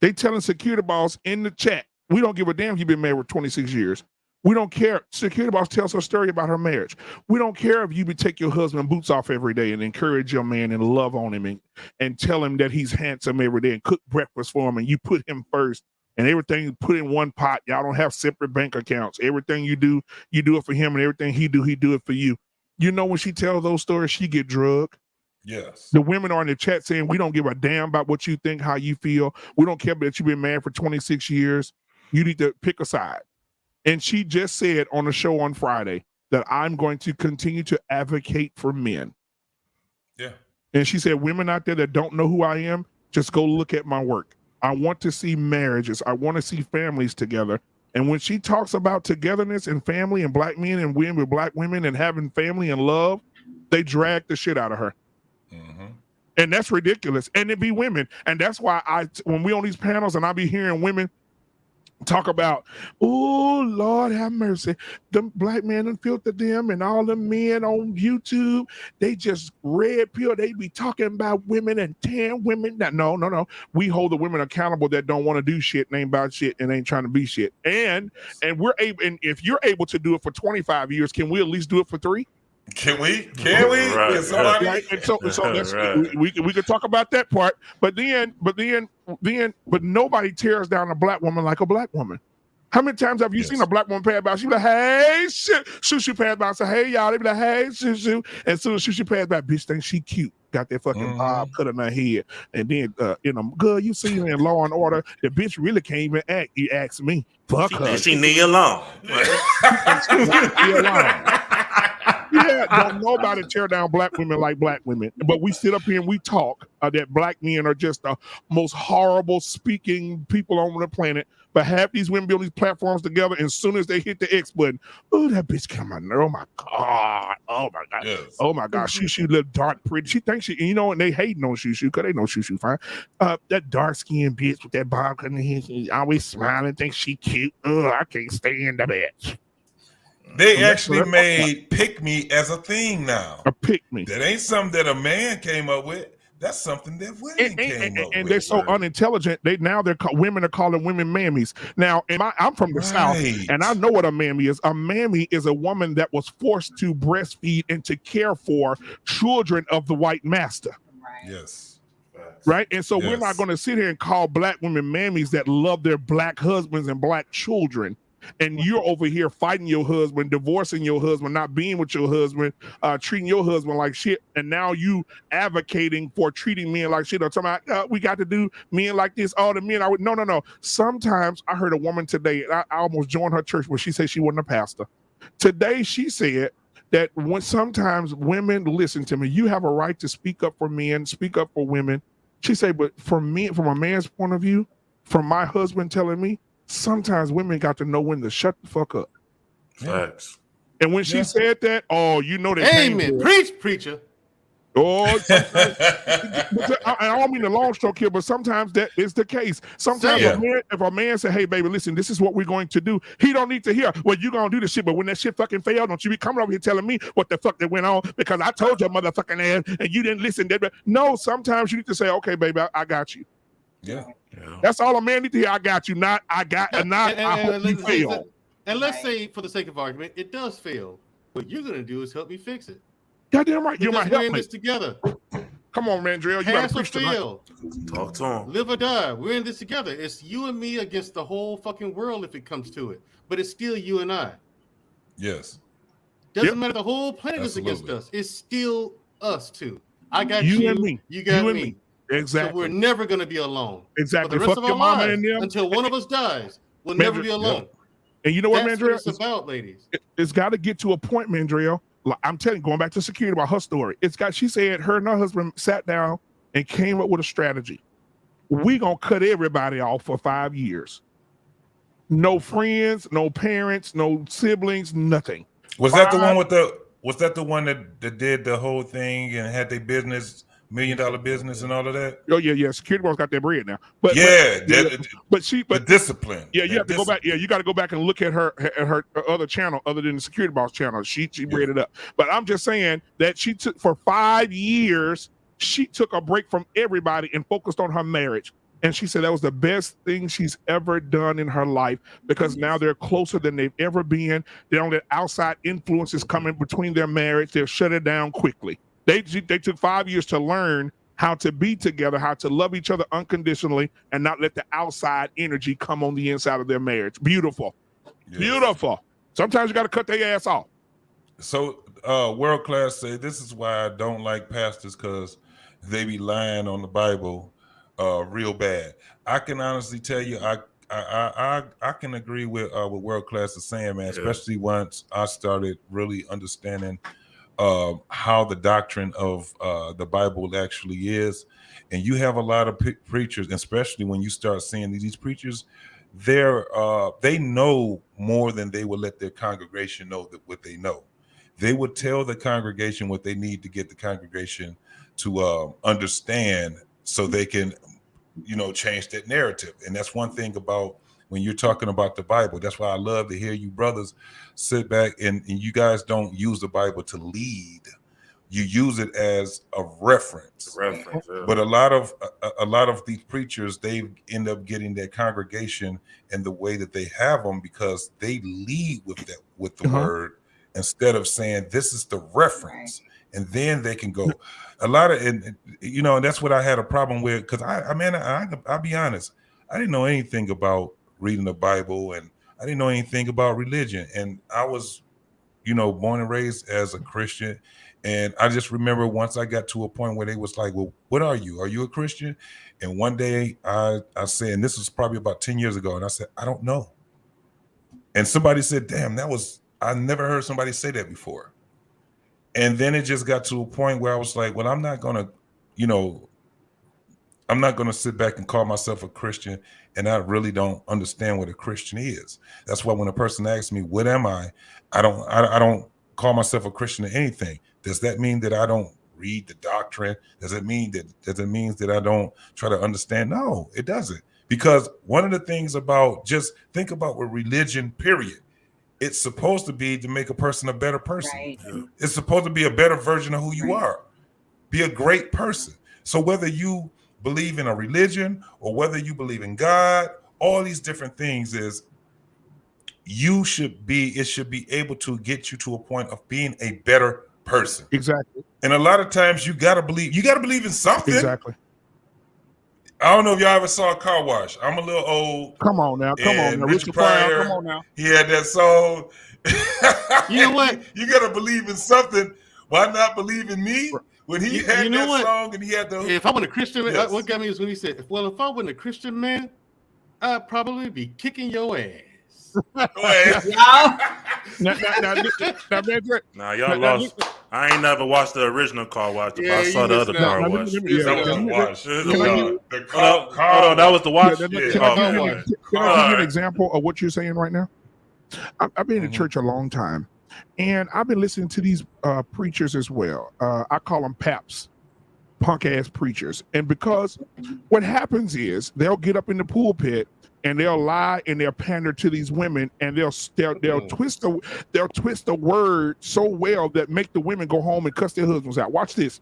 They telling Security Boss in the chat, we don't give a damn if you've been married for 26 years. We don't care. Security Boss tells her story about her marriage. We don't care if you take your husband boots off every day and encourage your man and love on him and tell him that he's handsome every day and cook breakfast for him and you put him first and everything you put in one pot. Y'all don't have separate bank accounts. Everything you do it for him, and everything he do it for you. You know, when she tells those stories, she get drugged. Yes. The women are in the chat saying, we don't give a damn about what you think, how you feel. We don't care that you've been married for 26 years. You need to pick a side. And she just said on the show on Friday that I'm going to continue to advocate for men. Yeah. And she said, women out there that don't know who I am, just go look at my work. I want to see marriages. I want to see families together. And when she talks about togetherness and family and black men and women with black women and having family and love, they drag the shit out of her. And that's ridiculous. And it be women. And that's why when we on these panels and I be hearing women talk about, oh Lord have mercy, them black men done filtered them, and all the men on YouTube, they just red pill. They be talking about women and tearing women. No. We hold the women accountable that don't want to do shit and ain't about shit and ain't trying to be shit. And we're able, and if you're able to do it for 25 years, can we at least do it for 3? Can we? Right. Can somebody? Right. And so that's Right. we could talk about that part, but nobody tears down a black woman like a black woman. How many times have you seen a black woman pass by? She be like, hey, shoo pass by and say, hey, y'all. They be like, hey, shoo. And as soon as shoo pass by, bitch thinks she cute. Got that fucking bob cut in her head. And then, girl, you see her in Law and Order. The bitch really can't even act. You ask me. Fuck her. She need alone. Yeah, don't nobody tear down black women like black women. But we sit up here and we talk that black men are just the most horrible speaking people on the planet. But half these women build these platforms together, and as soon as they hit the X button, oh, that bitch come on. Oh my God. Yes. Oh my God. Shoo look dark, pretty. She thinks she, and they hating on Shoo because they know Shoo fine. That dark skinned bitch with that bob cut in her head, she always smiling, thinks she cute. Oh, I can't stand the bitch. They actually made pick me as a thing now. A pick me. That ain't something that a man came up with. That's something that women came up with. And they're so unintelligent. Women are calling women mammies. Now, I'm from the South, and I know what a mammy is. A mammy is a woman that was forced to breastfeed and to care for children of the white master. Yes. Right? And so we're not going to sit here and call black women mammies that love their black husbands and black children. And you're over here fighting your husband, divorcing your husband, not being with your husband, treating your husband like shit. And now you advocating for treating men like shit. Or talking about, we got to do men like this. All the men, no. Sometimes I heard a woman today, I almost joined her church when she said she wasn't a pastor. Today she said that when sometimes women, listen to me, you have a right to speak up for men, speak up for women. She said, but for me, from a man's point of view, from my husband telling me, sometimes women got to know when to shut the fuck up. Facts. And when she said that, they amen. Preach, preacher. I don't mean the long stroke here, but sometimes that is the case. Sometimes if a man say, hey, baby, listen, this is what we're going to do, he don't need to hear, well, you going to do this shit, but when that shit fucking failed, don't you be coming over here telling me what the fuck that went on because I told your motherfucking ass and you didn't listen. No, sometimes you need to say, okay, baby, I got you. Yeah. That's all a man need to hear. I got you. I hope you fail. And let's say, for the sake of argument, it does fail. What you're gonna do is help me fix it. Goddamn right. You might help we're in me. this together. Come on, man, Drill. You gotta Pass or preach tonight. fail. Talk to him. Live or die. We're in this together. It's you and me against the whole fucking world if it comes to it. But it's still you and I. Yes. Doesn't matter. The whole planet is against us. It's still us two. I got you and me. You got you me. And me. Exactly. So we're never going to be alone. Exactly. For the rest Fuck of your our mama lives, and them. until one of us dies, we'll never be alone. And you know what, That's Mandrill? what it's about, ladies. It's got to get to a point, Mandrill. Like, I'm telling you, going back to security about her story. She said her and her husband sat down and came up with a strategy. We gonna cut everybody off for 5 years. No friends, no parents, no siblings, nothing. Was that the one that did the whole thing and had their business, $1 million business and all of that? Oh yeah. Security boss got that bread now. But the discipline. Yeah, you have to go back. Yeah, you got to go back and look at her other channel other than the security boss channel. She bred it up. But I'm just saying that she took for 5 years. She took a break from everybody and focused on her marriage. And she said that was the best thing she's ever done in her life because now they're closer than they've ever been. They don't let outside influences come in between their marriage. They'll shut it down quickly. They took 5 years to learn how to be together, how to love each other unconditionally, and not let the outside energy come on the inside of their marriage. Beautiful. Yes. Beautiful. Sometimes you got to cut their ass off. So World Class say this is why I don't like pastors because they be lying on the Bible real bad. I can honestly tell you, I can agree with what World Class is saying, man, especially once I started really understanding how the doctrine of the Bible actually is. And you have a lot of preachers, especially when you start seeing these preachers, they know more than they will let their congregation know what they know. They would tell the congregation what they need to get the congregation to understand so they can, change that narrative. And that's one thing about when you're talking about the Bible. That's why I love to hear you brothers sit back and you guys don't use the Bible to lead. You use it as a reference. But a lot of these preachers, they end up getting their congregation in the way that they have them because they lead with the word instead of saying this is the reference, and then they can go. A lot of and that's what I had a problem with, because I'll be honest, I didn't know anything about reading the Bible, and I didn't know anything about religion, and I was born and raised as a Christian. And I just remember once I got to a point where they was like, well, what are you? Are you a Christian? And one day I said, and this was probably about 10 years ago, and I said, I don't know. And somebody said, damn, I never heard somebody say that before. And then it just got to a point where I was like, well, I'm not going to sit back and call myself a Christian, and I really don't understand what a Christian is. That's why when a person asks me, what am I don't call myself a Christian or anything. Does that mean that I don't read the doctrine? Does it mean that I don't try to understand? No, it doesn't. Because one of the things about, just think about with religion, period, it's supposed to be to make a person a better person. Right. It's supposed to be a better version of who you are. Be a great person. So whether you believe in a religion or whether you believe in God, all these different things is it should be able to get you to a point of being a better person. Exactly. And a lot of times you gotta believe in something. Exactly. I don't know if y'all ever saw a Car Wash. I'm a little old. Come on now. Richard Pryor, come on now. He had that song. You know what? You gotta believe in something. Why not believe in me? When he had that song and he had the. If I was a Christian man, what got me is when he said, well, if I wasn't a Christian man, I'd probably be kicking your ass. Nah, y'all lost. I ain't never watched the original Car Wash. I saw the other Car Wash. Hold on, that was the Wash. Can I give you an example of what you're saying right now? I've been in church a long time, and I've been listening to these preachers as well. I call them paps, punk ass preachers. And because what happens is they'll get up in the pulpit and they'll lie and they'll pander to these women, and they'll twist the word so well that make the women go home and cuss their husbands out. Watch this.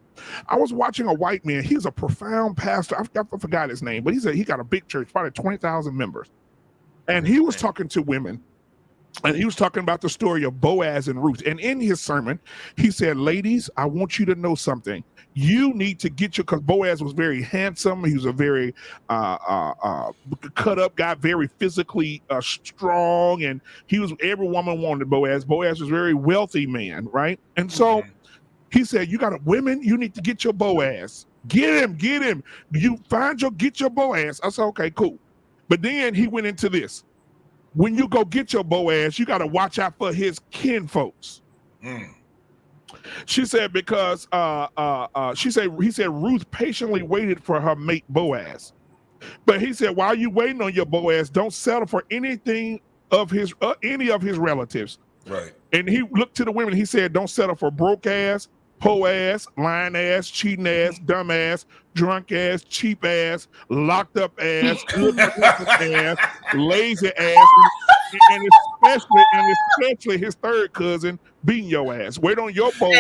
I was watching a white man. He's a profound pastor. I forgot his name, but he got a big church, probably 20,000 members. And he was talking to women. And he was talking about the story of Boaz and Ruth. And in his sermon, he said, ladies, I want you to know something. You need to get because Boaz was very handsome. He was a very cut up guy, very physically strong. And every woman wanted Boaz. Boaz was a very wealthy man, right? And so he said, women, you need to get your Boaz. Get him. Get your Boaz. I said, okay, cool. But then he went into this. When you go get your Boaz, you got to watch out for his kinfolks. She said because he said Ruth patiently waited for her mate Boaz, but he said while you waiting on your Boaz, don't settle for anything of any of his relatives. Right. And he looked to the women. He said, don't settle for broke ass, po ass, lying ass, cheating ass, dumb ass, drunk ass, cheap ass, locked up ass, good ass, lazy ass, and especially his third cousin beating your ass. Wait on your boy.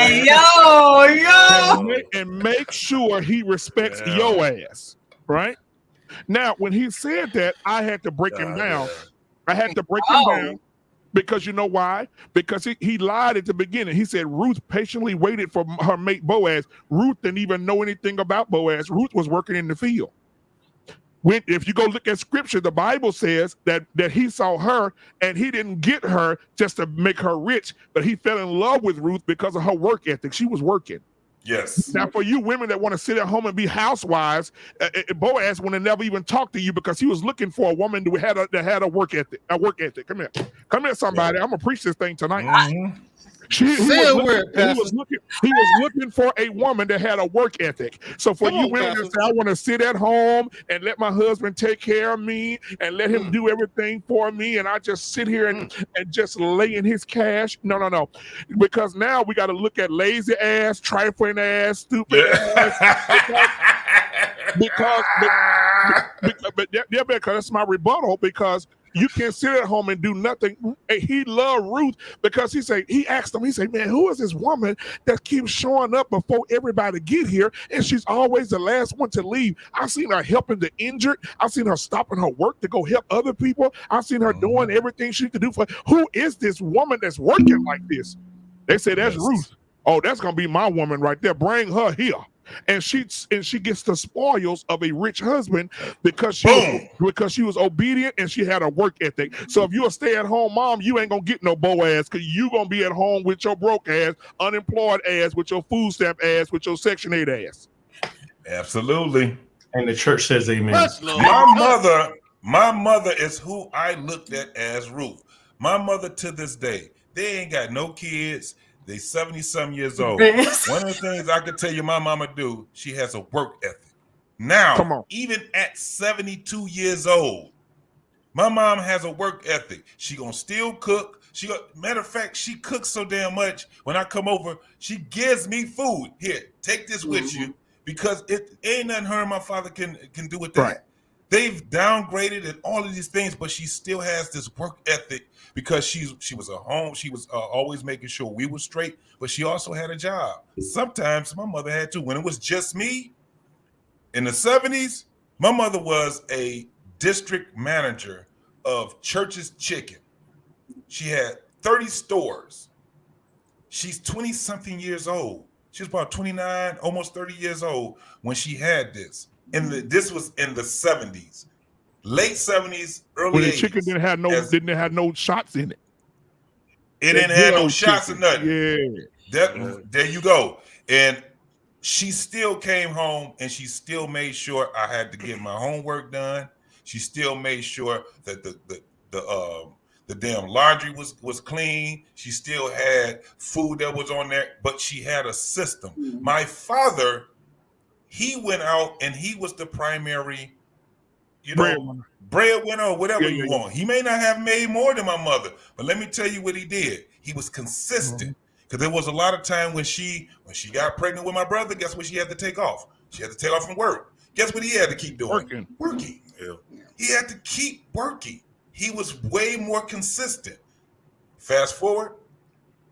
And make sure he respects your ass. Right? Now, when he said that, I had to break him down. I had to break him down. Because you know why? Because he lied at the beginning. He said Ruth patiently waited for her mate Boaz. Ruth didn't even know anything about Boaz. Ruth was working in the field. If you go look at scripture, the Bible says that he saw her and he didn't get her just to make her rich, but he fell in love with Ruth because of her work ethic. She was working. Yes. Now, for you women that want to sit at home and be housewives, Boaz would have never even talked to you because he was looking for a woman that had a work ethic. Come here, somebody. I'm gonna preach this thing tonight. He was looking for a woman that had a work ethic. So for you women that say, I want to sit at home and let my husband take care of me and let him do everything for me, and I just sit here and just lay in his cash. No. Because now we got to look at lazy ass, trifling ass, stupid ass. Because that's my rebuttal, because You can't sit at home and do nothing. And he loved Ruth because he asked him, he said, man, who is this woman that keeps showing up before everybody get here? And she's always the last one to leave. I've seen her helping the injured. I've seen her stopping her work to go help other people. I've seen her doing everything she could do for. Who is this woman that's working like this? They say that's Ruth. Oh, that's gonna be my woman right there. Bring her here. And she gets the spoils of a rich husband because she was obedient and she had a work ethic. So if you're a stay-at-home mom, you ain't gonna get no Boaz because you gonna be at home with your broke ass, unemployed ass, with your food stamp ass, with your Section 8 ass. Absolutely. And the church says amen. My mother is who I looked at as Ruth. My mother to this day, they ain't got no kids. They 70-some years old. One of the things I can tell you my mama do, she has a work ethic. Now, even at 72 years old, my mom has a work ethic. She gonna still cook. Matter of fact, she cooks so damn much. When I come over, she gives me food. Here, take this with you, because it ain't nothing her and my father can do with that. Right. They've downgraded and all of these things, but she still has this work ethic because she was at home. She was always making sure we were straight, but she also had a job. Sometimes my mother had to. When it was just me in the 70s, my mother was a district manager of Church's Chicken. She had 30 stores. She's 20-something years old. She was about 29, almost 30 years old when she had this. This was in the 70s, late 70s, early 80s. When the chicken didn't have no shots in it. It didn't have no shots or nothing. Yeah. There you go. And she still came home and she still made sure I had to get my homework done. She still made sure that the damn laundry was clean. She still had food that was on there, but she had a system. My father, he went out and he was the primary, breadwinner or whatever you want. He may not have made more than my mother, but let me tell you what he did. He was consistent. Because there was a lot of time when she got pregnant with my brother, guess what she had to take off? She had to take off from work. Guess what he had to keep doing? Working. Yeah. He had to keep working. He was way more consistent. Fast forward,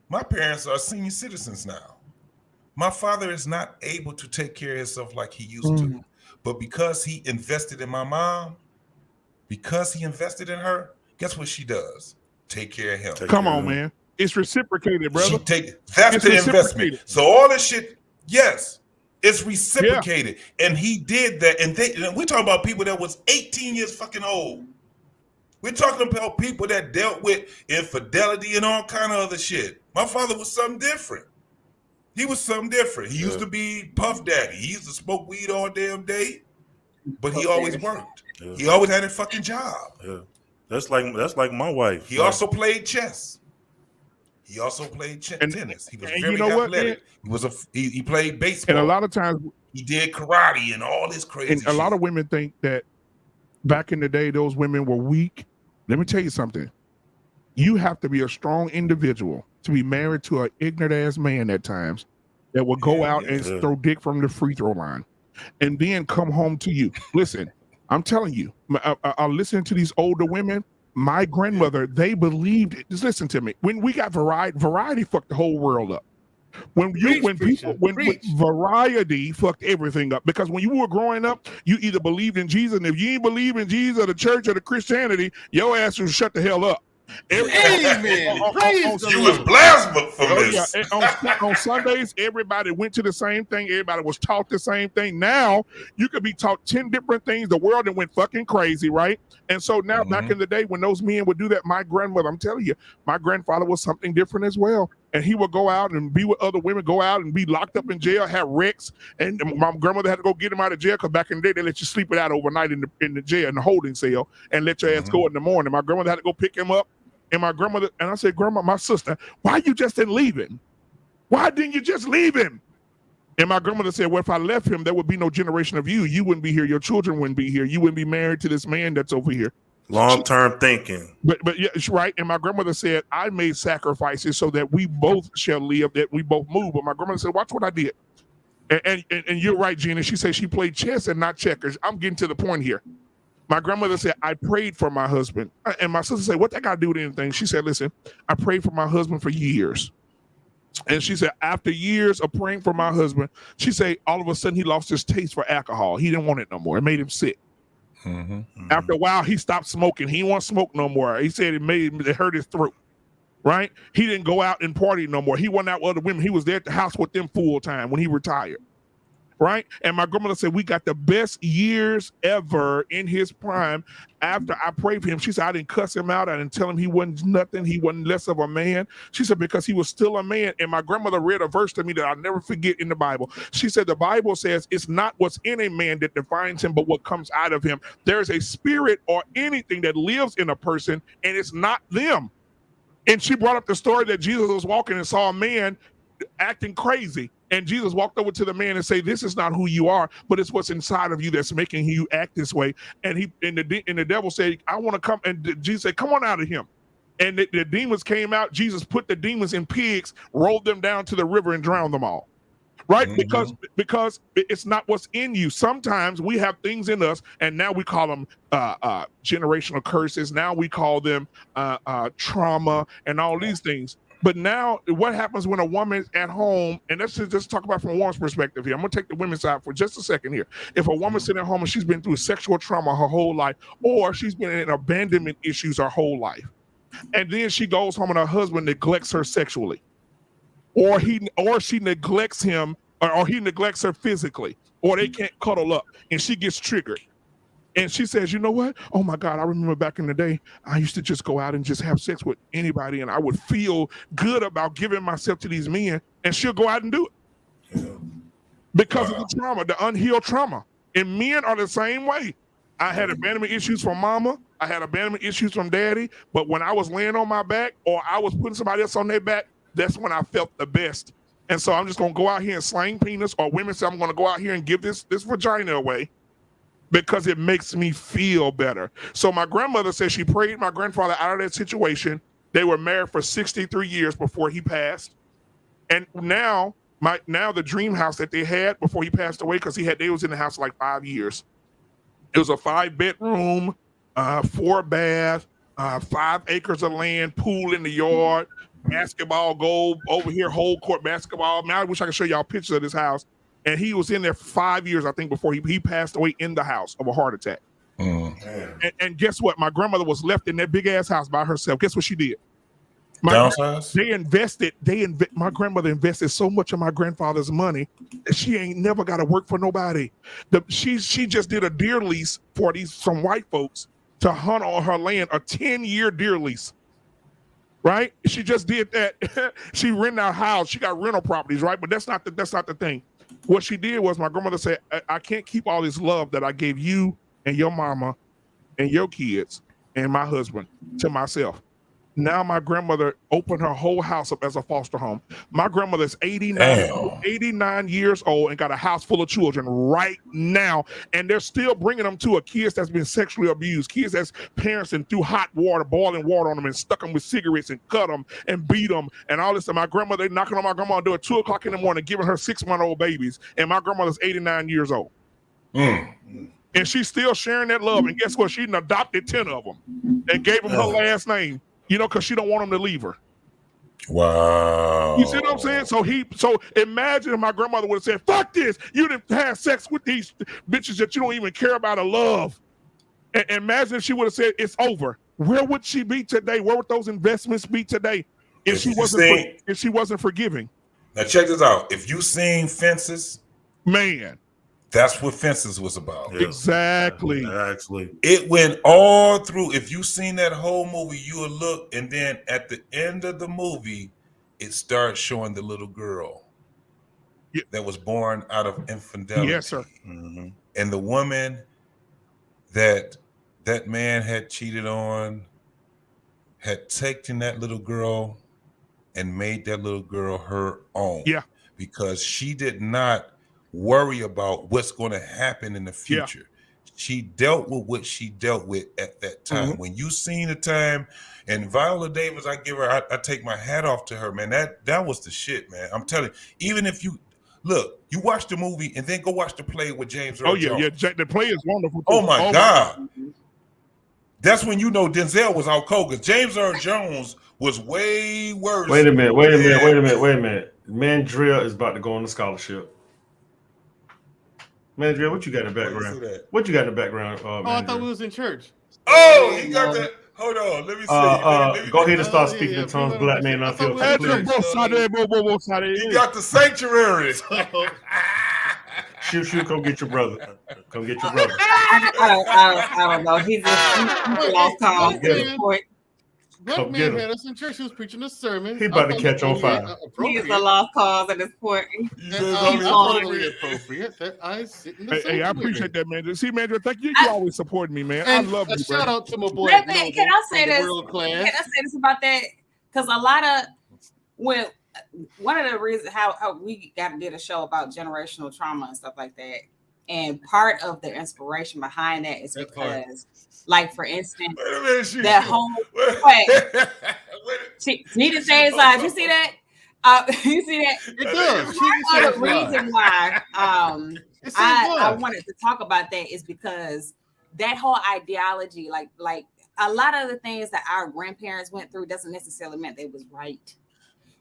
my parents are senior citizens now. My father is not able to take care of himself like he used to. But because he invested in my mom, because he invested in her, guess what she does? Take care of him. Come on, man. It's reciprocated, brother. That's the investment. So all this shit, yes, it's reciprocated. Yeah. And he did that. And we're talking about people that was 18 years fucking old. We're talking about people that dealt with infidelity and all kind of other shit. My father was something different. He was something different. He used to be Puff Daddy. He used to smoke weed all damn day, but he always worked. Yeah. He always had a fucking job. Yeah, that's like my wife. He also played chess. He also played tennis. He was very athletic. He played baseball. And a lot of times he did karate and all this crazy shit. And a lot of women think that back in the day, those women were weak. Let me tell you something. You have to be a strong individual to be married to an ignorant ass man at times that will go out and throw dick from the free throw line and then come home to you. Listen, I'm telling you, I listen to these older women. My grandmother, they believed it. Just listen to me. When we got variety fucked the whole world up. When variety fucked everything up, because when you were growing up, you either believed in Jesus, and if you ain't believe in Jesus or the church or the Christianity, your ass would shut the hell up. Amen. You was blasphemous. On Sundays, everybody went to the same thing. Everybody was taught the same thing. Now you could be taught 10 different things. The world that went fucking crazy, right? And so now, back in the day when those men would do that, my grandmother, I'm telling you, my grandfather was something different as well. And he would go out and be with other women, go out and be locked up in jail, have wrecks. And my grandmother had to go get him out of jail because back in the day, they let you sleep it out overnight in the jail, in the holding cell, and let your ass go in the morning. My grandmother had to go pick him up. And I said, Grandma, my sister, why you just didn't leave him? Why didn't you just leave him? And my grandmother said, well, if I left him, there would be no generation of you. You wouldn't be here. Your children wouldn't be here. You wouldn't be married to this man that's over here. Long-term thinking. But yeah, it's right. And my grandmother said, I made sacrifices so that we both shall live, that we both move. But my grandmother said, watch what I did. And you're right, Gina. She said she played chess and not checkers. I'm getting to the point here. My grandmother said, I prayed for my husband. And my sister said, what that got to do with anything? She said, listen, I prayed for my husband for years. And she said, after years of praying for my husband, she said, all of a sudden he lost his taste for alcohol. He didn't want it no more. It made him sick. After a while, he stopped smoking. He didn't want to smoke no more. He said it hurt his throat. Right? He didn't go out and party no more. He went out with other women. He was there at the house with them full time when he retired. Right? And my grandmother said, we got the best years ever in his prime after I prayed for him. She said, I didn't cuss him out. I didn't tell him he wasn't nothing. He wasn't less of a man. She said, because he was still a man. And my grandmother read a verse to me that I'll never forget in the Bible. She said, the Bible says it's not what's in a man that defines him, but what comes out of him. There's a spirit or anything that lives in a person, and it's not them. And she brought up the story that Jesus was walking and saw a man acting crazy. And Jesus walked over to the man and said, this is not who you are, but it's what's inside of you that's making you act this way. And the devil said, I want to come. And Jesus said, come on out of him. And the demons came out. Jesus put the demons in pigs, rolled them down to the river and drowned them all. Right? Because it's not what's in you. Sometimes we have things in us, and now we call them generational curses. Now we call them trauma and all these things. But now what happens when a woman's at home, and let's just talk about from a woman's perspective here. I'm going to take the women's side for just a second here. If a woman's sitting at home and she's been through sexual trauma her whole life, or she's been in abandonment issues her whole life, and then she goes home and her husband neglects her sexually, or she neglects him, or he neglects her physically, or they can't cuddle up, and she gets triggered. And she says, you know what? Oh my God, I remember back in the day, I used to just go out and just have sex with anybody, and I would feel good about giving myself to these men, and she'll go out and do it. Because of the trauma, the unhealed trauma. And men are the same way. I had abandonment issues from mama. I had abandonment issues from daddy. But when I was laying on my back, or I was putting somebody else on their back, that's when I felt the best. And so I'm just going to go out here and slang penis, or women say I'm going to go out here and give this vagina away, because it makes me feel better. So my grandmother said she prayed my grandfather out of that situation. They were married for 63 years before he passed. And now the dream house that they had before he passed away, because they was in the house like 5 years. It was a 5-bedroom, 4-bath, 5 acres of land, pool in the yard, basketball goal over here, whole court basketball. Now I wish I could show y'all pictures of this house. And he was in there for 5 years, I think, before he passed away in the house of a heart attack. And guess what? My grandmother was left in that big ass house by herself. Guess what she did? My grandmother invested so much of my grandfather's money that she ain't never got to work for nobody. She just did a deer lease for some white folks to hunt on her land, a 10-year deer lease. Right? She just did that. She rented out house. She got rental properties, right? But that's not the thing. What she did was, my grandmother said, I can't keep all this love that I gave you and your mama and your kids and my husband to myself. Now my grandmother opened her whole house up as a foster home. My grandmother's 89 years old and got a house full of children right now. And they're still bringing them to kids that's been sexually abused, kids that's parents and threw hot water, boiling water on them and stuck them with cigarettes and cut them and beat them and all this. And my grandmother, knocking on my grandma's door at 2 o'clock in the morning, giving her 6-month-old babies. And my grandmother's 89 years old. And she's still sharing that love. And guess what? She adopted 10 of them and gave them her last name. Because she don't want him to leave her. Wow. You see what I'm saying? So imagine if my grandmother would have said, fuck this. You didn't have sex with these bitches that you don't even care about or love. And imagine if she would have said, it's over. Where would she be today? Where would those investments be today if she wasn't forgiving? Now check this out. If you seen Fences, man, that's what Fences was about. Exactly. It went all through. If you seen that whole movie, you would look, and then at the end of the movie, it starts showing the little girl that was born out of infidelity. Yes, sir. And the woman that man had cheated on had taken that little girl and made that little girl her own. Yeah. Because she did not worry about what's going to happen in the future. Yeah. She dealt with what she dealt with at that time. When you seen the time, and Viola Davis, I take my hat off to her, man. That was the shit, man. I'm telling you, even if you Look, you watch the movie and then go watch the play with James Earl Oh yeah, Jones. yeah. The play is wonderful. Oh my God. That's when you know Denzel was out cold, because James Earl Jones was way worse. Wait a minute. Mandrill is about to go on the scholarship. Mandrill, what you got in the background? What you got in the background? I thought we was in church. Oh, he got that. Hold on, let me see. Let me Go ahead and start speaking in tongues, black man. I feel He got the sanctuary. Shoot, come get your brother. Come get your brother. I don't know. He's lost cause at this point. Black man had us in church. He was preaching a sermon. He about to catch on fire. He's a lost cause at this point. Appropriate that I sit in the Hey, I appreciate that, man. See, man, thank you. You always support me, man. I love you, shout out to my boy. Can I say this? Can I say this about that? Because a lot of one of the reasons how we did a show about generational trauma and stuff like that, and part of the inspiration behind that is because, like, for instance, that whole she didn't say his life. You see that? You see that? It does. Part of the reason why I wanted to talk about that is because that whole ideology, like a lot of the things that our grandparents went through, doesn't necessarily mean they was right.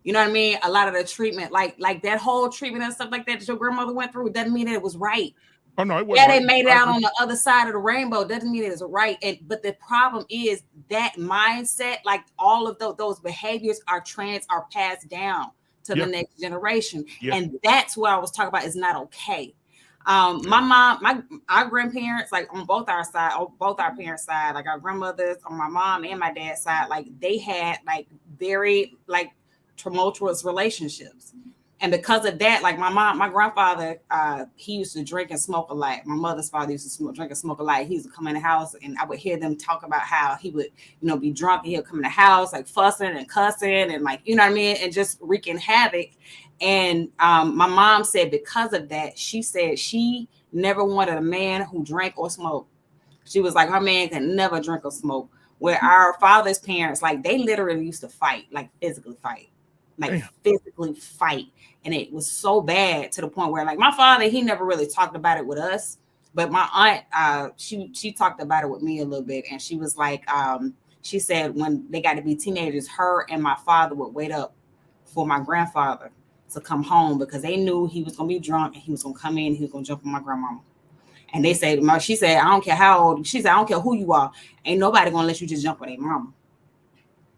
You know what I mean? A lot of the treatment, like that whole treatment and stuff like that your grandmother went through, doesn't mean that it was right. Oh no, it wasn't. Yeah, they made it out on the other side of the rainbow. Doesn't mean it is right. But the problem is that mindset, like all of those behaviors are passed down to the next generation. And that's what I was talking about is not okay. My mom, our grandparents, like on both our parents' side, like our grandmothers on my mom and my dad's side, like they had like very like tumultuous relationships. And because of that, like my grandfather, he used to drink and smoke a lot. My mother's father used to drink and smoke a lot. He used to come in the house and I would hear them talk about how he would, be drunk and he'll come in the house like fussing and cussing and like, you know what I mean? And just wreaking havoc. And my mom said because of that, she said she never wanted a man who drank or smoked. She was like, her man can never drink or smoke. Where our father's parents, like they literally used to fight, like physically fight. And it was so bad to the point where like my father, he never really talked about it with us, but my aunt, she talked about it with me a little bit. And she was like, she said when they got to be teenagers, her and my father would wait up for my grandfather to come home because they knew he was going to be drunk and he was going to come in, he was going to jump on my grandmama. And they said, she said, I don't care how old, she said, I don't care who you are. Ain't nobody going to let you just jump on their mama.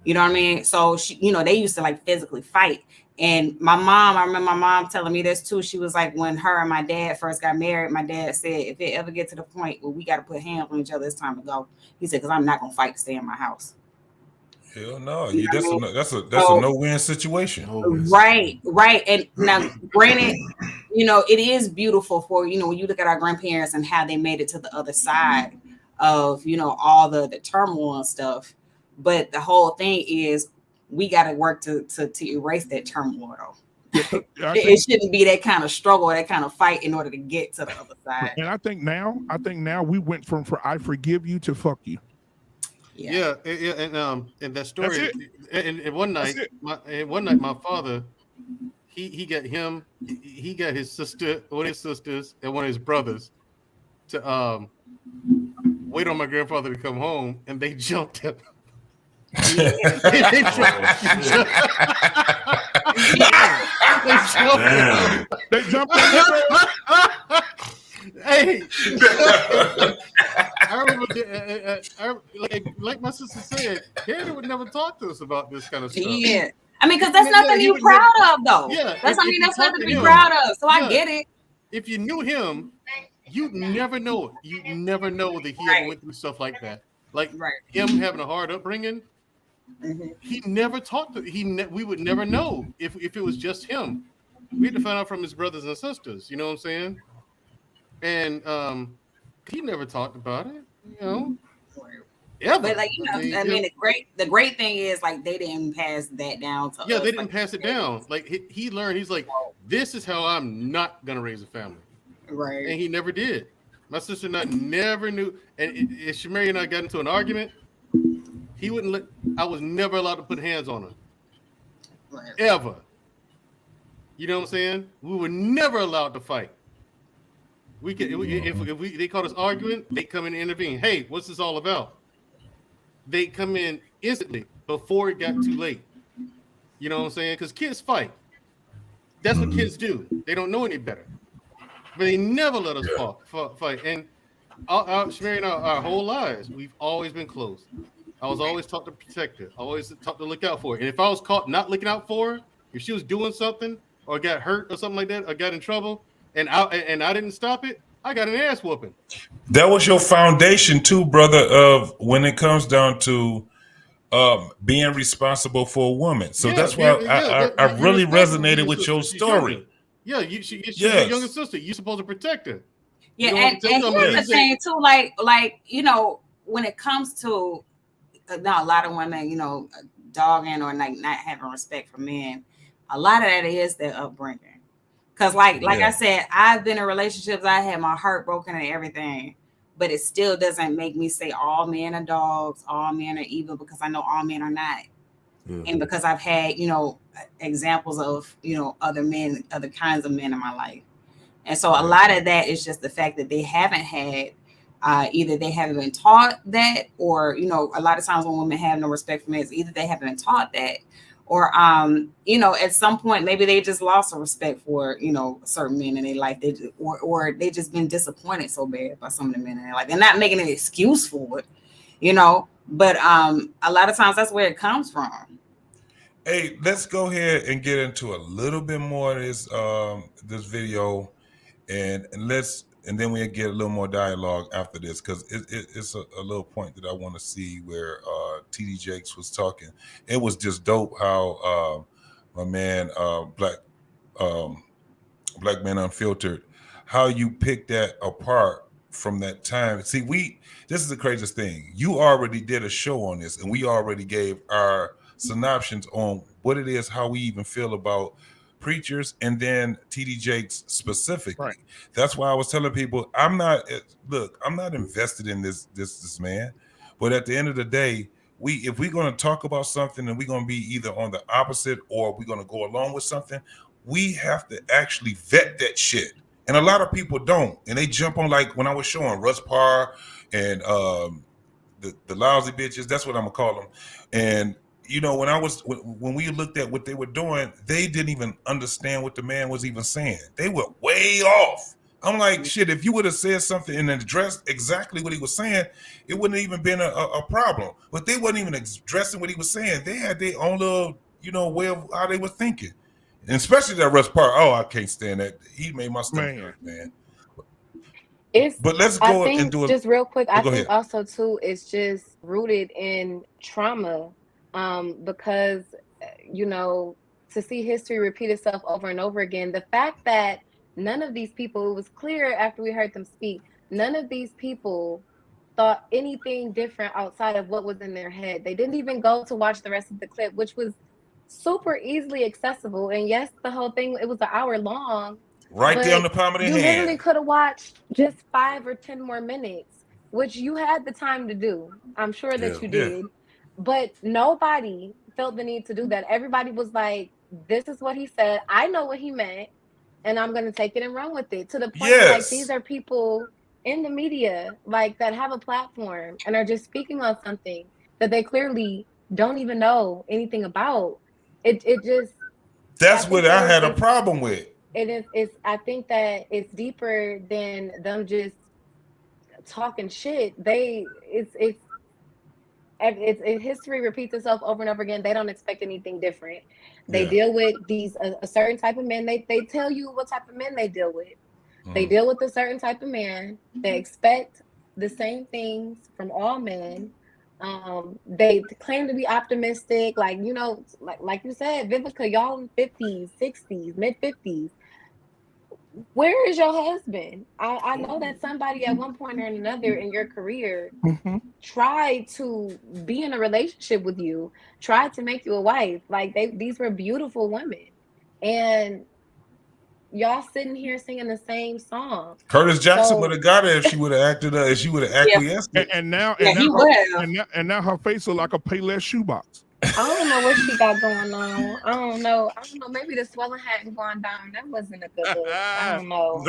You know what I mean? So, they used to like physically fight. And my mom, I remember my mom telling me this too. She was like, when her and my dad first got married, my dad said, if it ever get to the point where we got to put hands on each other, it's time to go. He said, because I'm not going to fight to stay in my house. Hell no. That's a no-win situation. Right. And now, granted, it is beautiful for, when you look at our grandparents and how they made it to the other side of, all the turmoil and stuff. But the whole thing is we got to work to erase that turmoil, though. It shouldn't be that kind of struggle, that kind of fight in order to get to the other side. And I think now we went from I forgive you to fuck you. Yeah, and that story. And one night, my father, he got his sister, one of his sisters, and one of his brothers to wait on my grandfather to come home, and they jumped him. They jumped him. Hey, I remember, like my sister said, Daddy would never talk to us about this kind of stuff. Yeah, I mean, because that's nothing to be proud of, though. Yeah, that's nothing to be proud of. So I get it. If you knew him, you'd never know it. You never know that he ever went through stuff like that. Like him having a hard upbringing. Mm-hmm. He never talked to. We would never know if it was just him. We had to find out from his brothers and sisters. You know what I'm saying? And he never talked about it. Ever. But like I mean, the great thing is like they didn't pass that down to us. Yeah, they didn't pass it down. Like he learned. He's like, this is how I'm not gonna raise a family. Right. And he never did. My sister and I never knew. And if Shamari and I got into an argument, he wouldn't let. I was never allowed to put hands on her. Right. Ever. You know what I'm saying? We were never allowed to fight. We could if they caught us arguing, they come in and intervene. Hey, what's this all about? They come in instantly before it got too late. You know what I'm saying? Because kids fight. That's what kids do. They don't know any better. But they never let us fight. And our whole lives, we've always been close. I was always taught to protect her. Always taught to look out for her. And if I was caught not looking out for her, if she was doing something or got hurt or something like that, or got in trouble, and I didn't stop it, I got an ass whooping. That was your foundation too, brother, of when it comes down to being responsible for a woman. So that's why I really resonated with your story. Yeah, she's your younger sister. You're supposed to protect her. Yeah, and here's the thing too, like when it comes to now a lot of women, dogging or like not having respect for men, a lot of that is their upbringing. Because like I said, I've been in relationships, I had my heart broken and everything, but it still doesn't make me say all men are dogs, all men are evil, because I know all men are not. Mm-hmm. And because I've had, examples of, other men, other kinds of men in my life. And so a lot of that is just the fact that they haven't had, either they haven't been taught that, or, a lot of times when women have no respect for men, it's either they haven't been taught that, or, at some point, maybe they just lost a respect for, certain men in their life. Or they just been disappointed so bad by some of the men in their life. They're not making an excuse for it, but a lot of times that's where it comes from. Hey, let's go ahead and get into a little bit more of this video, and then we'll get a little more dialogue after this, because it's a little point that I want to see where T.D. Jakes was talking. It was just dope how my man Black Man Unfiltered, how you picked that apart from that time. See, this is the craziest thing. You already did a show on this, and we already gave our synopsis on what it is, how we even feel about preachers, and then T.D. Jakes specifically. Right. That's why I was telling people, I'm not invested in this man, but at the end of the day, if we're going to talk about something and we're going to be either on the opposite or we're going to go along with something, we have to actually vet that shit. And a lot of people don't, and they jump on, like when I was showing Russ Parr and the lousy bitches, that's what I'm gonna call them. And when we looked at what they were doing, they didn't even understand what the man was even saying. They were way off. I'm like, shit, if you would have said something and addressed exactly what he was saying, it wouldn't have even been a problem. But they wasn't even addressing what he was saying. They had their own little, way of how they were thinking. And especially that Russ Parr. Oh, I can't stand that. He made my stomach hurt, man. But let's go and do it. Just real quick, I think also too, it's just rooted in trauma. Because, to see history repeat itself over and over again, the fact that none of these people, it was clear after we heard them speak, none of these people thought anything different outside of what was in their head. They didn't even go to watch the rest of the clip, which was super easily accessible. And yes, the whole thing, it was an hour long. Right there on the palm of their hand. You literally could have watched just 5 or 10 more minutes, which you had the time to do. I'm sure that you did. Yeah. But nobody felt the need to do that. Everybody was like, this is what he said. I know what he meant, and I'm going to take it and run with it. To the point like these are people in the media like that have a platform and are just speaking on something that they clearly don't even know anything about. It just... That's what I had a problem with. I think that it's deeper than them just talking shit. History repeats itself over and over again. They don't expect anything different. They deal with these a certain type of men. They tell you what type of men they deal with. They deal with a certain type of man. They expect the same things from all men. They claim to be optimistic, like you said, Vivica, y'all in 50s, 60s, mid 50s. Where is your husband? I know that somebody at one point or another in your career tried to be in a relationship with you, tried to make you a wife. Like these were beautiful women, and y'all sitting here singing the same song. Curtis Jackson would have got her if she would have acted. If she would have acquiesced. And now her face look like a Payless shoebox. I don't know what she got going on. I don't know. Maybe the swelling hadn't gone down. That wasn't a good look. I don't know.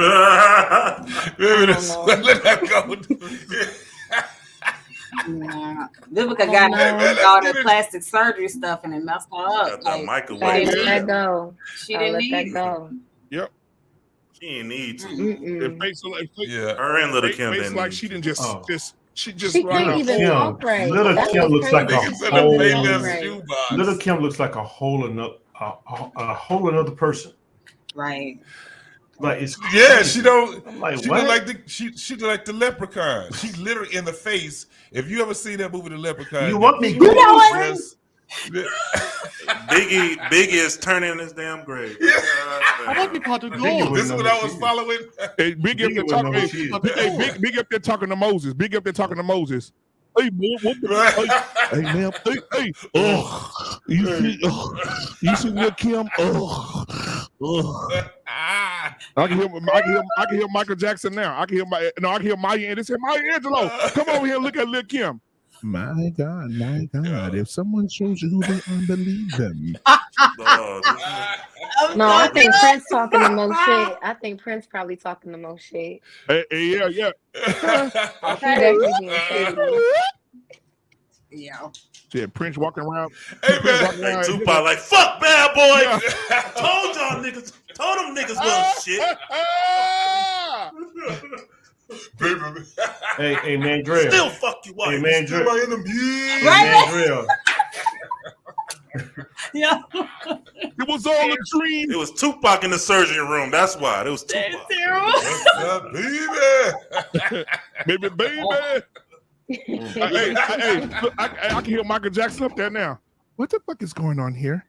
Maybe the swelling had gone. Nah. Vivica got all that plastic surgery stuff and it messed her up. That microwave. Gotta let that go. She didn't need that go. Yep. She didn't need to. It makes Her and Little Kim didn't like need she didn't to. she just She can't even talk right. Little Kim looks like a whole. Little Kim looks like a whole another person. Right. Like it's she don't. Like she what? look like she look like the Leprechaun. She literally in the face. If you ever see that movie, The Leprechaun, You want me? you know what? Biggie is turning his damn grave. I want to part to go. This is what I was following. Hey, Big up there talking. Hey, Big up there talking to Moses. Big up there talking to Moses. Hey man, what the? Hey man, hey. Oh, you see Lil Kim? I can hear Michael Jackson now. I can hear Maya and it said Maya Angelou. Come over here, look at Lil Kim. My God. If someone shows you who they unbelieve them. No, I think Prince talking the most shit. I think Prince probably talking the most shit. Yeah. He definitely being shady. Yeah. Yeah, Prince walking around. Hey man, like Tupac, like fuck bad boy. Told y'all niggas. Told them niggas wasn't shit. Hey, man, Drill. Still fuck you up. Hey, man, Drill. Right? Yeah. It was all a dream. It was Tupac in the surgery room. That's why. It was Tupac. Baby. Hey, look, I can hear Michael Jackson up there now. What the fuck is going on here?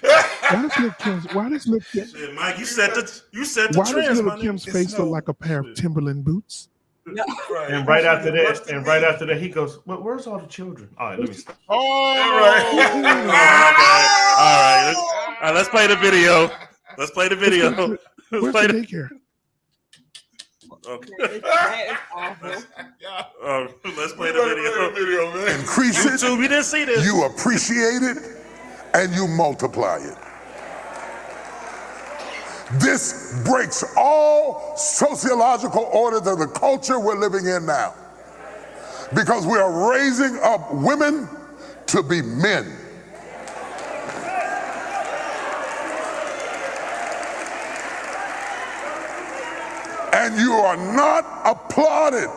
Why does Lil Kim? Shit, Mike, you set the Why trends, does my Lil Kim's nigga? face look like a pair of Timberland boots? And right after that, he goes, "Well, where's all the children?" All right, let me stop. All right, let's play the video. Let's play the video. Where's the daycare? Okay. Let's play the video. Man. Increase it. YouTube, you didn't see this. You appreciate it, and you multiply it. This breaks all sociological orders of the culture we're living in now. Because we are raising up women to be men. And you are not applauded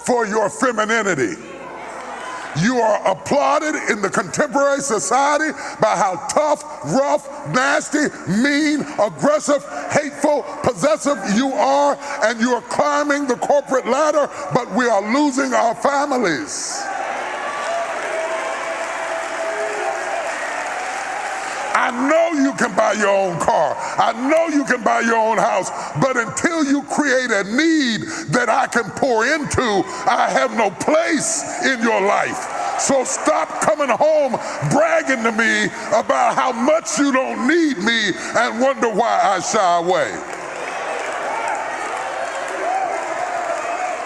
for your femininity. You are applauded in the contemporary society by how tough, rough, nasty, mean, aggressive, hateful, possessive you are, and you are climbing the corporate ladder, but we are losing our families. I know you can buy your own car. I know you can buy your own house. But until you create a need that I can pour into, I have no place in your life. So stop coming home bragging to me about how much you don't need me and wonder why I shy away.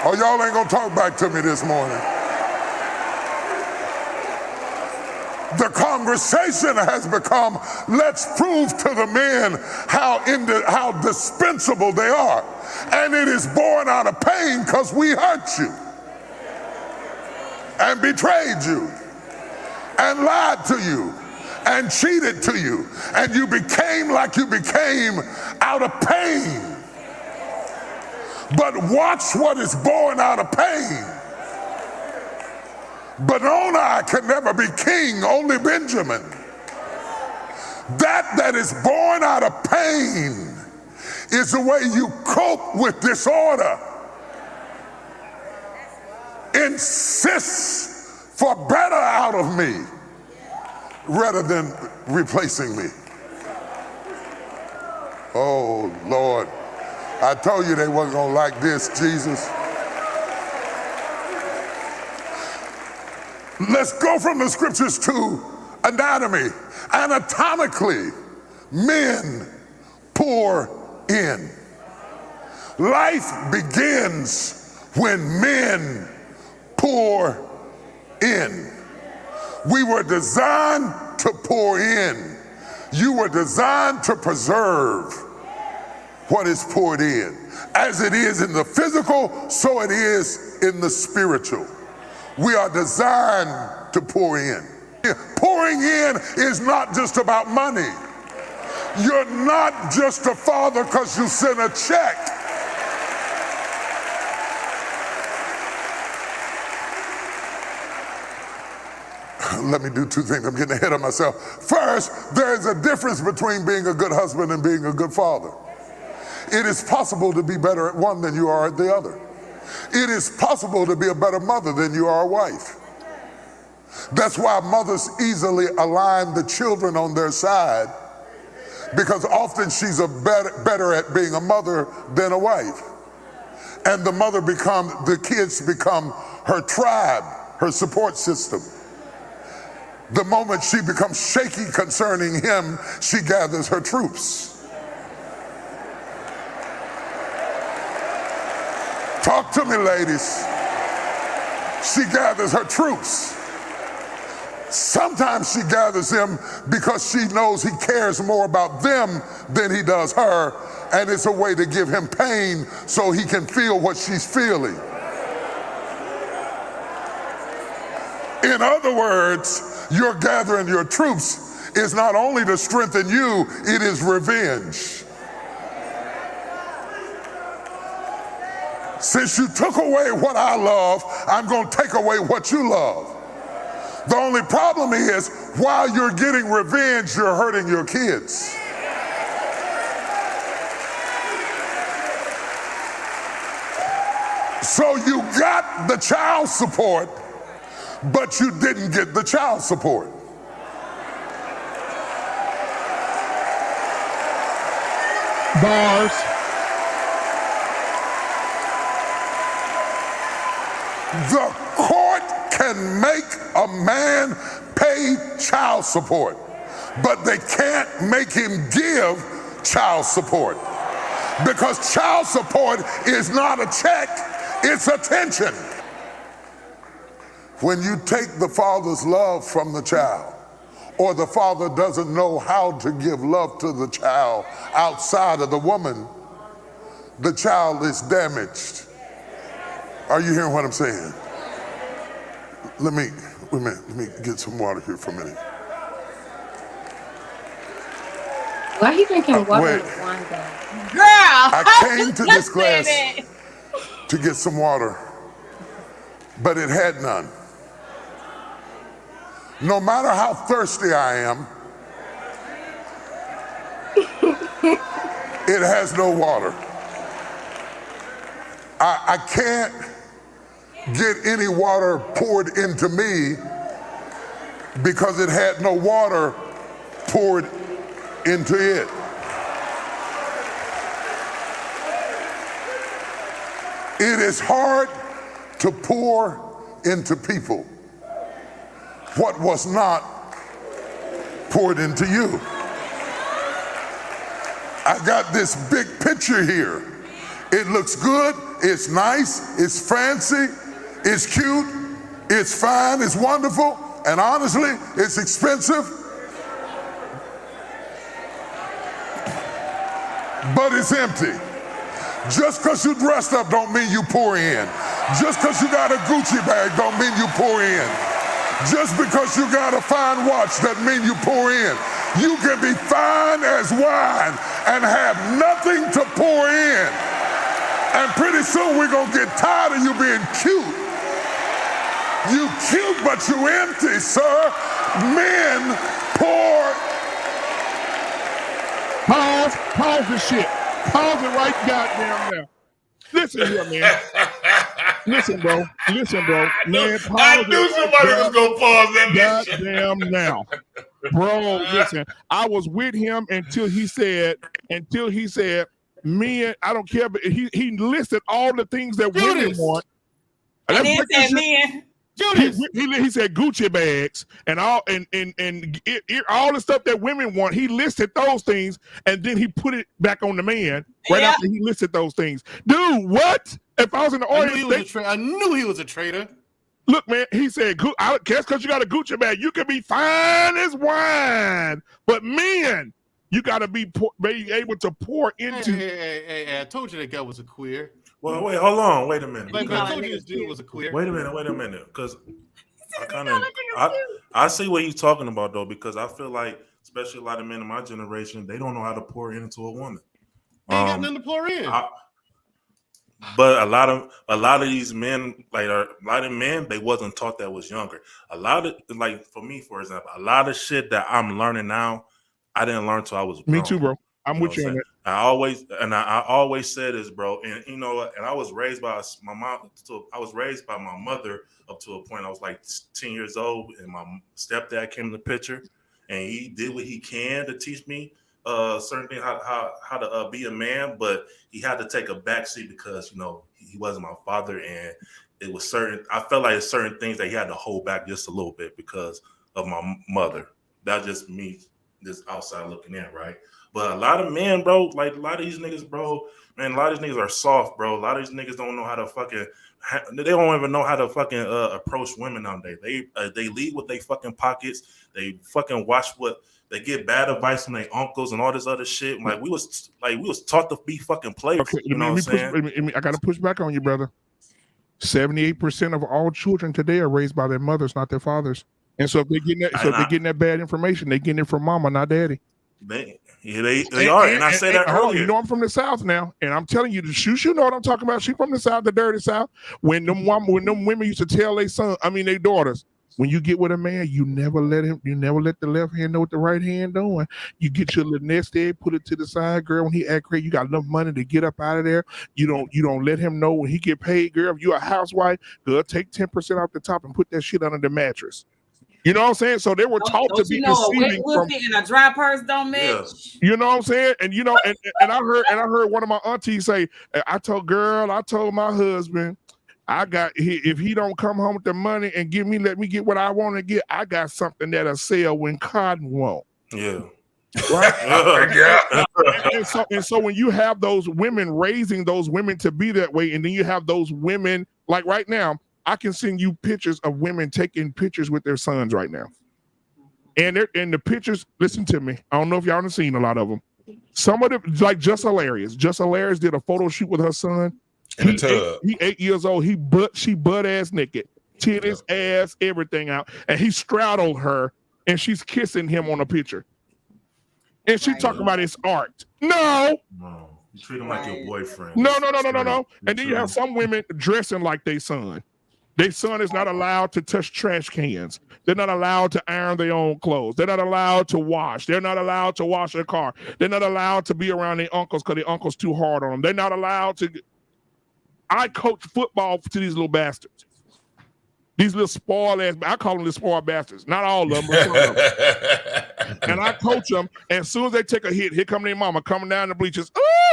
Oh, y'all ain't gonna talk back to me this morning. The conversation has become, let's prove to the men how dispensable they are. And it is born out of pain because we hurt you and betrayed you and lied to you and cheated to you. And you became like you became out of pain. But watch what is born out of pain. Benoni can never be king, only Benjamin. That is born out of pain is the way you cope with disorder. Insist for better out of me rather than replacing me. Oh, Lord. I told you they wasn't going to like this, Jesus. Let's go from the scriptures to anatomy. Anatomically, men pour in. Life begins when men pour in. We were designed to pour in. You were designed to preserve what is poured in. As it is in the physical, so it is in the spiritual. We are designed to pour in. Pouring in is not just about money. You're not just a father because you send a check. Let me do two things. I'm getting ahead of myself. First, there is a difference between being a good husband and being a good father. It is possible to be better at one than you are at the other. It is possible to be a better mother than you are a wife. That's why mothers easily align the children on their side, because often she's better at being a mother than a wife. And the kids become her tribe, her support system. The moment she becomes shaky concerning him, she gathers her troops. Talk to me, ladies. She gathers her troops. Sometimes she gathers them because she knows he cares more about them than he does her, and it's a way to give him pain so he can feel what she's feeling. In other words, your gathering your troops is not only to strengthen you, it is revenge. Since you took away what I love, I'm going to take away what you love. The only problem is, while you're getting revenge, you're hurting your kids. So you got the child support, but you didn't get the child support. Bars. The court can make a man pay child support, but they can't make him give child support, because child support is not a check, it's attention. When you take the father's love from the child, or the father doesn't know how to give love to the child outside of the woman, the child is damaged. Are you hearing what I'm saying? Let me get some water here for a minute. Why are you drinking water Wait. with wine glass? Girl, I came to this glass it. to get some water, but it had none. No matter how thirsty I am, it has no water. I can't get any water poured into me because it had no water poured into it. It is hard to pour into people what was not poured into you. I got this big picture here. It looks good, it's nice, it's fancy, it's cute, it's fine, it's wonderful, and honestly, it's expensive. But it's empty. Just because you dressed up don't mean you pour in. Just because you got a Gucci bag don't mean you pour in. Just because you got a fine watch doesn't mean you pour in. You can be fine as wine and have nothing to pour in. And pretty soon we're going to get tired of you being cute. You cute, but you empty, sir. Men pour. Pause the shit. Pause it right goddamn now. Listen here, man. Listen, bro. Man, pause I knew somebody was going to pause that bitch. Goddamn now. Bro, listen. I was with him until he said, men, I don't care, but he listed all the things that women want. And then said men. He said Gucci bags and all and all the stuff that women want. He listed those things and then he put it back on the man right after he listed those things. Dude, what? If I was in the audience, I knew he was a traitor. Look, man, he said, I guess because you got a Gucci bag, you can be fine as wine. But men, you got to be able to pour into. Hey, I told you that guy was a queer. Well, wait, hold on. Wait a minute. Like, I told you this dude was a queer. Wait a minute. Because I see what he's talking about, though, because I feel like, especially a lot of men in my generation, they don't know how to pour into a woman. They ain't got nothing to pour in. But a lot of these men, like a lot of men, they wasn't taught that was younger. A lot of, like for me, for example, a lot of shit that I'm learning now, I didn't learn till I was grown. Me too, bro. I'm with you on that. I always said this, bro. And you know, and I was raised by my mom. I was raised by my mother up to a point. I was like 10 years old, and my stepdad came in the picture, and he did what he can to teach me certain things, how to be a man. But he had to take a backseat because you know he wasn't my father, and it was certain. I felt like certain things that he had to hold back just a little bit because of my mother. That's just me, just outside looking in, right? But a lot of men, bro, like a lot of these niggas, bro, man, a lot of these niggas are soft, bro. A lot of these niggas don't know how to fucking, they don't even know how to fucking approach women nowadays. They lead with their fucking pockets. They fucking watch what, they get bad advice from their uncles and all this other shit. Like we was taught to be fucking players. Okay, you know what I'm saying? I got to push back on you, brother. 78% of all children today are raised by their mothers, not their fathers. And so if they're getting that bad information, they're getting it from mama, not daddy. They are, and I said that earlier. You know I'm from the South now, and I'm telling you, you know what I'm talking about. She from the South, the dirty South. When them women used to tell their daughters, when you get with a man, you never let the left hand know what the right hand doing. You get your little nest egg, put it to the side, girl. When he act crazy, you got enough money to get up out of there. You don't let him know when he get paid, girl. If you a housewife, girl, take 10% off the top and put that shit under the mattress. You know what I'm saying? So they were taught to be deceiving. A wet and a dry purse don't match. You know what I'm saying? And you know, and I heard one of my aunties say, I told my husband, if he don't come home with the money and let me get what I want to get, I got something that'll sell when cotton won't. Yeah. Right? Yeah. And so when you have those women raising those women to be that way, and then you have those women, like right now, I can send you pictures of women taking pictures with their sons right now. And the pictures, listen to me. I don't know if y'all have seen a lot of them. Some of them, like Just Hilarious. Just Hilarious did a photo shoot with her son. He 8 years old. She butt ass naked. Titties, ass, everything out. And he straddled her and she's kissing him on a picture. And she talking about his art. No. You treat him like your boyfriend. No. And then you have some women dressing like their son. Their son is not allowed to touch trash cans. They're not allowed to iron their own clothes. They're not allowed to wash. They're not allowed to wash their car. They're not allowed to be around their uncles because their uncle's too hard on them. They're not allowed to. I coach football to these little bastards. These little spoiled ass. I call them the spoiled bastards. Not all of them, but some of them. And I coach them. And as soon as they take a hit, here come their mama coming down the bleachers.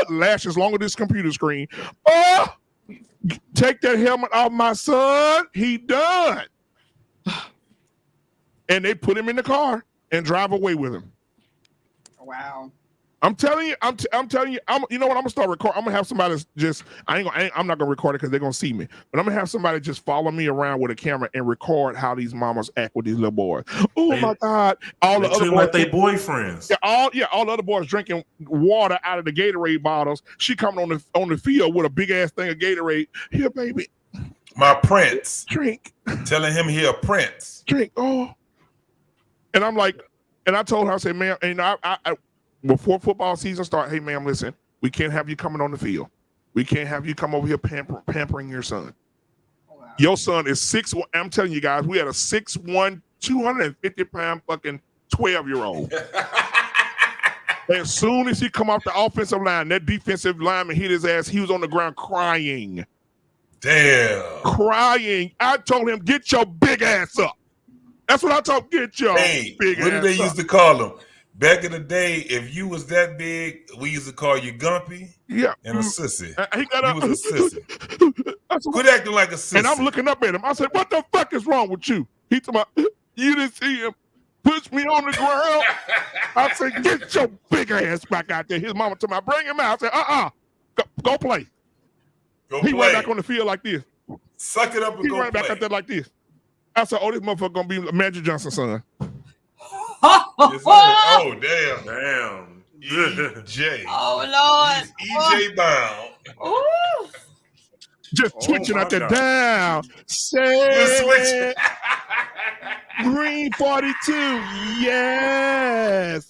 Lashes longer than this computer screen. Take that helmet off my son. He done. And they put him in the car and drive away with him. Wow. I'm telling you, you know what? I'm gonna start recording. I'm gonna have somebody I'm not gonna record it because they're gonna see me, but I'm gonna have somebody just follow me around with a camera and record how these mamas act with these little boys. Oh my God! All the other boys like they boyfriends. All the other boys drinking water out of the Gatorade bottles. She coming on the field with a big ass thing of Gatorade. Here, baby, my prince. Drink. Telling him he a prince. Drink. Oh, and I'm like, and I told her, I said, man, and I before football season start, hey, ma'am, listen, we can't have you coming on the field. We can't have you come over here pampering your son. Wow. Your son is 6'1". I'm telling you guys, we had a 6'1", 250-pound fucking 12-year-old. As soon as he come off the offensive line, that defensive lineman hit his ass. He was on the ground crying. Damn. Crying. I told him, get your big ass up. That's what I told him, get your big ass up. What did they used to call him? Back in the day, if you was that big, we used to call you Gumpy and a sissy. He was a sissy. Quit acting like a sissy. And I'm looking up at him. I said, what the fuck is wrong with you? He told me, you didn't see him push me on the ground. I said, get your big ass back out there. His mama told me, bring him out. I said, go play. He right back on the field like this. Suck it up and he go right play. Back out there like this. I said, oh, this motherfucker gonna be Magic Johnson's son. Yes, oh, damn. Damn. EJ. Oh Lord. He's EJ bound. Ooh. Just twitching out there down. Switch. Green 42. Yes.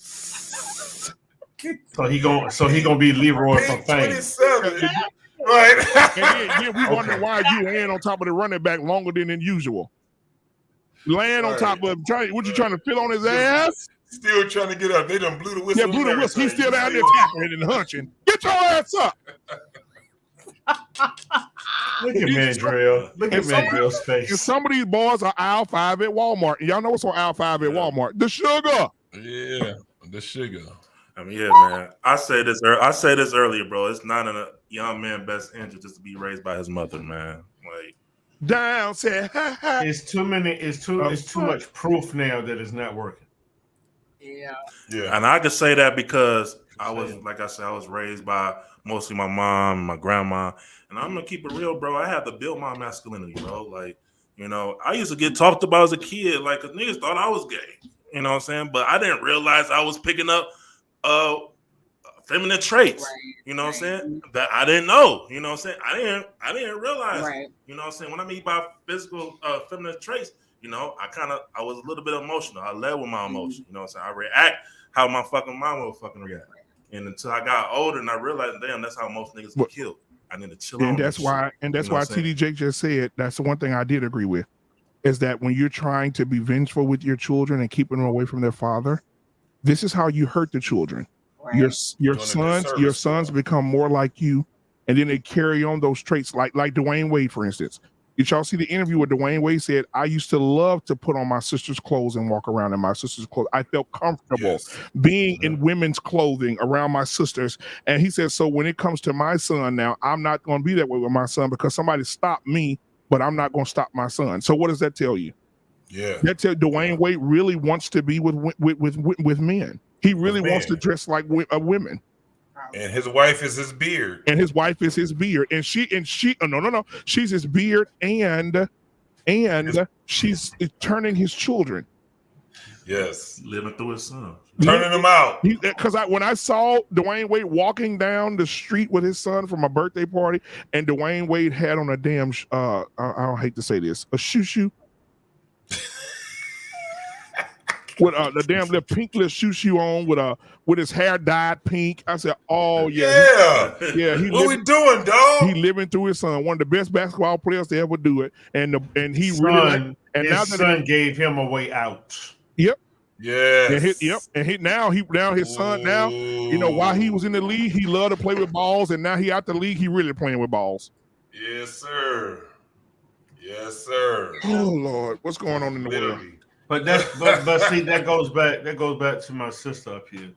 So he gonna be Leroy from Fame. 27. Right. And then we wonder why you laying on top of the running back longer than usual. Laying on top of him. What you trying to fill on his ass? Still trying to get up. They done blew the whistle. Yeah, blew the whistle. He's still down there tapping and hunching. Get your ass up. Look at Mandrill. Look at Mandrill's face. And some of these boys are aisle 5 at Walmart. Y'all know what's on aisle 5 at Walmart? The sugar. Yeah, the sugar. I mean, yeah, man. I say this earlier, bro. It's not in a young man's best interest just to be raised by his mother, man. Like, down, said, it's too much proof now that it's not working. Yeah. And I can say that because I was, like I said, I was raised by mostly my mom and my grandma. And I'm gonna keep it real, bro. I had to build my masculinity, bro. Like, you know, I used to get talked about as a kid, like, cause niggas thought I was gay. You know what I'm saying? But I didn't realize I was picking up feminine traits. Right. You know what I'm saying? That I didn't know. You know what I'm saying? I didn't realize. Right. You know what I'm saying? When I mean by physical feminine traits, you know, I was a little bit emotional. I led with my emotion. You know what I'm saying? I react how my fucking mom would fucking react. And until I got older and I realized, damn, that's how most niggas get killed. I need to chill out. And that's why TD Jakes just said, that's the one thing I did agree with, is that when you're trying to be vengeful with your children and keeping them away from their father, this is how you hurt the children. Right. Your sons become more like you, and then they carry on those traits, like Dwayne Wade, for instance. Did y'all see the interview where Dwayne Wade said, I used to love to put on my sister's clothes and walk around in my sister's clothes. I felt comfortable being in women's clothing around my sisters. And he said, so when it comes to my son now, I'm not going to be that way with my son because somebody stopped me, but I'm not going to stop my son. So what does that tell you? Yeah. That tells Dwayne Wade really wants to be with men. He really wants to dress like women. And his wife is his beard. And she no. She's his beard and she's turning his children. Yes. Living through his son. Turning them out. Because when I saw Dwayne Wade walking down the street with his son from a birthday party, and Dwayne Wade had on a damn I don't hate to say this, a shoo-shoo. With the damn little pink little shoo on with his hair dyed pink. I said, "Oh yeah. What we doing, dog? He living through his son, one of the best basketball players to ever do it, and he his son gave him a way out. Yep. Yeah. And now his son now, you know, while he was in the league, he loved to play with balls, and now he out the league, he really playing with balls. Yes, sir. Yes, sir. Oh Lord, what's going on in the world? But see, that goes back to my sister up here.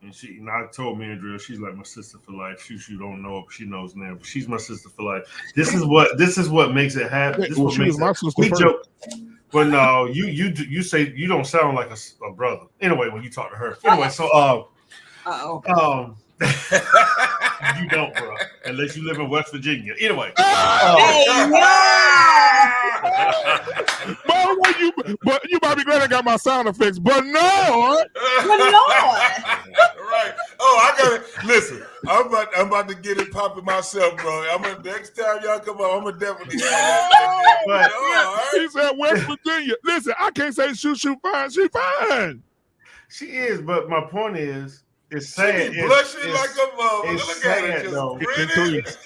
And I told Mandrill, she's like my sister for life. She don't know, she knows now, but she's my sister for life. This is what makes it happen. This is what makes my sister. We joke. But no, you say you don't sound like a brother. Anyway, when you talk to her. Anyway, so you don't, bro. Unless you live in West Virginia. Anyway. But you might be glad I got my sound effects. But no. Right. Oh, I got it. Listen, I'm about to get it popping myself, bro. Next time y'all come on, I'm gonna definitely. He said West Virginia. Listen, I can't say shoot fine. She fine. She is, but my point is. It's sad. She blushing like a mother. Look at it, though. It's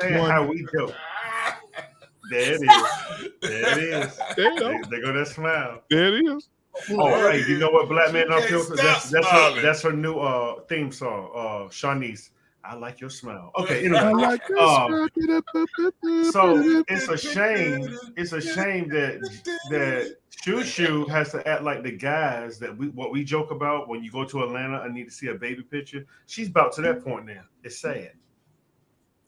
sad how we joke. There it is. There go that smile. There it is. Oh, hey, you know what, Black Man on Filter? That's her new theme song. Shanice, I like your smile. Okay, anyway. I like so it's a shame. It's a shame that Shoo has to act like the guys that what we joke about when you go to Atlanta and need to see a baby picture. She's about to that point now. It's sad.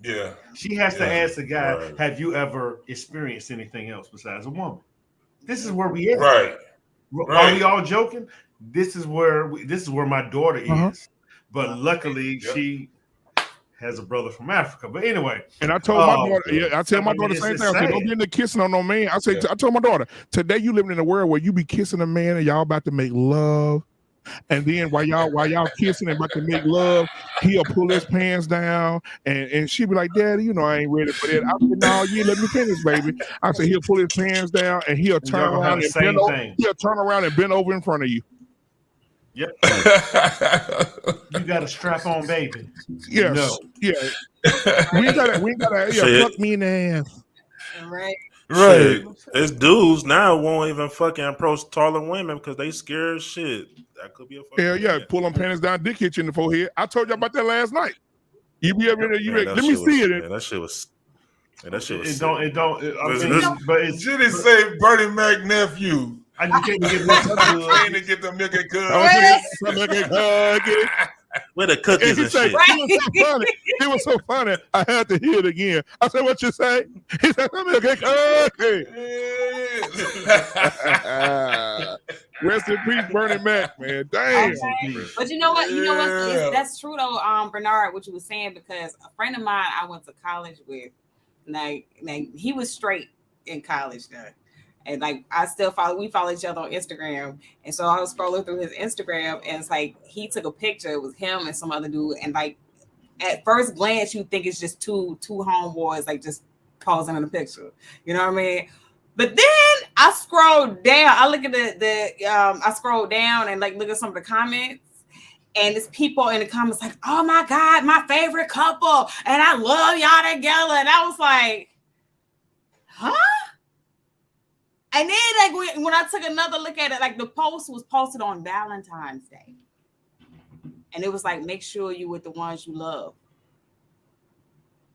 Yeah. She has to ask the guy, have you ever experienced anything else besides a woman? This is where we at. Right. Are we all joking? This is where my daughter is. But luckily she has a brother from Africa. But anyway. And I told my daughter, I tell my daughter the same thing. I said, don't get into kissing on no man. I told my daughter, today you living in a world where you be kissing a man and y'all about to make love. And then while y'all kissing and about to make love, he'll pull his pants down and she'll be like, Daddy, you know I ain't ready for that. I said, no, you let me finish, baby. I said, he'll pull his pants down and he'll turn around and bend over. He'll turn around and bend over in front of you. Yep. You got a strap on, baby. Yes. No. Yeah. we gotta fuck me in the ass. Right. Right. It's dudes now won't even fucking approach taller women because they scared as shit. That could be a fucking yeah, pull them panties down, dick hit you in the forehead. I told you about that last night. You be able to, let me see it. That shit was. That shit was. It don't. But it's Jenny say Bernie Mac nephew. I just can't get this. Trying to get the milk and cookies. Where the cookies and shit. It was so funny. I had to hear it again. I said, "What you say?" He said, "Milk and cookies." Rest in peace, Bernie Mac, man. Damn. Okay. But you know what? That's true though, Bernard, what you were saying, because a friend of mine I went to college with, like he was straight in college though. And like we follow each other on Instagram. And so I was scrolling through his Instagram and it's like he took a picture. It was him and some other dude. And like at first glance, you think it's just two homeboys like just posing in a picture. You know what I mean? But then I scrolled down. I look at I scrolled down and like look at some of the comments. And it's people in the comments like, oh my God, my favorite couple. And I love y'all together. And I was like, huh? And then like when I took another look at it, like the post was posted on Valentine's Day. And it was like, make sure you with the ones you love.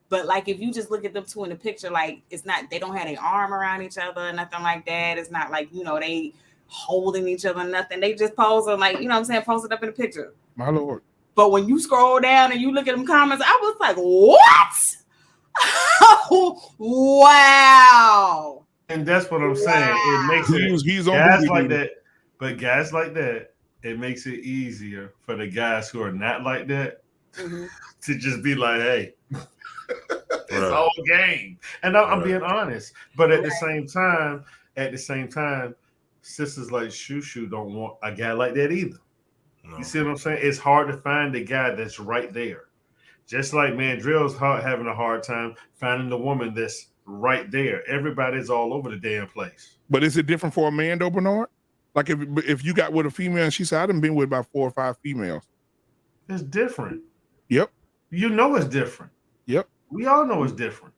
But like if you just look at them two in the picture, like it's not, they don't have their arm around each other, nothing like that. It's not like, they holding each other, nothing. They just posing like, you know what I'm saying, posted up in the picture. My Lord. But when you scroll down and you look at them comments, I was like, what? Wow. And that's what I'm saying. It makes guys like that, but guys like that, it makes it easier for the guys who are not like that to just be like, hey, it's all game. And I'm being honest. But at the same time, sisters like Shushu don't want a guy like that either. No. You see what I'm saying? It's hard to find the guy that's right there. Just like Mandrill's having a hard time finding the woman that's right there. Everybody's all over the damn place. But is it different for a man though, Bernard? Like if you got with a female and she said, I done been with about 4 or 5 females. It's different. Yep. You know it's different. Yep. We all know it's different.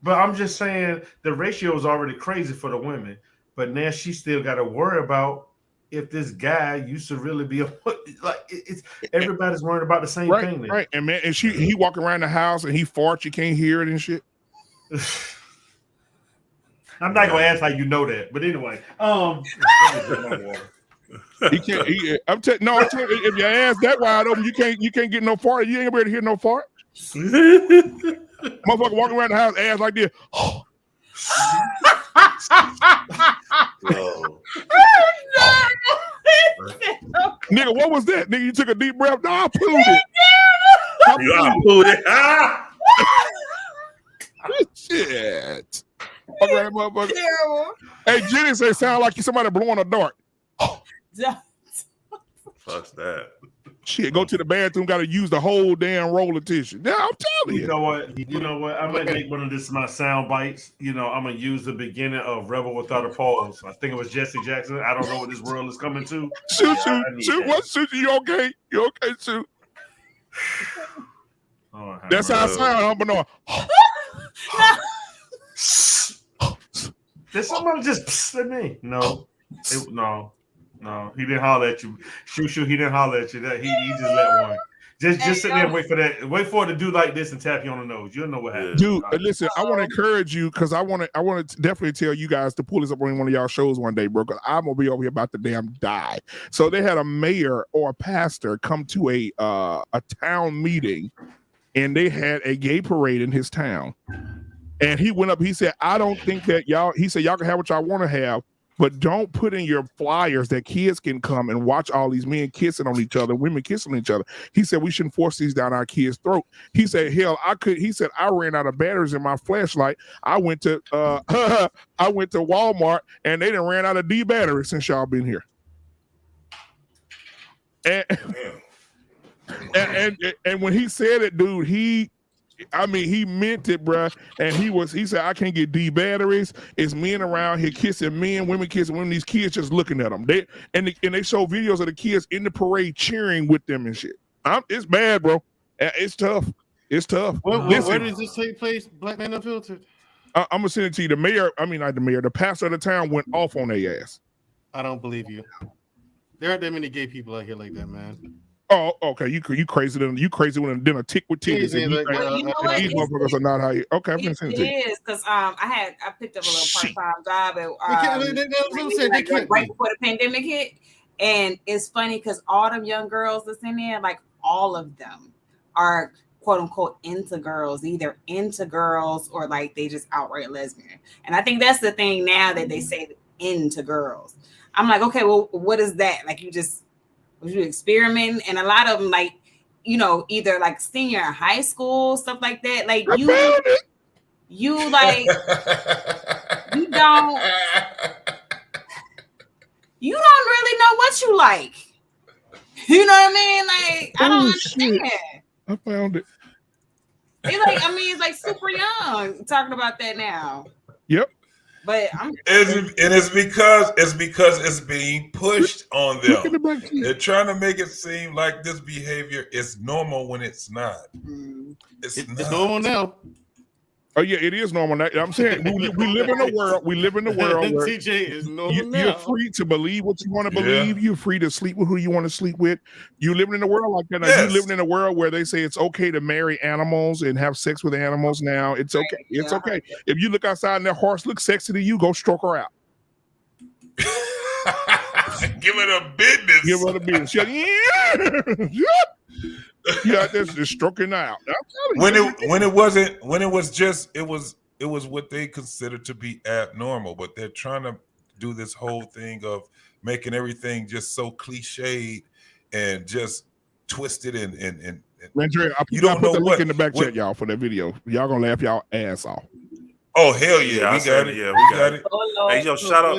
But I'm just saying the ratio is already crazy for the women. But now she still got to worry about if this guy used to really be it's everybody's worried about the same thing. Right. And man, and he walk around the house and he farts, you can't hear it and shit. I'm not gonna ask how you know that, but anyway, he can't. I'm telling you, if your ass that wide open, you can't get no fart. You ain't gonna be able to hear no fart. Motherfucker walking around the house, ass like this. Nigga, what was that? Nigga, you took a deep breath. No, I pooed it. I pooed it. Shit. All right, motherfucker. Terrible. Hey, Jenny say sound like you somebody blowing a dart. Fuck that. Shit, go to the bathroom, gotta use the whole damn roll of tissue. Yeah, I'm telling you. You know what? I'm gonna make one of this my sound bites. I'm gonna use the beginning of Rebel Without a Pause. I think it was Jesse Jackson. I don't know what this world is coming to. Shoot. What? Shoot, you okay? You okay, shoot? That's how I sound, Bernard. Did somebody just psst at me? No. He didn't holler at you. Shoo, he didn't holler at you. That he just let one. Just sit there and wait for that. Wait for it to do like this and tap you on the nose. You'll know what happens. Dude, listen, I want to encourage you because I want to definitely tell you guys to pull this up on one of y'all shows one day, bro. Because I'm gonna be over here about to damn die. So they had a mayor or a pastor come to a town meeting, and they had a gay parade in his town. And he went up. He said, "I don't think that y'all." He said, "Y'all can have what y'all want to have, but don't put in your flyers that kids can come and watch all these men kissing on each other, women kissing on each other. He said we shouldn't force these down our kids' throat. He said, hell, he said I ran out of batteries in my flashlight. I went to Walmart and they done ran out of D batteries since y'all been here. And when he said it, dude, he meant it, bruh. And he said, I can't get D batteries. It's men around here kissing men, women kissing women. These kids just looking at them. They show videos of the kids in the parade cheering with them and shit. It's bad, bro. It's tough. It's tough. Where does this take place? Black Man Unfiltered. I'm gonna send it to you. The pastor of the town went off on their ass. I don't believe you. There aren't that many gay people out here like that, man. Oh, okay. You crazy than a tick with titties. You know what? These motherfuckers are not how you. Okay, I'm gonna send it to you. It is because I picked up a little part-time job right before the pandemic hit, and it's funny because all them young girls that's in there, like all of them, are quote unquote into girls, either into girls or like they just outright lesbian. And I think that's the thing now that they say into girls. I'm like, okay, well, what is that? Like was you experimenting? And a lot of them, like, you know, either like senior high school, stuff like that. Like you like you don't really know what you like. You know what I mean? Like, I don't understand. I found it. It's like super young talking about that now. Yep. But it's because it's being pushed on them. They're trying to make it seem like this behavior is normal when it's not. It's normal now. Oh yeah, it is normal. I'm saying we live in a world. We live in a world where TJ is normal now. You're free to believe what you want to believe. Yeah. You're free to sleep with who you want to sleep with. You living in a world like that. Yes. You living in a world where they say it's okay to marry animals and have sex with animals. Now it's okay. It's okay. If you look outside and that horse looks sexy to you, go stroke her out. Give it a business. Give her a business. Yeah. Yeah, just stroking out. When it was what they considered to be abnormal, but they're trying to do this whole thing of making everything just so cliched and just twisted and Landry, you don't know the link in the back chat, y'all, for that video. Y'all gonna laugh y'all ass off. Oh hell yeah, we got it. Yeah, we got it. Hey yo, shout out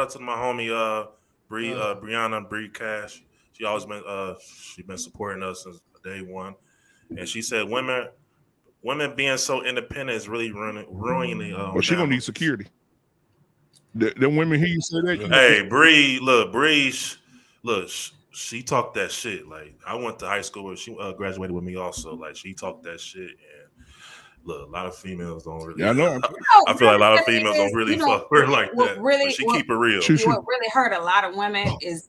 to my homie Brianna Bree Cash. She always been supporting us since day one, and she said women being so independent is really ruining. Well, she gonna need security. The women hear you say that. Hey, Bree, she talked that shit. Like I went to high school where she graduated with me also. Like she talked that shit, and look, a lot of females don't really. Yeah, I know. I feel like a lot of females don't really fuck her like that. Really, she keep it real. What really hurt a lot of women is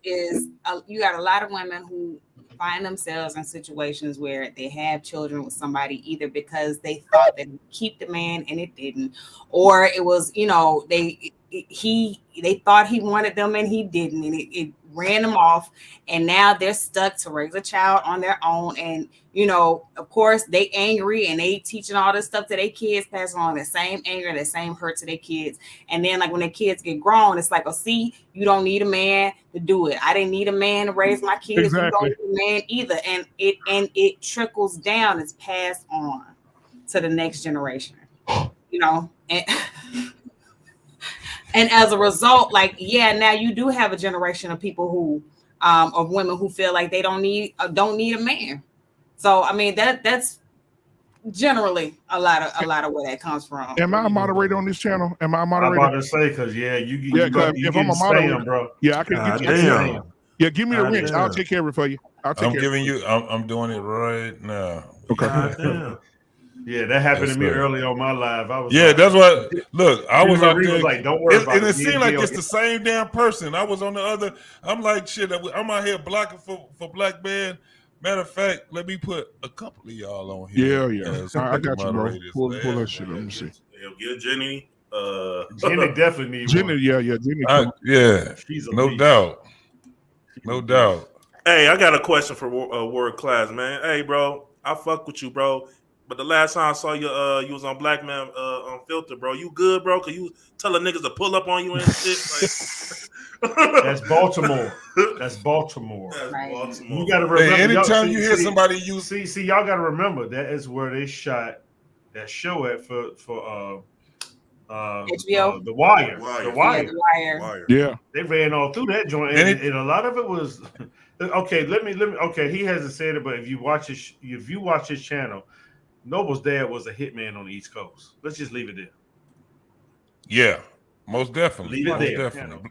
you got a lot of women who find themselves in situations where they have children with somebody either because they thought that would keep the man and it didn't, or it was they thought he wanted them and he didn't, and it ran them off, and now they're stuck to raise a child on their own. And of course they angry and they teaching all this stuff to their kids, passing on the same anger, the same hurt to their kids. And then like when their kids get grown, it's like, oh, see, you don't need a man to do it. I didn't need a man to raise my kids. Exactly. You don't need a man either. And it trickles down, it's passed on to the next generation. And as a result, now you do have a generation of people who, of women who feel like they don't need a man. So I mean that's generally a lot of where that comes from. Am I a moderator on this channel? Am I a moderator? I'm about to say because you if I'm a moderator, bro. Yeah, I can get you. Yeah, give me the wrench. I'll take care of it for you. I'm doing it right now. Okay. Yeah, that happened to me early on my live. I was that's what. Look, I was out there. Like, don't worry about it. And it seemed like it's the same damn person. I was on the other. I'm like, shit. I'm out here blocking for Black Man. Matter of fact, let me put a couple of y'all on here. Yeah. I got you, bro. Pull that shit. Let me see. Get Jenny. Jenny definitely needs Jenny. One. Yeah, Jenny. She's no doubt. No doubt. Hey, I got a question for Word Class, man. Hey, bro, I fuck with you, bro. But the last time I saw you, you was on Black Man on Filter, bro. You good, bro? Cause you telling niggas to pull up on you and shit. Like, that's Baltimore. That's Baltimore. That's Baltimore. You got to remember. Hey, anytime you hear somebody use, see, y'all got to remember that is where they shot that show at for HBO, The Wire. The Wire. Yeah, they ran all through that joint, and a lot of it was okay. Let me. Okay, he hasn't said it, but if you watch his channel, Noble's dad was a hitman on the East Coast. Let's just leave it there. Yeah, most definitely. Leave it most there. definitely.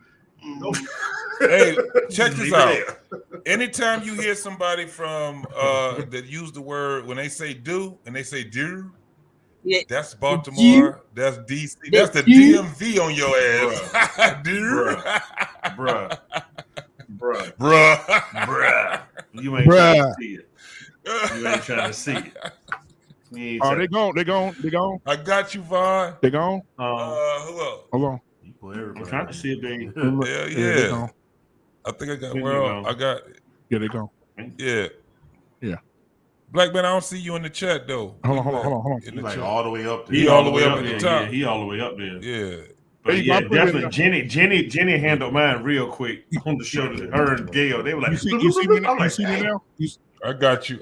Hey, check this out. Anytime you hear somebody from that use the word when they say do and they say do, yeah, that's Baltimore. That's DC. That's the DMV on your ass. Dude. Bruh. You ain't trying to see it. You ain't trying to see it. Oh, they gone. I got you, Vaughn. They gone. Who else? Hold on. I'm trying to see it, baby. Hell yeah. I think I got I got. Yeah, they gone. Yeah. Yeah. Black man, I don't see you in the chat though. Hold on. He's like all the way up there. He all the way up at the top. Yeah, he all the way up there. Yeah. But yeah, definitely. Jenny handled mine real quick on the show. Her and Gail, they were like, you see me now? I got you.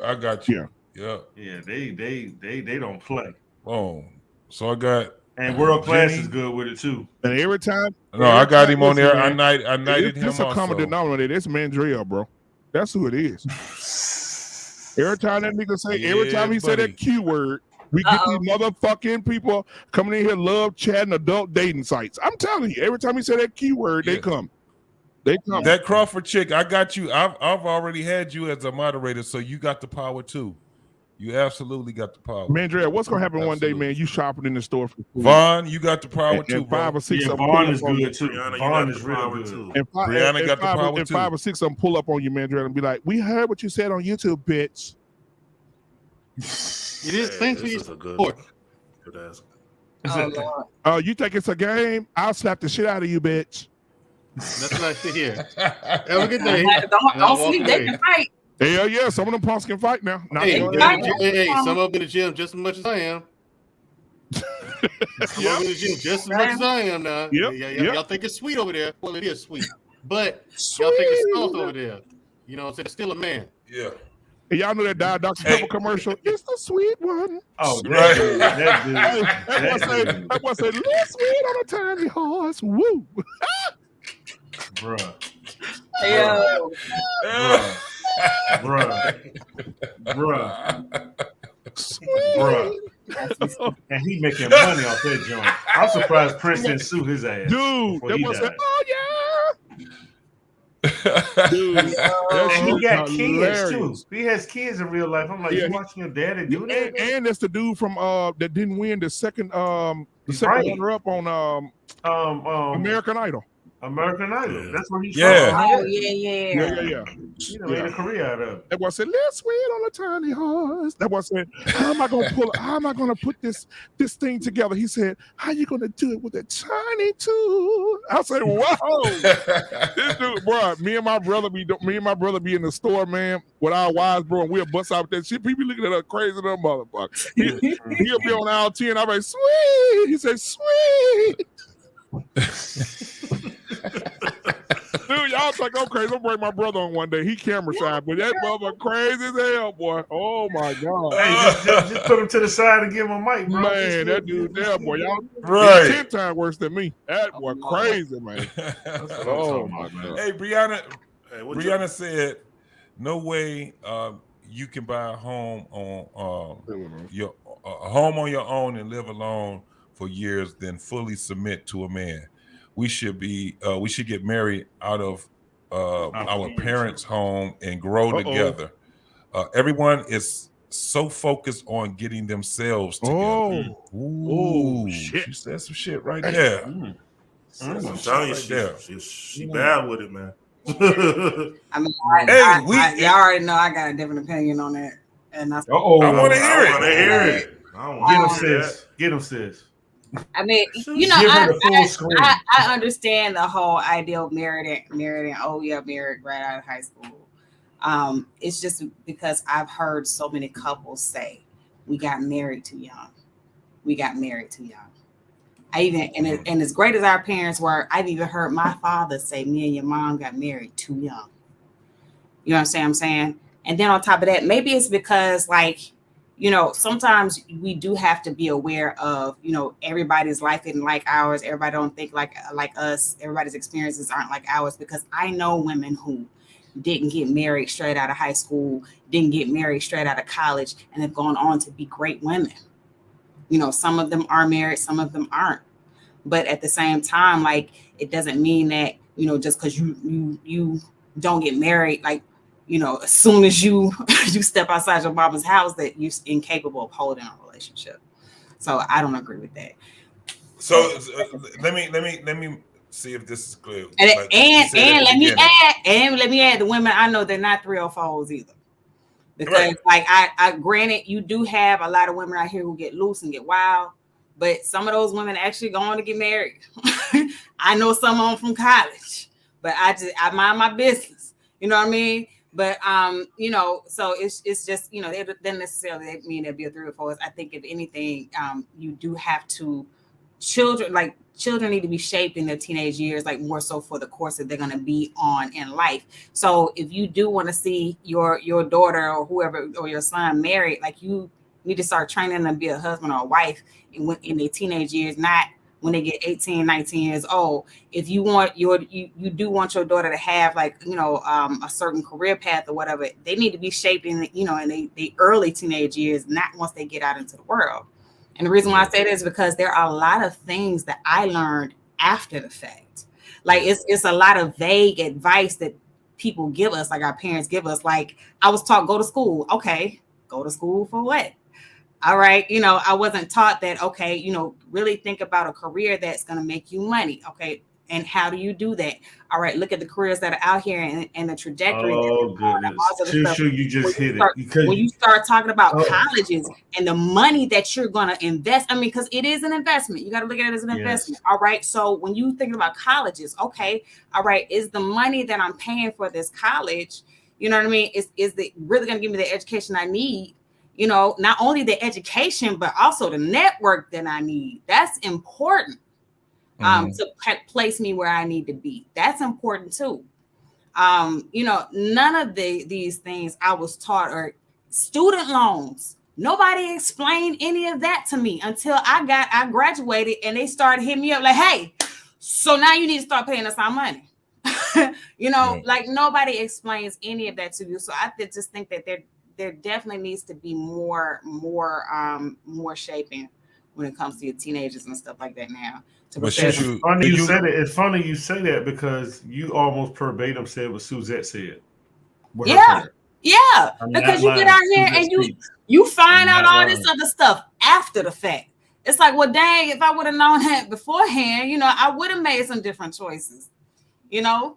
Yeah. Yeah, they don't play. Oh, so I got world class is good with it too. And every time, I got him on there. I knighted him. It's a common denominator. It's Mandrell, bro. That's who it is. Every time that nigga say, every time he say that Q word, we get these motherfucking people coming in here, love chatting adult dating sites. I'm telling you, every time he say that Q word, they come. They come. That Crawford chick, I got you. I've already had you as a moderator, so you got the power too. You absolutely got the power. Mandrell, what's gonna happen one day, man? You shopping in the store for food. Vaughn, you got the power too. And 5 or 6 of them Vaughn is good too. Vaughn is real good too. And Brianna got the power too. And 5 or 6 of them pull up on you, Mandrell, and be like, "We heard what you said on YouTube, bitch." It is. Thanks for your support. Good Oh, you think it's a game? I'll slap the shit out of you, bitch. That's nice to hear. Have a good day. Don't sleep. They can fight. Hell yeah, some of them punks can fight now. Hey, some of them in the gym just as much as I am. Some of them in the gym just as much as I am now. Y'all think it's sweet over there. Well, it is sweet. But y'all think it's soft over there. You know what I'm saying? It's still a man. Yeah. Hey, y'all know that Dr. Pepper commercial? It's the sweet one. Oh, right. That boy said, "Little sweet on a tiny horse." Woo. Bruh. And he making money off that joint. I'm surprised Prince didn't sue his ass. Dude, that boy said, "Oh yeah." Dude, and he got kids too. He has kids in real life. I'm like, you watching your daddy do that? And that's the dude from that didn't win the second runner up on American Idol. American Idol. That's what he's from. Yeah. You know, made a career out of it. That boy said, "Let's win on a tiny horse." That boy said, how am I gonna put this thing together? He said, "How you gonna do it with a tiny tool?" I said, "Whoa." This dude, bro, me and my brother be in the store, man, with our wives, bro, and we'll bust out that shit. People be looking at us crazy, little motherfucker. He'll be on aisle 10. I'm like, "Sweet." He said, "Sweet." Dude, y'all think I'm crazy. I'm bring my brother on one day. He camera shy, but that motherfucker crazy as hell, boy. Oh my god. Hey, just put him to the side and give him a mic, bro. Man, that dude there, boy. Y'all right. 10 times worse than me. That boy crazy, man. Oh my god. Hey, Brianna said, "No way you can buy a home on a home on your own and live alone for years, then fully submit to a man. We should get married out of our parents' home and grow together. Everyone is so focused on getting themselves together." Ooh, shit. She said some shit right there. I'm telling you, she bad with it, man. I mean, y'all already know I got a different opinion on that, and I want to hear it. Get him, sis. I mean, you know, I understand the whole idea of married and married right out of high school. It's just because I've heard so many couples say we got married too young. We got married too young. And as great as our parents were, I've even heard my father say, me and your mom got married too young. You know what I'm saying? And then on top of that, maybe it's because, like, you know, sometimes we do have to be aware of, you know, everybody's life isn't like ours. Everybody don't think like us. Everybody's experiences aren't like ours, because I know women who didn't get married straight out of high school, didn't get married straight out of college, and have gone on to be great women. You know, some of them are married, some of them aren't. But at the same time, like, it doesn't mean that, you know, just because you don't get married, like, you know, as soon as you step outside your mama's house, that you're incapable of holding a relationship. So I don't agree with that. So let me see if this is clear. And let me add the women I know, they're not 304s either. Because like I granted, you do have a lot of women out here who get loose and get wild, but some of those women actually go on to get married. I know some of them from college, but I mind my business. You know what I mean? But you know, so it's just, you know, they don't necessarily mean there'll be a 304s. I think if anything, you do have to, children need to be shaped in their teenage years, like more so for the course that they're going to be on in life. So if you do want to see your daughter or whoever or your son married, like, you need to start training them to be a husband or a wife in their teenage years, not when they get 18, 19 years old. If you want you do want your daughter to have, like, you know, a certain career path or whatever, they need to be shaped in, you know, in the early teenage years, not once they get out into the world. And the reason why I say this is because there are a lot of things that I learned after the fact. Like, it's a lot of vague advice that people give us, like our parents give us. Like, I was taught, go to school. Okay, go to school for what? All right. You know, I wasn't taught that, okay, you know, really think about a career that's going to make you money. Okay. And how do you do that? All right, look at the careers that are out here and the trajectory. Oh, goodness. Sure, you just hit it. When you start talking about colleges and the money that you're going to invest, I mean, because it is an investment. You got to look at it as an investment. All right. So when you thinking about colleges, okay, all right, is the money that I'm paying for this college, you know what I mean? Is it really going to give me the education I need? You know, not only the education, but also the network that I need. That's important. To place me where I need to be. That's important too. You know, none of these things I was taught, or student loans. Nobody explained any of that to me until I graduated, and they started hitting me up like, hey, so now you need to start paying us our money. You know, like, nobody explains any of that to you. So I just think that there definitely needs to be more shaping when it comes to your teenagers and stuff like that now. It's funny you say that, because you almost verbatim said what Suzette said. Yeah, because you get out here and you find out all this other stuff after the fact. It's like, well, dang, if I would have known that beforehand, you know, I would have made some different choices, you know?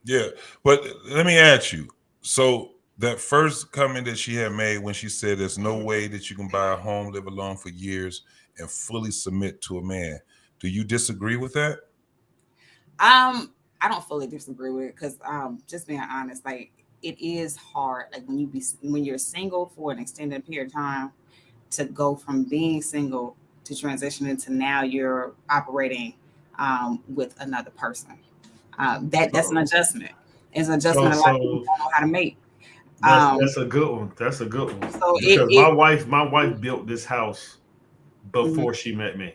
Yeah, but let me ask you. So that first comment that she had made when she said there's no way that you can buy a home, live alone for years, and fully submit to a man. Do you disagree with that? I don't fully disagree with it, because just being honest, like, it is hard. Like, when you're single for an extended period of time, to go from being single to transition into now you're operating with another person. That's an adjustment. It's an adjustment a lot of people don't know how to make. That's a good one. That's a good one. So because my wife built this house before she met me.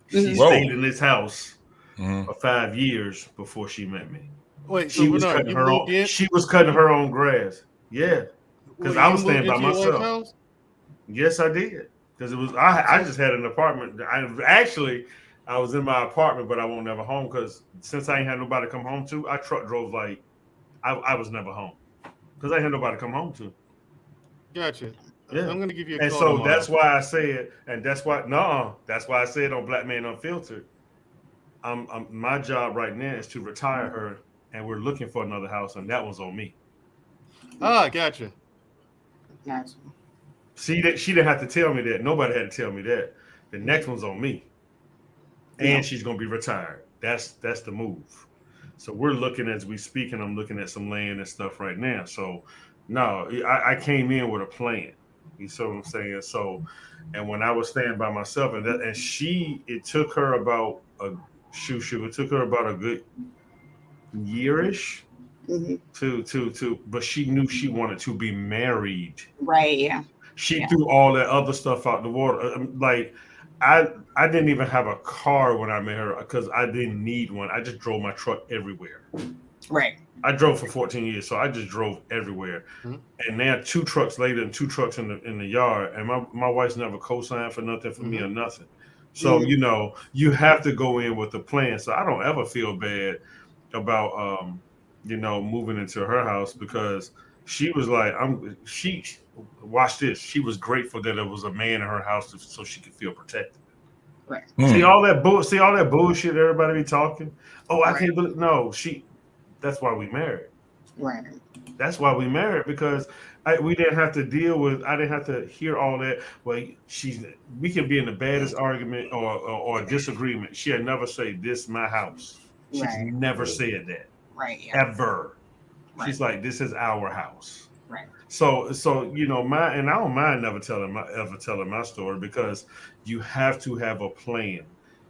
She stayed in this house for 5 years before she met me. Wait, she was cutting her own. She was cutting her own grass. Yeah, because I was staying by myself. Yes, I did. Because it was I just had an apartment. I was in my apartment, but I won't never home, because since I ain't had nobody to come home to, I truck drove like I was never home because I ain't had nobody to come home to. Gotcha. Yeah. I'm gonna give you a and call so tomorrow. That's why I said, and that's why I said on Black Man Unfiltered, my job right now is to retire her, and we're looking for another house, and that one's on me. Ah, gotcha. See, that she didn't have to tell me that. Nobody had to tell me that. The next one's on me, and she's gonna be retired. That's the move. So we're looking as we speak, and I'm looking at some land and stuff right now. So no, I came in with a plan. You see what I'm saying? So, and when I was staying by myself, and it took her about it took her about a good yearish but she knew she wanted to be married. Right. Yeah. She threw all that other stuff out the water. Like I didn't even have a car when I met her because I didn't need one. I just drove my truck everywhere. Right. I drove for 14 years, so I just drove everywhere. Mm-hmm. And now 2 trucks later and 2 trucks in the yard, and my wife's never co-signed for nothing for me or nothing. So you have to go in with a plan. So I don't ever feel bad about moving into her house because she was like, watch this. She was grateful that there was a man in her house so she could feel protected. Right. See all that bullshit everybody be talking. Oh, I can't believe that's why we married. Right. That's why we married because we didn't have to deal with. I didn't have to hear all that. Well, we can be in the baddest argument or disagreement. She had never said, "This is my house." She's never said that. Right. Yeah. Ever. Right. She's like, "This is our house." Right. So I don't mind ever telling my story because you have to have a plan.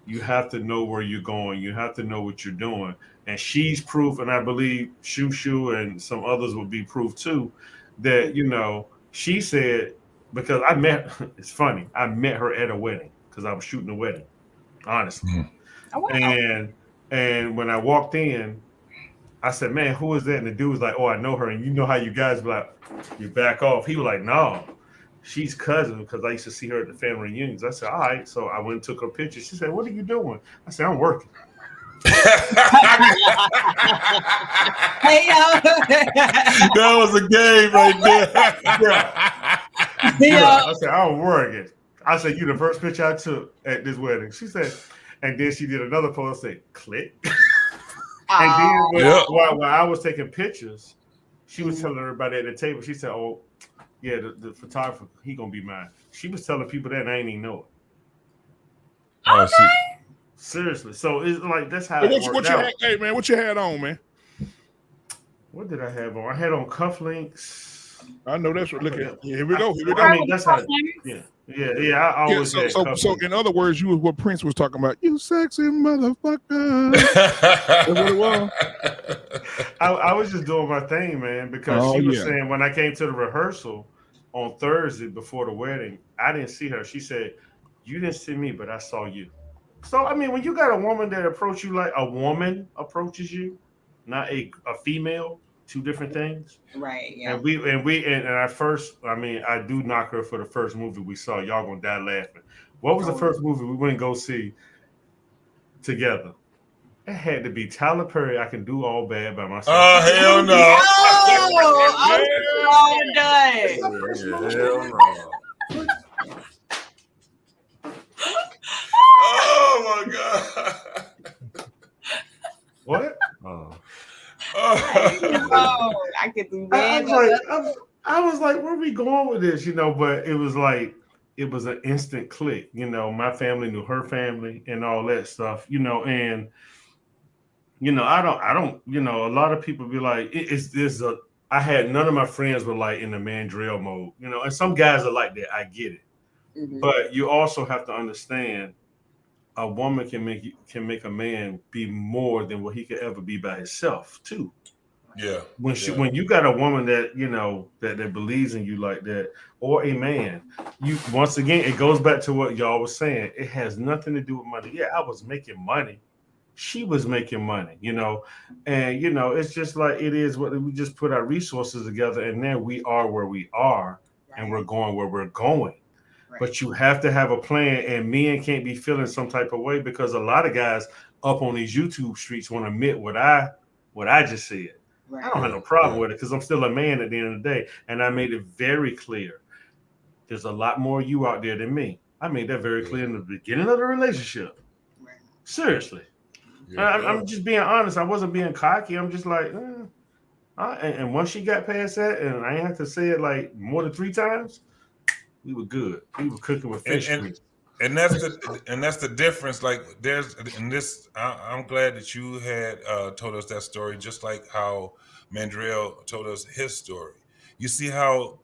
You have to know where you're going. You have to know what you're doing. And she's proof, and I believe Shoo and some others will be proof too, that she said, because it's funny, I met her at a wedding because I was shooting a wedding, honestly. Oh, wow. And when I walked in, I said, "Man, who is that?" And the dude was like, "Oh, I know her." And you know how you guys be like, you back off. He was like, "No, she's cousin," because I used to see her at the family reunions. I said, "All right." So I went and took her picture. She said, "What are you doing?" I said, "I'm working." Hey, yo. That was a game right there. Yeah. I said, "I'm working." I said, "You the first picture I took at this wedding." She said, and then she did another post, say, "Click." And then while I was taking pictures, she was telling everybody at the table, she said, "Oh, yeah, the photographer, he gonna be mine." She was telling people that and I ain't even know it. Okay. Seriously. So it's like that's how it worked out. Hey man, what you had on, man? What did I have on? I had on cufflinks. I know that's what. Look at here we go. I mean, that's how. Yeah. I always had cufflinks. So in other words, you was what Prince was talking about. You sexy motherfucker. That's what it was. I was just doing my thing, man, because she was saying when I came to the rehearsal on Thursday before the wedding, I didn't see her. She said, "You didn't see me, but I saw you." So I mean, when you got a woman that approaches you like a woman approaches you, not a female, 2 different things. Right. Yeah. And I first, I mean, I do knock her for the first movie we saw. Y'all gonna die laughing. What was the first movie we went and go see together? It had to be Tyler Perry. I Can Do All Bad by Myself. Oh hell no! Hell no! Oh my god! What? I could do that. I was like, where are we going with this? But it was like it was an instant click. My family knew her family and all that stuff. And I don't. A lot of people be like, I had none of my friends were like in the Mandrill mode. And some guys are like that. I get it, but you also have to understand. A woman can make a man be more than what he could ever be by himself too. Yeah. When you got a woman that that believes in you like that, or a man, once again it goes back to what y'all was saying. It has nothing to do with money. Yeah, I was making money. She was making money, and it's just like it is what we just put our resources together, and then we are where we are, and we're going where we're going. Right. But you have to have a plan, and men can't be feeling some type of way because a lot of guys up on these YouTube streets want to admit what I just said. Right. I don't have no problem with it because I'm still a man at the end of the day, and I made it very clear. There's a lot more you out there than me. I made that very clear in the beginning of the relationship. Right. Seriously, I'm just being honest. I wasn't being cocky. I'm just like, and once she got past that, and I ain't have to say it like more than 3 times. We were good. We were cooking with fish. And that's the difference. Like there's in this. I'm glad that you had told us that story, just like how Mandrill told us his story. You see how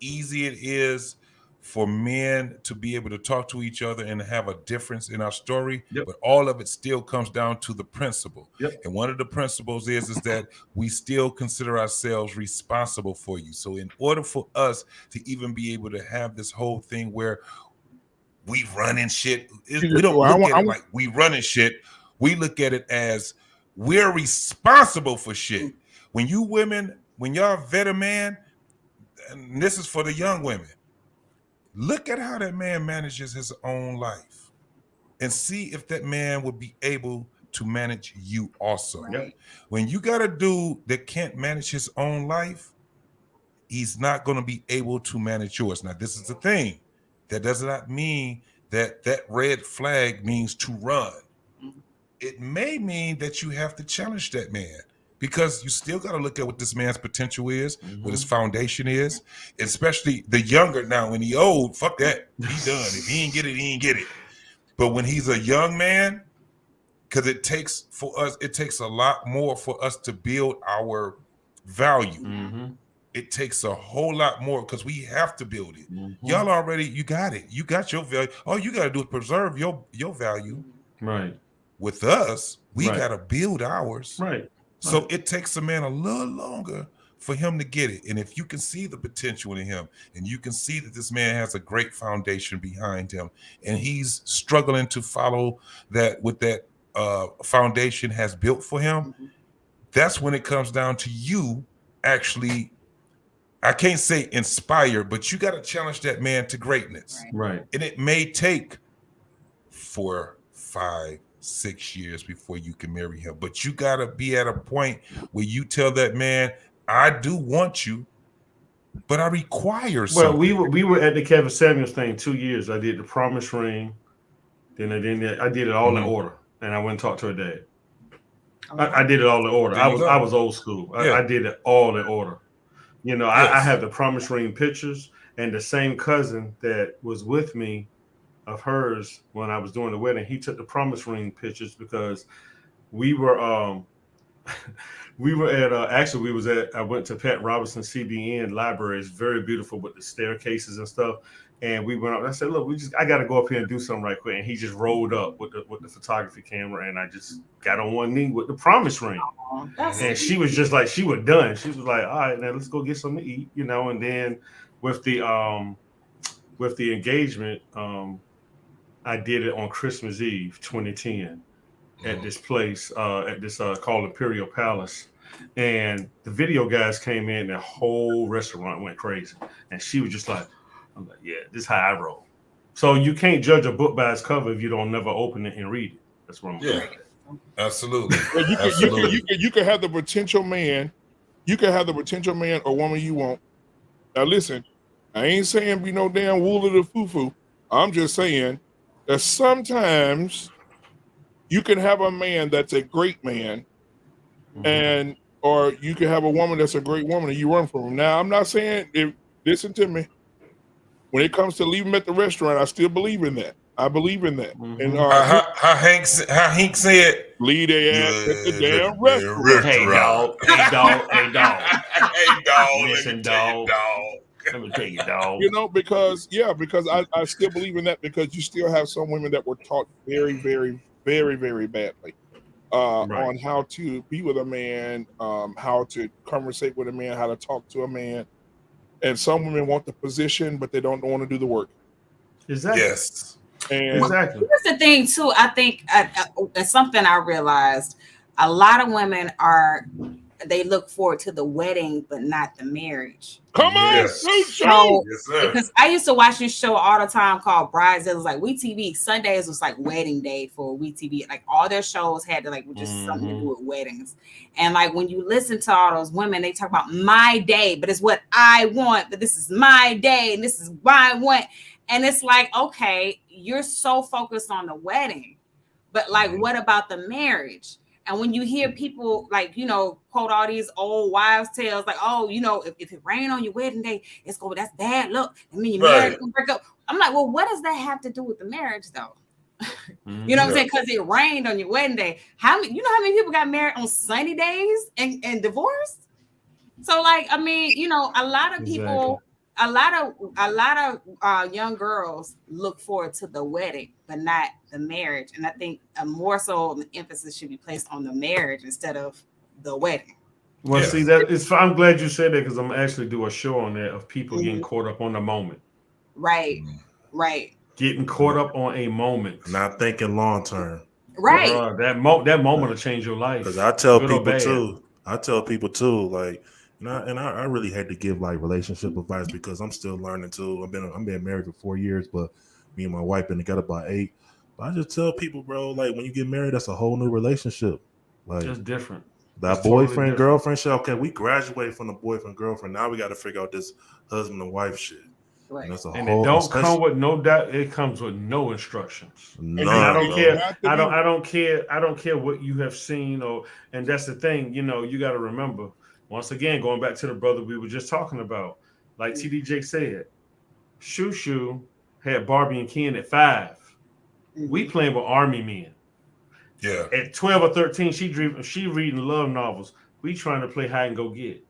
easy it is for men to be able to talk to each other and have a difference in our story, but all of it still comes down to the principle. And one of the principles is that we still consider ourselves responsible for you. So in order for us to even be able to have this whole thing where we running shit, we don't look at it like we running shit. We look at it as we're responsible for shit. When you women, when y'all vet a man, and this is for the young women, look at how that man manages his own life and see if that man would be able to manage you also. Right. When you got a dude that can't manage his own life, he's not going to be able to manage yours. Now, this is the thing. That does not mean that that red flag means to run. It may mean that you have to challenge that man, because you still got to look at what this man's potential is, what his foundation is, especially the younger. Now, when he old, fuck that. He done. If he ain't get it, he ain't get it. But when he's a young man, because it takes a lot more for us to build our value. It takes a whole lot more because we have to build it. Y'all already, you got it. You got your value. All you got to do is preserve your value. Right. With us, we got to build ours. Right. So it takes a man a little longer for him to get it. And if you can see the potential in him, and you can see that this man has a great foundation behind him, and he's struggling to follow that with that foundation has built for him, that's when it comes down to you actually, I can't say inspire, but you got to challenge that man to greatness. Right. And it may take 4, 5, 6 years before you can marry him. But you got to be at a point where you tell that man, I do want you, but I require something. Well, we were at the Kevin Samuels thing 2 years. I did the promise ring. Then I did it all in order. And I went and talked to her dad. I did it all in order. I was old school. I did it all in order. You know, I have the promise ring pictures, and the same cousin that was with me of hers when I was doing the wedding, he took the promise ring pictures because we were I went to Pat Robinson CBN library. It's very beautiful with the staircases and stuff. And we went up and I said, look, I got to go up here and do something right quick. And he just rolled up with the photography camera, and I just got on one knee with the promise ring. And she was just like, she was done. She was like, all right, now let's go get something to eat, you know. And then with the engagement, I did it on Christmas Eve, 2010, at this place, called Imperial Palace. And the video guys came in, the whole restaurant went crazy. And she was just like, I'm like, yeah, this is how I roll. So you can't judge a book by its cover if you don't never open it and read it. That's what I'm saying. Absolutely. Well, you can have the potential man. You can have the potential man or woman you want. Now listen, I ain't saying be no damn wool of the foo-foo. I'm just saying that sometimes you can have a man that's a great man, or you can have a woman that's a great woman and you run from him. Now I'm not saying listen to me. When it comes to leaving at the restaurant, I still believe in that. I believe in that. And how Hank said, leave their ass at the damn restaurant. Hey dog, hey dog, hey dog, hey dog, listen dog. Let me tell you, dog. You know, because I still believe in that, because you still have some women that were taught very, very, very, very badly on how to be with a man, how to conversate with a man, how to talk to a man. And some women want the position, but they don't want to do the work. Exactly. Yes. And exactly. Here's the thing, too. I think it's something I realized. A lot of women they look forward to the wedding, but not the marriage. Come on, yes. So, because I used to watch this show all the time called Brides. It was like WeTV. Sundays was like wedding day for WeTV. Like all their shows had to just something to do with weddings. And like when you listen to all those women, they talk about my day, but it's what I want. But this is my day, and this is what I want. And it's like, okay, you're so focused on the wedding, but like, what about the marriage? And when you hear people like, quote all these old wives' tales, like, oh, if it rained on your wedding day, that's bad luck. I mean, your marriage will break up. I'm like, well, what does that have to do with the marriage, though? You know what I'm saying? Because it rained on your wedding day. How many people got married on sunny days and divorced? So, like, I mean, a lot of people a lot of young girls look forward to the wedding, but not the marriage. And I think more so the emphasis should be placed on the marriage instead of the wedding. Well, see, that is. I'm glad you said that because I'm actually do a show on that of people getting caught up on the moment. Right. Right. Getting caught up on a moment, not thinking long term. Right. That moment will change your life. Because I tell people too, like, and I really hate to give like relationship advice because I'm still learning too. I'm being married for 4 years, but me and my wife been together about 8. But I just tell people, bro, like when you get married, that's a whole new relationship. Like it's different. That boyfriend girlfriend shit. Okay, we graduated from the boyfriend girlfriend. Now we got to figure out this husband and wife shit. Right. And, that's a and whole, it don't come with no doubt. It comes with no instructions. None, I don't care. I don't care. I don't care what you have seen and that's the thing. You know, you got to remember. Once again, going back to the brother we were just talking about, like T.D Jakes said, Shoo had Barbie and Ken at 5. We playing with army men. Yeah. At 12 or 13, she reading love novels. We trying to play hide and go get.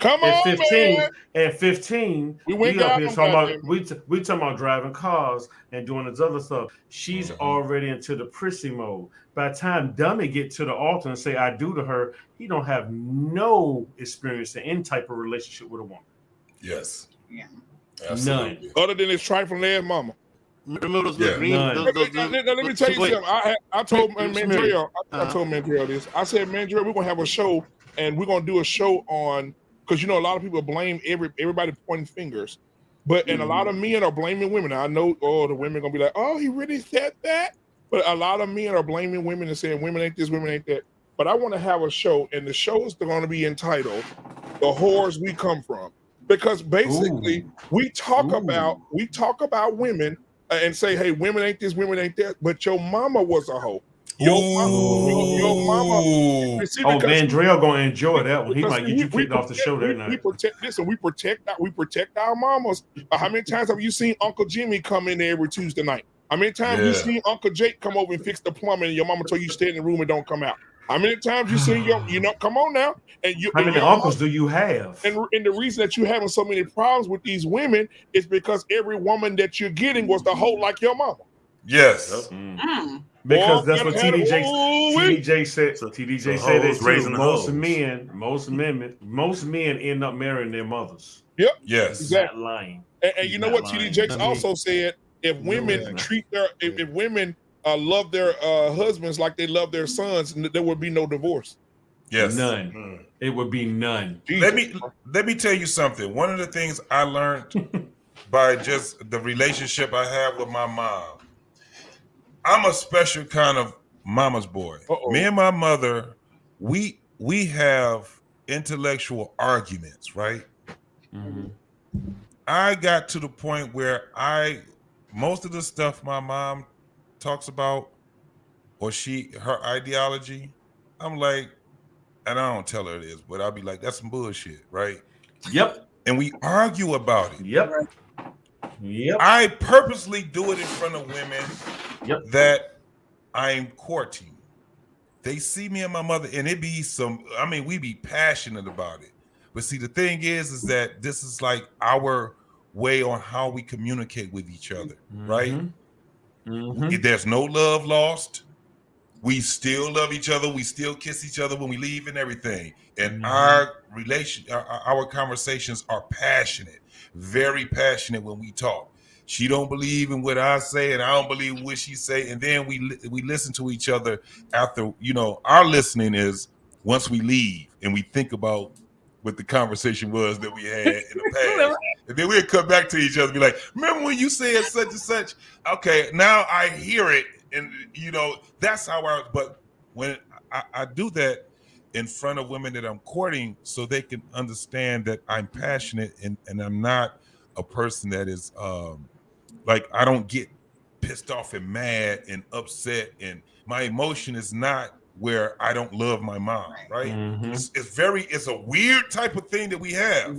Come on, 15, man. At 15, we up here talking about we talking about driving cars and doing this other stuff. She's already into the prissy mode. By the time Dummy get to the altar and say I do to her, he don't have no experience in any type of relationship with a woman. Yes. Yeah. Absolutely. None. Other than his trifling ass mama. Let me tell you something. I told Mandrell, I told Mandrell this. I said, Mandrell, we're gonna have a show, and we're gonna do a show on because a lot of people blame everybody pointing fingers, and a lot of men are blaming women. I know, the women gonna be like, oh, he really said that, but a lot of men are blaming women and saying women ain't this, women ain't that. But I want to have a show, and the show is going to be entitled "The Whores We Come From," because basically we talk about women. And say, hey, women ain't this, women ain't that, but your mama was a hoe. Your mama. Mandrell gonna enjoy that one. He might get you kicked off the show that night. We protect our mamas. How many times have you seen Uncle Jimmy come in there every Tuesday night? How many times you seen Uncle Jake come over and fix the plumbing and your mama told you stay in the room and don't come out? How many times you seen come on now? How many uncles do you have? And the reason that you're having so many problems with these women is because every woman that you're getting was the hoe like your mama. Yes. Because that's what TD Jakes said. TD Jakes said that raising most men end up marrying their mothers. Yep. Yes. Exactly. Lying. And you know what TD Jakes also said? If women if women love their husbands like they love their sons, there would be no divorce. Yes. None. It would be none. Let me tell you something. One of the things I learned by just the relationship I have with my mom, I'm a special kind of mama's boy. Me and my mother, we have intellectual arguments, right? I got to the point where most of the stuff my mom talks about or her ideology, I'm like, and I don't tell her this, but I'll be like, that's some bullshit, right? Yep. And we argue about it. Yep. I purposely do it in front of women that I'm courting. They see me and my mother, and it be we be passionate about it. But see, the thing is that this is like our way on how we communicate with each other, right? There's no love lost. We still love each other. We still kiss each other when we leave and everything. And our conversations are passionate, very passionate when we talk. She don't believe in what I say, and I don't believe in what she say. And then we listen to each other after. Our listening is once we leave and we think about what the conversation was that we had in the past. And then we'll come back to each other and be like, remember when you said such and such? Okay, now I hear it. And, that's how but when I do that in front of women that I'm courting so they can understand that I'm passionate and I'm not a person that is I don't get pissed off and mad and upset. And my emotion is not where I don't love my mom, right? It's a weird type of thing that we have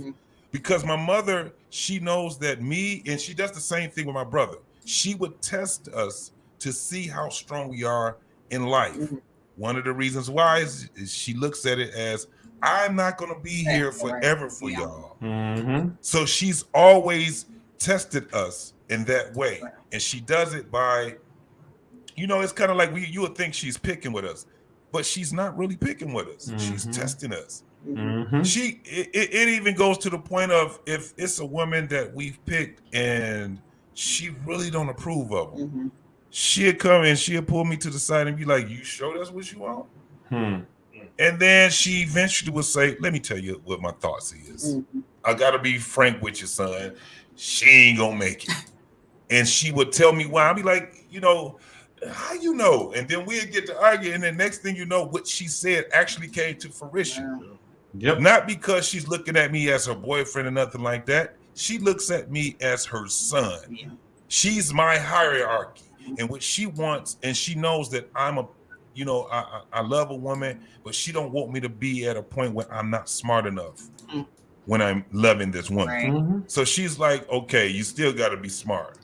because my mother, she knows that me, and she does the same thing with my brother. She would test us to see how strong we are in life. One of the reasons why is she looks at it as I'm not going to be here forever for y'all. Mm-hmm. So she's always tested us in that way. And she does it by, it's kind of like you would think she's picking with us, but she's not really picking with us. She's testing us. It even goes to the point of, if it's a woman that we've picked and she really don't approve of them, she'll come and she'll pull me to the side and be like, "You sure that's what you want?" And then she eventually will say, "Let me tell you what my thoughts is. I gotta be frank with you, son. She ain't gonna make it." And she would tell me why. I'd be like, how you know? And then we'd get to argue, and the next thing you know, what she said actually came to fruition. Yep. Not because she's looking at me as her boyfriend or nothing like that. She looks at me as her son. She's my hierarchy, and what she wants, and she knows that I'm I love a woman, but she don't want me to be at a point where I'm not smart enough when I'm loving this woman. So she's like, okay, you still got to be smart.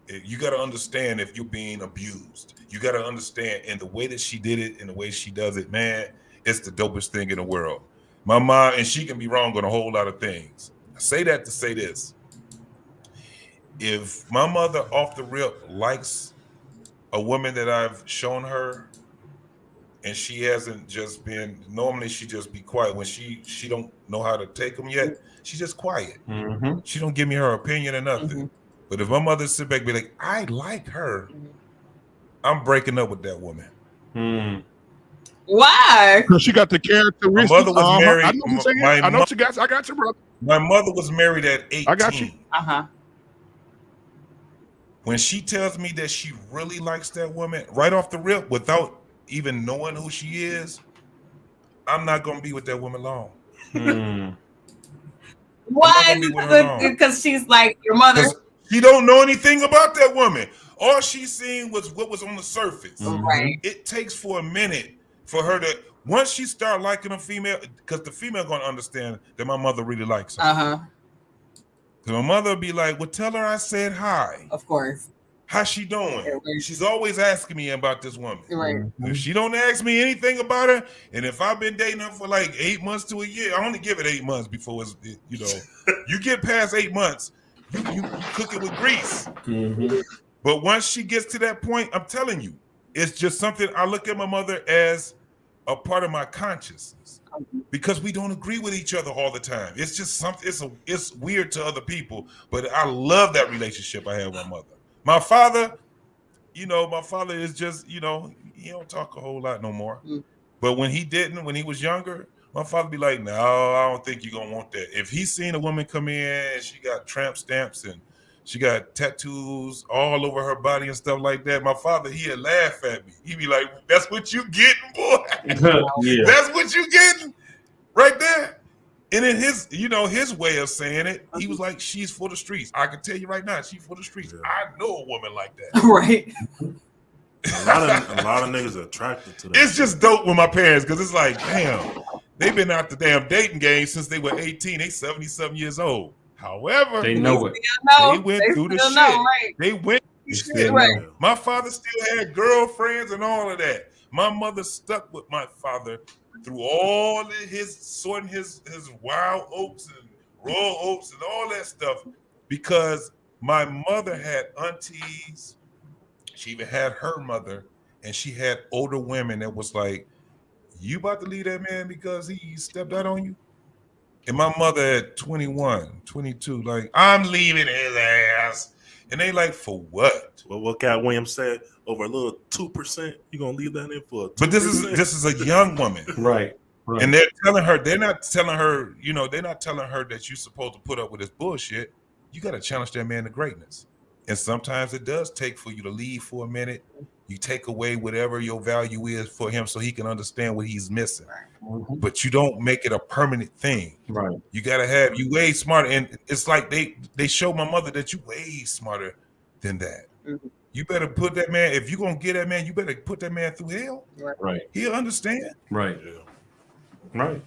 You got to understand if you're being abused. You got to understand, and the way that she did it and the way she does it, man, it's the dopest thing in the world. My mom, and she can be wrong on a whole lot of things. I say that to say this. If my mother off the rip likes a woman that I've shown her, and she hasn't just been, normally she just be quiet. When she don't know how to take them yet, she just quiet. She don't give me her opinion or nothing. But if my mother sit back and be like, I like her, I'm breaking up with that woman. Why? Because she got the characteristics. My mother was married. I know what you're saying. I know what you got. I got you, brother. My mother was married at 18. I got you. When she tells me that she really likes that woman right off the rip, without even knowing who she is, I'm not gonna be with that woman long. Why? Because she's like your mother. She don't know anything about that woman. All she's seen was what was on the surface. Right. It takes for a minute for her to, once she start liking a female, because the female gonna understand that my mother really likes her. So my mother will be like, well, tell her I said hi. Of course. How's she doing? She's always asking me about this woman. Right. If she don't ask me anything about her, and if I've been dating her for like 8 months to a year, I only give it 8 months before it's, you get past 8 months, you cook it with grease. But once she gets to that point, I'm telling you, it's just something. I look at my mother as a part of my consciousness, because we don't agree with each other all the time. It's just something. It's weird to other people, but I love that relationship I have with my mother. My father, my father is just, he don't talk a whole lot no more. But when he was younger, my father be like, no, I don't think you're going to want that. If he's seen a woman come in and she got tramp stamps and she got tattoos all over her body and stuff like that, my father, he'd laugh at me. He'd be like, that's what you getting, boy? That's what you getting right there? And in his way of saying it, he was like, she's for the streets. I can tell you right now, she's for the streets. I know a woman like that. Right. A lot of niggas are attracted to that. It's just dope with my parents, because it's like, damn, they've been out the damn dating game since they were 18. They 70-something years old. However, they know it. They went through the shit. Right. They went through shit. Right. My father still had girlfriends and all of that. My mother stuck with my father through all of his sorting his wild oats and raw oats and all that stuff, because my mother had aunties. She even had her mother, and she had older women that was like, you about to leave that man because he stepped out on you? And my mother at 21, 22, like, I'm leaving his ass. And they like, for what? Well, what Cat Williams said, over a little 2%, you gonna leave that in for 2%? But this is a young woman. Right. And they're not telling her that you're supposed to put up with this bullshit. You got to challenge that man to greatness. And sometimes it does take for you to leave for a minute. You take away whatever your value is for him so he can understand what he's missing. But you don't make it a permanent thing. Right. You got to have, you way smarter. And it's like they show my mother that you way smarter than that. You better put that man, if you're going to get that man, you better put that man through hell. Right. He'll understand. Right. Right.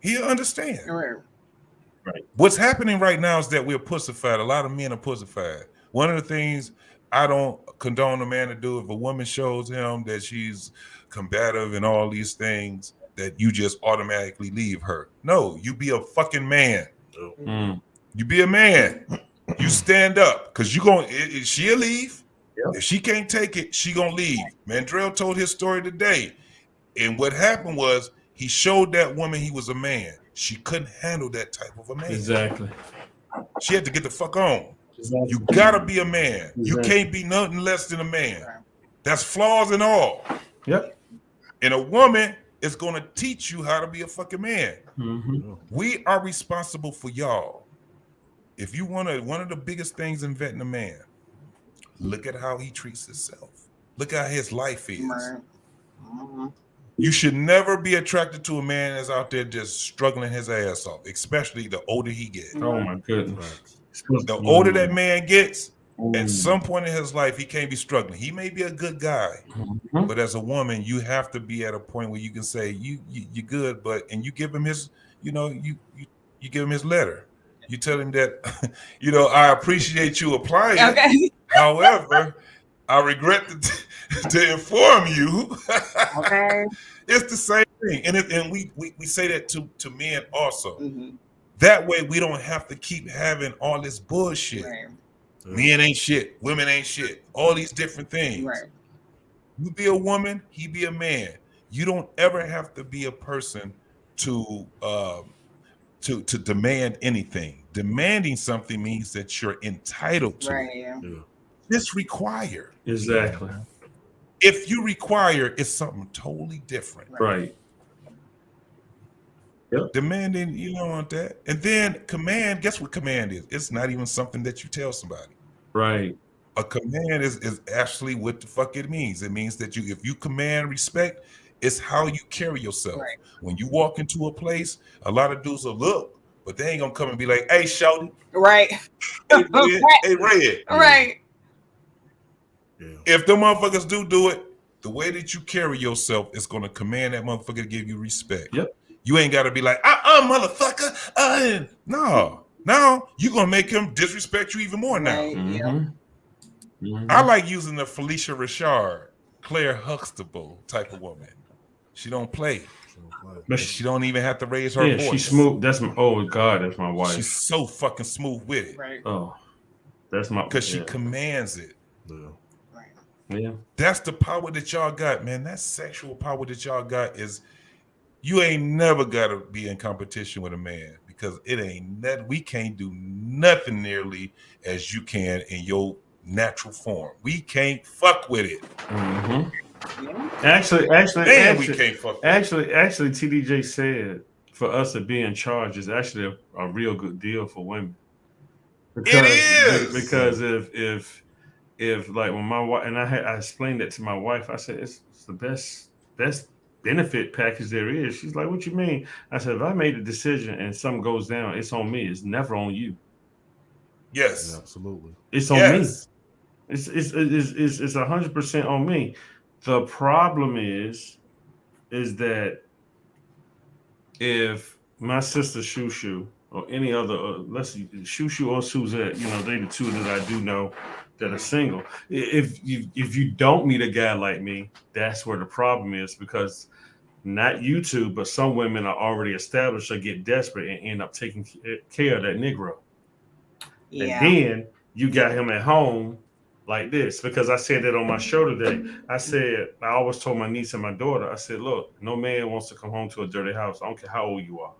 He'll understand. Right. What's happening right now is that we're pussified. A lot of men are pussified. One of the things I don't condone a man to do, if a woman shows him that she's combative and all these things, that you just automatically leave her. No, you be a fucking man. You be a man. You stand up, because she'll leave. If she can't take it, she gonna leave. Mandrell told his story today. And what happened was he showed that woman he was a man. She couldn't handle that type of a man. Exactly. She had to get the fuck on. Exactly. You gotta be a man. Exactly. You can't be nothing less than a man. That's flaws and all. Yep. And a woman is gonna teach you how to be a fucking man. Mm-hmm. We are responsible for y'all. If you want to, one of the biggest things in vetting a man, look at how he treats himself. Look how his life is. Right. Mm-hmm. You should never be attracted to a man that's out there just struggling his ass off, especially the older he gets. Oh my goodness. The older that man gets, at some point in his life, he can't be struggling. He may be a good guy, but as a woman, you have to be at a point where you can say you're good, and you give him his, you give him his letter. You tell him that, I appreciate you applying. Okay. However, I regret to inform you. Okay. It's the same thing, and we say that to men also. Mm-hmm. That way, we don't have to keep having all this bullshit. Right. Men ain't shit, women ain't shit, all these different things. Right. You be a woman, he be a man. You don't ever have to be a person to demand anything. Demanding something means that you're entitled to. Right. Yeah. This require. Exactly. If you require, it's something totally different. Right. Yep. Demanding, you don't want that. And then command, guess what command is? It's not even something that you tell somebody. Right. A command is actually what the fuck it means. It means that if you command respect, it's how you carry yourself. Right. When you walk into a place, a lot of dudes will look, but they ain't gonna come and be like, "Hey, shorty." Right. Hey, Red. Hey, Red. Right. Yeah. If the motherfuckers do it, the way that you carry yourself is gonna command that motherfucker to give you respect. Yep. You ain't gotta be like, motherfucker. No, you're gonna make him disrespect you even more now. Right. Yeah. Mm-hmm. I like using the Felicia Richard, Claire Huxtable type of woman. She don't play. But she don't even have to raise her voice. She's smooth. That's my that's my wife. She's so fucking smooth with it. Right. Oh, that's my because she commands it. Yeah. That's the power that y'all got, man. That sexual power that y'all got is you ain't never gotta be in competition with a man because it ain't that we can't do nothing nearly as you can in your natural form. We can't fuck with it. Mm-hmm. Yeah. Actually, we can't fuck with actually, TD Jakes said for us to be in charge is actually a real good deal for women. Because, it is because if like when my wife and I explained that to my wife, I said it's the best benefit package there is. She's like, "What you mean?" I said, "If I made a decision and something goes down, it's on me. It's never on you." Yes, yeah, absolutely. It's on me. It's 100% on me. The problem is that if my sister Shushu or any other, let's see, Shushu or Suzette, they the two that I do know that are single. If you don't meet a guy like me, that's where the problem is, because not you two, but some women are already established or get desperate and end up taking care of that Negro. Yeah. And then you got him at home like this, because I said that on my show today. I always told my niece and my daughter, I said, look, no man wants to come home to a dirty house. I don't care how old you are.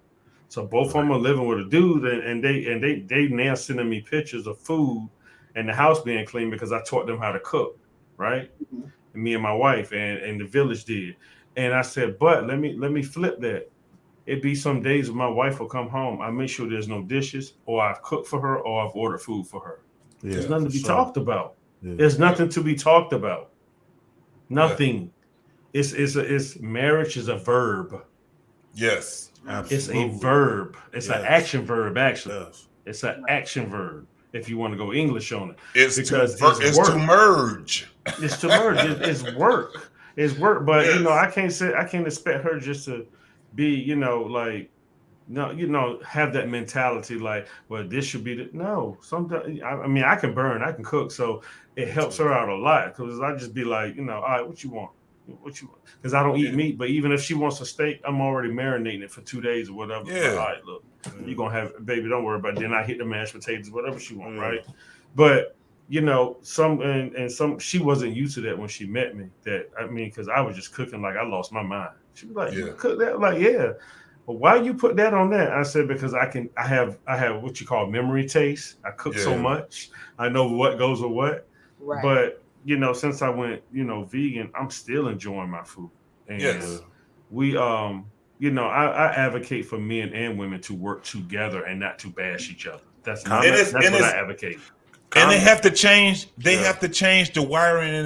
So both of them are living with a dude, and they now sending me pictures of food and the house being clean because I taught them how to cook, right? Mm-hmm. And me and my wife and the village did. And I said, but let me flip that. It'd be some days when my wife will come home, I make sure there's no dishes, or I've cooked for her, or I've ordered food for her. Yeah, there's nothing to be talked about. Yeah. There's nothing to be talked about. Nothing. Yeah. It's marriage is a verb. Yes, absolutely. It's a verb. It's an action verb, actually. Yes. It's an action verb. If you want to go English on it, it's to merge. It's to merge. It's work. It's work. But I can't expect her just to be, have that mentality like, well, this should be no. Sometimes I can burn, I can cook, so it helps her out a lot, because I just be like, all right, what you want? What you? Because I don't eat meat, but even if she wants a steak, I'm already marinating it for 2 days or whatever. Yeah. Like, all right, look, you're gonna have, baby, don't worry about it. Then I hit the mashed potatoes, whatever she want, right? But you know, some she wasn't used to that when she met me. That I mean, because I was just cooking like I lost my mind. She was like, "You cook that?" I'm like, yeah. Well, why you put that on that? I said, because I have what you call memory taste. I cook so much, I know what goes with what. Right. But you know, since I went, you know, vegan, I'm still enjoying my food. And we you know, I advocate for men and women to work together and not to bash each other. That's what I advocate. And they have to change. They have to change the wiring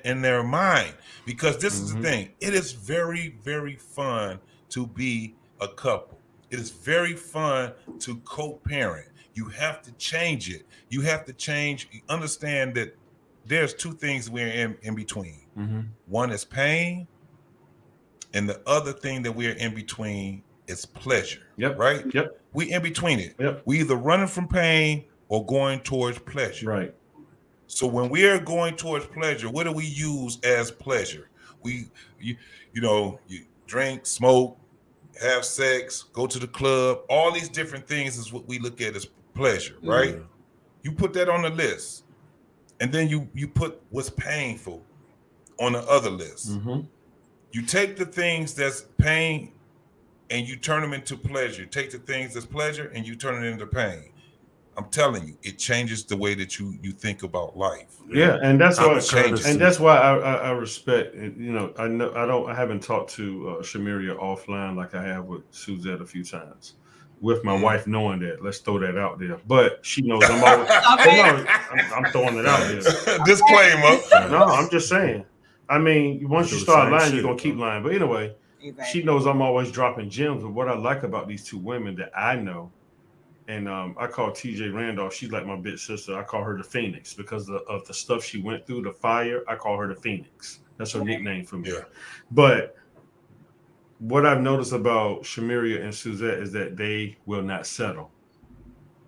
in their mind, because this is the thing. It is very, very fun to be a couple. It is very fun to co-parent. You have to change it. You have to change. Understand that there's two things we're in between. One is pain, and the other thing that we're in between is pleasure. Right? We in between it. We either running from pain or going towards pleasure. Right. So when we are going towards pleasure, what do we use as pleasure? You drink, smoke, have sex, go to the club. All these different things is what we look at as pleasure, right? You put that on the list, and then you put what's painful on the other list. You take the things that's pain and you turn them into pleasure. Take the things that's pleasure and you turn it into pain. I'm telling you, it changes the way that you think about life. Yeah, and that's why I I respect. You know, I haven't talked to Shamiria offline like I have with Suzette a few times. With my wife knowing that, let's throw that out there. But she knows I'm always. I'm throwing it out there. Disclaimer. No, I'm just saying. I mean, once you start lying, you're gonna keep lying. But anyway, she knows I'm always dropping gems. But what I like about these two women that I know. And I call TJ Randolph, she's like my big sister. I call her the Phoenix because of the stuff she went through, the fire. I call her the Phoenix. That's her nickname for me. But what I've noticed about Shamiria and Suzette is that they will not settle.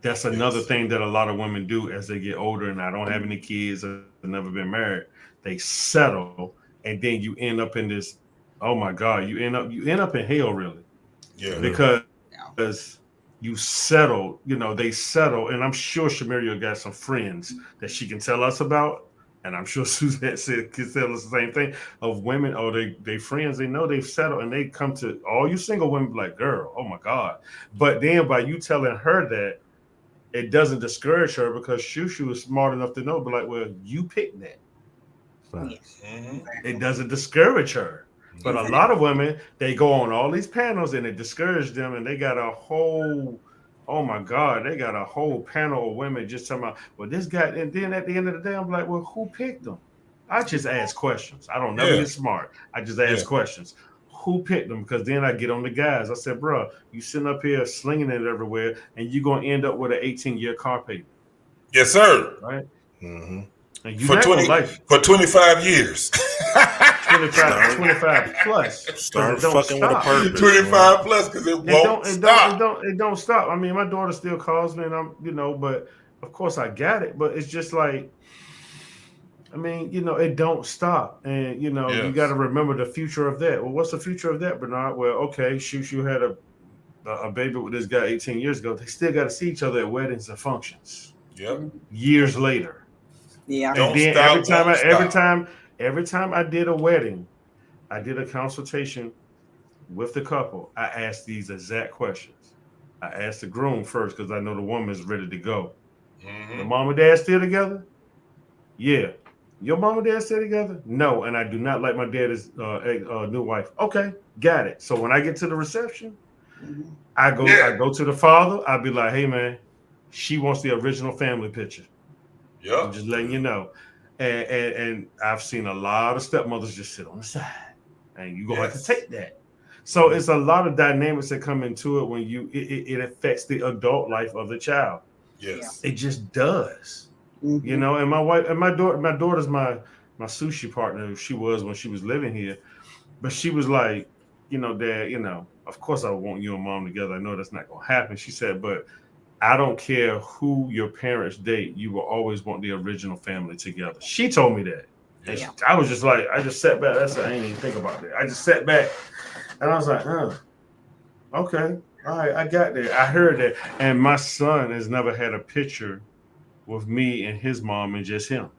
That's another thing that a lot of women do as they get older, and I don't have any kids, I've never been married. They settle, and then you end up in this, oh my God, you end up in hell, really. Yeah. Because you settle, you know, they settle. And I'm sure Shamiria got some friends that she can tell us about. And I'm sure Suzette can tell us the same thing of women. Oh, they friends, they know they've settled, and they come to all you single women like, girl, oh my God. But then by you telling her that, it doesn't discourage her, because Shushu is smart enough to know, but like, well, you picked that. It doesn't discourage her. But a lot of women, they go on all these panels and it discourages them, and they got a whole, oh my God, they got a whole panel of women just talking about, well, this guy, and then at the end of the day, I'm like, well, who picked them? I just ask questions. I don't never get smart. I just ask questions. Who picked them? Because then I get on the guys. I said, bro, you sitting up here slinging it everywhere, and you're going to end up with an 18-year car payment. Yes, sir. Right? And you for 25 years. 25 plus. Start fucking with a purpose. 25 plus, because it won't stop. It don't stop. I mean, my daughter still calls me, and I'm, you know, but of course I got it. But it's just like, I mean, you know, it don't stop. And, you know, you got to remember the future of that. Well, what's the future of that, Bernard? Well, okay, Shushu had a baby with this guy 18 years ago. They still got to see each other at weddings and functions. Years later. Yeah. And then every time I did a wedding, I did a consultation with the couple. I asked these exact questions. I asked the groom first, because I know the woman is ready to go. The mom and dad still together? Yeah. Your mom and dad still together? No. And I do not like my dad's new wife. Okay, got it. So when I get to the reception, I go to the father. I'll be like, hey man, she wants the original family picture. I'm just letting you know. And I've seen a lot of stepmothers just sit on the side, and you're gonna have to take that. So it's a lot of dynamics that come into it when it affects the adult life of the child. It just does. You know, and my wife and my daughter's my sushi partner. She was when she was living here, but she was like, you know, Dad, you know, of course I want you and mom together. I know that's not gonna happen. She said, but I don't care who your parents date, you will always want the original family together. She told me that. And I was just like, I just sat back. I didn't even think about that. I just sat back and I was like, okay, all right, I got that. I heard that. And my son has never had a picture with me and his mom and just him.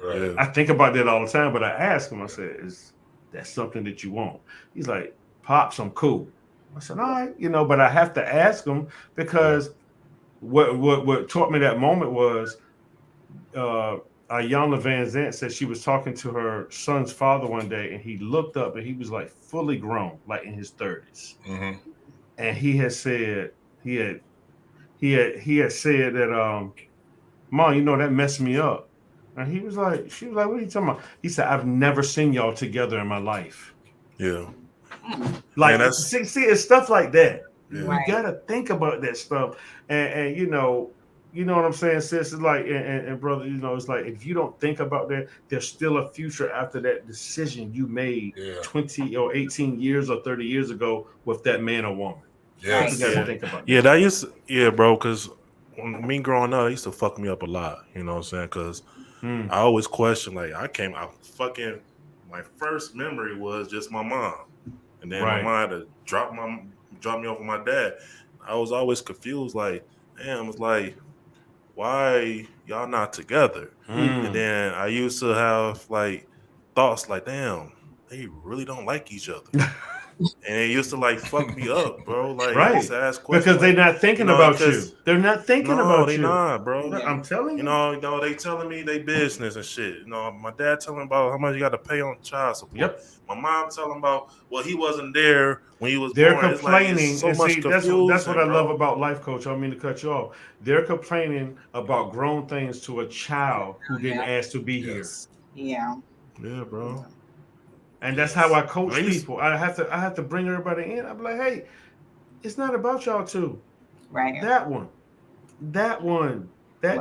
Right. I think about that all the time, but I asked him, I said, is that something that you want? He's like, Pops, I'm cool. I said, all right, but I have to ask him because what taught me that moment was Ayanna Van Zant said she was talking to her son's father one day, and he looked up and he was like fully grown, like in his 30s. Mm-hmm. And he had said he had said that Mom, that messed me up. And she was like, what are you talking about? He said, I've never seen y'all together in my life. Yeah. Like, see, it's stuff like that. Yeah. You gotta think about that stuff. And you know what I'm saying, sis? It's like, and brother, it's like, if you don't think about that, there's still a future after that decision you made 20 or 18 years or 30 years ago with that man or woman. Yes. You gotta think about that. Yeah, that used to, bro, because when me growing up, it used to fuck me up a lot. You know what I'm saying? Because I always question, like, my first memory was just my mom. And then my mom had to drop me off with my dad. I was always confused, like, damn, it's like, why y'all not together? And then I used to have like thoughts like, damn, they really don't like each other. And it used to like fuck me up, bro. Like I used to ask questions because they're not thinking about you. They're not thinking about you. No, they not, bro. I'm telling you. They telling me they business and shit. My dad telling about how much you got to pay on child support. Yep. My mom telling about, well, he wasn't there when he was They're born. complaining. It's like, and so see, much that's what I love bro. about life, coach. I don't mean to cut you off. They're complaining about grown things to a child who didn't ask to be here. Yeah. Yeah, bro. And that's how I coach people. I have to bring everybody in. I'm like, hey, it's not about y'all two. Right. That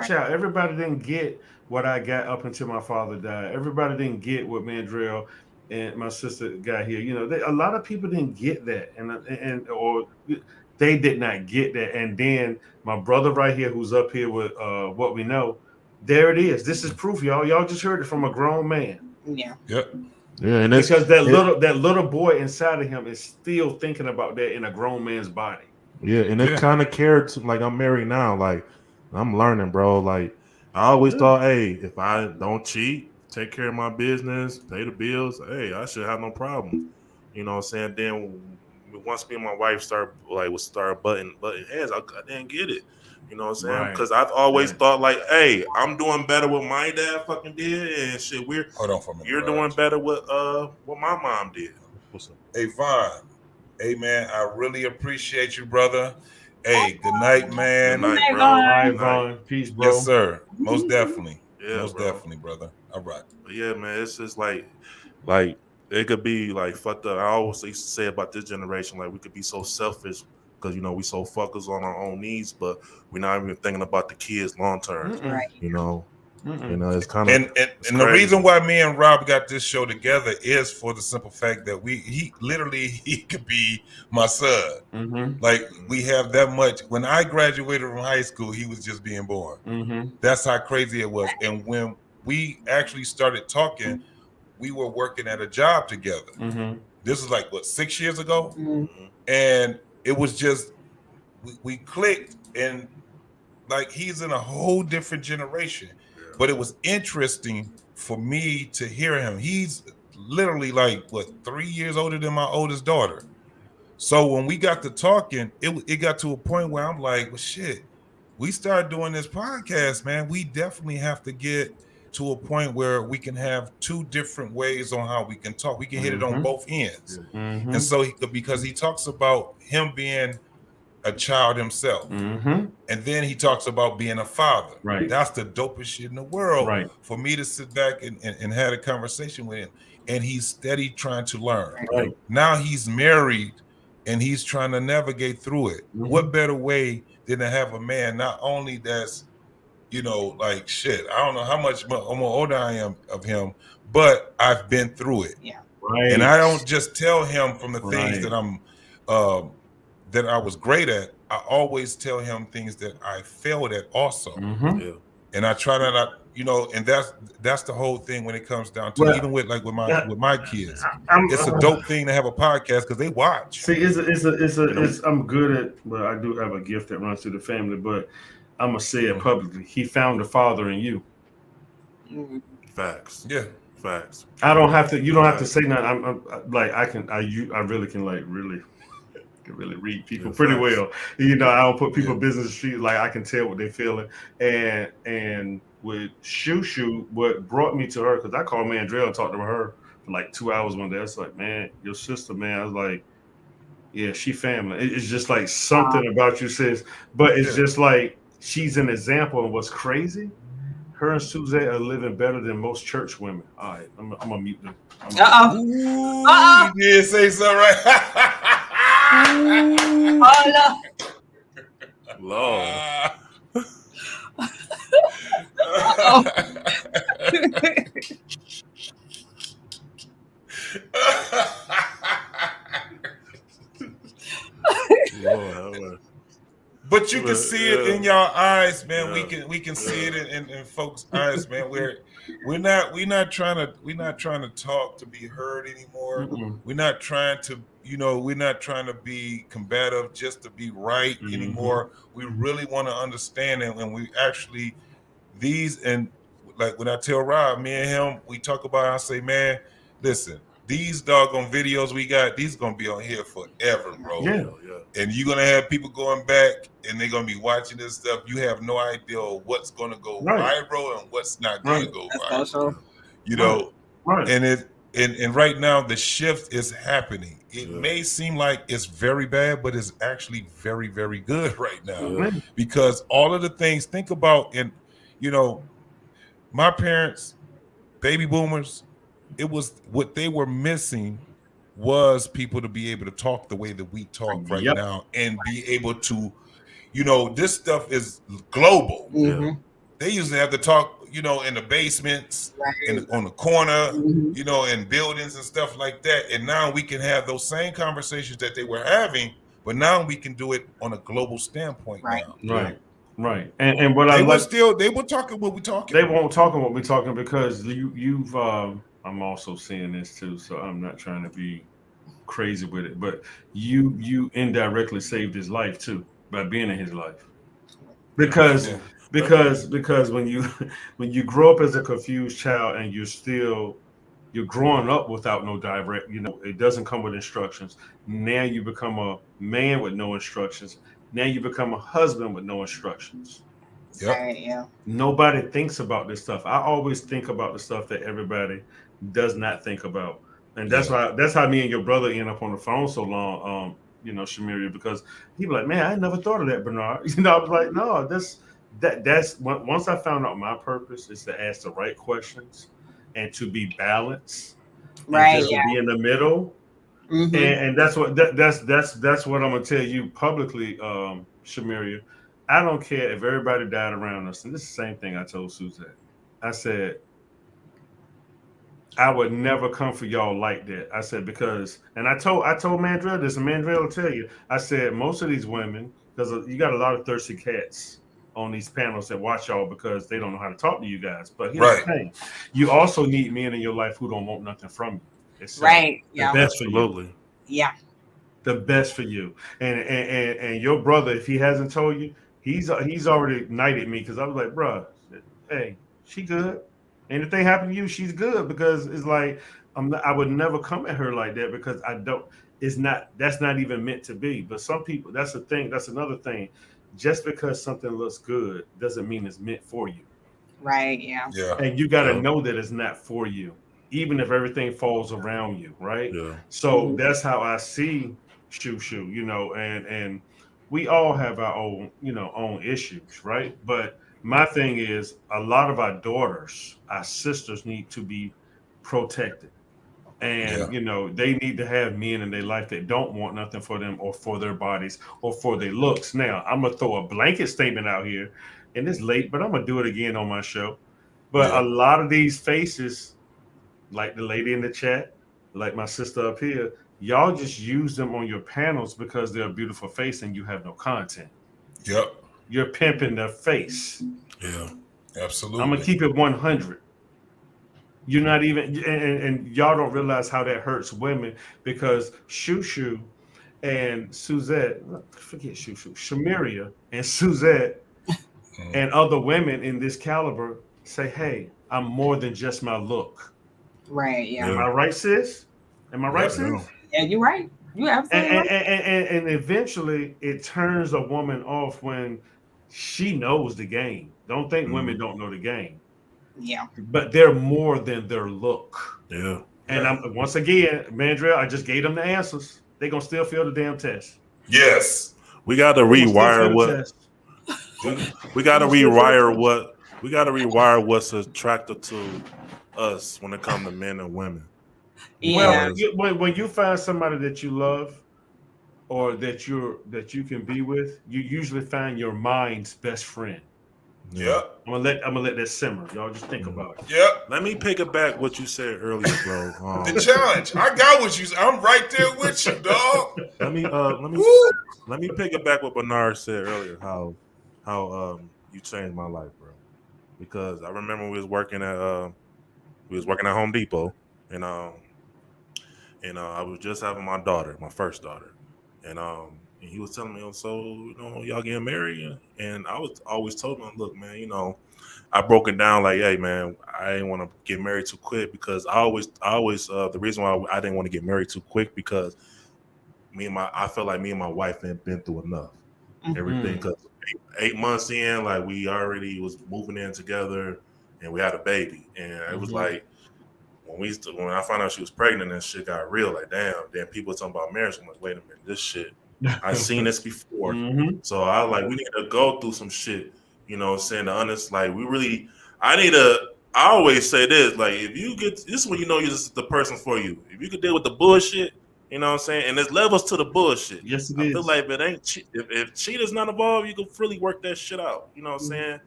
child. Everybody didn't get what I got up until my father died. Everybody didn't get what Mandrell and my sister got here. A lot of people didn't get that, or they did not get that. And then my brother right here, who's up here with what we know, there it is. This is proof, y'all. Y'all just heard it from a grown man. Yeah. Yep. Yeah, and because that little boy inside of him is still thinking about that in a grown man's body. Yeah, and it kind of cared to, like, I'm married now. Like, I'm learning, bro. Like, I always thought, hey, if I don't cheat, take care of my business, pay the bills, hey, I should have no problem. You know what I'm saying? Then once me and my wife start butting heads, I didn't get it. You know what I'm saying? Because I've always thought, like, hey, I'm doing better what my dad fucking did, and shit, hold on for a minute. You're doing better with what my mom did. What's up? Hey, Vaughn. Hey, man, I really appreciate you, brother. Hey, good night, man. Good night, bro. All right, Vaughn. Peace, bro. Yes, sir. Most definitely. Yeah, most definitely, brother. All right. But yeah, man, it's just like it could be like fucked up. I always used to say about this generation, like, we could be so selfish because we so focused on our own needs, but we're not even thinking about the kids long term. Right. It's kind of and the reason why me and Rob got this show together is for the simple fact that he could be my son. Mm-hmm. Like, we have that much. When I graduated from high school, he was just being born. Mm-hmm. That's how crazy it was. And when we actually started talking, we were working at a job together. Mm-hmm. This is like, what, 6 years ago? Mm-hmm. And it was just, we clicked, and like, he's in a whole different generation. But it was interesting for me to hear him. He's literally like, what, 3 years older than my oldest daughter. So when we got to talking, it got to a point where I'm like, well, shit, we started doing this podcast, man. We definitely have to get to a point where we can have two different ways on how we can talk. We can hit it on both ends. Mm-hmm. And so because he talks about him being a child himself. Mm-hmm. And then he talks about being a father. Right. That's the dopest shit in the world. Right. For me to sit back and have a conversation with him. And he's steady trying to learn. Right. Now he's married and he's trying to navigate through it. Mm-hmm. What better way than to have a man not only that's, like, shit, I don't know how much more older I am of him, but I've been through it. Yeah. Right. And I don't just tell him from the things that I'm that I was great at. I always tell him things that I failed at also. Mm-hmm. Yeah. And I try you know, and that's the whole thing when it comes down to even with my kids. It's a dope thing to have a podcast because they watch. See, I'm good at, well, I do have a gift that runs through the family, but I'm gonna say it publicly. He found a father in you. Facts. Yeah. Facts. I don't have to. You don't have to say nothing. I'm like I really can really read people pretty well. You know, I don't put people business street. Like I can tell what they're feeling. And with Shushu, what brought me to her, because I called Mandrell and talked to her for like 2 hours one day. It's like, man, your sister, man. I was like, yeah, she family. It's just like something about you, sis. But it's just like she's an example of what's crazy. Her and Suzette are living better than most church women. All right, I'm gonna mute them. You did say something right. Oh, no. Lord. Lord. But you can see it in y'all eyes, man. We can see it in folks' eyes, man. We're not trying to talk to be heard anymore. We're not trying to, we're not trying to be combative just to be right anymore. We really want to understand it, and we actually and like when I tell Rob, me and him, we talk about. I say, man, listen. These doggone videos we got, these gonna be on here forever, bro. Yeah. And you're gonna have people going back and they're gonna be watching this stuff. You have no idea what's gonna go viral and what's not gonna go viral. You know, and right now the shift is happening. It may seem like it's very bad, but it's actually very, very good right now. Because all of the things, think about, and my parents, baby boomers, it was what they were missing was people to be able to talk the way that we talk right now and be able to, this stuff is global. They used to have to talk, in the basements, on the corner, in buildings and stuff like that. And now we can have those same conversations that they were having, but now we can do it on a global standpoint now. Right. And what they were talking what we talking. They won't talk what we're talking because you've I'm also seeing this too, so I'm not trying to be crazy with it, but you indirectly saved his life too by being in his life. Because when you grow up as a confused child and you're growing up without no direct, it doesn't come with instructions. Now you become a man with no instructions. Now you become a husband with no instructions. Nobody thinks about this stuff. I always think about the stuff that everybody does not think about. And that's how me and your brother end up on the phone so long, Shamiria, because he be like, man, I never thought of that, Bernard. I was like, no, that's once I found out my purpose is to ask the right questions and to be balanced, and just to be in the middle. And that's what I'm gonna tell you publicly, Shamiria. I don't care if everybody died around us, and this is the same thing I told Suzette. I said, I would never come for y'all like that. I said, because, and I told Mandrell this, and Mandrell will tell you, I said, most of these women, because you got a lot of thirsty cats on these panels that watch y'all because they don't know how to talk to you guys. But here's the thing. You also need men in your life who don't want nothing from you. It's the best for you. Yeah. The best for you. And your brother, if he hasn't told you, he's already knighted me, because I was like, bro, hey, she good. Anything happen to you, she's good, because it's like I would never come at her like that, because that's not even meant to be. But some people, that's the thing, that's another thing. Just because something looks good doesn't mean it's meant for you. Right. Yeah. And you got to know that it's not for you, even if everything falls around you, right? So that's how I see Shushu, and we all have our own, own issues, right? But my thing is, a lot of our daughters, our sisters, need to be protected. And, they need to have men in their life that don't want nothing for them or for their bodies or for their looks. Now, I'm going to throw a blanket statement out here, and it's late, but I'm going to do it again on my show. But a lot of these faces, like the lady in the chat, like my sister up here, y'all just use them on your panels because they're a beautiful face and you have no content. You're pimping their face. Absolutely. I'm gonna keep it 100. You're not even, and y'all don't realize how that hurts women, because Shushu and Suzette, forget Shushu, Shamiria and Suzette and other women in this caliber say, hey, I'm more than just my look. Right. Yeah. Am I right, sis? Am I right, sis? Yeah, you're right. You're absolutely right. And eventually it turns a woman off when she knows the game. Don't think women don't know the game. Yeah. But they're more than their look. Yeah. And I'm once again, Mandrell, I just gave them the answers. They're gonna still fail the damn test. Yes. We gotta rewire what we gotta rewire what's attractive to us when it comes to men and women. Well, when you find somebody that you love or that you can be with, you usually find your mind's best friend. Yep. I'm gonna let that simmer. Y'all just think about it. Yep. Let me pick it back what you said earlier, bro. The challenge. I got what you said. I'm right there with you, dog. Let me pick it back what Bernard said earlier. How you changed my life, bro. Because I remember we was working at Home Depot, and I was just having my daughter, my first daughter, and he was telling me, so y'all getting married, and I was always told him, look, man, I broke it down like, hey, man, I didn't want to get married too quick, because I always the reason why I didn't want to get married too quick, because I felt like me and my wife had been through enough, everything, because 8 months in, like, we already was moving in together, and we had a baby, and it was like, when I found out she was pregnant and shit got real, like, damn, then people talking about marriage. I'm like, wait a minute, this shit, I've seen this before. So I was like, we need to go through some shit, saying the honest, like, I always say this, like, if you get, this is when you're just the person for you. If you can deal with the bullshit, you know what I'm saying? And there's levels to the bullshit. Yes, it I is. feel like if cheater's not involved, you can really work that shit out. You know what I'm saying?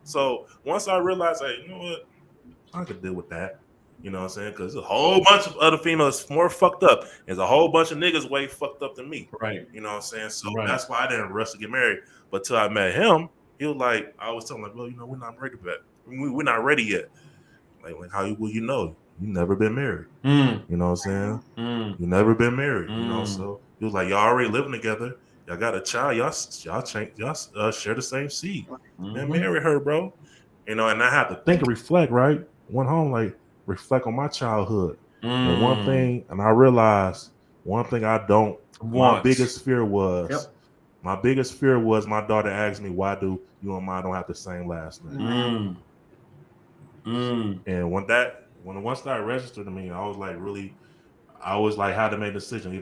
So once I realized, like, you know what, I could deal with that. You know what I'm saying? Because there's a whole bunch of other females more fucked up. There's a whole bunch of niggas way fucked up than me. Right. You know what I'm saying? So that's why I didn't rush to get married. But till I met him, he was like, I was telling him, like, well, we're not ready yet. We're not ready yet. Like how will you know? You never been married. You know what I'm saying? You never been married. You know, so he was like, y'all already living together. Y'all got a child. Y'all share the same seed. Man, marry her, bro. And I have to think and reflect, right? Went home, like, reflect on my childhood. And one thing, and I realized one thing I don't want. My biggest fear was my daughter asked me, why do you and mine don't have the same last name? And once that registered to me, I was like had to make a decision.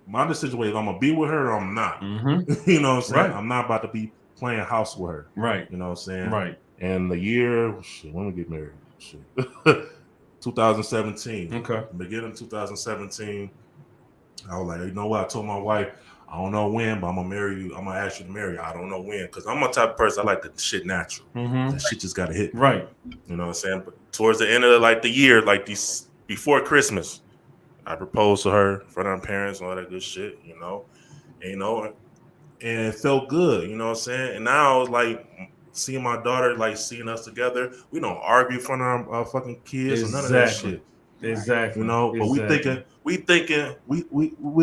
My decision was, if I'm gonna be with her or I'm not. You know what I'm saying? Right. I'm not about to be playing house with her. Right. You know what I'm saying? Right. And the year, when we get married, 2017. Okay. Beginning of 2017, I was like, you know what? I told my wife, I don't know when, but I'm gonna marry you. I'm gonna ask you to marry you. I don't know when, because I'm a type of person, I like the shit natural. That shit just gotta hit. Right. You know what I'm saying? But towards the end of the year, like before Christmas, I proposed to her in front of her parents and all that good shit, and it felt good, you know what I'm saying? And now, like, seeing my daughter, like, seeing us together, we don't argue in front of our fucking kids or none of that shit. Exactly. But we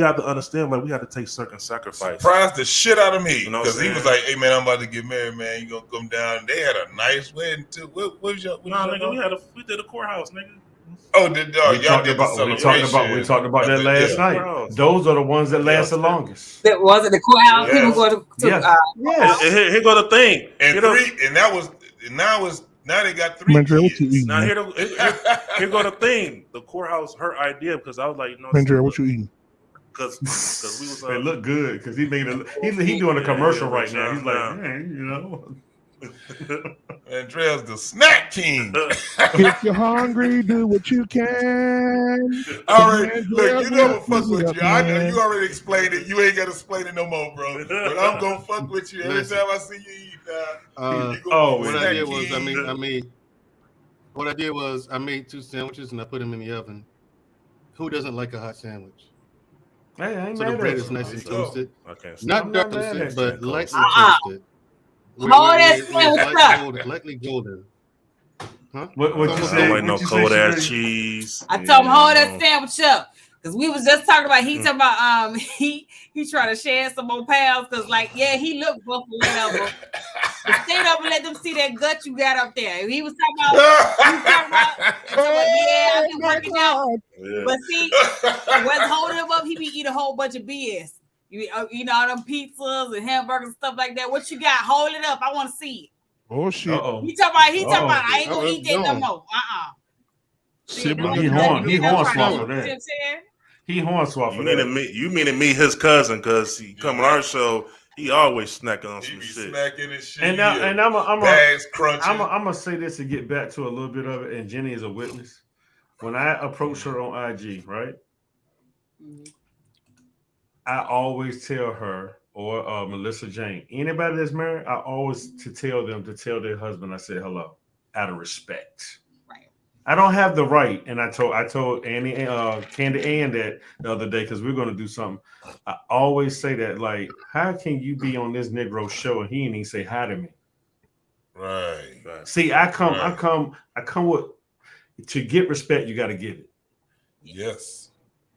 have to understand, like, we have to take certain sacrifices. Surprised the shit out of me, because he was like, hey, man, I'm about to get married, man. You gonna come down. They had a nice wedding too. What was your nigga, we did a courthouse, nigga. Oh, we talked about that last night. Those are the ones that last the longest. That was it, the courthouse. People go to Here go the thing. Now they got 3 kids. Now here go the thing. The courthouse, her idea, because I was like, Mandrell, what you eating? Because we was they look good, because he doing a commercial right now. He's like, man, Andrea's the snack king. If you're hungry, do what you can. All right, look, you know what fuck with you. I know you already explained it. You ain't got to explain it no more, bro. But I'm gonna fuck with you every time I see you eat. What I did was I made 2 sandwiches and I put them in the oven. Who doesn't like a hot sandwich? Hey, I ain't so mad the bread at is you. nice and toasted. I can't Not toasted, but lightly toasted. Likely golden. Huh? What you say? Don't like no cold ass cheese. I told him hold that sandwich up because we was just talking about. He talking about he trying to shed some more pounds because he looked buff or whatever. But stand up and let them see that gut you got up there. He was talking about I've been working out. Yeah. But see, what's holding him up? He be eating a whole bunch of BS. You know, them pizzas and hamburgers and stuff like that. What you got? Hold it up. I want to see it. Oh shit! He talking about. I ain't gonna eat that no more. He hornswoggled that. He hornswoggled. You mean to meet his cousin because he come on our show. He always snacking on some shit. Snacking and shit. And I'm bags crunching. I'm gonna say this to get back to a little bit of it. And Jenny is a witness. When I approach her on IG, right? I always tell her or Melissa Jane, anybody that's married, I always tell them to tell their husband I said hello out of respect. Right. I don't have the right, and I told Annie, Candy Ann that the other day because we're gonna do something. I always say that, like, how can you be on this Negro show and he ain't even say hi to me? Right. See, I come with to get respect. You got to give it. Yes.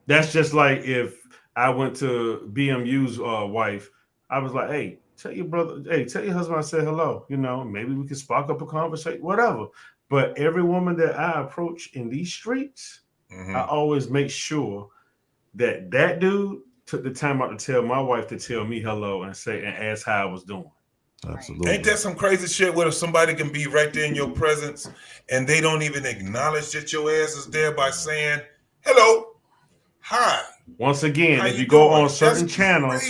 That's just like if I went to BMU's wife, I was like, hey, tell your brother, tell your husband I said hello. You know, maybe we can spark up a conversation, whatever. But every woman that I approach in these streets, I always make sure that dude took the time out to tell my wife to tell me hello and ask how I was doing. Absolutely. Ain't that some crazy shit where somebody can be right there in your presence and they don't even acknowledge that your ass is there by saying hello, hi. Once again, if you go on certain channels,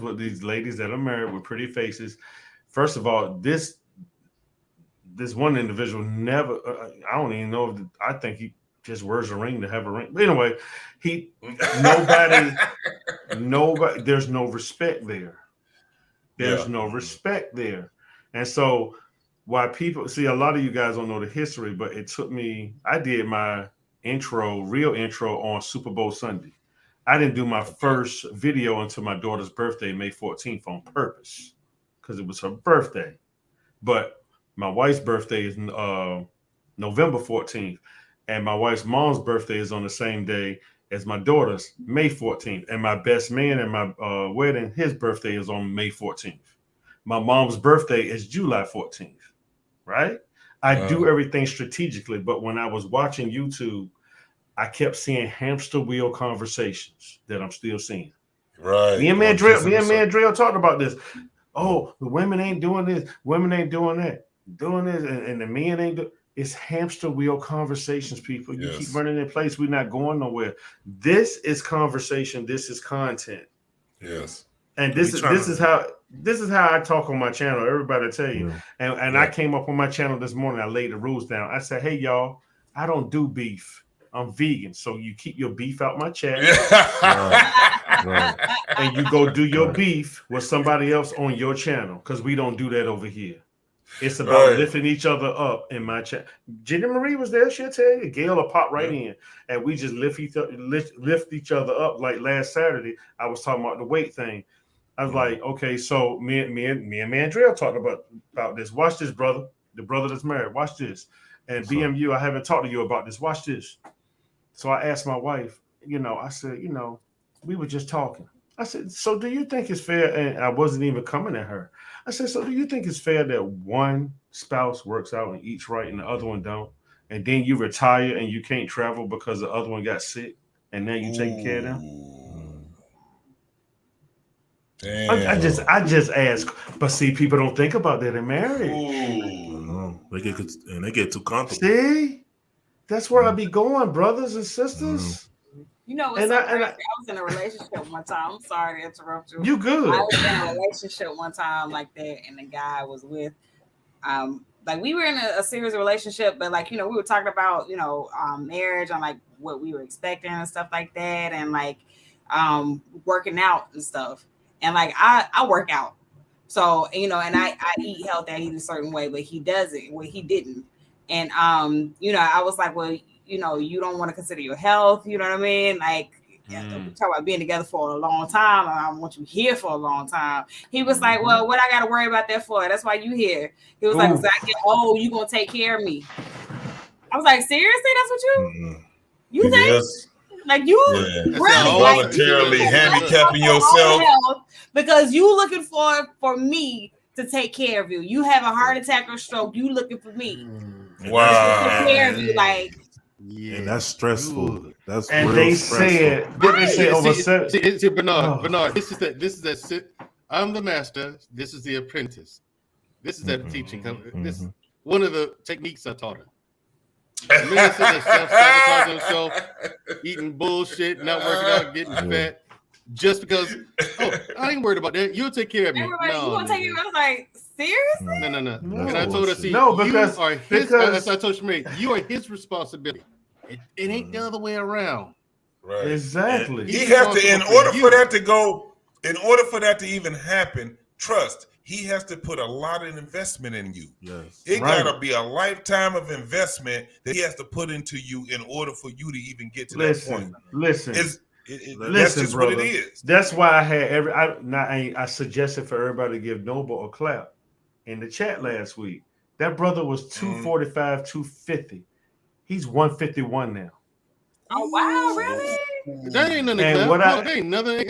with these ladies that are married with pretty faces, first of all, this one individual never, I don't even know I think he just wears a ring to have a ring. But anyway, nobody, there's no respect there. There's no respect there. And so why people, see, a lot of you guys don't know the history, but it took me, I did my real intro on Super Bowl Sunday. I didn't do my first video until my daughter's birthday, May 14th, on purpose, because it was her birthday. But my wife's birthday is November 14th, and my wife's mom's birthday is on the same day as my daughter's, May 14th. And my best man at my wedding, his birthday is on May 14th. My mom's birthday is July 14th, right? I do everything strategically, but when I was watching YouTube, I kept seeing hamster wheel conversations that I'm still seeing. Right. Me and Mandrill talked about this. Oh, the women ain't doing this. Women ain't doing that. Doing this, and the men ain't doing. It's hamster wheel conversations, people. You keep running in place. We're not going nowhere. This is conversation. This is content. Yes. And this is how I talk on my channel. Everybody tell you. And I came up on my channel this morning. I laid the rules down. I said, hey, y'all, I don't do beef. I'm vegan. So you keep your beef out my chat. Right. And you go do your beef with somebody else on your channel, because we don't do that over here. It's about lifting each other up in my chat. Jenny Marie was there. She'll tell you. Gail will pop right in. And we just lift each other up. Like last Saturday, I was talking about the weight thing. I was like, okay, so me and Mandrill talked about this. Watch this, brother. The brother that's married. Watch this. And BMU, I haven't talked to you about this. Watch this. So I asked my wife, I said, we were just talking. I said, so do you think it's fair? And I wasn't even coming at her. I said, so do you think it's fair that one spouse works out and eats right and the other one don't? And then you retire and you can't travel because the other one got sick and now you taking care of them? Damn. I just ask, but see, people don't think about that in marriage. They get too comfortable. See, that's where I be going, brothers and sisters. You know what's so crazy? I was in a relationship one time. I'm sorry to interrupt you. You good? I was in a relationship one time like that, and the guy I was with, like we were in a serious relationship, but like we were talking about marriage and like what we were expecting and stuff like that, and like working out and stuff. And like I work out, so and I eat healthy, I eat a certain way, but he doesn't. Well, he didn't, and I was like, well, you don't want to consider your health, you know what I mean? Like together. We talk about being together for a long time. I want you here for a long time. He was like, well, what I got to worry about that for? That's why you here. He was like, because I get old, you going to take care of me. I was like, seriously? That's what you think? Yes. Like you really voluntarily handicapping yourself because you looking for me to take care of you. You have a heart attack or stroke. You looking for me. Wow. To take care of you, like. Yeah, and that's stressful. That's and real they stressful. said, did they say over see, Bernard, this is that. I'm the master. This is the apprentice. This is that teaching. This is one of the techniques I taught her. Man sitting there self-sabotaging himself, eating bullshit, not working out, getting fat, just because. Oh, I ain't worried about that. You'll take care of me. Everybody, you gonna take care of me? I was like, seriously? No. And I told her, see, because you are his. As I told Shemay, you are his responsibility. It ain't the other way around. Right. Exactly. He has to, in order for that to go, in order for that to even happen, trust. He has to put a lot of investment in you. Yes. It gotta be a lifetime of investment that he has to put into you in order for you to even get to that point. Listen, that's just brother, what it is. That's why I had I suggested for everybody to give Noble a clap in the chat last week. That brother was 245, 250. He's 151 now. Oh wow, really? That ain't nothing. Ain't nothing.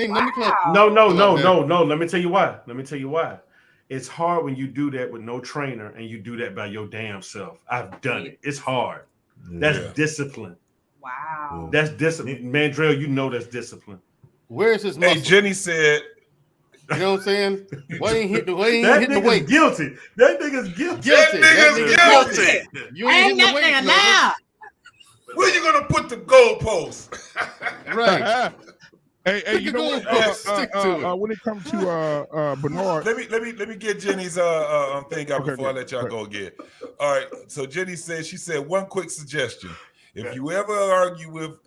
No. Let me tell you why. It's hard when you do that with no trainer and you do that by your damn self. I've done it. It's hard. That's discipline. Wow. That's discipline. Mandrell, you know that's discipline. Where's his muscle? Hey, Jenny said, you know what I'm saying? Why ain't hit the weight? Guilty. That nigga's guilty. That nigga's guilty. You ain't hitting the weight now. Where you gonna put the goalpost? Right. Hey, you know what? When it comes to Bernard, let me get Jenny's thing out before I let y'all go again. All right. So Jenny she said one quick suggestion: if you ever argue with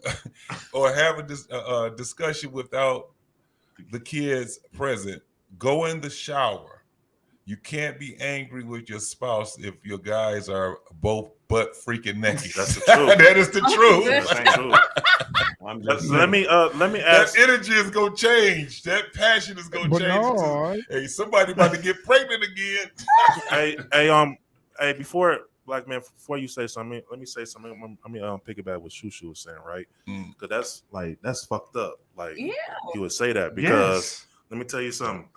or have a discussion without the kids present, go in the shower. You can't be angry with your spouse if your guys are both butt freaking naked. That's the truth. That is the truth. That's true. Let me ask. That energy is gonna change. That passion is gonna change. Hey, somebody about to get pregnant again. hey, before you say something, let me say something. Let me piggyback what Shushu was saying, right? Because that's fucked up. Like he would say that because let me tell you something.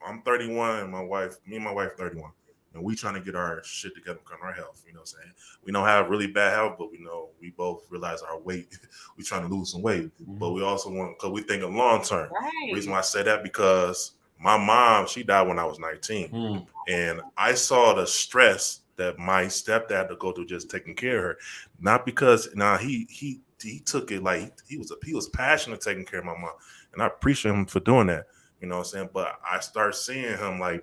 I'm 31 and me and my wife 31. And we trying to get our shit together on our health. You know what I'm saying? We don't have really bad health, but we know we both realize our weight. We trying to lose some weight. But we also want, because we think of long term. Right. The reason why I say that because my mom, she died when I was 19. And I saw the stress that my stepdad had to go through just taking care of her. Not because he took it like he was passionate taking care of my mom. And I appreciate him for doing that. You know what I'm saying? But I start seeing him going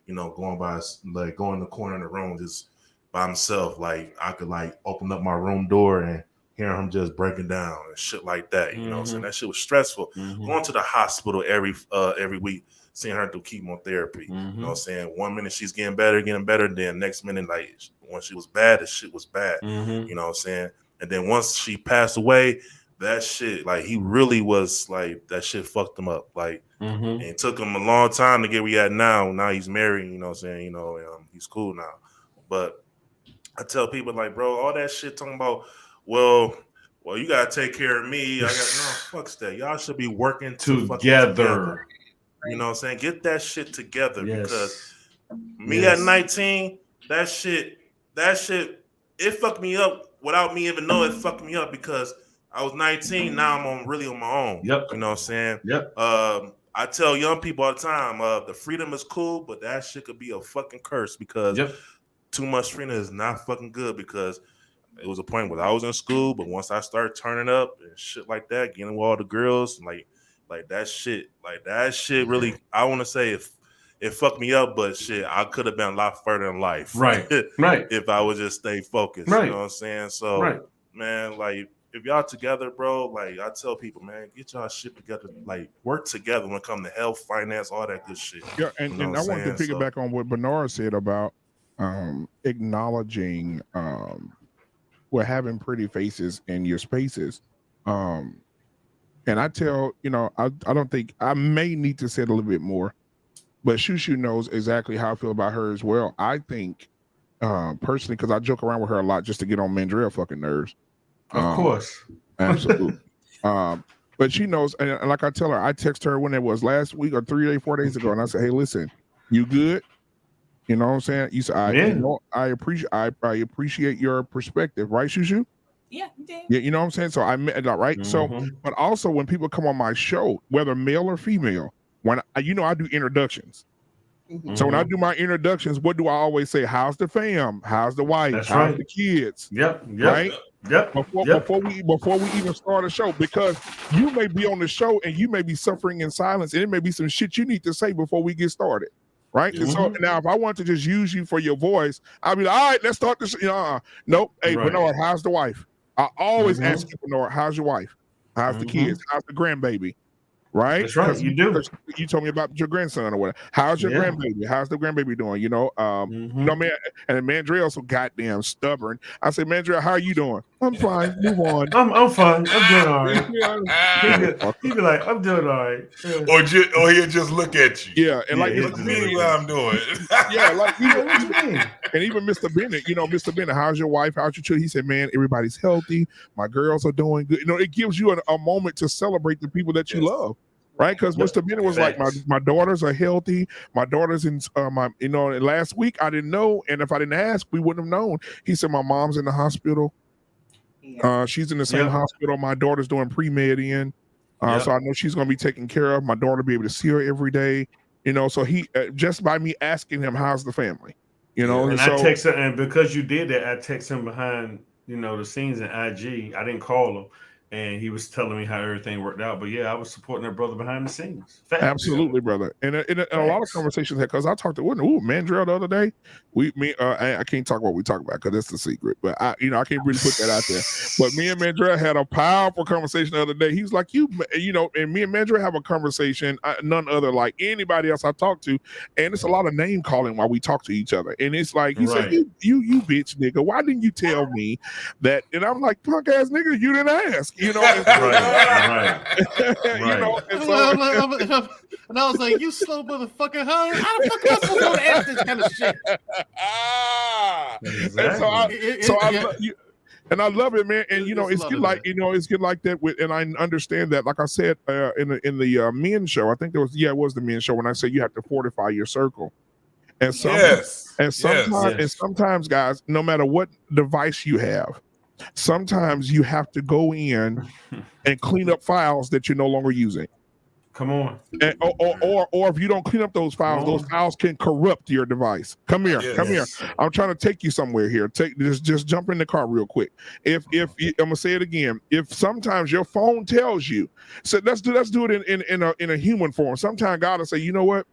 in the corner of the room just by himself. Like I could open up my room door and hear him just breaking down and shit like that. You know what I'm saying? That shit was stressful. Going to the hospital every week, seeing her through chemotherapy. You know what I'm saying? 1 minute she's getting better. Then next minute, when she was bad, the shit was bad. You know what I'm saying? And then once she passed away, that shit, he really was that shit fucked him up. And it took him a long time to get where he at now. Now he's married, you know what I'm saying? He's cool now. But I tell people bro, all that shit talking about, well, you gotta take care of me. Fuck that. Y'all should be working together. You know what I'm saying? Get that shit together because me at 19, that shit, it fucked me up without me even knowing it fucked me up because I was 19. Now I'm really on my own. Yep. You know what I'm saying? Yep. I tell young people all the time, the freedom is cool, but that shit could be a fucking curse because too much freedom is not fucking good because it was a point where I was in school, but once I started turning up and shit like that, getting with all the girls, that shit really, I want to say it fucked me up, but shit, I could have been a lot further in life. Right. If I would just stay focused. Right. You know what I'm saying? So, man, if y'all together, bro, I tell people, man, get y'all shit together, work together when it comes to health, finance, all that good shit. Yeah, and I want to piggyback on what Bernard said about acknowledging having pretty faces in your spaces. And I tell, I don't think I may need to say it a little bit more, but Shushu knows exactly how I feel about her as well. I think personally, because I joke around with her a lot just to get on Mandrill fucking nerves. Of course. Absolutely. But she knows, and like I tell her, I text her when it was last week or 4 days ago, and I said, hey, listen, you good? You know what I'm saying? You said, I appreciate your perspective, right, Shushu? Yeah, you did. Yeah, you know what I'm saying? So I met that, right? So, but also when people come on my show, whether male or female, when I do introductions. So when I do my introductions, what do I always say? How's the fam? How's the wife? That's How's right. the kids? Yep. Right? Yep. Before we even start a show, because you may be on the show and you may be suffering in silence, and it may be some shit you need to say before we get started. Right. And so now if I want to just use you for your voice, I'll be like, all right, let's start this. Nope. Hey, Bernard, how's the wife? I always ask you, Bernard, how's your wife? How's the kids? How's the grandbaby? Right? That's right. You do. You told me about your grandson or whatever. How's your grandbaby? How's the grandbaby doing? Man, and Mandrill so goddamn stubborn. I say, Mandrill, how are you doing? I'm fine. Move on. I'm fine. I'm doing all right. He'd be like, I'm doing all right. Yeah. Or he'll just look at you. Yeah, and like look at me what I'm doing. Yeah, like and even Mr. Bennett, Mr. Bennett, how's your wife? How's your children? He said, man, everybody's healthy. My girls are doing good. It gives you a moment to celebrate the people that you love. Right, because Mr. Bennett was like, my daughters are healthy. My daughters in last week I didn't know, and if I didn't ask, we wouldn't have known. He said my mom's in the hospital. She's in the same hospital my daughter's doing pre-med in. So I know she's going to be taken care of. My daughter will be able to see her every day. So he just by me asking him, how's the family? And I text him, and because you did that, I text him behind the scenes in IG. I didn't call him. And he was telling me how everything worked out. But yeah, I was supporting that brother behind the scenes. Facts. Absolutely, brother. And a lot of conversations because I talked to Mandrill the other day. I can't talk what we talk about because it's the secret. But I can't really put that out there. But me and Mandrill had a powerful conversation the other day. He was like, and me and Mandrill have a conversation, none other like anybody else I talk to. And it's a lot of name calling while we talk to each other. And it's like, he said, you bitch nigga, why didn't you tell me that? And I'm like, punk ass nigga, you didn't ask. Right. And I was like, you slow motherfucker, huh? How the fuck am I supposed to ask this kind of shit? And I love it, man. And it's good like it's good like that. And I understand that. Like I said in the men's show, I think it was the men's show when I say you have to fortify your circle. And sometimes, guys, no matter what device you have, sometimes you have to go in and clean up files that you're no longer using. Come on. And, or if you don't clean up those files can corrupt your device. Come here. I'm trying to take you somewhere here. Just jump in the car real quick. If I'm gonna say it again. If sometimes your phone tells you, so let's do it in a human form. Sometimes God will say, you know what?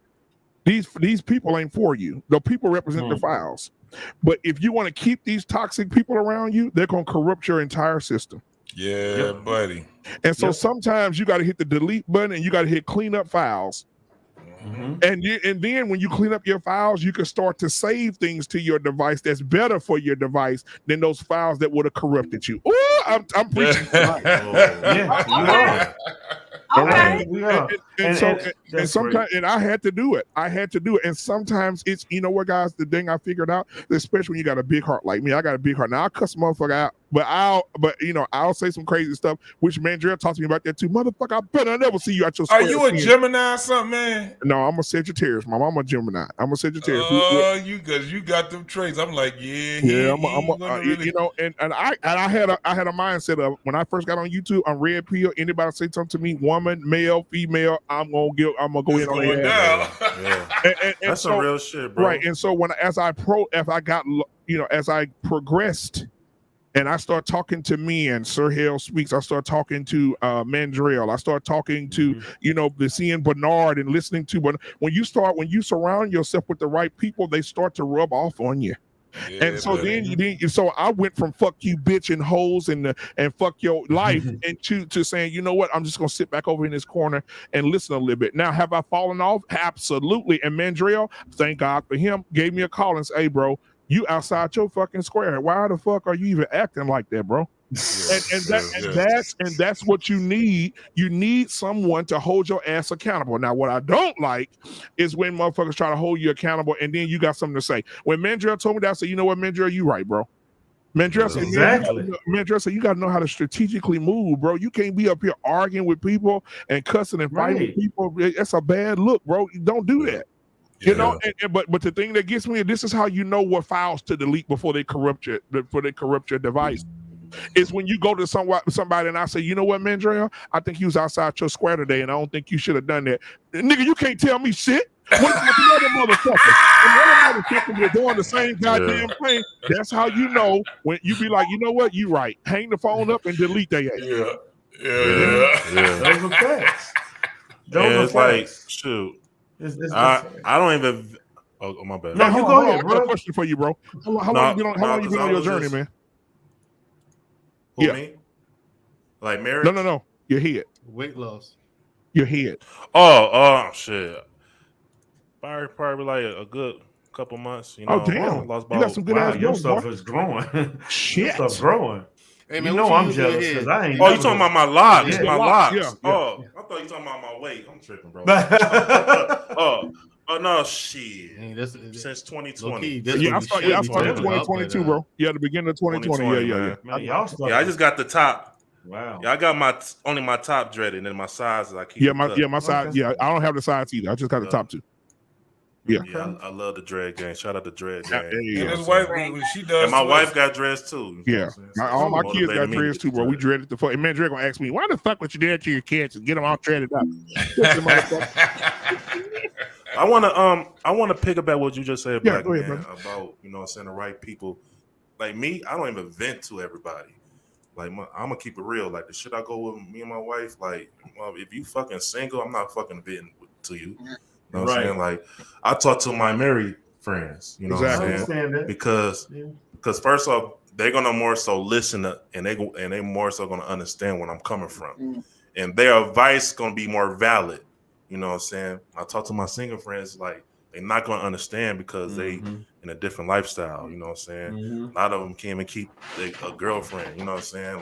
These people ain't for you. The people represent the files. But if you want to keep these toxic people around you, they're going to corrupt your entire system. Yeah, buddy. And so sometimes you got to hit the delete button and you got to hit clean up files. And then when you clean up your files, you can start to save things to your device that's better for your device than those files that would have corrupted you. Ooh, I'm preaching. And sometimes I had to do it. And sometimes it's guys, the thing I figured out, especially when you got a big heart like me. I got a big heart. Now I'll cuss a motherfucker out, but I'll say some crazy stuff, which Mandrill talked to me about that too. Motherfucker, I better never see you at your Are you a Gemini or something, man? No, I'm a Sagittarius. My mama a Gemini. I'm a Sagittarius. You got them traits. I'm like, and I had a mindset of when I first got on YouTube, I'm red pill. Anybody say something to me, woman, male, female, I'm gonna go in on their ass. And that's some real shit, bro. Right. And so as I progressed and I start talking to men, Sir Hale Speaks, I start talking to Mandrill, I start talking to seeing Bernard and listening to, but when you surround yourself with the right people, they start to rub off on you. And so so I went from fuck you bitch and hoes and fuck your life and to saying, you know what, I'm just gonna sit back over in this corner and listen a little bit. Now, have I fallen off? Absolutely. And Mandrill, thank God for him, gave me a call and said, hey bro, you outside your fucking square. Why the fuck are you even acting like that, bro? And that's what you need. You need someone to hold your ass accountable. Now, what I don't like is when motherfuckers try to hold you accountable and then you got something to say. When Mandrell told me that, I said, you know what, Mandrell, you right, bro. Mandrell said, Mandrell said, you got to know how to strategically move, bro. You can't be up here arguing with people and cussing and fighting with people. That's a bad look, bro. You don't do that. You know, but the thing that gets me, this is how you know what files to delete before they corrupt your device. Is when you go to somebody and I say, you know what, Mandrell, I think you was outside your square today, and I don't think you should have done that. Nigga, you can't tell me shit. What about the other motherfucker? And the other motherfucker is doing the same goddamn thing. That's how you know when you be like, you know what, you right. Hang the phone up and delete their ass. Those are facts. It's like, shoot. I don't even. Oh, my bad. No, you go ahead, bro. I got a question for you, bro. How long you been on your journey, man? Who, me? Like marriage? No. Your head. Weight loss. Your head. Oh, shit. Probably like a good couple months. You know, damn. Lost you got some good ass. Your stuff is growing. Shit. Your stuff growing. Hey, man, you know I'm jealous because I ain't. Oh, you talking about my locks? Yeah. My locks. Yeah. Oh, I thought you talking about my weight. I'm tripping, bro. Oh no, shit. Since 2020. I started 2022, bro. Yeah, the beginning of 2020. Yeah. Man, I just got the top. Wow. Yeah, I got only my top dreaded, and then my sizes I keep. My size. Okay. Yeah, I don't have the sides either. I just got the top two. Yeah, I love the dread gang. Shout out to dread gang. And his wife, she does. And my wife got dreads too. Yeah, all my kids got dreads too, bro. We dreaded the fuck. And man, Dre gonna ask me, why the fuck would you do that to your kids and get them all dreaded up? I wanna piggyback what you just said, Black man, brother. about saying the right people. Like me, I don't even vent to everybody. Like I'm gonna keep it real. Like the shit I go with me and my wife. Like, well, if you fucking single, I'm not fucking venting to you. You know what I'm saying? Like I talk to my married friends. You know what I'm saying? Because first off, they're gonna more so listen to, and they more so gonna understand where I'm coming from, and their advice gonna be more valid. You know what I'm saying? I talk to my single friends, like they're not gonna understand because they in a different lifestyle. You know what I'm saying? A lot of them can't even keep a girlfriend. You know what I'm saying?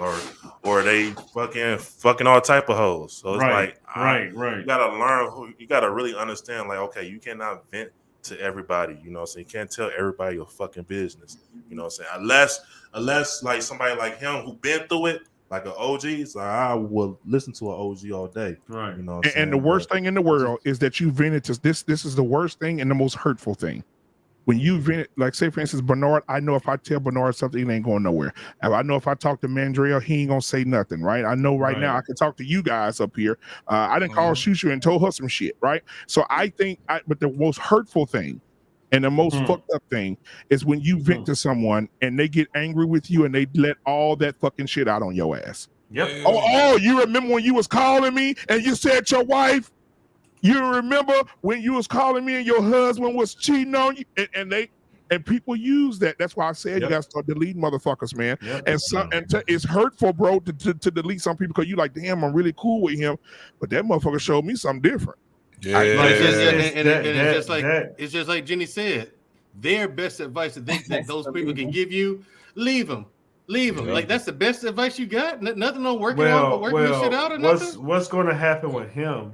Or they fucking all type of hoes. So it's right. You gotta learn you gotta really understand. Like, okay, you cannot vent to everybody. You know what I'm saying? You can't tell everybody your fucking business. You know what I'm saying? Unless like somebody like him who been through it. Like an OG, so I will listen to an OG all day. Right. You know, and the worst thing in the world is that you vented to this. This is the worst thing and the most hurtful thing. When you vent, like say for instance, Bernard, I know if I tell Bernard something, it ain't going nowhere. I know if I talk to Mandrell, he ain't gonna say nothing, right? I know right now I can talk to you guys up here. I didn't call Shushu and told her some shit, right? So I think, but the most hurtful thing and the most fucked up thing is when you vent to someone and they get angry with you and they let all that fucking shit out on your ass. Yep. Oh, you remember when you was calling me and you said your wife? You remember when you was calling me and your husband was cheating on you? And people use that. That's why I said you gotta start deleting motherfuckers, man. It's hurtful, bro, to delete some people because you like, damn, I'm really cool with him, but that motherfucker showed me something different. Yeah, it's just like Jenny said. Their best advice that those people can give you: leave them. Like that's the best advice you got. Nothing on working this shit out or nothing. What's going to happen with him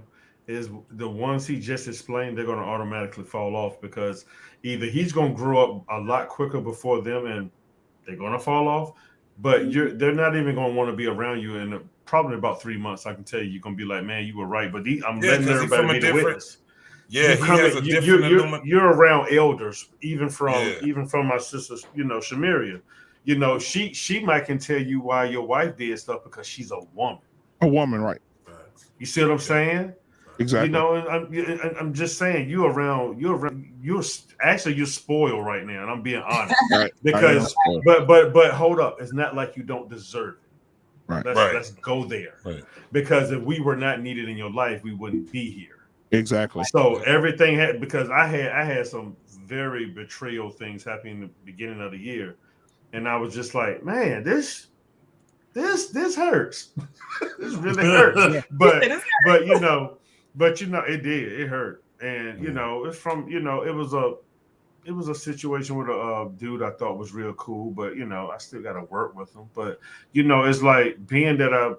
is the ones he just explained, they're going to automatically fall off because either he's going to grow up a lot quicker before them and they're going to fall off, but they're not even going to want to be around you in probably about 3 months. I can tell you, you're going to be like, man, you were right. But I'm letting everybody be the witness. Yeah, you're around elders, even from my sister, Shamiria. She might can tell you why your wife did stuff because she's a woman. A woman, right? You see what I'm saying? Exactly. I'm just saying you're spoiled right now, and I'm being honest. Right. Because but hold up, it's not like you don't deserve it. Right. Let's go there. Right. Because if we were not needed in your life, we wouldn't be here. Exactly. So everything because I had some very betrayal things happening in the beginning of the year, and I was just like, man, this hurts. This really hurts. But it did. It hurt, and it's from it was it was a situation with a dude I thought was real cool, but you know, I still got to work with him. But you know, it's like being that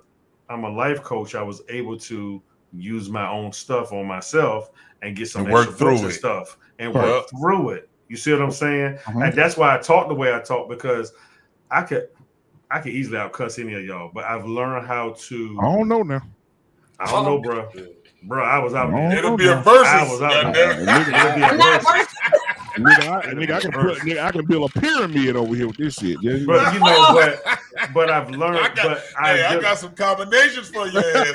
I'm a life coach, I was able to use my own stuff on myself and get some And extra work books through and it. stuff and Right. work through it. You see what I'm saying? Uh-huh. And that's why I talk the way I talk, because I could easily outcuss any of y'all, but I've learned how to. I don't know now. I don't know, bro. Bro, I was out there. It'll be a versus. I was out there. Nigga, It'll be a versus. Nigga, I can build a pyramid over here with this shit. But you know, but I've learned. I got some combinations for your ass.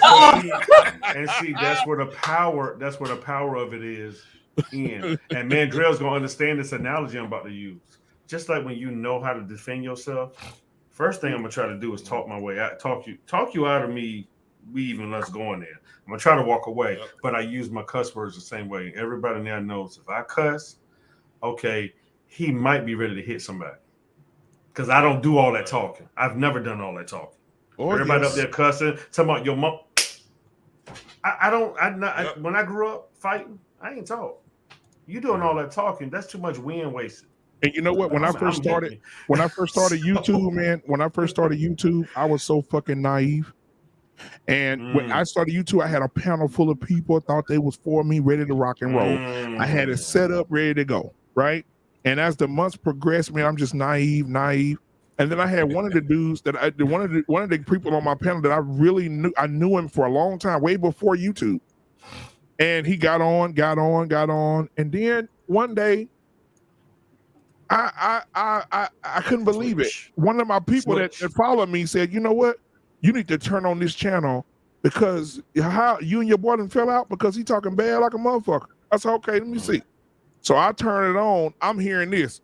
And see, that's where the power of it is in. And Mandrell's gonna understand this analogy I'm about to use. Just like when you know how to defend yourself, first thing I'm gonna try to do is talk my way out, talk you out of me. We even us going there. I'm gonna try to walk away, but I use my cuss words the same way. Everybody now knows if I cuss, okay, he might be ready to hit somebody. Because I don't do all that talking. I've never done all that talking. Everybody up there cussing, talking about your mom. When I grew up fighting, I ain't talk. You doing all that talking, that's too much wind wasted. And you know what? When I first started YouTube, man, I was so fucking naive. And when I started YouTube, I had a panel full of people thought they was for me, ready to rock and roll. I had it set up, ready to go, right? And as the months progressed, man, I'm just naive. And then I had one of the dudes that one of the people on my panel that I really knew. I knew him for a long time, way before YouTube. And he got on, and then one day, I couldn't believe it. One of my people that followed me said, "You know what? You need to turn on this channel because how you and your boy done fell out because he talking bad like a motherfucker." I said, "Okay, let me see." So I turn it on. I'm hearing this.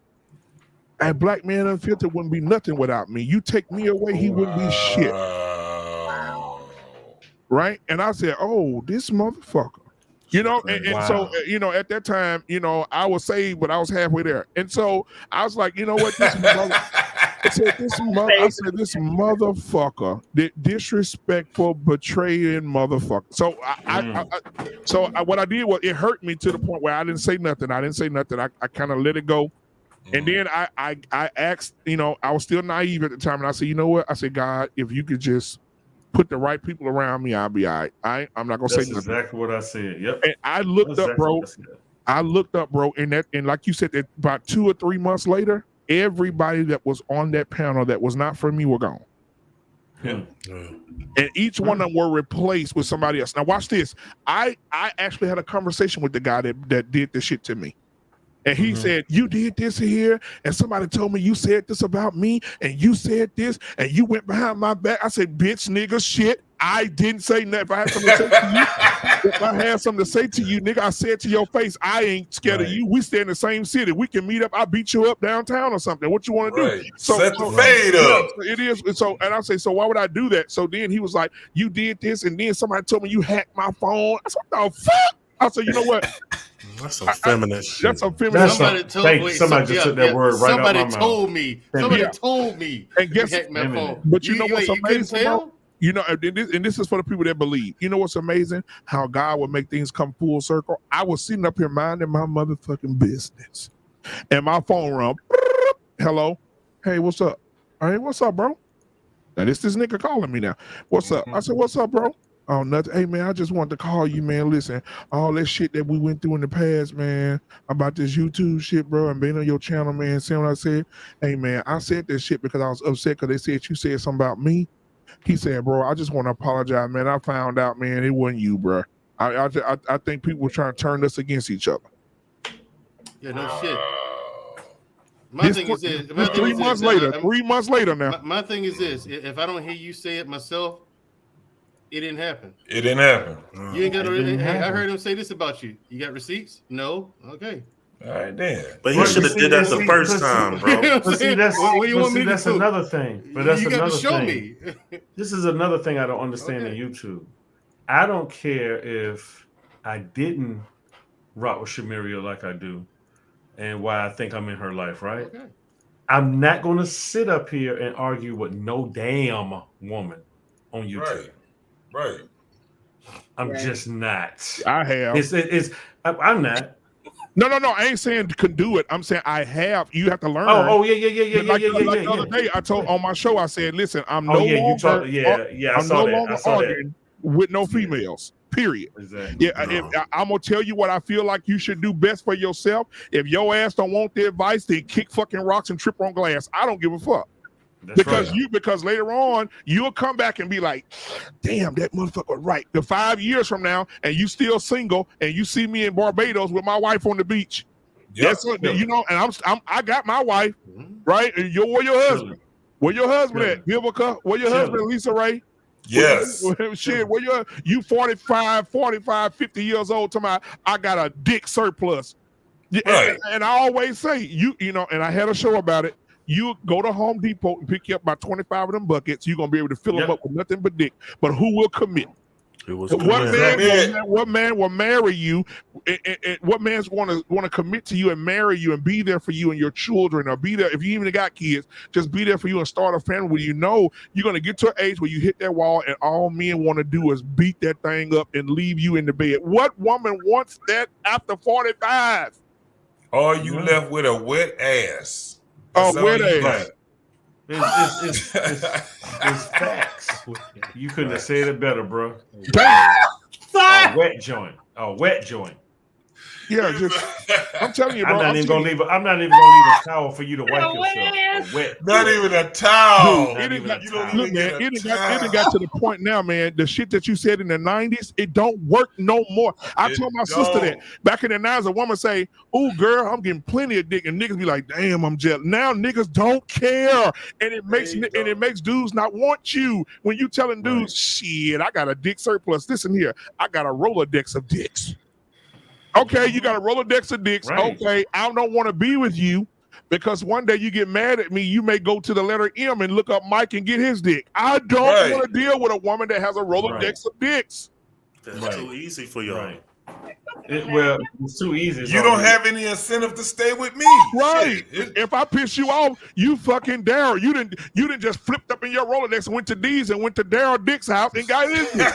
A black man unfiltered wouldn't be nothing without me. You take me away, he wouldn't be shit. Right? And I said, "Oh, this motherfucker." You know, and so, you know, at that time, you know, I was saved, but I was halfway there. And so I was like, you know what? This motherfucker, disrespectful, betraying motherfucker. So what I did was it hurt me to the point where I didn't say nothing. I kind of let it go. And then I asked, you know, I was still naive at the time. And I said, you know what? I said, God, if you could just put the right people around me, I'll be all right. I'm not gonna say nothing. That's exactly what I said. Yep. And I looked up, bro. And like you said, that about 2 or 3 months later, everybody that was on that panel that was not for me were gone. Yeah. And each one of them were replaced with somebody else. Now watch this. I actually had a conversation with the guy that did this shit to me. And he said, "You did this here, and somebody told me you said this about me, and you said this, and you went behind my back." I said, "Bitch, nigga, shit. I didn't say nothing. If I had something to say to you, nigga, I said to your face, I ain't scared of you. We stay in the same city. We can meet up. I'll beat you up downtown or something. What you want to do?" So set the fade up. It is. So, and I say, so why would I do that? So then he was like, "You did this, and then somebody told me you hacked my phone." I said, "What the fuck?" I said, "You know what? That's some feminist shit. That's some feminist." Somebody just took that word right out my mouth. Somebody told me. And guess, but you know what's amazing, bro? You know, and this is for the people that believe. You know what's amazing? How God would make things come full circle. I was sitting up here minding my motherfucking business, and my phone rung. Hello, hey, what's up? All right, what's up, bro? Now this nigga calling me now. What's up? I said, "What's up, bro?" "Oh, nothing. Hey, man, I just wanted to call you, man. Listen, all that shit that we went through in the past, man, about this YouTube shit, bro, and being on your channel, man, see what I said? Hey, man, I said this shit because I was upset because they said you said something about me." He said, "Bro, I just want to apologize, man. I found out, man, it wasn't you, bro. I think people were trying to turn us against each other." Yeah, no shit. My thing is this. 3 months later. 3 months later now. My thing is this. If I don't hear you say it myself, it didn't happen. It didn't happen. You ain't got to. Hey, I heard him say this about you. You got receipts? No. Okay. All right, then. But he should have did that the first time, bro. But see, that's another thing. But that's another thing. Show me. This is another thing I don't understand in YouTube. I don't care if I didn't rock with Shamiria like I do, and why I think I'm in her life, right? Okay. I'm not going to sit up here and argue with no damn woman on YouTube. Right. I'm just not. I have. I'm not. No. I ain't saying can do it. I'm saying I have. You have to learn. Yeah. Like the other day, I told on my show, I said, listen, I'm I no longer saw arguing with no females. Period. Exactly. I'm gonna tell you what I feel like you should do best for yourself. If your ass don't want the advice, then kick fucking rocks and trip on glass. I don't give a fuck. Because later on you'll come back and be like, damn, that motherfucker right. The 5 years from now, and you still single, and you see me in Barbados with my wife on the beach. Yes, you know, and I got my wife, right? And where your husband? Where your husband at? Vivica? Where your husband, Lisa Ray? Yes. Shit, where you 45, 50 years old, I got a dick surplus. Right. And I always say, you know, and I had a show about it. You go to Home Depot and pick you up about 25 of them buckets. You're gonna be able to fill them up with nothing but dick. But who will commit? What man will marry you? And what man's want to commit to you and marry you and be there for you and your children, or be there if you even got kids, just be there for you and start a family with you. Know you're gonna get to an age where you hit that wall and all men want to do is beat that thing up and leave you in the bed. What woman wants that after 45? Are you left with a wet ass? Wet ass. It's facts. You couldn't have said it better, bro. A wet joint. A wet joint. Yeah, I'm telling you, bro. I'm not even gonna leave a towel for you to wipe yourself. Not even a towel. It didn't got to the point now, man. The shit that you said in the 90s, it don't work no more. I told my sister that back in the 90s, a woman say, "Oh, girl, I'm getting plenty of dick," and niggas be like, "Damn, I'm jealous." Now niggas don't care, and it makes dudes not want you when you telling dudes, "Shit, I got a dick surplus. Listen here, I got a Rolodex of dicks." Okay, you got a Rolodex of dicks. Right. Okay, I don't want to be with you because one day you get mad at me. You may go to the letter M and look up Mike and get his dick. I don't want to deal with a woman that has a Rolodex of dicks. That's too easy for y'all. Right. It's too easy. You don't have any incentive to stay with me. Right. If I piss you off, you fucking Daryl. You didn't just flipped up in your Rolodex and went to D's and went to Daryl Dick's house and got his dick.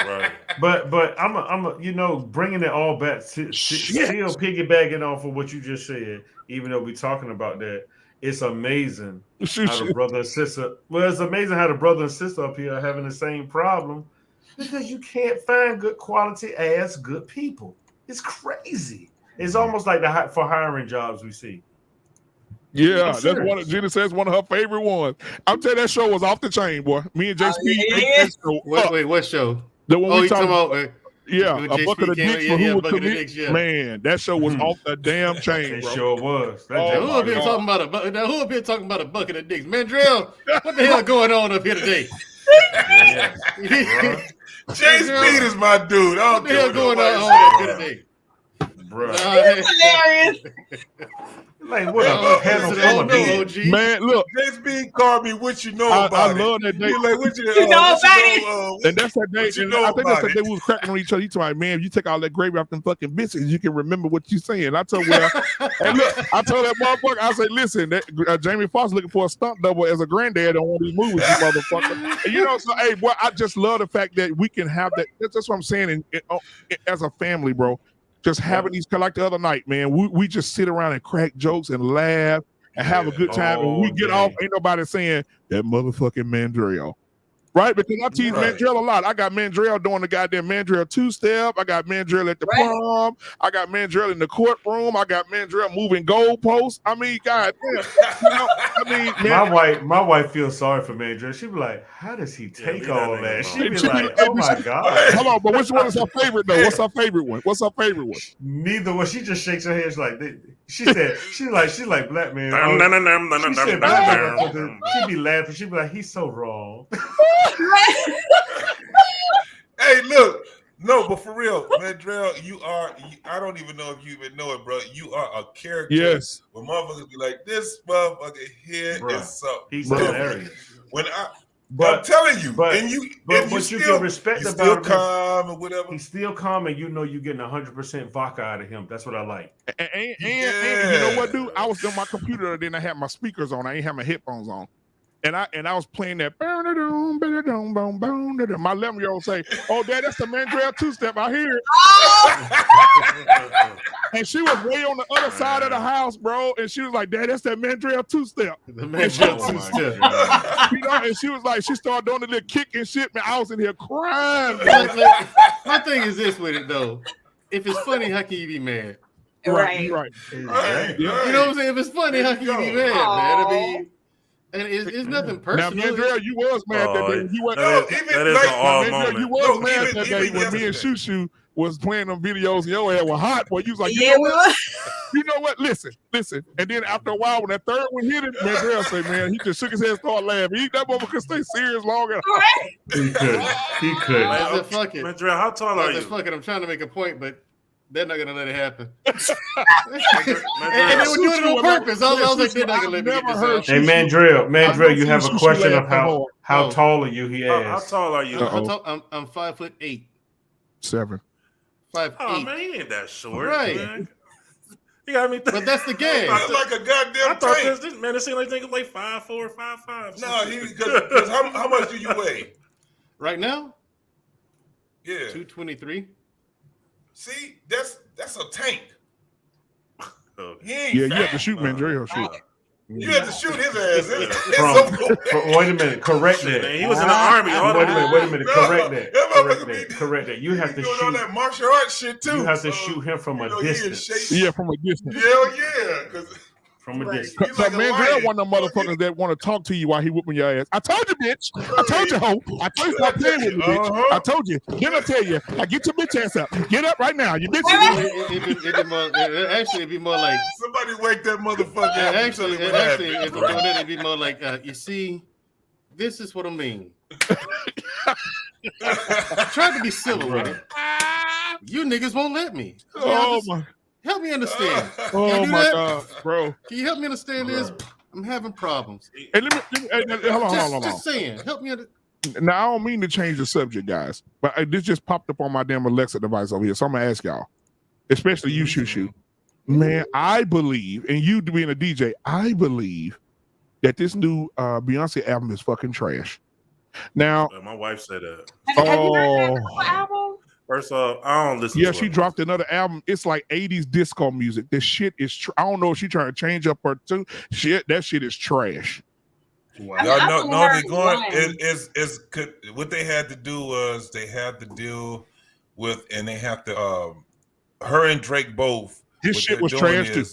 Right. But I'm a you know, bringing it all back to still piggybacking off of what you just said, even though we're talking about that. It's amazing how the brother and sister. Well, it's amazing how the brother and sister up here are having the same problem. Because you can't find good quality ass good people. It's crazy. It's almost like for hiring jobs we see. Yeah, that's one of Jenny says one of her favorite ones. I'm telling you, that show was off the chain, boy. Me and JP. Wait, what show? The one we talking about. Yeah, a bucket of dicks for who would commit. Man, that show was off the damn chain, bro. It sure was. Who up here talking about a bucket of dicks? Mandrell, what the hell going on up here today? Chase Speed is my dude. I don't care what going on today, bro. Hilarious. Like what? Man, look, Chase Speed called me. What you know about it? I love that day. Like, what you know about it? And that's that day. I think that's that day we was cracking on each other. He told me, man, if you take all that gravy off them fucking biscuits, you can remember what you saying. I told and look, I told that motherfucker, I said, listen, that Jamie Foxx looking for a stunt double as a granddad on one of these movies, you motherfucker. And you know, so hey, boy, I just love the fact that we can have that. That's what I'm saying. As a family, bro. Just having these, like the other night, man, we just sit around and crack jokes and laugh and have a good time. And we get off, ain't nobody saying that motherfucking Mandrell. Right? Because I tease Mandrell a lot. I got Mandrell doing the goddamn Mandrell two-step. I got Mandrell at the prom. I got Mandrell in the courtroom. I got Mandrell moving goalposts. I mean, goddamn. You know, I mean, my wife feels sorry for Mandrell. She be like, how does he take all that? She be like, oh my God. Hold on, but which one is her favorite though? What's her favorite one? Neither one. She just shakes her head. She's like, she's like black man. She be laughing. She be like, he's so wrong. Hey, look. No, but for real, Mandrell, I don't even know if you even know it, bro. You are a character. Yes. When motherfuckers be like, this motherfucker here is something. He's hilarious. I'm telling you, but you can respect he's about still calm and whatever. He's still calm, and you know you're getting 100% vodka out of him. That's what I like. And you know what, dude? I was on my computer, then I had my speakers on. I ain't have my headphones on. And I was playing that. My 11-year-old say, "Oh, Dad, that's the Mandrell two-step. I hear it." And she was way on the other side of the house, bro. And she was like, "Dad, that's that Mandrell two-step." The Mandrell two-step. You know, and she was like, she started doing the little kick and shit. Man, I was in here crying. My thing is this with it though. If it's funny, how can you be mad? Right. You know what I'm saying? If it's funny, how can you be mad, man? I mean, and it's nothing personal. Now, Mandrell, you was mad that day when you went. That is an all moment. You was mad that day when me and Shushu was playing them videos and your ass was hot. Boy, you was like, you know what? You know what? Listen. And then after a while, when that third one hit it, Mandrell said, man, he just shook his head and started laughing. That motherfucker could stay serious long enough. He could. I said, fuck it. Mandrell, how tall are you? Fuck it. I'm trying to make a point, but they're not gonna let it happen. And they were doing it on purpose. I was like, they're not gonna let me get this out. Hey, Mandrell, you have a question of how tall are you? He asked. How tall are you? I'm 5'8". 7. 5'8". Oh man, he ain't that short, right? Man. You got me. But that's the game. Like a goddamn I thought tank. this man. It seemed like niggas like 5'4", 5'5". No, because how much do you weigh right now? Yeah, 223. See, that's a tank. Yeah, you have to shoot Mandrell. You had to shoot his ass. Wait a minute, correct that. He was in the army. Wait a minute, correct that. You have to shoot all that martial arts shit too. You have to shoot him from a distance. Yeah, from a distance. Hell yeah, from a distance. So Mandrell one of them motherfuckers that want to talk to you while he whooping your ass. I told you, bitch. I told you, ho. I told you stop playing with me, bitch. I told you. Then I tell you, I get your bitch ass up. Get up right now. You bitch. Actually, it'd be more like somebody wake that motherfucker up. Actually, if we're doing it, it'd be more like, you see, this is what I mean. I tried to be civil with it. You niggas won't let me. Oh my. Help me understand. Oh my God, bro. Can you help me understand this? I'm having problems. Hey, let me hold on. Just saying, help me. Now I don't mean to change the subject, guys, but this just popped up on my damn Alexa device over here, so I'm gonna ask y'all, especially you, Shushu. Man, I believe, and you being a DJ, I believe that this new Beyonce album is fucking trash. Now, my wife said that. Have you heard that album? First off, I don't listen. Yeah, she dropped another album. It's like 80s disco music. This shit is. I don't know if she's trying to change up her tune. Shit, that shit is trash. Wow. Y'all know they're going. What they had to do was they had to deal with, and they have to. Her and Drake both. His shit was trash too.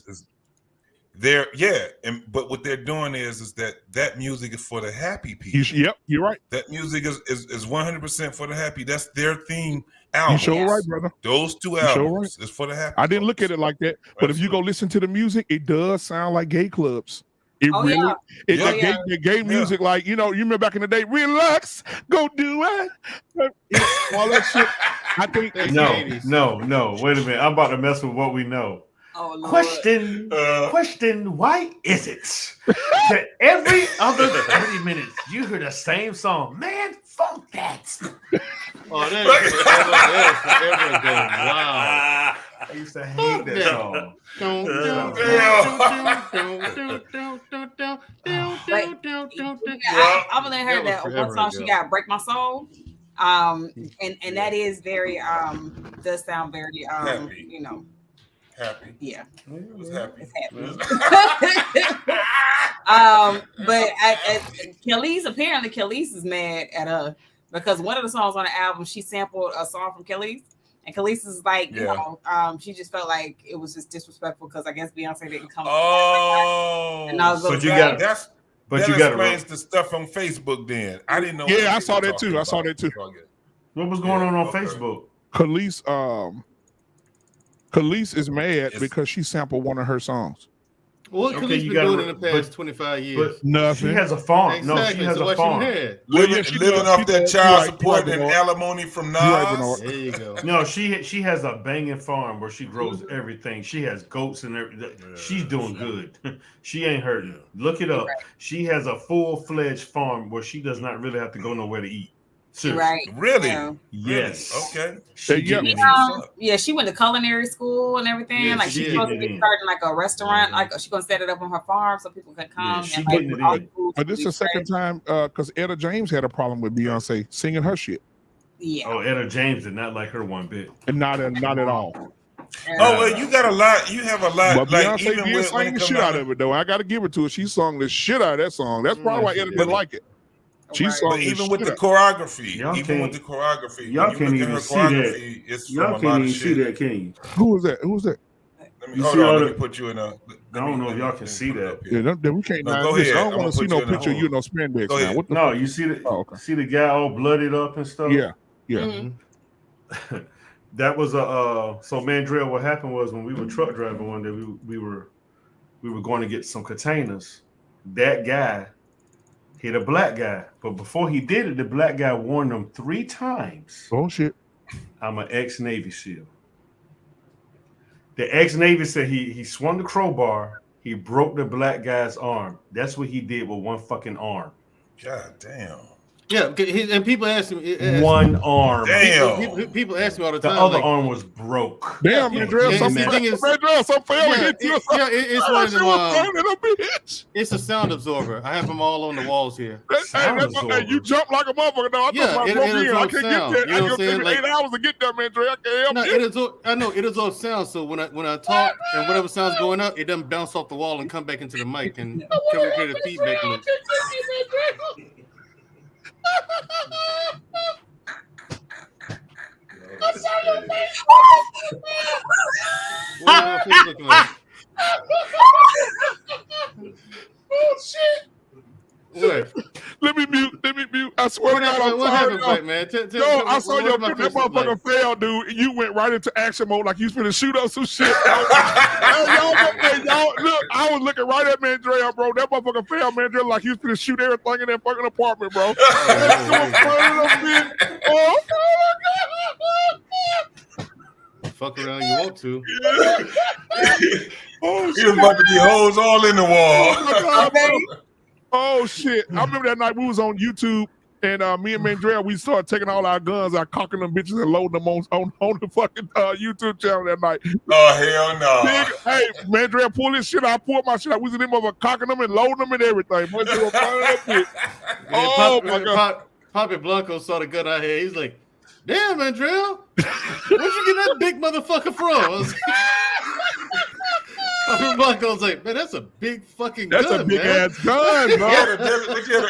But what they're doing is that music is for the happy people. Yep, you're right. That music is 100% for the happy. That's their theme album. You sure right, brother. Those two albums is for the happy. I didn't look at it like that, but if you go listen to the music, it does sound like gay clubs. It gay music, like you remember back in the day, relax, go do it, all that shit. I think no. Wait a minute, I'm about to mess with what we know. Oh, Lord. Question, why is it that every other 30 minutes you hear the same song? Man, fuck that. Oh, that is forever ago. Wow. I used to hate that song. I've only heard that one song she got, Break My Soul. And that is very does sound very happy. Happy. Yeah. It was happy. It's happy. But Khalees is mad at her because one of the songs on the album, she sampled a song from Khalees. And Khalees is like, she just felt like it was just disrespectful because I guess Beyonce didn't come. Oh, and I was so you got that explains the stuff on Facebook. Then I didn't know. Yeah, I saw that too. What was going on Facebook? Khalees is mad because she sampled one of her songs. What Khalees been doing in the past 25 years? Nothing. She has a farm. Exactly. No, she has a farm. Living off that child support and alimony from Nas. There you go. No, she has a banging farm where she grows everything. She has goats and everything. She's doing good. She ain't hurting. Look it up. She has a full-fledged farm where she does not really have to go nowhere to eat. Right. Really? Yeah. Yes. Okay. Yeah, she went to culinary school and everything. Yeah, like she she's supposed to getting be it in. starting like a restaurant. Like she's gonna set it up on her farm so people can come. she and like getting it all in. the foods But this is the second time because Etta James had a problem with Beyonce singing her shit. Yeah. Oh, Etta James did not like her one bit. And not at all. Oh well, you got a lot. You have a lot. But like Beyonce even did when sing it the comes shit down out to, of it though. I got to give it to her. She sung the shit out of that song. That's probably why Etta didn't like it. She sung But the even shit with the out. choreography, Y'all even can't- with the choreography, y'all when you can't look at even her see that. choreography, it's Y'all from a can't lot of even see shit. that, can you? Who was that? Who was that? Let me You hold see on. all Let the- me put you in a. I don't know if y'all can see that. Yeah, we can't. No, Nah, go listen, ahead. I don't I'm want to gonna see put no you in a picture of you in no spandex Go now. ahead. What the No, fuck? you see the Oh, okay. see the guy all blooded up and stuff. Yeah, yeah. Mm-hmm. That was a so Mandrell. What happened was when we were truck driving one day, we were going to get some containers. That guy hit a black guy, but before he did it, the black guy warned him 3 times. Oh shit! I'm an ex-Navy SEAL. The ex-Navy said he swung the crowbar. He broke the black guy's arm. That's what he did with one fucking arm. God damn. Yeah, and people ask me. One arm. Damn. People ask me all the The time. other like, arm was broke. Damn, Mandrell, some fail hit you. It's one of them. A bitch. It's a sound absorber. I have them all on the walls here. Hey, you jump like a motherfucker. No, I Yeah, thought it I absorbs can't sound. get that. You know what I'm I saying? take Like- 8 hours to get that, Mandrell. I can't help No, it. I know it absorbs sound. So when I talk and whatever sound's going up, it doesn't bounce off the wall and come back into the mic and create a feedback loop. What are my face looking like? Oh shit! What? Let me mute. I swear to God, I'm What sorry. happened, yo. Black man? No, I saw your my that face look motherfucker like? failed, dude. And you went right into action mode like you was finna shoot up some shit. Hey, y'all, look, I was looking right at Mandrell, bro. That motherfucker failed, Mandrell, like he was finna shoot everything in that fucking apartment, bro. Fuck around, you want to? Oh, He was about to be holes all in the wall. Oh shit! I remember that night we was on YouTube, and me and Mandrell, we started taking all our guns, our cocking them bitches, and loading them on the fucking YouTube channel that night. Oh hell no! Hey, Mandrell, pull this shit out. I pulled my shit out. We was in them mother cocking them and loading them and everything. Boy, they were firing that bitch. Oh my god! Poppy Blanco saw the gun I had. He's like, "Damn, Mandrell, where'd you get that big motherfucker from?" I was Poppy Blanco was like, "Man, that's a big fucking gun, That's a big man. ass gun, bro."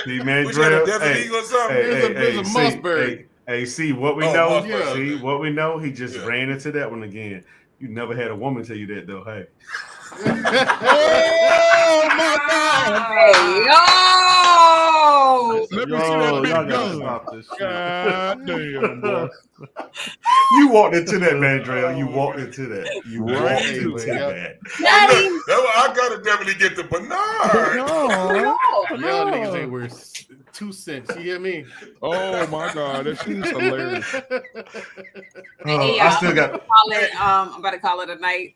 See, Mandrell, There's a Mossberg. Hey, see what we know. See what we know. He just ran into that one again. You never had a woman tell you that though. Hey. Oh my god! Hey, yo! Let me see that big y'all gotta gun. stop this shit. God damn, boy. You walked into that, Mandrell. You walked into that. You walked into that. I gotta definitely get the Bernard. Y'all niggas ain't worth 2 cents. You hear me? Oh my god, that shit is hilarious. Hey, I still got. I'm about to call it a night.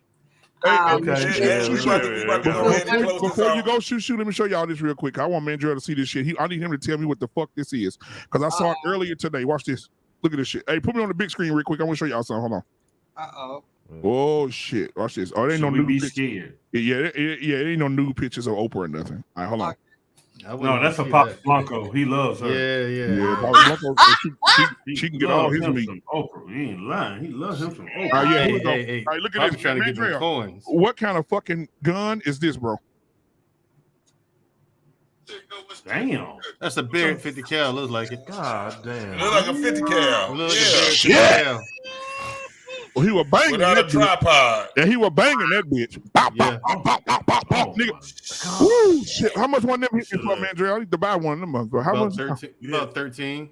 Before you go shoot, let me show y'all this real quick. I want Mandrell to see this shit. I need him to tell me what the fuck this is. Because I saw it earlier today. Watch this. Look at this shit. Hey, put me on the big screen real quick. I want to show y'all something. Hold on. Oh shit. Watch this. Oh, it ain't no new pictures. Scared? Yeah, it ain't no new pictures of Oprah or nothing. All right, hold on. No, that's a Papa Blanco. He loves her. Yeah, Papa Blanco, she can get all his meat. Oprah. He ain't lying. He loves him some Oprah. All right, Hey, here we go. hey, All right, look I at was this. trying to get them Mandrell, coins. what kind of fucking gun is this, bro? Damn. That's a Barrett 50 cal. Looks like it. God damn. It look like a 50 cal. Look like Yeah. a Barrett 50 cal. Well, he was banging Without that a tripod. Yeah, he was banging that bitch. Bop, Yeah. bop, bop, bop, bop, bop, nigga. Woo, shit. How much one of them hit me for, Mandrell? I need to buy one of them. How About much? 13. About 13.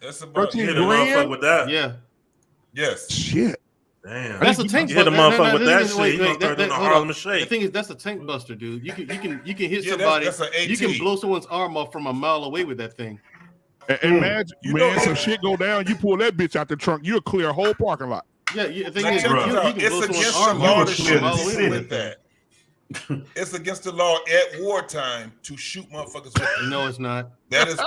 That's about 13 Hit a motherfucker with that. Yeah. Yes. Shit. Damn. That's a tank You hit a buster. motherfucker with that shit. You gonna Wait, start doing a hold Harlem on. Shake. The thing is, that's a tank buster, dude. You can hit Yeah, somebody. that's an AT. You can blow someone's arm off from a mile away with that thing. Imagine, You man, know- some shit go down, you pull that bitch out the trunk, you'll clear a whole parking lot. Yeah, the thing Like, is, check you this can out. blow It's someone's against the arm law off to from a shoot mile a away city with with that. that. It's against the law at wartime to shoot motherfuckers with it. No, it's not. That's the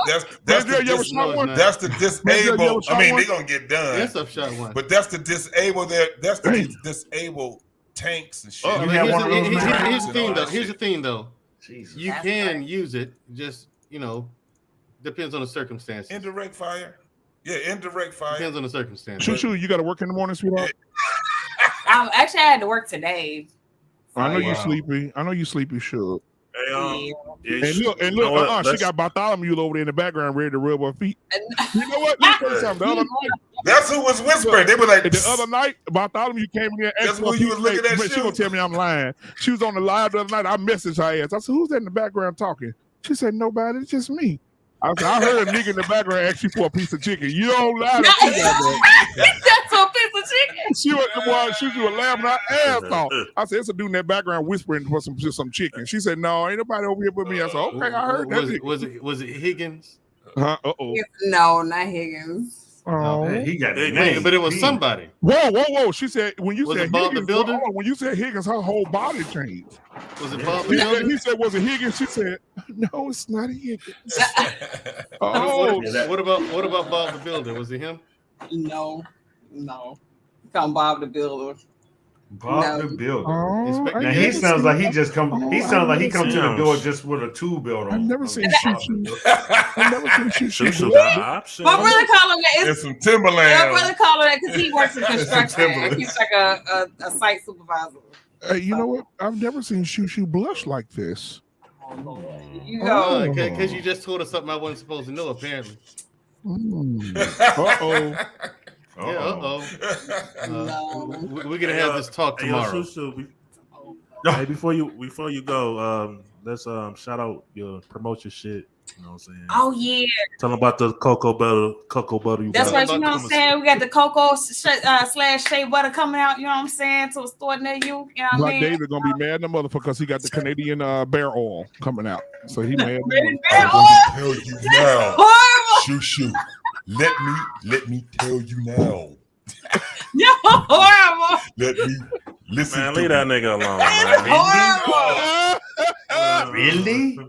disabled. I mean, they're gonna get done. Yes, I've shot one. But that's the disabled. That's the disabled tanks and shit. Here's the thing, though. Here's the thing, though. You can use it. Just depends on the circumstances. Indirect fire. Yeah, indirect fire. Depends on the circumstances. Shoo, you got to work in the morning, sweetheart. Actually, I had to work today. I know you sleepy. I know you sleepy, sure. Hey, and look, she got Bartholomew over there in the background ready to rub her feet. You know what? Let me tell you something. The other night, that's who was whispering. They were like, the other night, Bartholomew came in. That's who you was looking at. She gonna tell me I'm lying. She was on the live the other night. I messaged her ass. I said, "Who's that in the background talking?" She said, "Nobody. It's just me." I heard a nigga in the background ask you for a piece of chicken. You don't lie to me. That's a piece of chicken. She was laughing her ass off. I said, "It's a dude in that background whispering for some chicken." She said, "No, ain't nobody over here but me." I said, "Okay, I heard that." Was it Higgins? Uh-oh. No, not Higgins. Oh, he got that name. But it was somebody. Whoa! She said when you said Bob Higgins, the Builder? when you said Higgins, her whole body changed. Was it Bob the Builder? He said, "Was it Higgins?" She said, "No, it's not Higgins." What about Bob the Builder? Was it him? No. Call Bob the Builder. Bob the Builder. Oh, now he sounds like he just come. He sounds like he come to the door just with a tool belt on. I've never seen Shoo. I've never seen Shoo. My brother call him that. It's some Timberland. My brother call him that because he works in construction. He's like a site supervisor. Hey, you know what? I've never seen Shoo blush like this. You know, because you just told us something I wasn't supposed to know. Apparently. We're gonna have this talk tomorrow. Hey, before you go, let's shout out promote your shit. You know what I'm saying? Oh yeah. Tell them about the cocoa butter. That's right. You know what I'm saying? We got the cocoa / shea butter coming out. You know what I'm saying? To a store near you. You know what I mean? David gonna be mad the motherfucker because he got the Canadian bear oil coming out. So he mad. I'm gonna tell you now, Shoo. Let me tell you now. You're horrible. Let me listen. Man, leave that nigga alone. Really?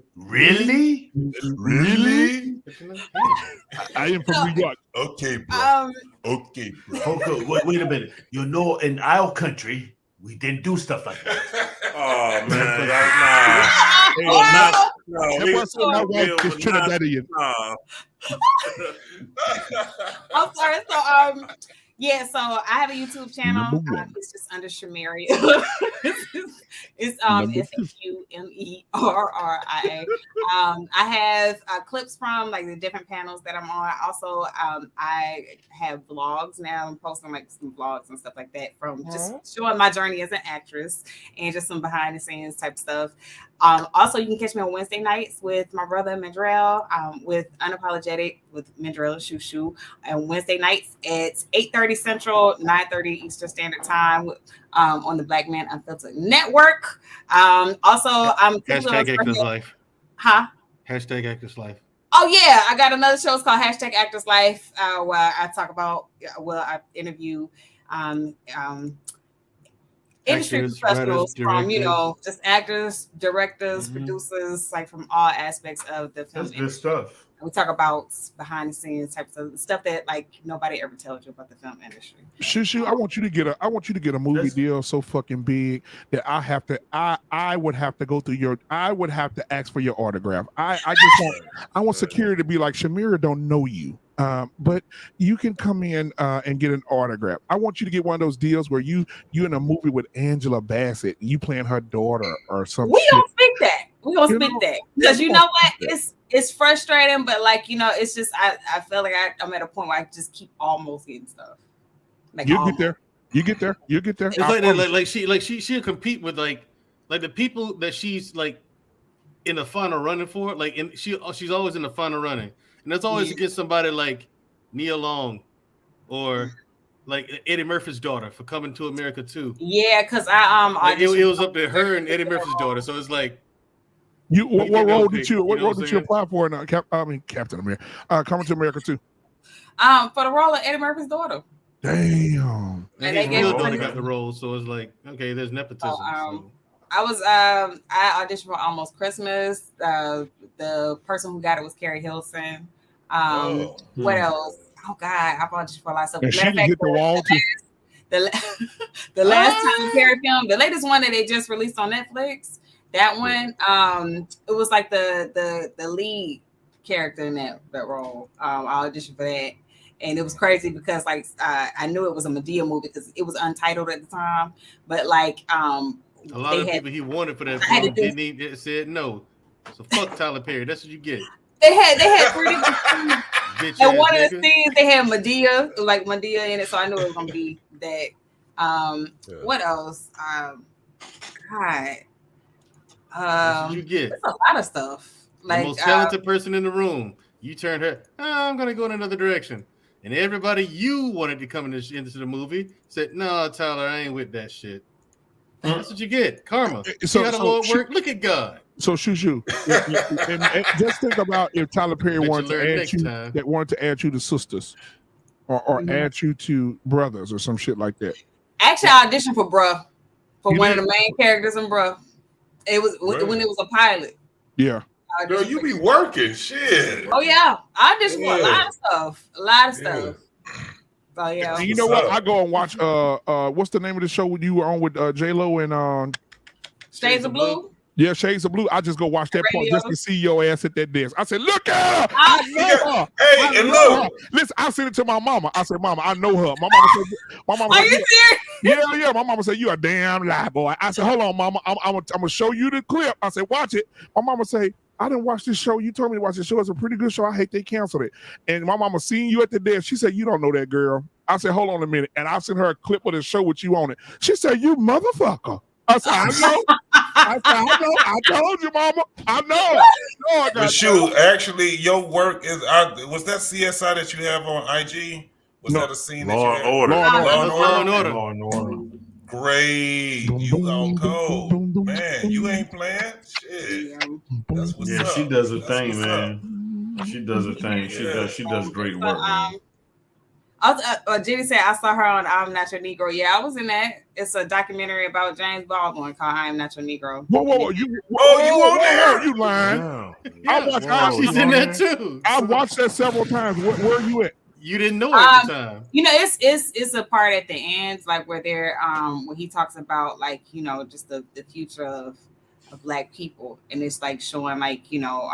I am from New York. Okay, bro. Okay, bro. Wait a minute. You know, in our country, we didn't do stuff like that. Oh man, I'm sorry. So yeah, so I have a YouTube channel. It's just under Shamiria. It's SHUMERRIA. I have clips from like the different panels that I'm on. Also, I have vlogs now. I'm posting like some vlogs and stuff like that from just showing my journey as an actress and just some behind the scenes type stuff. Also, you can catch me on Wednesday nights with my brother Mandrell, with Unapologetic with Mandrell and Shoo, and Wednesday nights at 8:30 Central, 9:30 Eastern Standard Time on the Black Man Unfiltered Network. Also, I'm Hashtag Actors Life. Huh? Hashtag Actors Life. Oh yeah, I got another show. It's called Hashtag Actors Life, where I talk about, I interview industry professionals from, just actors, directors, producers, like from all aspects of the film industry. Good stuff. We talk about behind the scenes types of stuff that like nobody ever tells you about the film industry. Shoo, I want you to get a movie deal so fucking big that I would have to go through I would have to ask for your autograph. I want security to be like, Shamira don't know you. But you can come in and get an autograph. I want you to get one of those deals where you in a movie with Angela Bassett and you playing her daughter or something. We don't speak that. We don't speak that. Because you know what? It's frustrating, but like, it's just I feel like I'm at a point where I just keep almost getting stuff. Like you get there. It's like she'll compete with like the people that she's like in the final running for, like, and she's always in the final running. And that's always against somebody like Nia Long or like Eddie Murphy's daughter for Coming to America too. Yeah, because it was up to her and Eddie Murphy's daughter. So it's like what role did you apply for now? Captain America. Coming to America too. For the role of Eddie Murphy's daughter. Damn. And they got the role, so it's like, okay, there's nepotism. I auditioned for Almost Christmas. The person who got it was Carrie Hilson. What else? Oh God, I've auditioned for a lot of stuff. And she Matter of fact, hit the wall too. the last time Carrie filmed, the latest one that they just released on Netflix, that one, it was like the lead character in that role. I auditioned for that. And it was crazy because like I knew it was a Medea movie because it was untitled at the time. But like a lot of people he wanted for that film didn't even said no. So fuck Tyler Perry. That's what you get. They had pretty much and one of the scenes they had Medea in it, so I knew it was gonna be that. What else? God. That's what you get. There's a lot of stuff. Like the most talented person in the room. You turned her, I'm gonna go in another direction. And everybody you wanted to come into the movie said, no, Tyler, I ain't with that shit. That's what you get. Karma. So, you got a Lord work. Look at God. So Shushu, and just think about if Tyler Perry wanted to add you to sisters or add you to brothers or some shit like that. Actually, I auditioned for Bruh, for one of the main characters in Bruh. It was when it was a pilot. Yeah. Girl, you be working shit. Oh yeah, I auditioned for a lot of stuff. So yeah. And you know what? I go and watch. What's the name of the show you were on with J-Lo and Shades of Blue? Yeah, Shades of Blue. I just go watch that part just to see your ass at that desk. I said, look at her. I know her. Hey, and look. Listen, I sent it to my mama. I said, Mama, I know her. My mama said, are you serious? Yeah. My mama said, you a damn lie, boy. I said, hold on, Mama. I'm gonna show you the clip. I said, watch it. My mama say, I didn't watch this show. You told me to watch this show. It's a pretty good show. I hate they canceled it. And my mama seen you at the desk. She said, you don't know that girl. I said, hold on a minute. And I sent her a clip of the show with you on it. She said, you motherfucker. I said, I know. I told you, Mama. I know. But shoot, actually, your work is. Was that CSI that you have on IG? Was that a scene that you had? Law and Order. Great. You on code. Man, you ain't playing? Shit. That's what's up. She does her thing, man. She does her thing. She does great work, man. Jenny said I saw her on I'm Not Your Negro. Yeah, I was in that. It's a documentary about James Baldwin called I Am Not Your Negro. Whoa, you on there? You lying? She's in that too. I watched that several times. Where are you at? You didn't know at the time. You know, it's a part at the end, like where they're when he talks about like, you know, just the future of Black people, and it's like showing like, you know,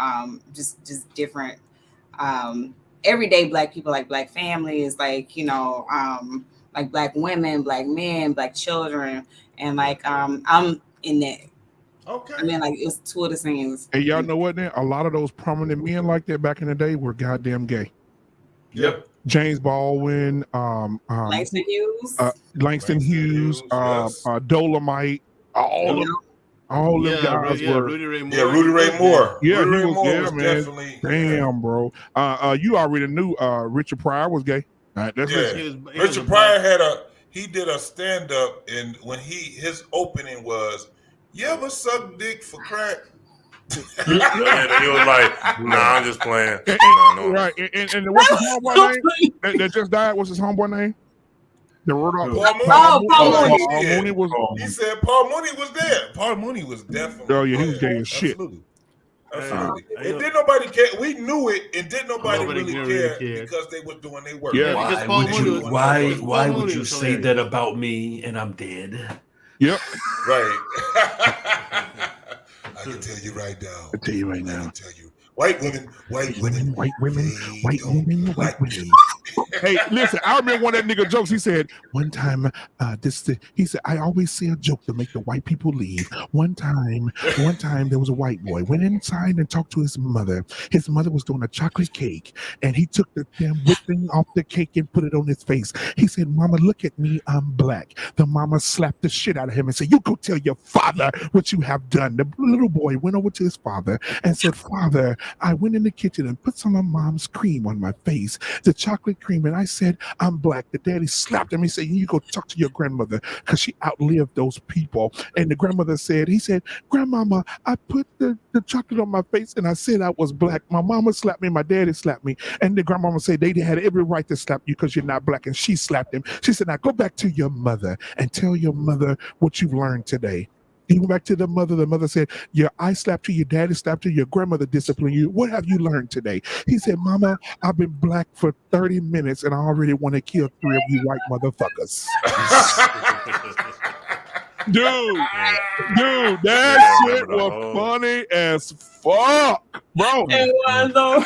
just different everyday Black people, like Black families, like, you know, like Black women, Black men, Black children, and like I'm in that. Okay. I mean, like it was two of the scenes. Hey, y'all know what? Then a lot of those prominent men like that back in the day were goddamn gay. Yep. James Baldwin, Langston Hughes, Dolomite, all them guys were. Rudy Ray Moore. Yeah, Rudy Ray Moore was was man. definitely. Damn, bro. You already knew Richard Pryor was gay. Richard Pryor did a stand up, and when his opening was, "You ever suck dick for crack?" Yeah, he was like, "Nah, I'm just playing." Right, and what's his homeboy name that just died? What's his homeboy name? The Paul Mooney was. He said Paul Mooney was there. Paul Mooney was definitely. Oh yeah, he was gay as shit. Absolutely. And didn't nobody care. We knew it, and didn't nobody really care because they were doing their work. Yeah, why would you say that about me and I'm dead? Yep. Right. I can tell you right now. I tell you right now. I can tell you. White women. Hey, listen, I remember one of that nigga jokes. He said, one time, he said, I always say a joke to make the white people leave. One time, there was a white boy, went inside and talked to his mother. His mother was doing a chocolate cake, and he took the damn whipping off the cake and put it on his face. He said, Mama, look at me, I'm Black. The mama slapped the shit out of him and said, you go tell your father what you have done. The little boy went over to his father and said, Father, I went in the kitchen and put some of Mom's cream on my face, the chocolate cream, and I said, I'm Black. The daddy slapped him. He said, you go talk to your grandmother because she outlived those people. And the grandmother said, Grandmama, I put the chocolate on my face and I said I was Black. My mama slapped me, my daddy slapped me. And the grandmama said they had every right to slap you because you're not Black. And she slapped him. She said, now go back to your mother and tell your mother what you've learned today. He went back to the mother. The mother said, I slapped you, your daddy slapped you, your grandmother disciplined you. What have you learned today? He said, Mama, I've been black for 30 minutes and I already want to kill 3 of you white motherfuckers. Dude, that shit was funny as fuck, bro. It was though.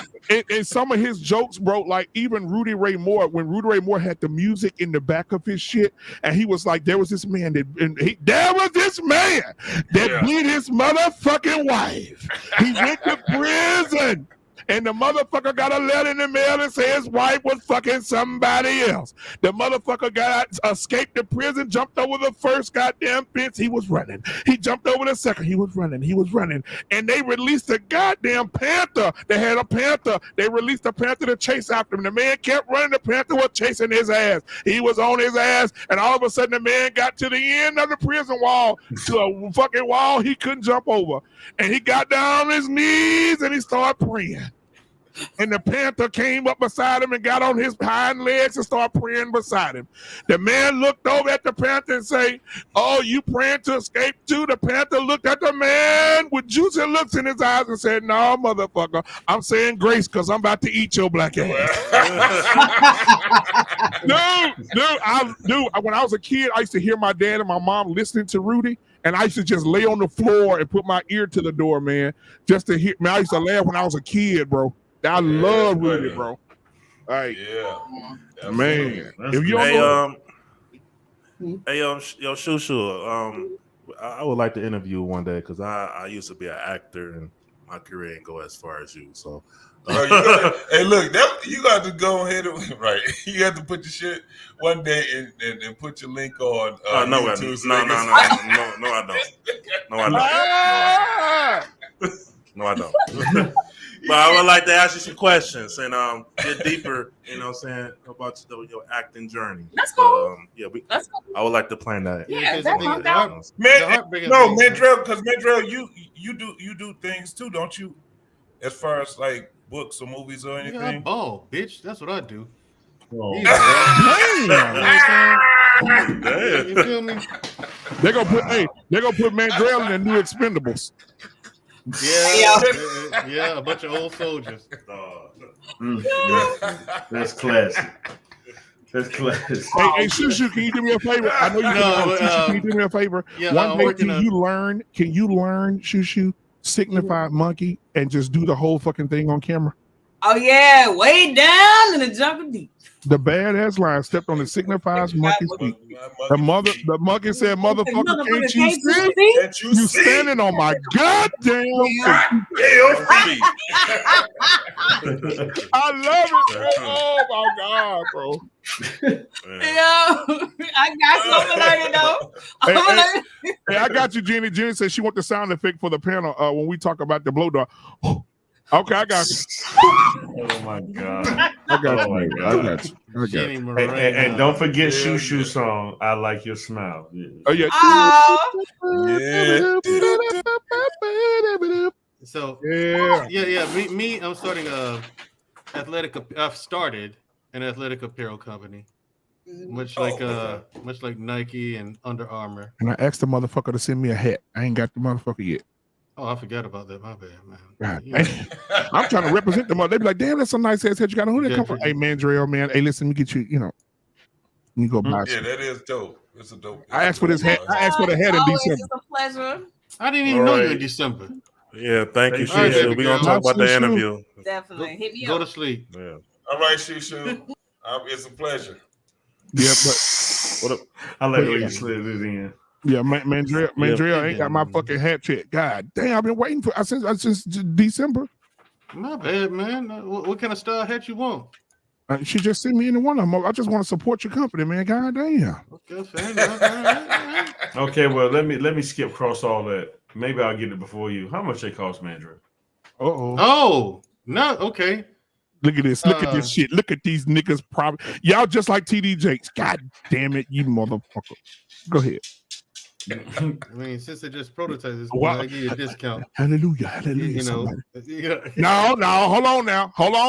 And some of his jokes, bro, like even Rudy Ray Moore, when Rudy Ray Moore had the music in the back of his shit, and he was like, there was this man that beat his motherfucking wife. He went to prison. And the motherfucker got a letter in the mail that said his wife was fucking somebody else. The motherfucker escaped the prison, jumped over the first goddamn fence. He was running. He jumped over the second. He was running. And they released a goddamn panther. They had a panther. They released a panther to chase after him. The man kept running. The panther was chasing his ass. He was on his ass. And all of a sudden, the man got to the end of the prison wall, to a fucking wall he couldn't jump over. And he got down on his knees and he started praying. And the panther came up beside him and got on his hind legs and started praying beside him. The man looked over at the panther and say, "Oh, you praying to escape too?" The panther looked at the man with juicy looks in his eyes and said, "No, motherfucker, I'm saying grace because I'm about to eat your black ass." Dude, when I was a kid, I used to hear my dad and my mom listening to Rudy. And I used to just lay on the floor and put my ear to the door, man, just to hear. Man, I used to laugh when I was a kid, bro. I love Rudy, bro. All right. Yeah. Man. If you don't yo, Shushu, I would like to interview one day because I used to be an actor and my career ain't go as far as you. So, hey, look, you got to go ahead and right. You have to put your shit one day and put your link on. No, YouTube, no, I don't. But I would like to ask you some questions and get deeper, you know what I'm saying, about your acting journey. That's cool. That's cool. I would like to plan that. Yeah, that's cool. Mandrell, because Mandrell, you do things too, don't you? As far as like books or movies or anything. Yeah, I ball, bitch. That's what I do. Oh. Damn. You feel me? They're gonna put Mandrell in the new Expendables. Yeah, a bunch of old soldiers. That's classic. That's classic. Hey, Shushu, can you do me a favor? I know you can. Can you do me a favor? Yeah, one day, can you learn, Shushu, signified monkey, and just do the whole fucking thing on camera? Oh yeah, way down in the jungle deep. The badass line stepped on the signifies monkey's feet. The monkey said, "Motherfucker, can't you see? You standing on my goddamn feet." I love it, bro. Oh my god, bro. Yo, I got something learning though. Hey, I got you, Jenny. Jenny said she want the sound effect for the panel when we talk about the blow dart. Okay, I got you. Oh my god! I got you. And don't forget Shushu song. I like your smile. Yeah. Oh yeah. So me. I'm starting I've started an athletic apparel company, much like Nike and Under Armour. And I asked the motherfucker to send me a hat. I ain't got the motherfucker yet. Oh, I forgot about that. My bad, man. God, I'm trying to represent them. They be like, "Damn, that's a nice ass head you got on. Who that come from?" Hey, Mandrell, man. Hey, listen, let me get you. You know, you go buy. Yeah, that is dope. It's a dope. I asked for this hat. I asked for the hat in December. It's a pleasure. I didn't even know you in December. Yeah, thank you, Shushu. We're gonna talk about the interview. Definitely. Hit me Go up. to sleep. Yeah. All right, Shushu. It's a pleasure. Yeah, but I like the way you slid it in. Yeah, Mandrell ain't got my fucking hat yet. God damn, I've been waiting for since December. My bad, man. What kind of style hat you want? She just sent me into one of them. I just want to support your company, man. God damn. Okay, fair enough. Okay, well let me skip across all that. Maybe I'll get it before you. How much they cost, Mandrell? Oh, no, okay. Look at this. Look at this shit. Look at these niggas. Y'all just like TD Jakes. God damn it, you motherfucker. Go ahead. I mean, since they just prototyped this, I give you a discount. Hallelujah. You know. No, hold on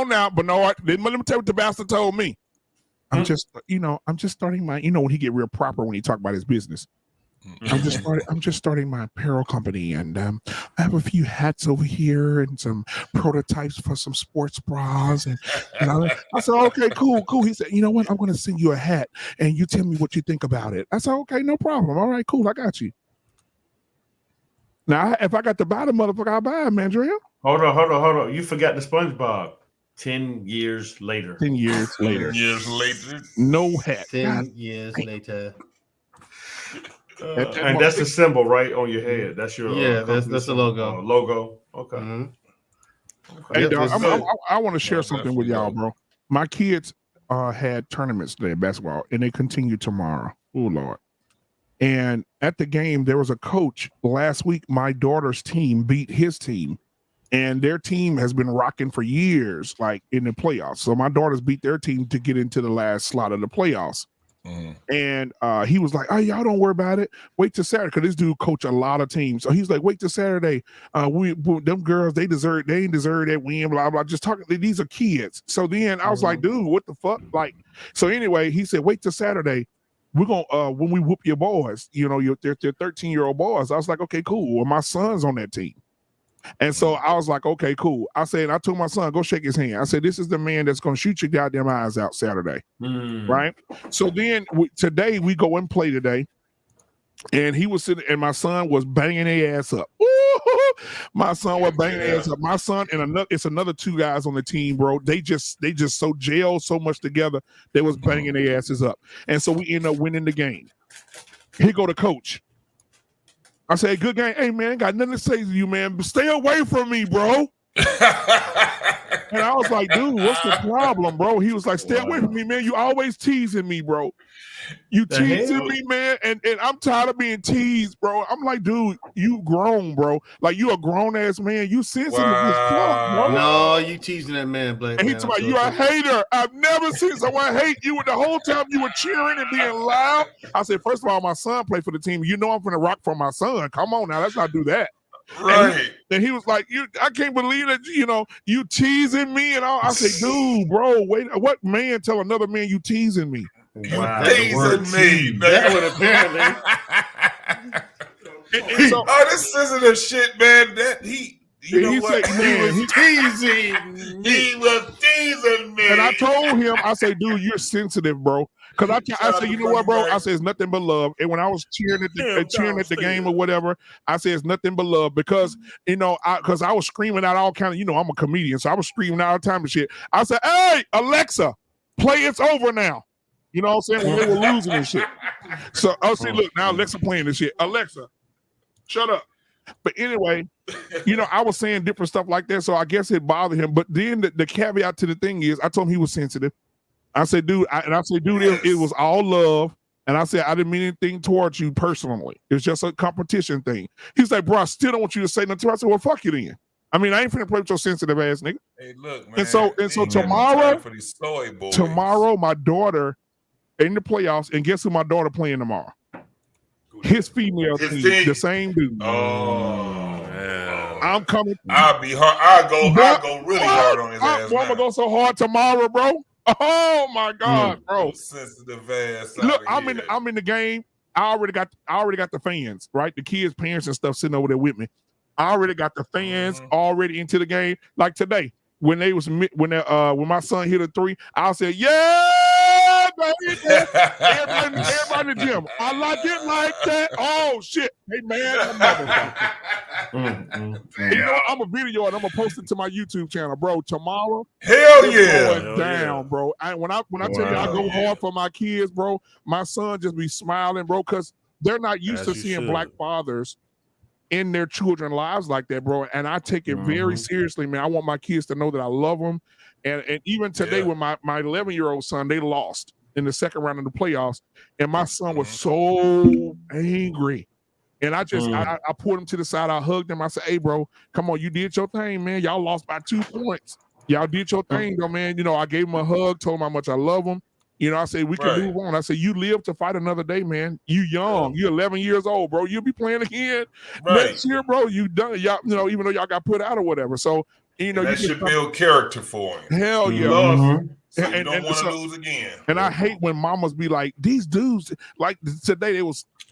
now. But no, let me tell you what the bastard told me. I'm just starting my, when he get real proper when he talk about his business. I'm just starting my apparel company, and I have a few hats over here and some prototypes for some sports bras. And I said, okay, cool. He said, you know what? I'm going to send you a hat, and you tell me what you think about it. I said, okay, no problem. All right, cool. I got you. Now, if I got to buy the motherfucker, I'll buy it, Mandrea. Hold on. You forgot the SpongeBob. 10 years later. 10 years later. 10 years later. No hat. 10 years later. And that's the symbol right on your head. That's your that's the logo. Logo. Okay. Mm-hmm. Hey, dog, I want to share something with y'all, bro. My kids had tournaments today in basketball, and they continue tomorrow. Oh, Lord. And at the game, there was a coach. Last week, my daughter's team beat his team. And their team has been rocking for years, like in the playoffs. So my daughters beat their team to get into the last slot of the playoffs. And he was like, "Oh, y'all don't worry about it. Wait till Saturday." Because this dude coach a lot of teams. So he's like, "Wait till Saturday. Them girls, they ain't deserve that win, blah, blah." Just talking, these are kids. So then I was like, dude, what the fuck? Like, so anyway, he said, "Wait till Saturday. We're gonna when we whoop your boys, you know, they're 13-year-old boys." I was like, okay, cool. Well, my son's on that team. And so I was like, okay, cool. I told my son, go shake his hand. I said, this is the man that's going to shoot your goddamn eyes out Saturday. Right? So then today we go and play today. And he was sitting, and my son was banging their ass up. My son was banging their ass up. My son and it's another two guys on the team, bro. They just so gelled so much together. They was banging their asses up. And so we end up winning the game. Here go the coach. I say, good game. Hey, man, got nothing to say to you, man. But stay away from me, bro. And I was like, dude, what's the problem, bro? He was like, stay away from me, man. You always teasing me, bro. You teasing me, man. And I'm tired of being teased, bro. I'm like, dude, you grown, bro. Like, you a grown-ass man. You sensitive as fuck, bro. No, you teasing that man, Blake. And he told me, you a hater. I've never seen someone hate you. And the whole time you were cheering and being loud. I said, first of all, my son played for the team. You know I'm going to rock for my son. Come on now. Let's not do that. Right. And he was like, I can't believe that, you know, you teasing me and all. I said, dude, bro, wait, what man tell another man you teasing me? Wow. You teasing me. That would apparently. So, this sensitive shit, man. That he was teasing. He was teasing me. And I told him, I say, dude, you're sensitive, bro. Because I said, you know what, bro? I said, it's nothing but love. And when I was cheering at the game or whatever, I said, it's nothing but love. Because, you know, because I was screaming out all kind of, you know, I'm a comedian. So I was screaming out all the time and shit. I said, hey, Alexa, play It's Over Now. You know what I'm saying? When they were losing and shit. So I was saying, look, now Alexa playing this shit. Alexa, shut up. But anyway, you know, I was saying different stuff like that. So I guess it bothered him. But then the caveat to the thing is, I told him he was sensitive. I said, dude, it was all love. And I said, I didn't mean anything towards you personally. It's just a competition thing. He's like, bro, I still don't want you to say nothing to me. I said, well, fuck you then. I mean, I ain't finna play with your sensitive ass nigga. Hey, look, man. And so tomorrow, my daughter in the playoffs, and guess who my daughter playing tomorrow? His female team, the same dude. Oh, man. I'm coming. I'll be hard. I'll go really hard on his ass. I'm gonna go so hard tomorrow, bro. Oh my God, bro. Sensitive ass. Look, I'm in the game. I already got the fans, right? The kids' parents and stuff sitting over there with me. I already got the fans already into the game. Like today, when my son hit a 3, I said, yeah, baby. Everybody in the gym. I like it like that. Oh shit. Hey man, you know, I'm a video and I'm gonna post it to my YouTube channel, bro. Tomorrow. Hell yeah. Going down, bro. When I tell you I go hard for my kids, bro, my son just be smiling, bro, because they're not used to seeing black fathers in their children's lives like that, bro. And I take it very seriously, man. I want my kids to know that I love them. And even today with my 11-year-old son, they lost in the second round of the playoffs. And my son was so angry. And I just, I pulled him to the side. I hugged him. I said, hey, bro, come on. You did your thing, man. Y'all lost by 2 points. Y'all did your thing, though, man. You know, I gave him a hug, told him how much I love him. You know, I said, we can move on. I said, you live to fight another day, man. You young. You're 11 years old, bro. You'll be playing again next year, bro. You done. Y'all, you know, even though y'all got put out or whatever. So, you know, that should build character for him. Hell yeah. So you don't want to lose again. And I hate when mamas be like, these dudes, like today,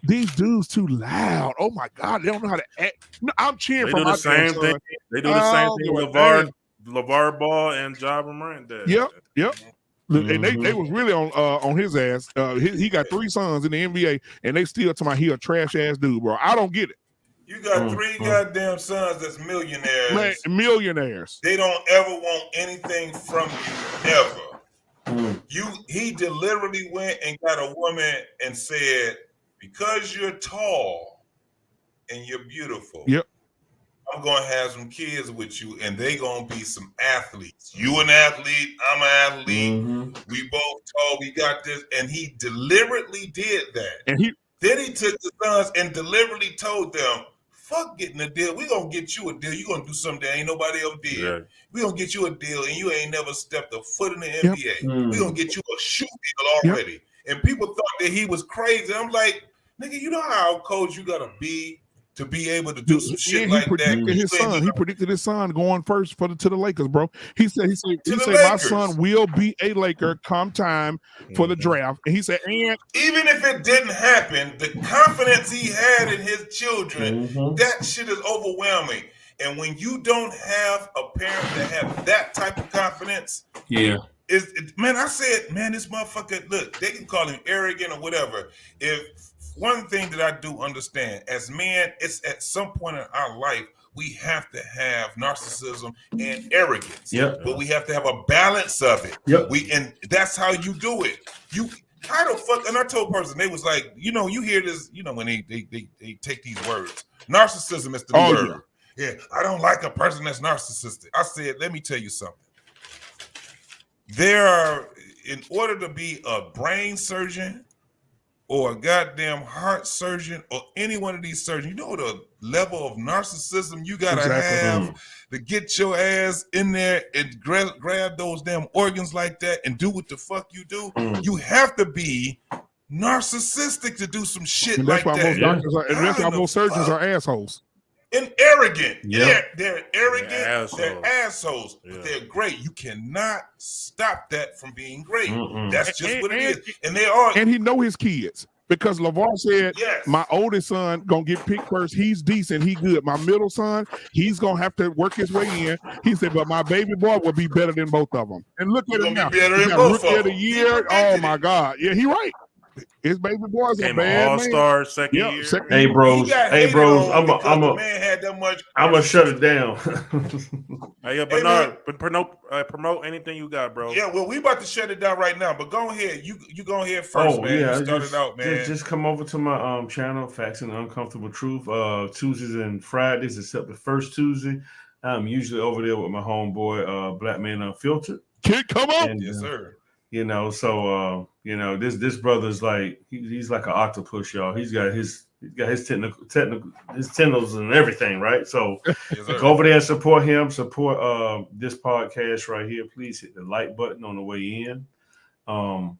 these dudes too loud. Oh my God, they don't know how to act. No, I'm cheering for my same son. thing. They do the same thing with LeVar Ball and Ja Morant did. Yep. And they was really on his ass. He got 3 sons in the NBA, and they still talking about he a trash ass dude, bro. I don't get it. You got 3 goddamn sons that's millionaires. Man, millionaires. They don't ever want anything from you, never. He deliberately went and got a woman and said, because you're tall and you're beautiful, I'm going to have some kids with you, and they going to be some athletes. You an athlete, I'm an athlete. We both tall, we got this. And he deliberately did that. And then he took the sons and deliberately told them, fuck getting a deal. We're going to get you a deal. You're going to do something that ain't nobody else did. Yeah. We're going to get you a deal, and you ain't never stepped a foot in the NBA. We're going to get you a shoe deal already. And people thought that he was crazy. I'm like, nigga, you know how cold you got to be able to do some shit like that? He predicted his son going first to the Lakers, bro. He said my son will be a Laker come time for the draft. And he said, and even if it didn't happen, the confidence he had in his children, that shit is overwhelming. And when you don't have a parent that have that type of confidence, I said, man, this motherfucker, look, they can call him arrogant or whatever. If one thing that I do understand, as men, it's at some point in our life, we have to have narcissism and arrogance. But we have to have a balance of it. And that's how you do it. How the fuck, and I told a person, they was like, you hear this, when they take these words. Narcissism is the new word. Yeah, I don't like a person that's narcissistic. I said, let me tell you something. In order to be a brain surgeon or a goddamn heart surgeon or any one of these surgeons, you know the level of narcissism you gotta have to get your ass in there and grab those damn organs like that and do what the fuck you do. You have to be narcissistic to do some shit like that. That's why most surgeons are assholes. And arrogant. They're arrogant. They're assholes. But they're great. You cannot stop that from being great. That's just what it is. And they are. And he know his kids. Because LeVar said, my oldest son gonna get picked first. He's decent. He good. My middle son, he's gonna have to work his way in. He said, but my baby boy will be better than both of them. And look at him now. Better than both of them. Oh my God. Yeah, he right. His baby boy's a bad all-star second year. Hey bros, I'm gonna shut it down. Hey, Bernard, promote anything you got, bro. Yeah, well, we about to shut it down right now, but go ahead. You go ahead first, man. You start it out, man. Just come over to my channel, Facts and Uncomfortable Truth. Tuesdays and Fridays, except the first Tuesday. I'm usually over there with my homeboy, Black Man Unfiltered. Kid, come on. And, yes, sir. This brother's like he's like an octopus, y'all. He's got his tentacles and everything, right? So go over there and support him. Support this podcast right here. Please hit the like button on the way in. And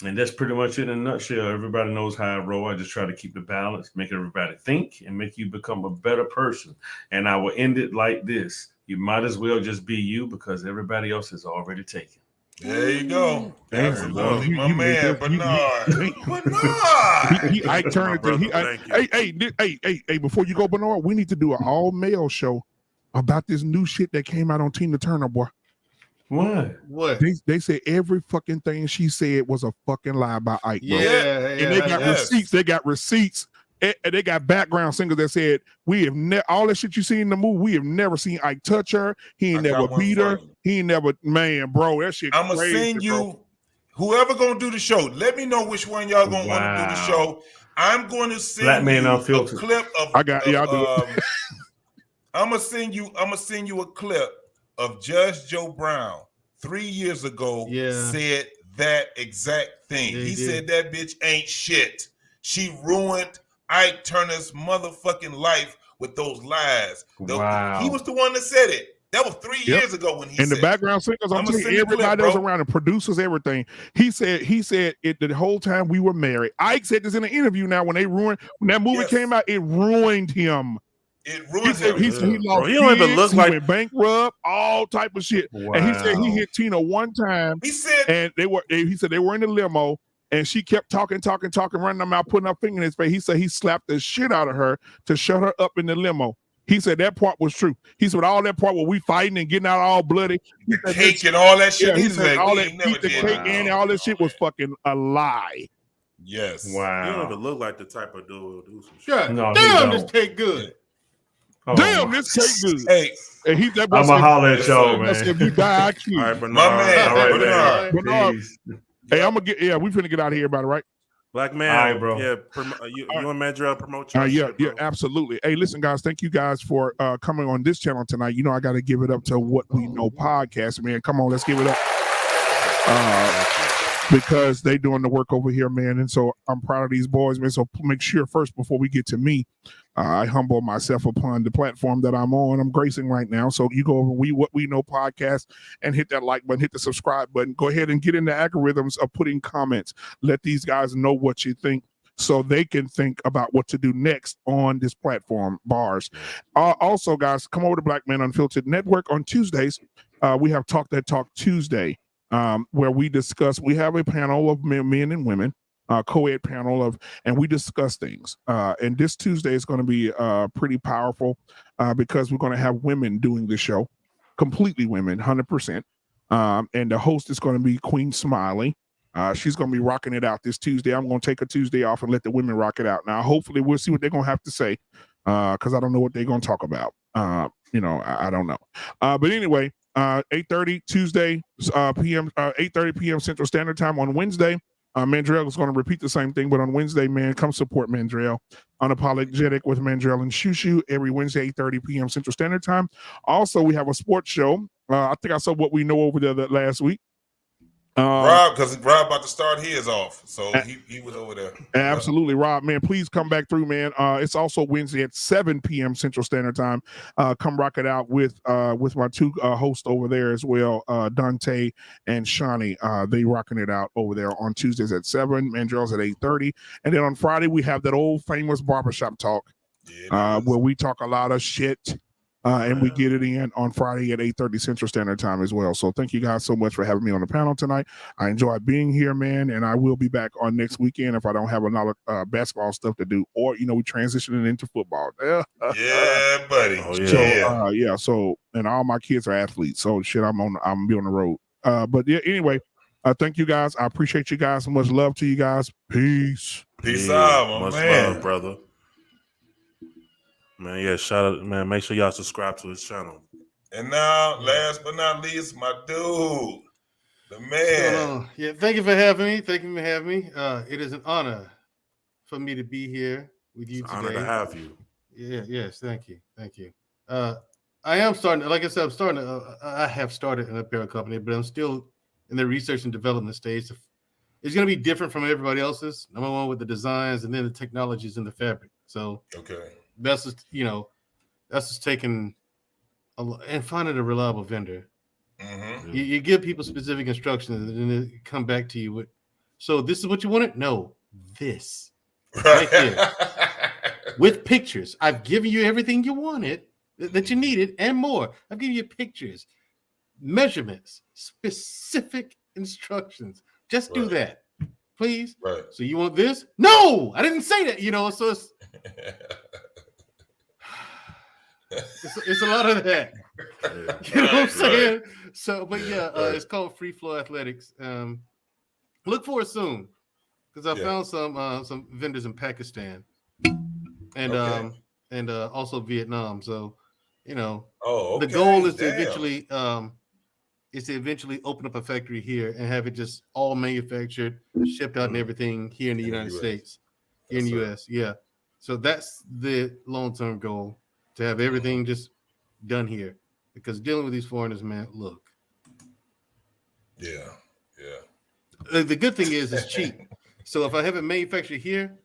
that's pretty much it in a nutshell. Everybody knows how I roll. I just try to keep it balanced, make everybody think, and make you become a better person. And I will end it like this: you might as well just be you because everybody else is already taken. There you go. Absolutely, my man, Bernard. Ike Turner. Hey, before you go, Bernard, we need to do an all-male show about this new shit that came out on Tina Turner, boy. What? They said every fucking thing she said was a fucking lie by Ike, bro. And they got receipts. They got receipts. And they got background singers that said we have all that shit you see in the movie. We have never seen Ike touch her. He ain't never beat her. He ain't never, man, bro. That shit. I'm gonna send you whoever gonna do the show. Let me know which one y'all gonna want to do the show. I'm going to send Black Man you Unfiltered. a clip of. I got y'all do it. I'm gonna send you a clip of Judge Joe Brown 3 years ago. Said that exact thing. He said that bitch ain't shit. She ruined Ike Turner's motherfucking life with those lies. Wow. He was the one that said it. That was 3 years ago when he and said the background singers, I'm telling you, everybody else around, the producers, everything. He said it the whole time we were married. Ike said this in an interview now when that movie came out, it ruined him. It ruined him. He said he lost Bro, he don't even kids, look he like- went bankrupt, all type of shit. And he said he hit Tina one time. He said, and he said they were in the limo, and she kept talking, running her mouth, putting her finger in his face. He said he slapped the shit out of her to shut her up in the limo. He said that part was true. He said all that part where we fighting and getting out all bloody, the cake and all that shit. Yeah, he He's said like, all we that ain't never eat the did cake that. and all that shit was fucking a lie. Yes. He don't even look like the type of dude who'll do some shit. Yeah. No, he Damn, don't. this cake good. Damn, this cake good. Hey, and he that boy I'ma said- holler at y'all, that said, man. if you die, I choose. All right, Bernard. My man, All right, Bernard. Bernard. Peace. Hey, I'm gonna get. Yeah, we finna get out of here, everybody, right? Black man. All right, bro. Yeah, you and Mandrell promote your Yeah, shit, bro. yeah, absolutely. Hey, listen, guys, thank you guys for coming on this channel tonight. You know, I got to give it up to What We Know podcast, man. Come on, let's give it up. Because they doing the work over here, man. And so I'm proud of these boys, man. So make sure first, before we get to me, I humble myself upon the platform that I'm on. I'm gracing right now. So you go over What We Know podcast and hit that like button, hit the subscribe button. Go ahead and get in the algorithms of putting comments. Let these guys know what you think, so they can think about what to do next on this platform, bars. Also, guys, come over to Black Men Unfiltered Network on Tuesdays. We have Talk That Talk Tuesday, where we have a panel of men and women, co-ed panel and we discuss things. And this Tuesday is going to be pretty powerful because we're going to have women doing the show, completely women, 100%. And the host is going to be Queen Smiley. She's going to be rocking it out this Tuesday. I'm going to take a Tuesday off and let the women rock it out. Now, hopefully we'll see what they're going to have to say because I don't know what they're going to talk about. I don't know. But anyway, 8:30 Tuesday, p.m. 8:30 p.m. Central Standard Time on Wednesday. Mandrell is going to repeat the same thing, but on Wednesday, man, come support Mandrell. Unapologetic with Mandrell and Shushu every Wednesday, 8:30 p.m. Central Standard Time. Also, we have a sports show. I think I saw What We Know over there last week. Rob, because Rob about to start his off, so he was over there. Absolutely, Rob, man, please come back through, man. It's also Wednesday at 7 p.m. Central Standard Time. Come rock it out with my two hosts over there as well, Dante and Shawnee. They rocking it out over there on Tuesdays at 7, Mandrell's at 8:30, and then on Friday we have that old famous barbershop talk, where we talk a lot of shit. And we get it in on Friday at 8:30 Central Standard Time as well. So thank you guys so much for having me on the panel tonight. I enjoyed being here, man, and I will be back on next weekend if I don't have another basketball stuff to do, or we transitioning into football. Yeah, buddy. Oh, yeah. So and all my kids are athletes, so shit, I'm be on the road. But yeah, anyway, thank you guys. I appreciate you guys. So much love to you guys. Peace. Peace out, my much man. love, brother. Man, yeah, shout out, man. Make sure y'all subscribe to his channel. And now, last but not least, my dude, the man. Yeah, thank you for having me. It is an honor for me to be here with you today. Honor to have you. Yeah, yes, thank you. I am starting, like I said, I have started an apparel company, but I'm still in the research and development stage. It's going to be different from everybody else's. Number one, with the designs and then the technologies in the fabric. So okay. That's just taking and finding a reliable vendor. Mm-hmm. You give people specific instructions and then they come back to you with, so this is what you wanted? No, this right here with pictures. I've given you everything you wanted that you needed and more. I've given you pictures, measurements, specific instructions. Just do that, please. Right. So you want this? No, I didn't say that. So it's a lot of that. You know what I'm saying? So, but it's called Free Flow Athletics. Look for it soon, because I found some vendors in Pakistan and also Vietnam. So, the goal is to eventually open up a factory here and have it just all manufactured, shipped out, and everything here in the United States, here in the U.S. Yeah. So that's the long-term goal. To have everything just done here, because dealing with these foreigners, man, look. Yeah. The good thing is it's cheap. So if I have it manufactured here,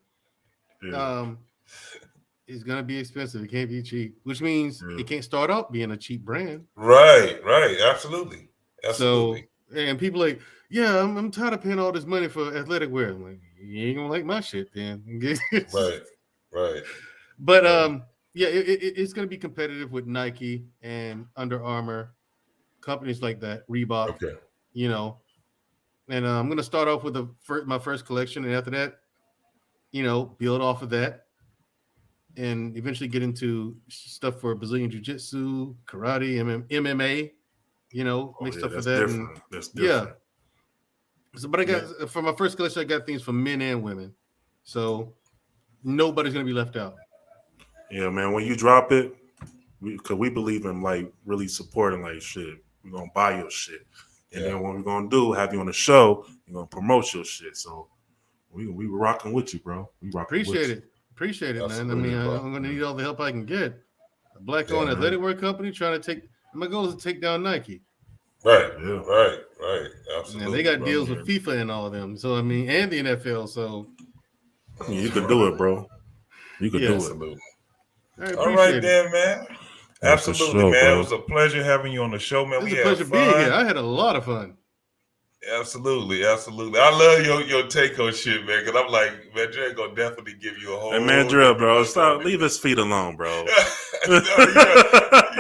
it's gonna be expensive. It can't be cheap, which means it can't start out being a cheap brand. Right. Absolutely. So, and people like, yeah, I'm tired of paying all this money for athletic wear. I'm like, you ain't gonna like my shit then. Right. But Yeah, it's going to be competitive with Nike and Under Armour, companies like that, Reebok. Okay. You know, and I'm going to start off with my first collection, and after that, you know, build off of that, and eventually get into stuff for Brazilian Jiu-Jitsu, karate, MMA. You know, make stuff for that. Different. And that's different. Yeah. So, but I got for my first collection, I got things for men and women, so nobody's going to be left out. Yeah, man. When you drop it, because we believe in like really supporting like shit. We're gonna buy your shit, and then what we're gonna do, have you on the show. You're gonna promote your shit. So we were rocking with you, bro. We rocking Appreciate with it. Appreciate it, Absolutely, man. I mean, bro. I'm gonna need all the help I can get. A black-owned athletic wear company trying to take. My goal is to take down Nike. Right. Absolutely. And they got bro. deals with FIFA and all of them. So I mean, and the NFL. So you can do it, bro. You can do it. Absolutely. All right, then, man. Absolutely, sure, man. bro. It was a pleasure having you on the show, man. It was We a had pleasure fun. being here. I had a lot of fun. Absolutely. I love your take on shit, man. Because I'm like, man, Dre gonna definitely give you a whole. And man, Drill, bro, stop. Leave his feet alone, bro. You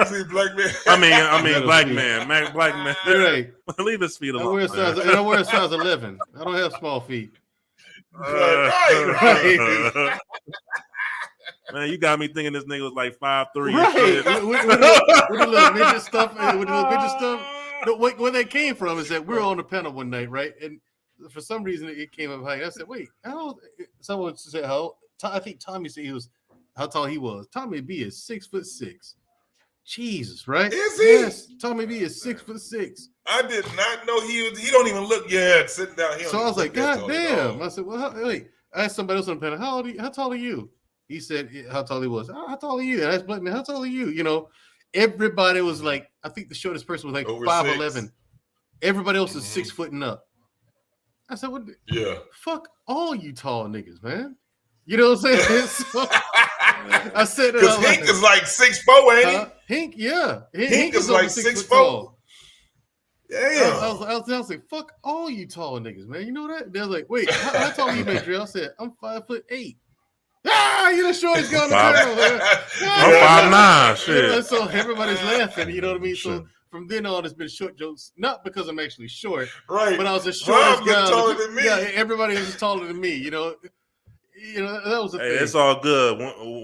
see, black man. I mean, black man, black man. Right. Leave his feet alone. I wear a size 11. I don't have small feet. Right. Man, you got me thinking this nigga was like 5'3". Right. With the little midget stuff. No, where that came from is that we were on the panel one night, right? And for some reason it came up high. I said, "Wait, how?" Someone said, "How?" I think Tommy said how tall he was. Tommy B is 6'6". Jesus, right? Is he? Yes, Tommy B is 6'6". I did not know he was. He don't even look. Yeah, sitting down here. So I was like, God damn! I said, "Well, wait." I asked somebody else on the panel, "How tall are you?" He said, "How tall he was." "How tall are you?" And I asked Black man, "How tall are you?" You know, everybody was like, I think the shortest person was like Over 5'11". Everybody else is 6 foot and up. I said, "What? Yeah, fuck all you tall niggas, man." You know what I'm saying? So, I said, because Hink is like 6'4", ain't he? Hink, yeah, Hink is over like 6 foot 6'4". tall. Damn. I was like, fuck all you tall niggas, man. You know that? They was like, wait, how tall are you, man, Dre? I said, I'm 5'8". Ah, you the shortest guy on the panel, man. I'm 5'9", shit. You know, so everybody's laughing, you know what I mean? So from then on, it's been short jokes, not because I'm actually short, right? But I was the shortest guy. Taller than me. Yeah, everybody was taller than me, you know. That was the thing. It's all good.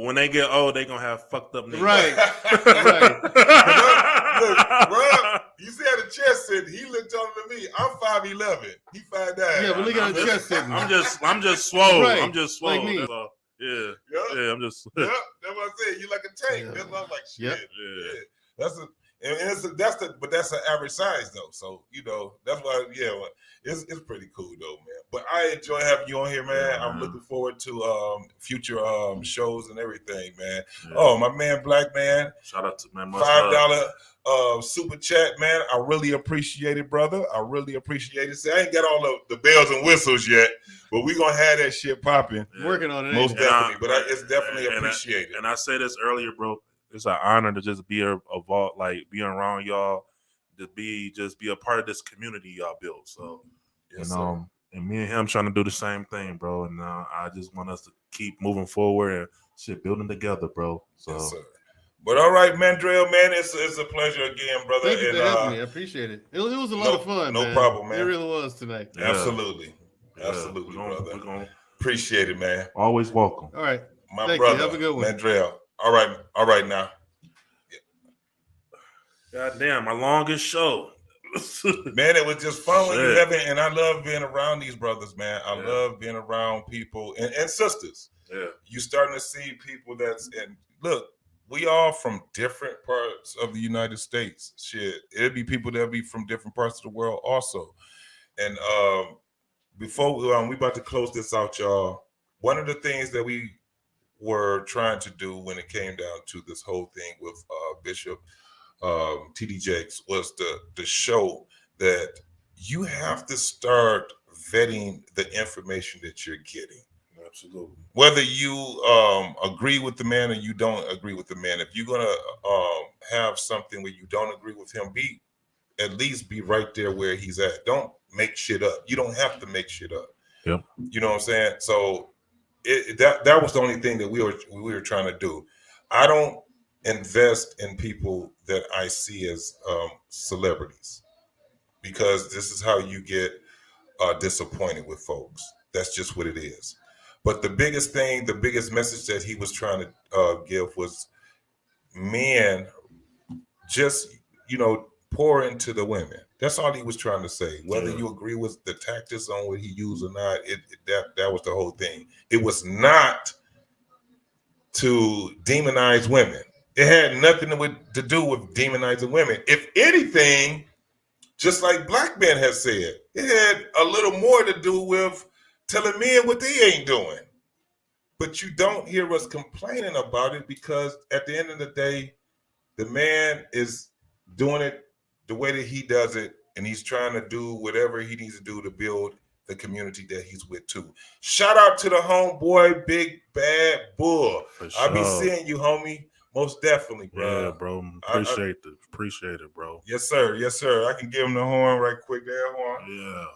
When they get old, they gonna have fucked up niggas. Right. Look, Rob, you see how the chest sitting? He looked taller than me. I'm 5'11". He 5'9". Yeah, but look at the chest sitting. I'm just swole. Right. I'm just swole. Like me. That's all. Yeah. Yep. Yeah, I'm just. Yep, that's what I said. You like a tank. Yeah. That's what I'm like. Shit. Yep. Yeah. That's an average size though. So that's why. Yeah, well, it's pretty cool though, man. But I enjoy having you on here, man. I'm looking forward to future shows and everything, man. Yeah. Oh, my man, Black Man. Shout out to man. $5 super chat, man. I really appreciate it, brother. I really appreciate it. See, I ain't got all the bells and whistles yet, but we gonna have that shit popping. Yeah. Working on it, most definitely. But it's definitely appreciated. And I said this earlier, bro. It's an honor to just be being around y'all, to be a part of this community y'all built. So, yes, and me and him trying to do the same thing, bro. And I just want us to keep moving forward and shit, building together, bro. So, yes, sir. But all right, Mandrell, man, it's a pleasure again, brother. Thank you for having me. I appreciate it. It was a lot of fun. No problem, man. It really was tonight. Yeah. Absolutely, brother. Appreciate it, man. Always welcome. All right, my brother. Have a good one, Mandrell. All right now. God damn, my longest show. Man, it was just fun when you have it, and I love being around these brothers, man. I love being around people and sisters. Yeah, you starting to see people look. We all from different parts of the United States. Shit, it'd be people that'll be from different parts of the world also. And before we about to close this out, y'all. One of the things that we were trying to do when it came down to this whole thing with Bishop T.D. Jakes was to show that you have to start vetting the information that you're getting. Absolutely. Whether you agree with the man or you don't agree with the man, if you're gonna have something where you don't agree with him, at least be right there where he's at. Don't make shit up. You don't have to make shit up. Yep. You know what I'm saying? So that was the only thing that we were trying to do. I don't invest in people that I see as celebrities, because this is how you get disappointed with folks. That's just what it is. But the biggest thing, the biggest message that he was trying to give was men just, pour into the women. That's all he was trying to say. Whether you agree with the tactics on what he used or not, that was the whole thing. It was not to demonize women. It had nothing to do with demonizing women. If anything, just like Black Men has said, it had a little more to do with telling men what they ain't doing. But you don't hear us complaining about it, because at the end of the day, the man is doing it the way that he does it, and he's trying to do whatever he needs to do to build the community that he's with too. Shout out to the homeboy, Big Bad Bull. I'll be seeing you, homie. Most definitely, bro. Yeah, bro. Appreciate it, bro. Yes, sir. Yes, sir. I can give him the horn right quick there, horn. Yeah.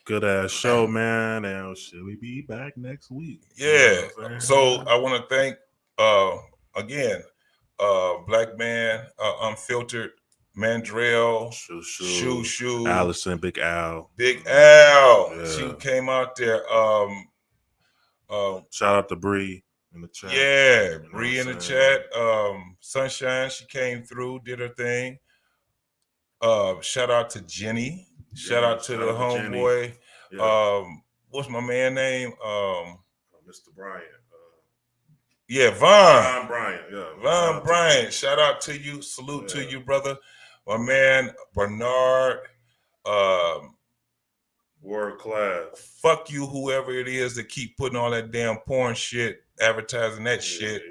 Good ass show, man. And should we be back next week? Yeah. So I want to thank again, Black Man, Unfiltered, Mandrell, Shoo, Allison, Big Al. Yeah. She came out there. Shout out to Bree in the chat. Yeah, Bree in the chat. Sunshine, she came through, did her thing. Shout out to Jenny. Shout out to the homeboy. What's my man name? Mr. Bryant. Von Bryant. Yeah. Von Bryant. Shout out to you. Salute to you, brother. My man Bernard. World class. Fuck you, whoever it is that keep putting all that damn porn shit, advertising that shit.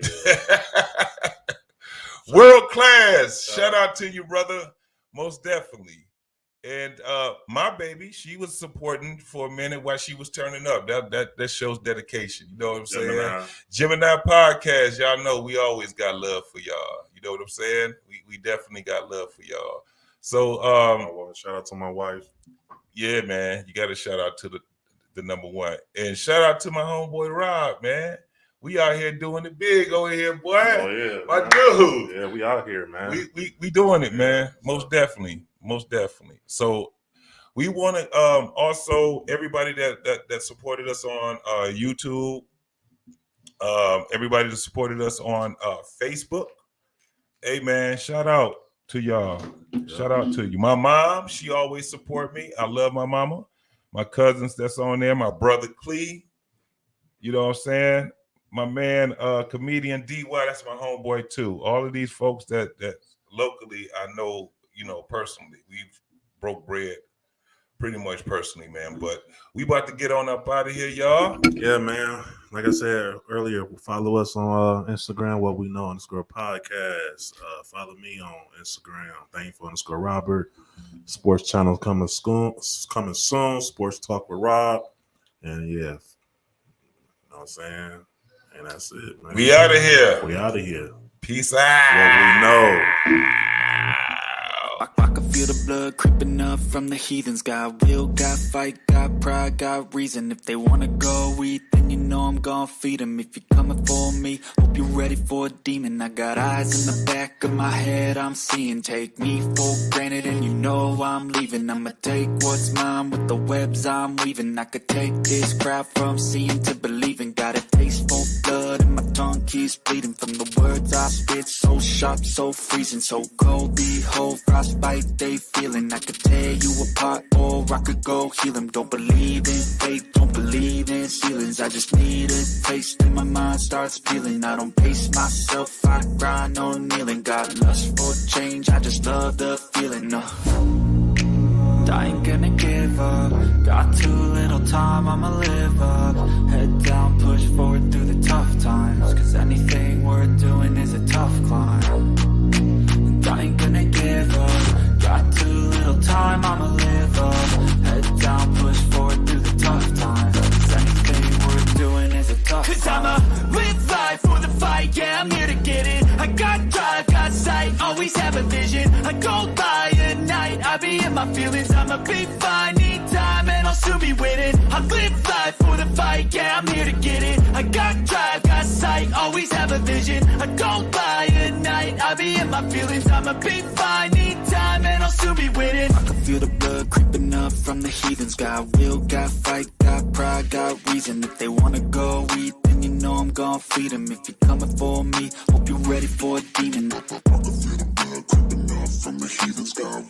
World class. Shout out to you, brother. Most definitely. And my baby, she was supporting for a minute while she was turning up. That shows dedication. You know what I'm saying? Gemini Podcast, y'all know we always got love for y'all. You know what I'm saying? We definitely got love for y'all. So shout out to my wife. Yeah, man. You got to shout out to the number one. And shout out to my homeboy Rob, man. We out here doing it big over here, boy. Oh yeah. My dude. Yeah, we out here, man. We doing it, man. Most definitely. So we want to also everybody that supported us on YouTube, everybody that supported us on Facebook. Hey man, shout out to y'all. Shout out to you. My mom, she always support me. I love my mama. My cousins that's on there, my brother Clee. You know what I'm saying? My man, comedian DY, that's my homeboy too. All of these folks that locally I know, personally. We've broke bread pretty much personally, man. But we about to get on up out of here, y'all. Yeah, man. Like I said earlier, follow us on Instagram, What We Know _podcast. Follow me on Instagram, Thankful_Robert. Sports channel coming soon. Sports Talk with Rob. And yeah, you know what I'm saying? And that's it, man. We out of here. We out of here. Peace out. What we know. I can feel the blood creeping up from the heathens. Got will, got fight, got pride, got reason. If they wanna go eat, then you know I'm gonna feed them. If you're coming for me, hope you're ready for a demon. I got eyes in the back of my head, I'm seeing. Take me for granted and you know I'm leaving. I'ma take what's mine with the webs I'm weaving. I could take this crowd from seeing to believing. Got a taste for blood and my tongue keeps bleeding. From the words I spit, so sharp, so freezing. So cold, behold, frostbite they feeling. I could tear you apart or I could go heal them. Don't believe in fate, don't believe in ceilings. I just need a taste and my mind starts peeling. I don't pace myself, I grind on kneeling. Got lust for change, I just love the feeling. I ain't gonna give up. Got too little time, I'ma live up. Head down, push forward through the tough times. Cause anything worth doing is a tough climb. And I ain't gonna give up. Got too little time, I'ma live up. Head down, push forward through the tough times. Cause anything worth doing is a tough climb. Cause I'ma live life for the fight, yeah, I'm here to get it. I got drive, got sight, always have a vision. I go by at night, I be in my feelings. I'ma be fine, need time, and I'll soon be winning. I live life for the fight, yeah, I'm here to get it. I got drive, got sight, always have a vision. I go get my feelings, I'ma be fine. Need time and I'll soon be winning. I can feel the blood creeping up from the heathens. Got will, got fight, got pride, got reason. If they wanna go eat, then you know I'm gon' feed them. If you're coming for me, hope you're ready for a demon. I can feel the blood creeping up from the heathens. Got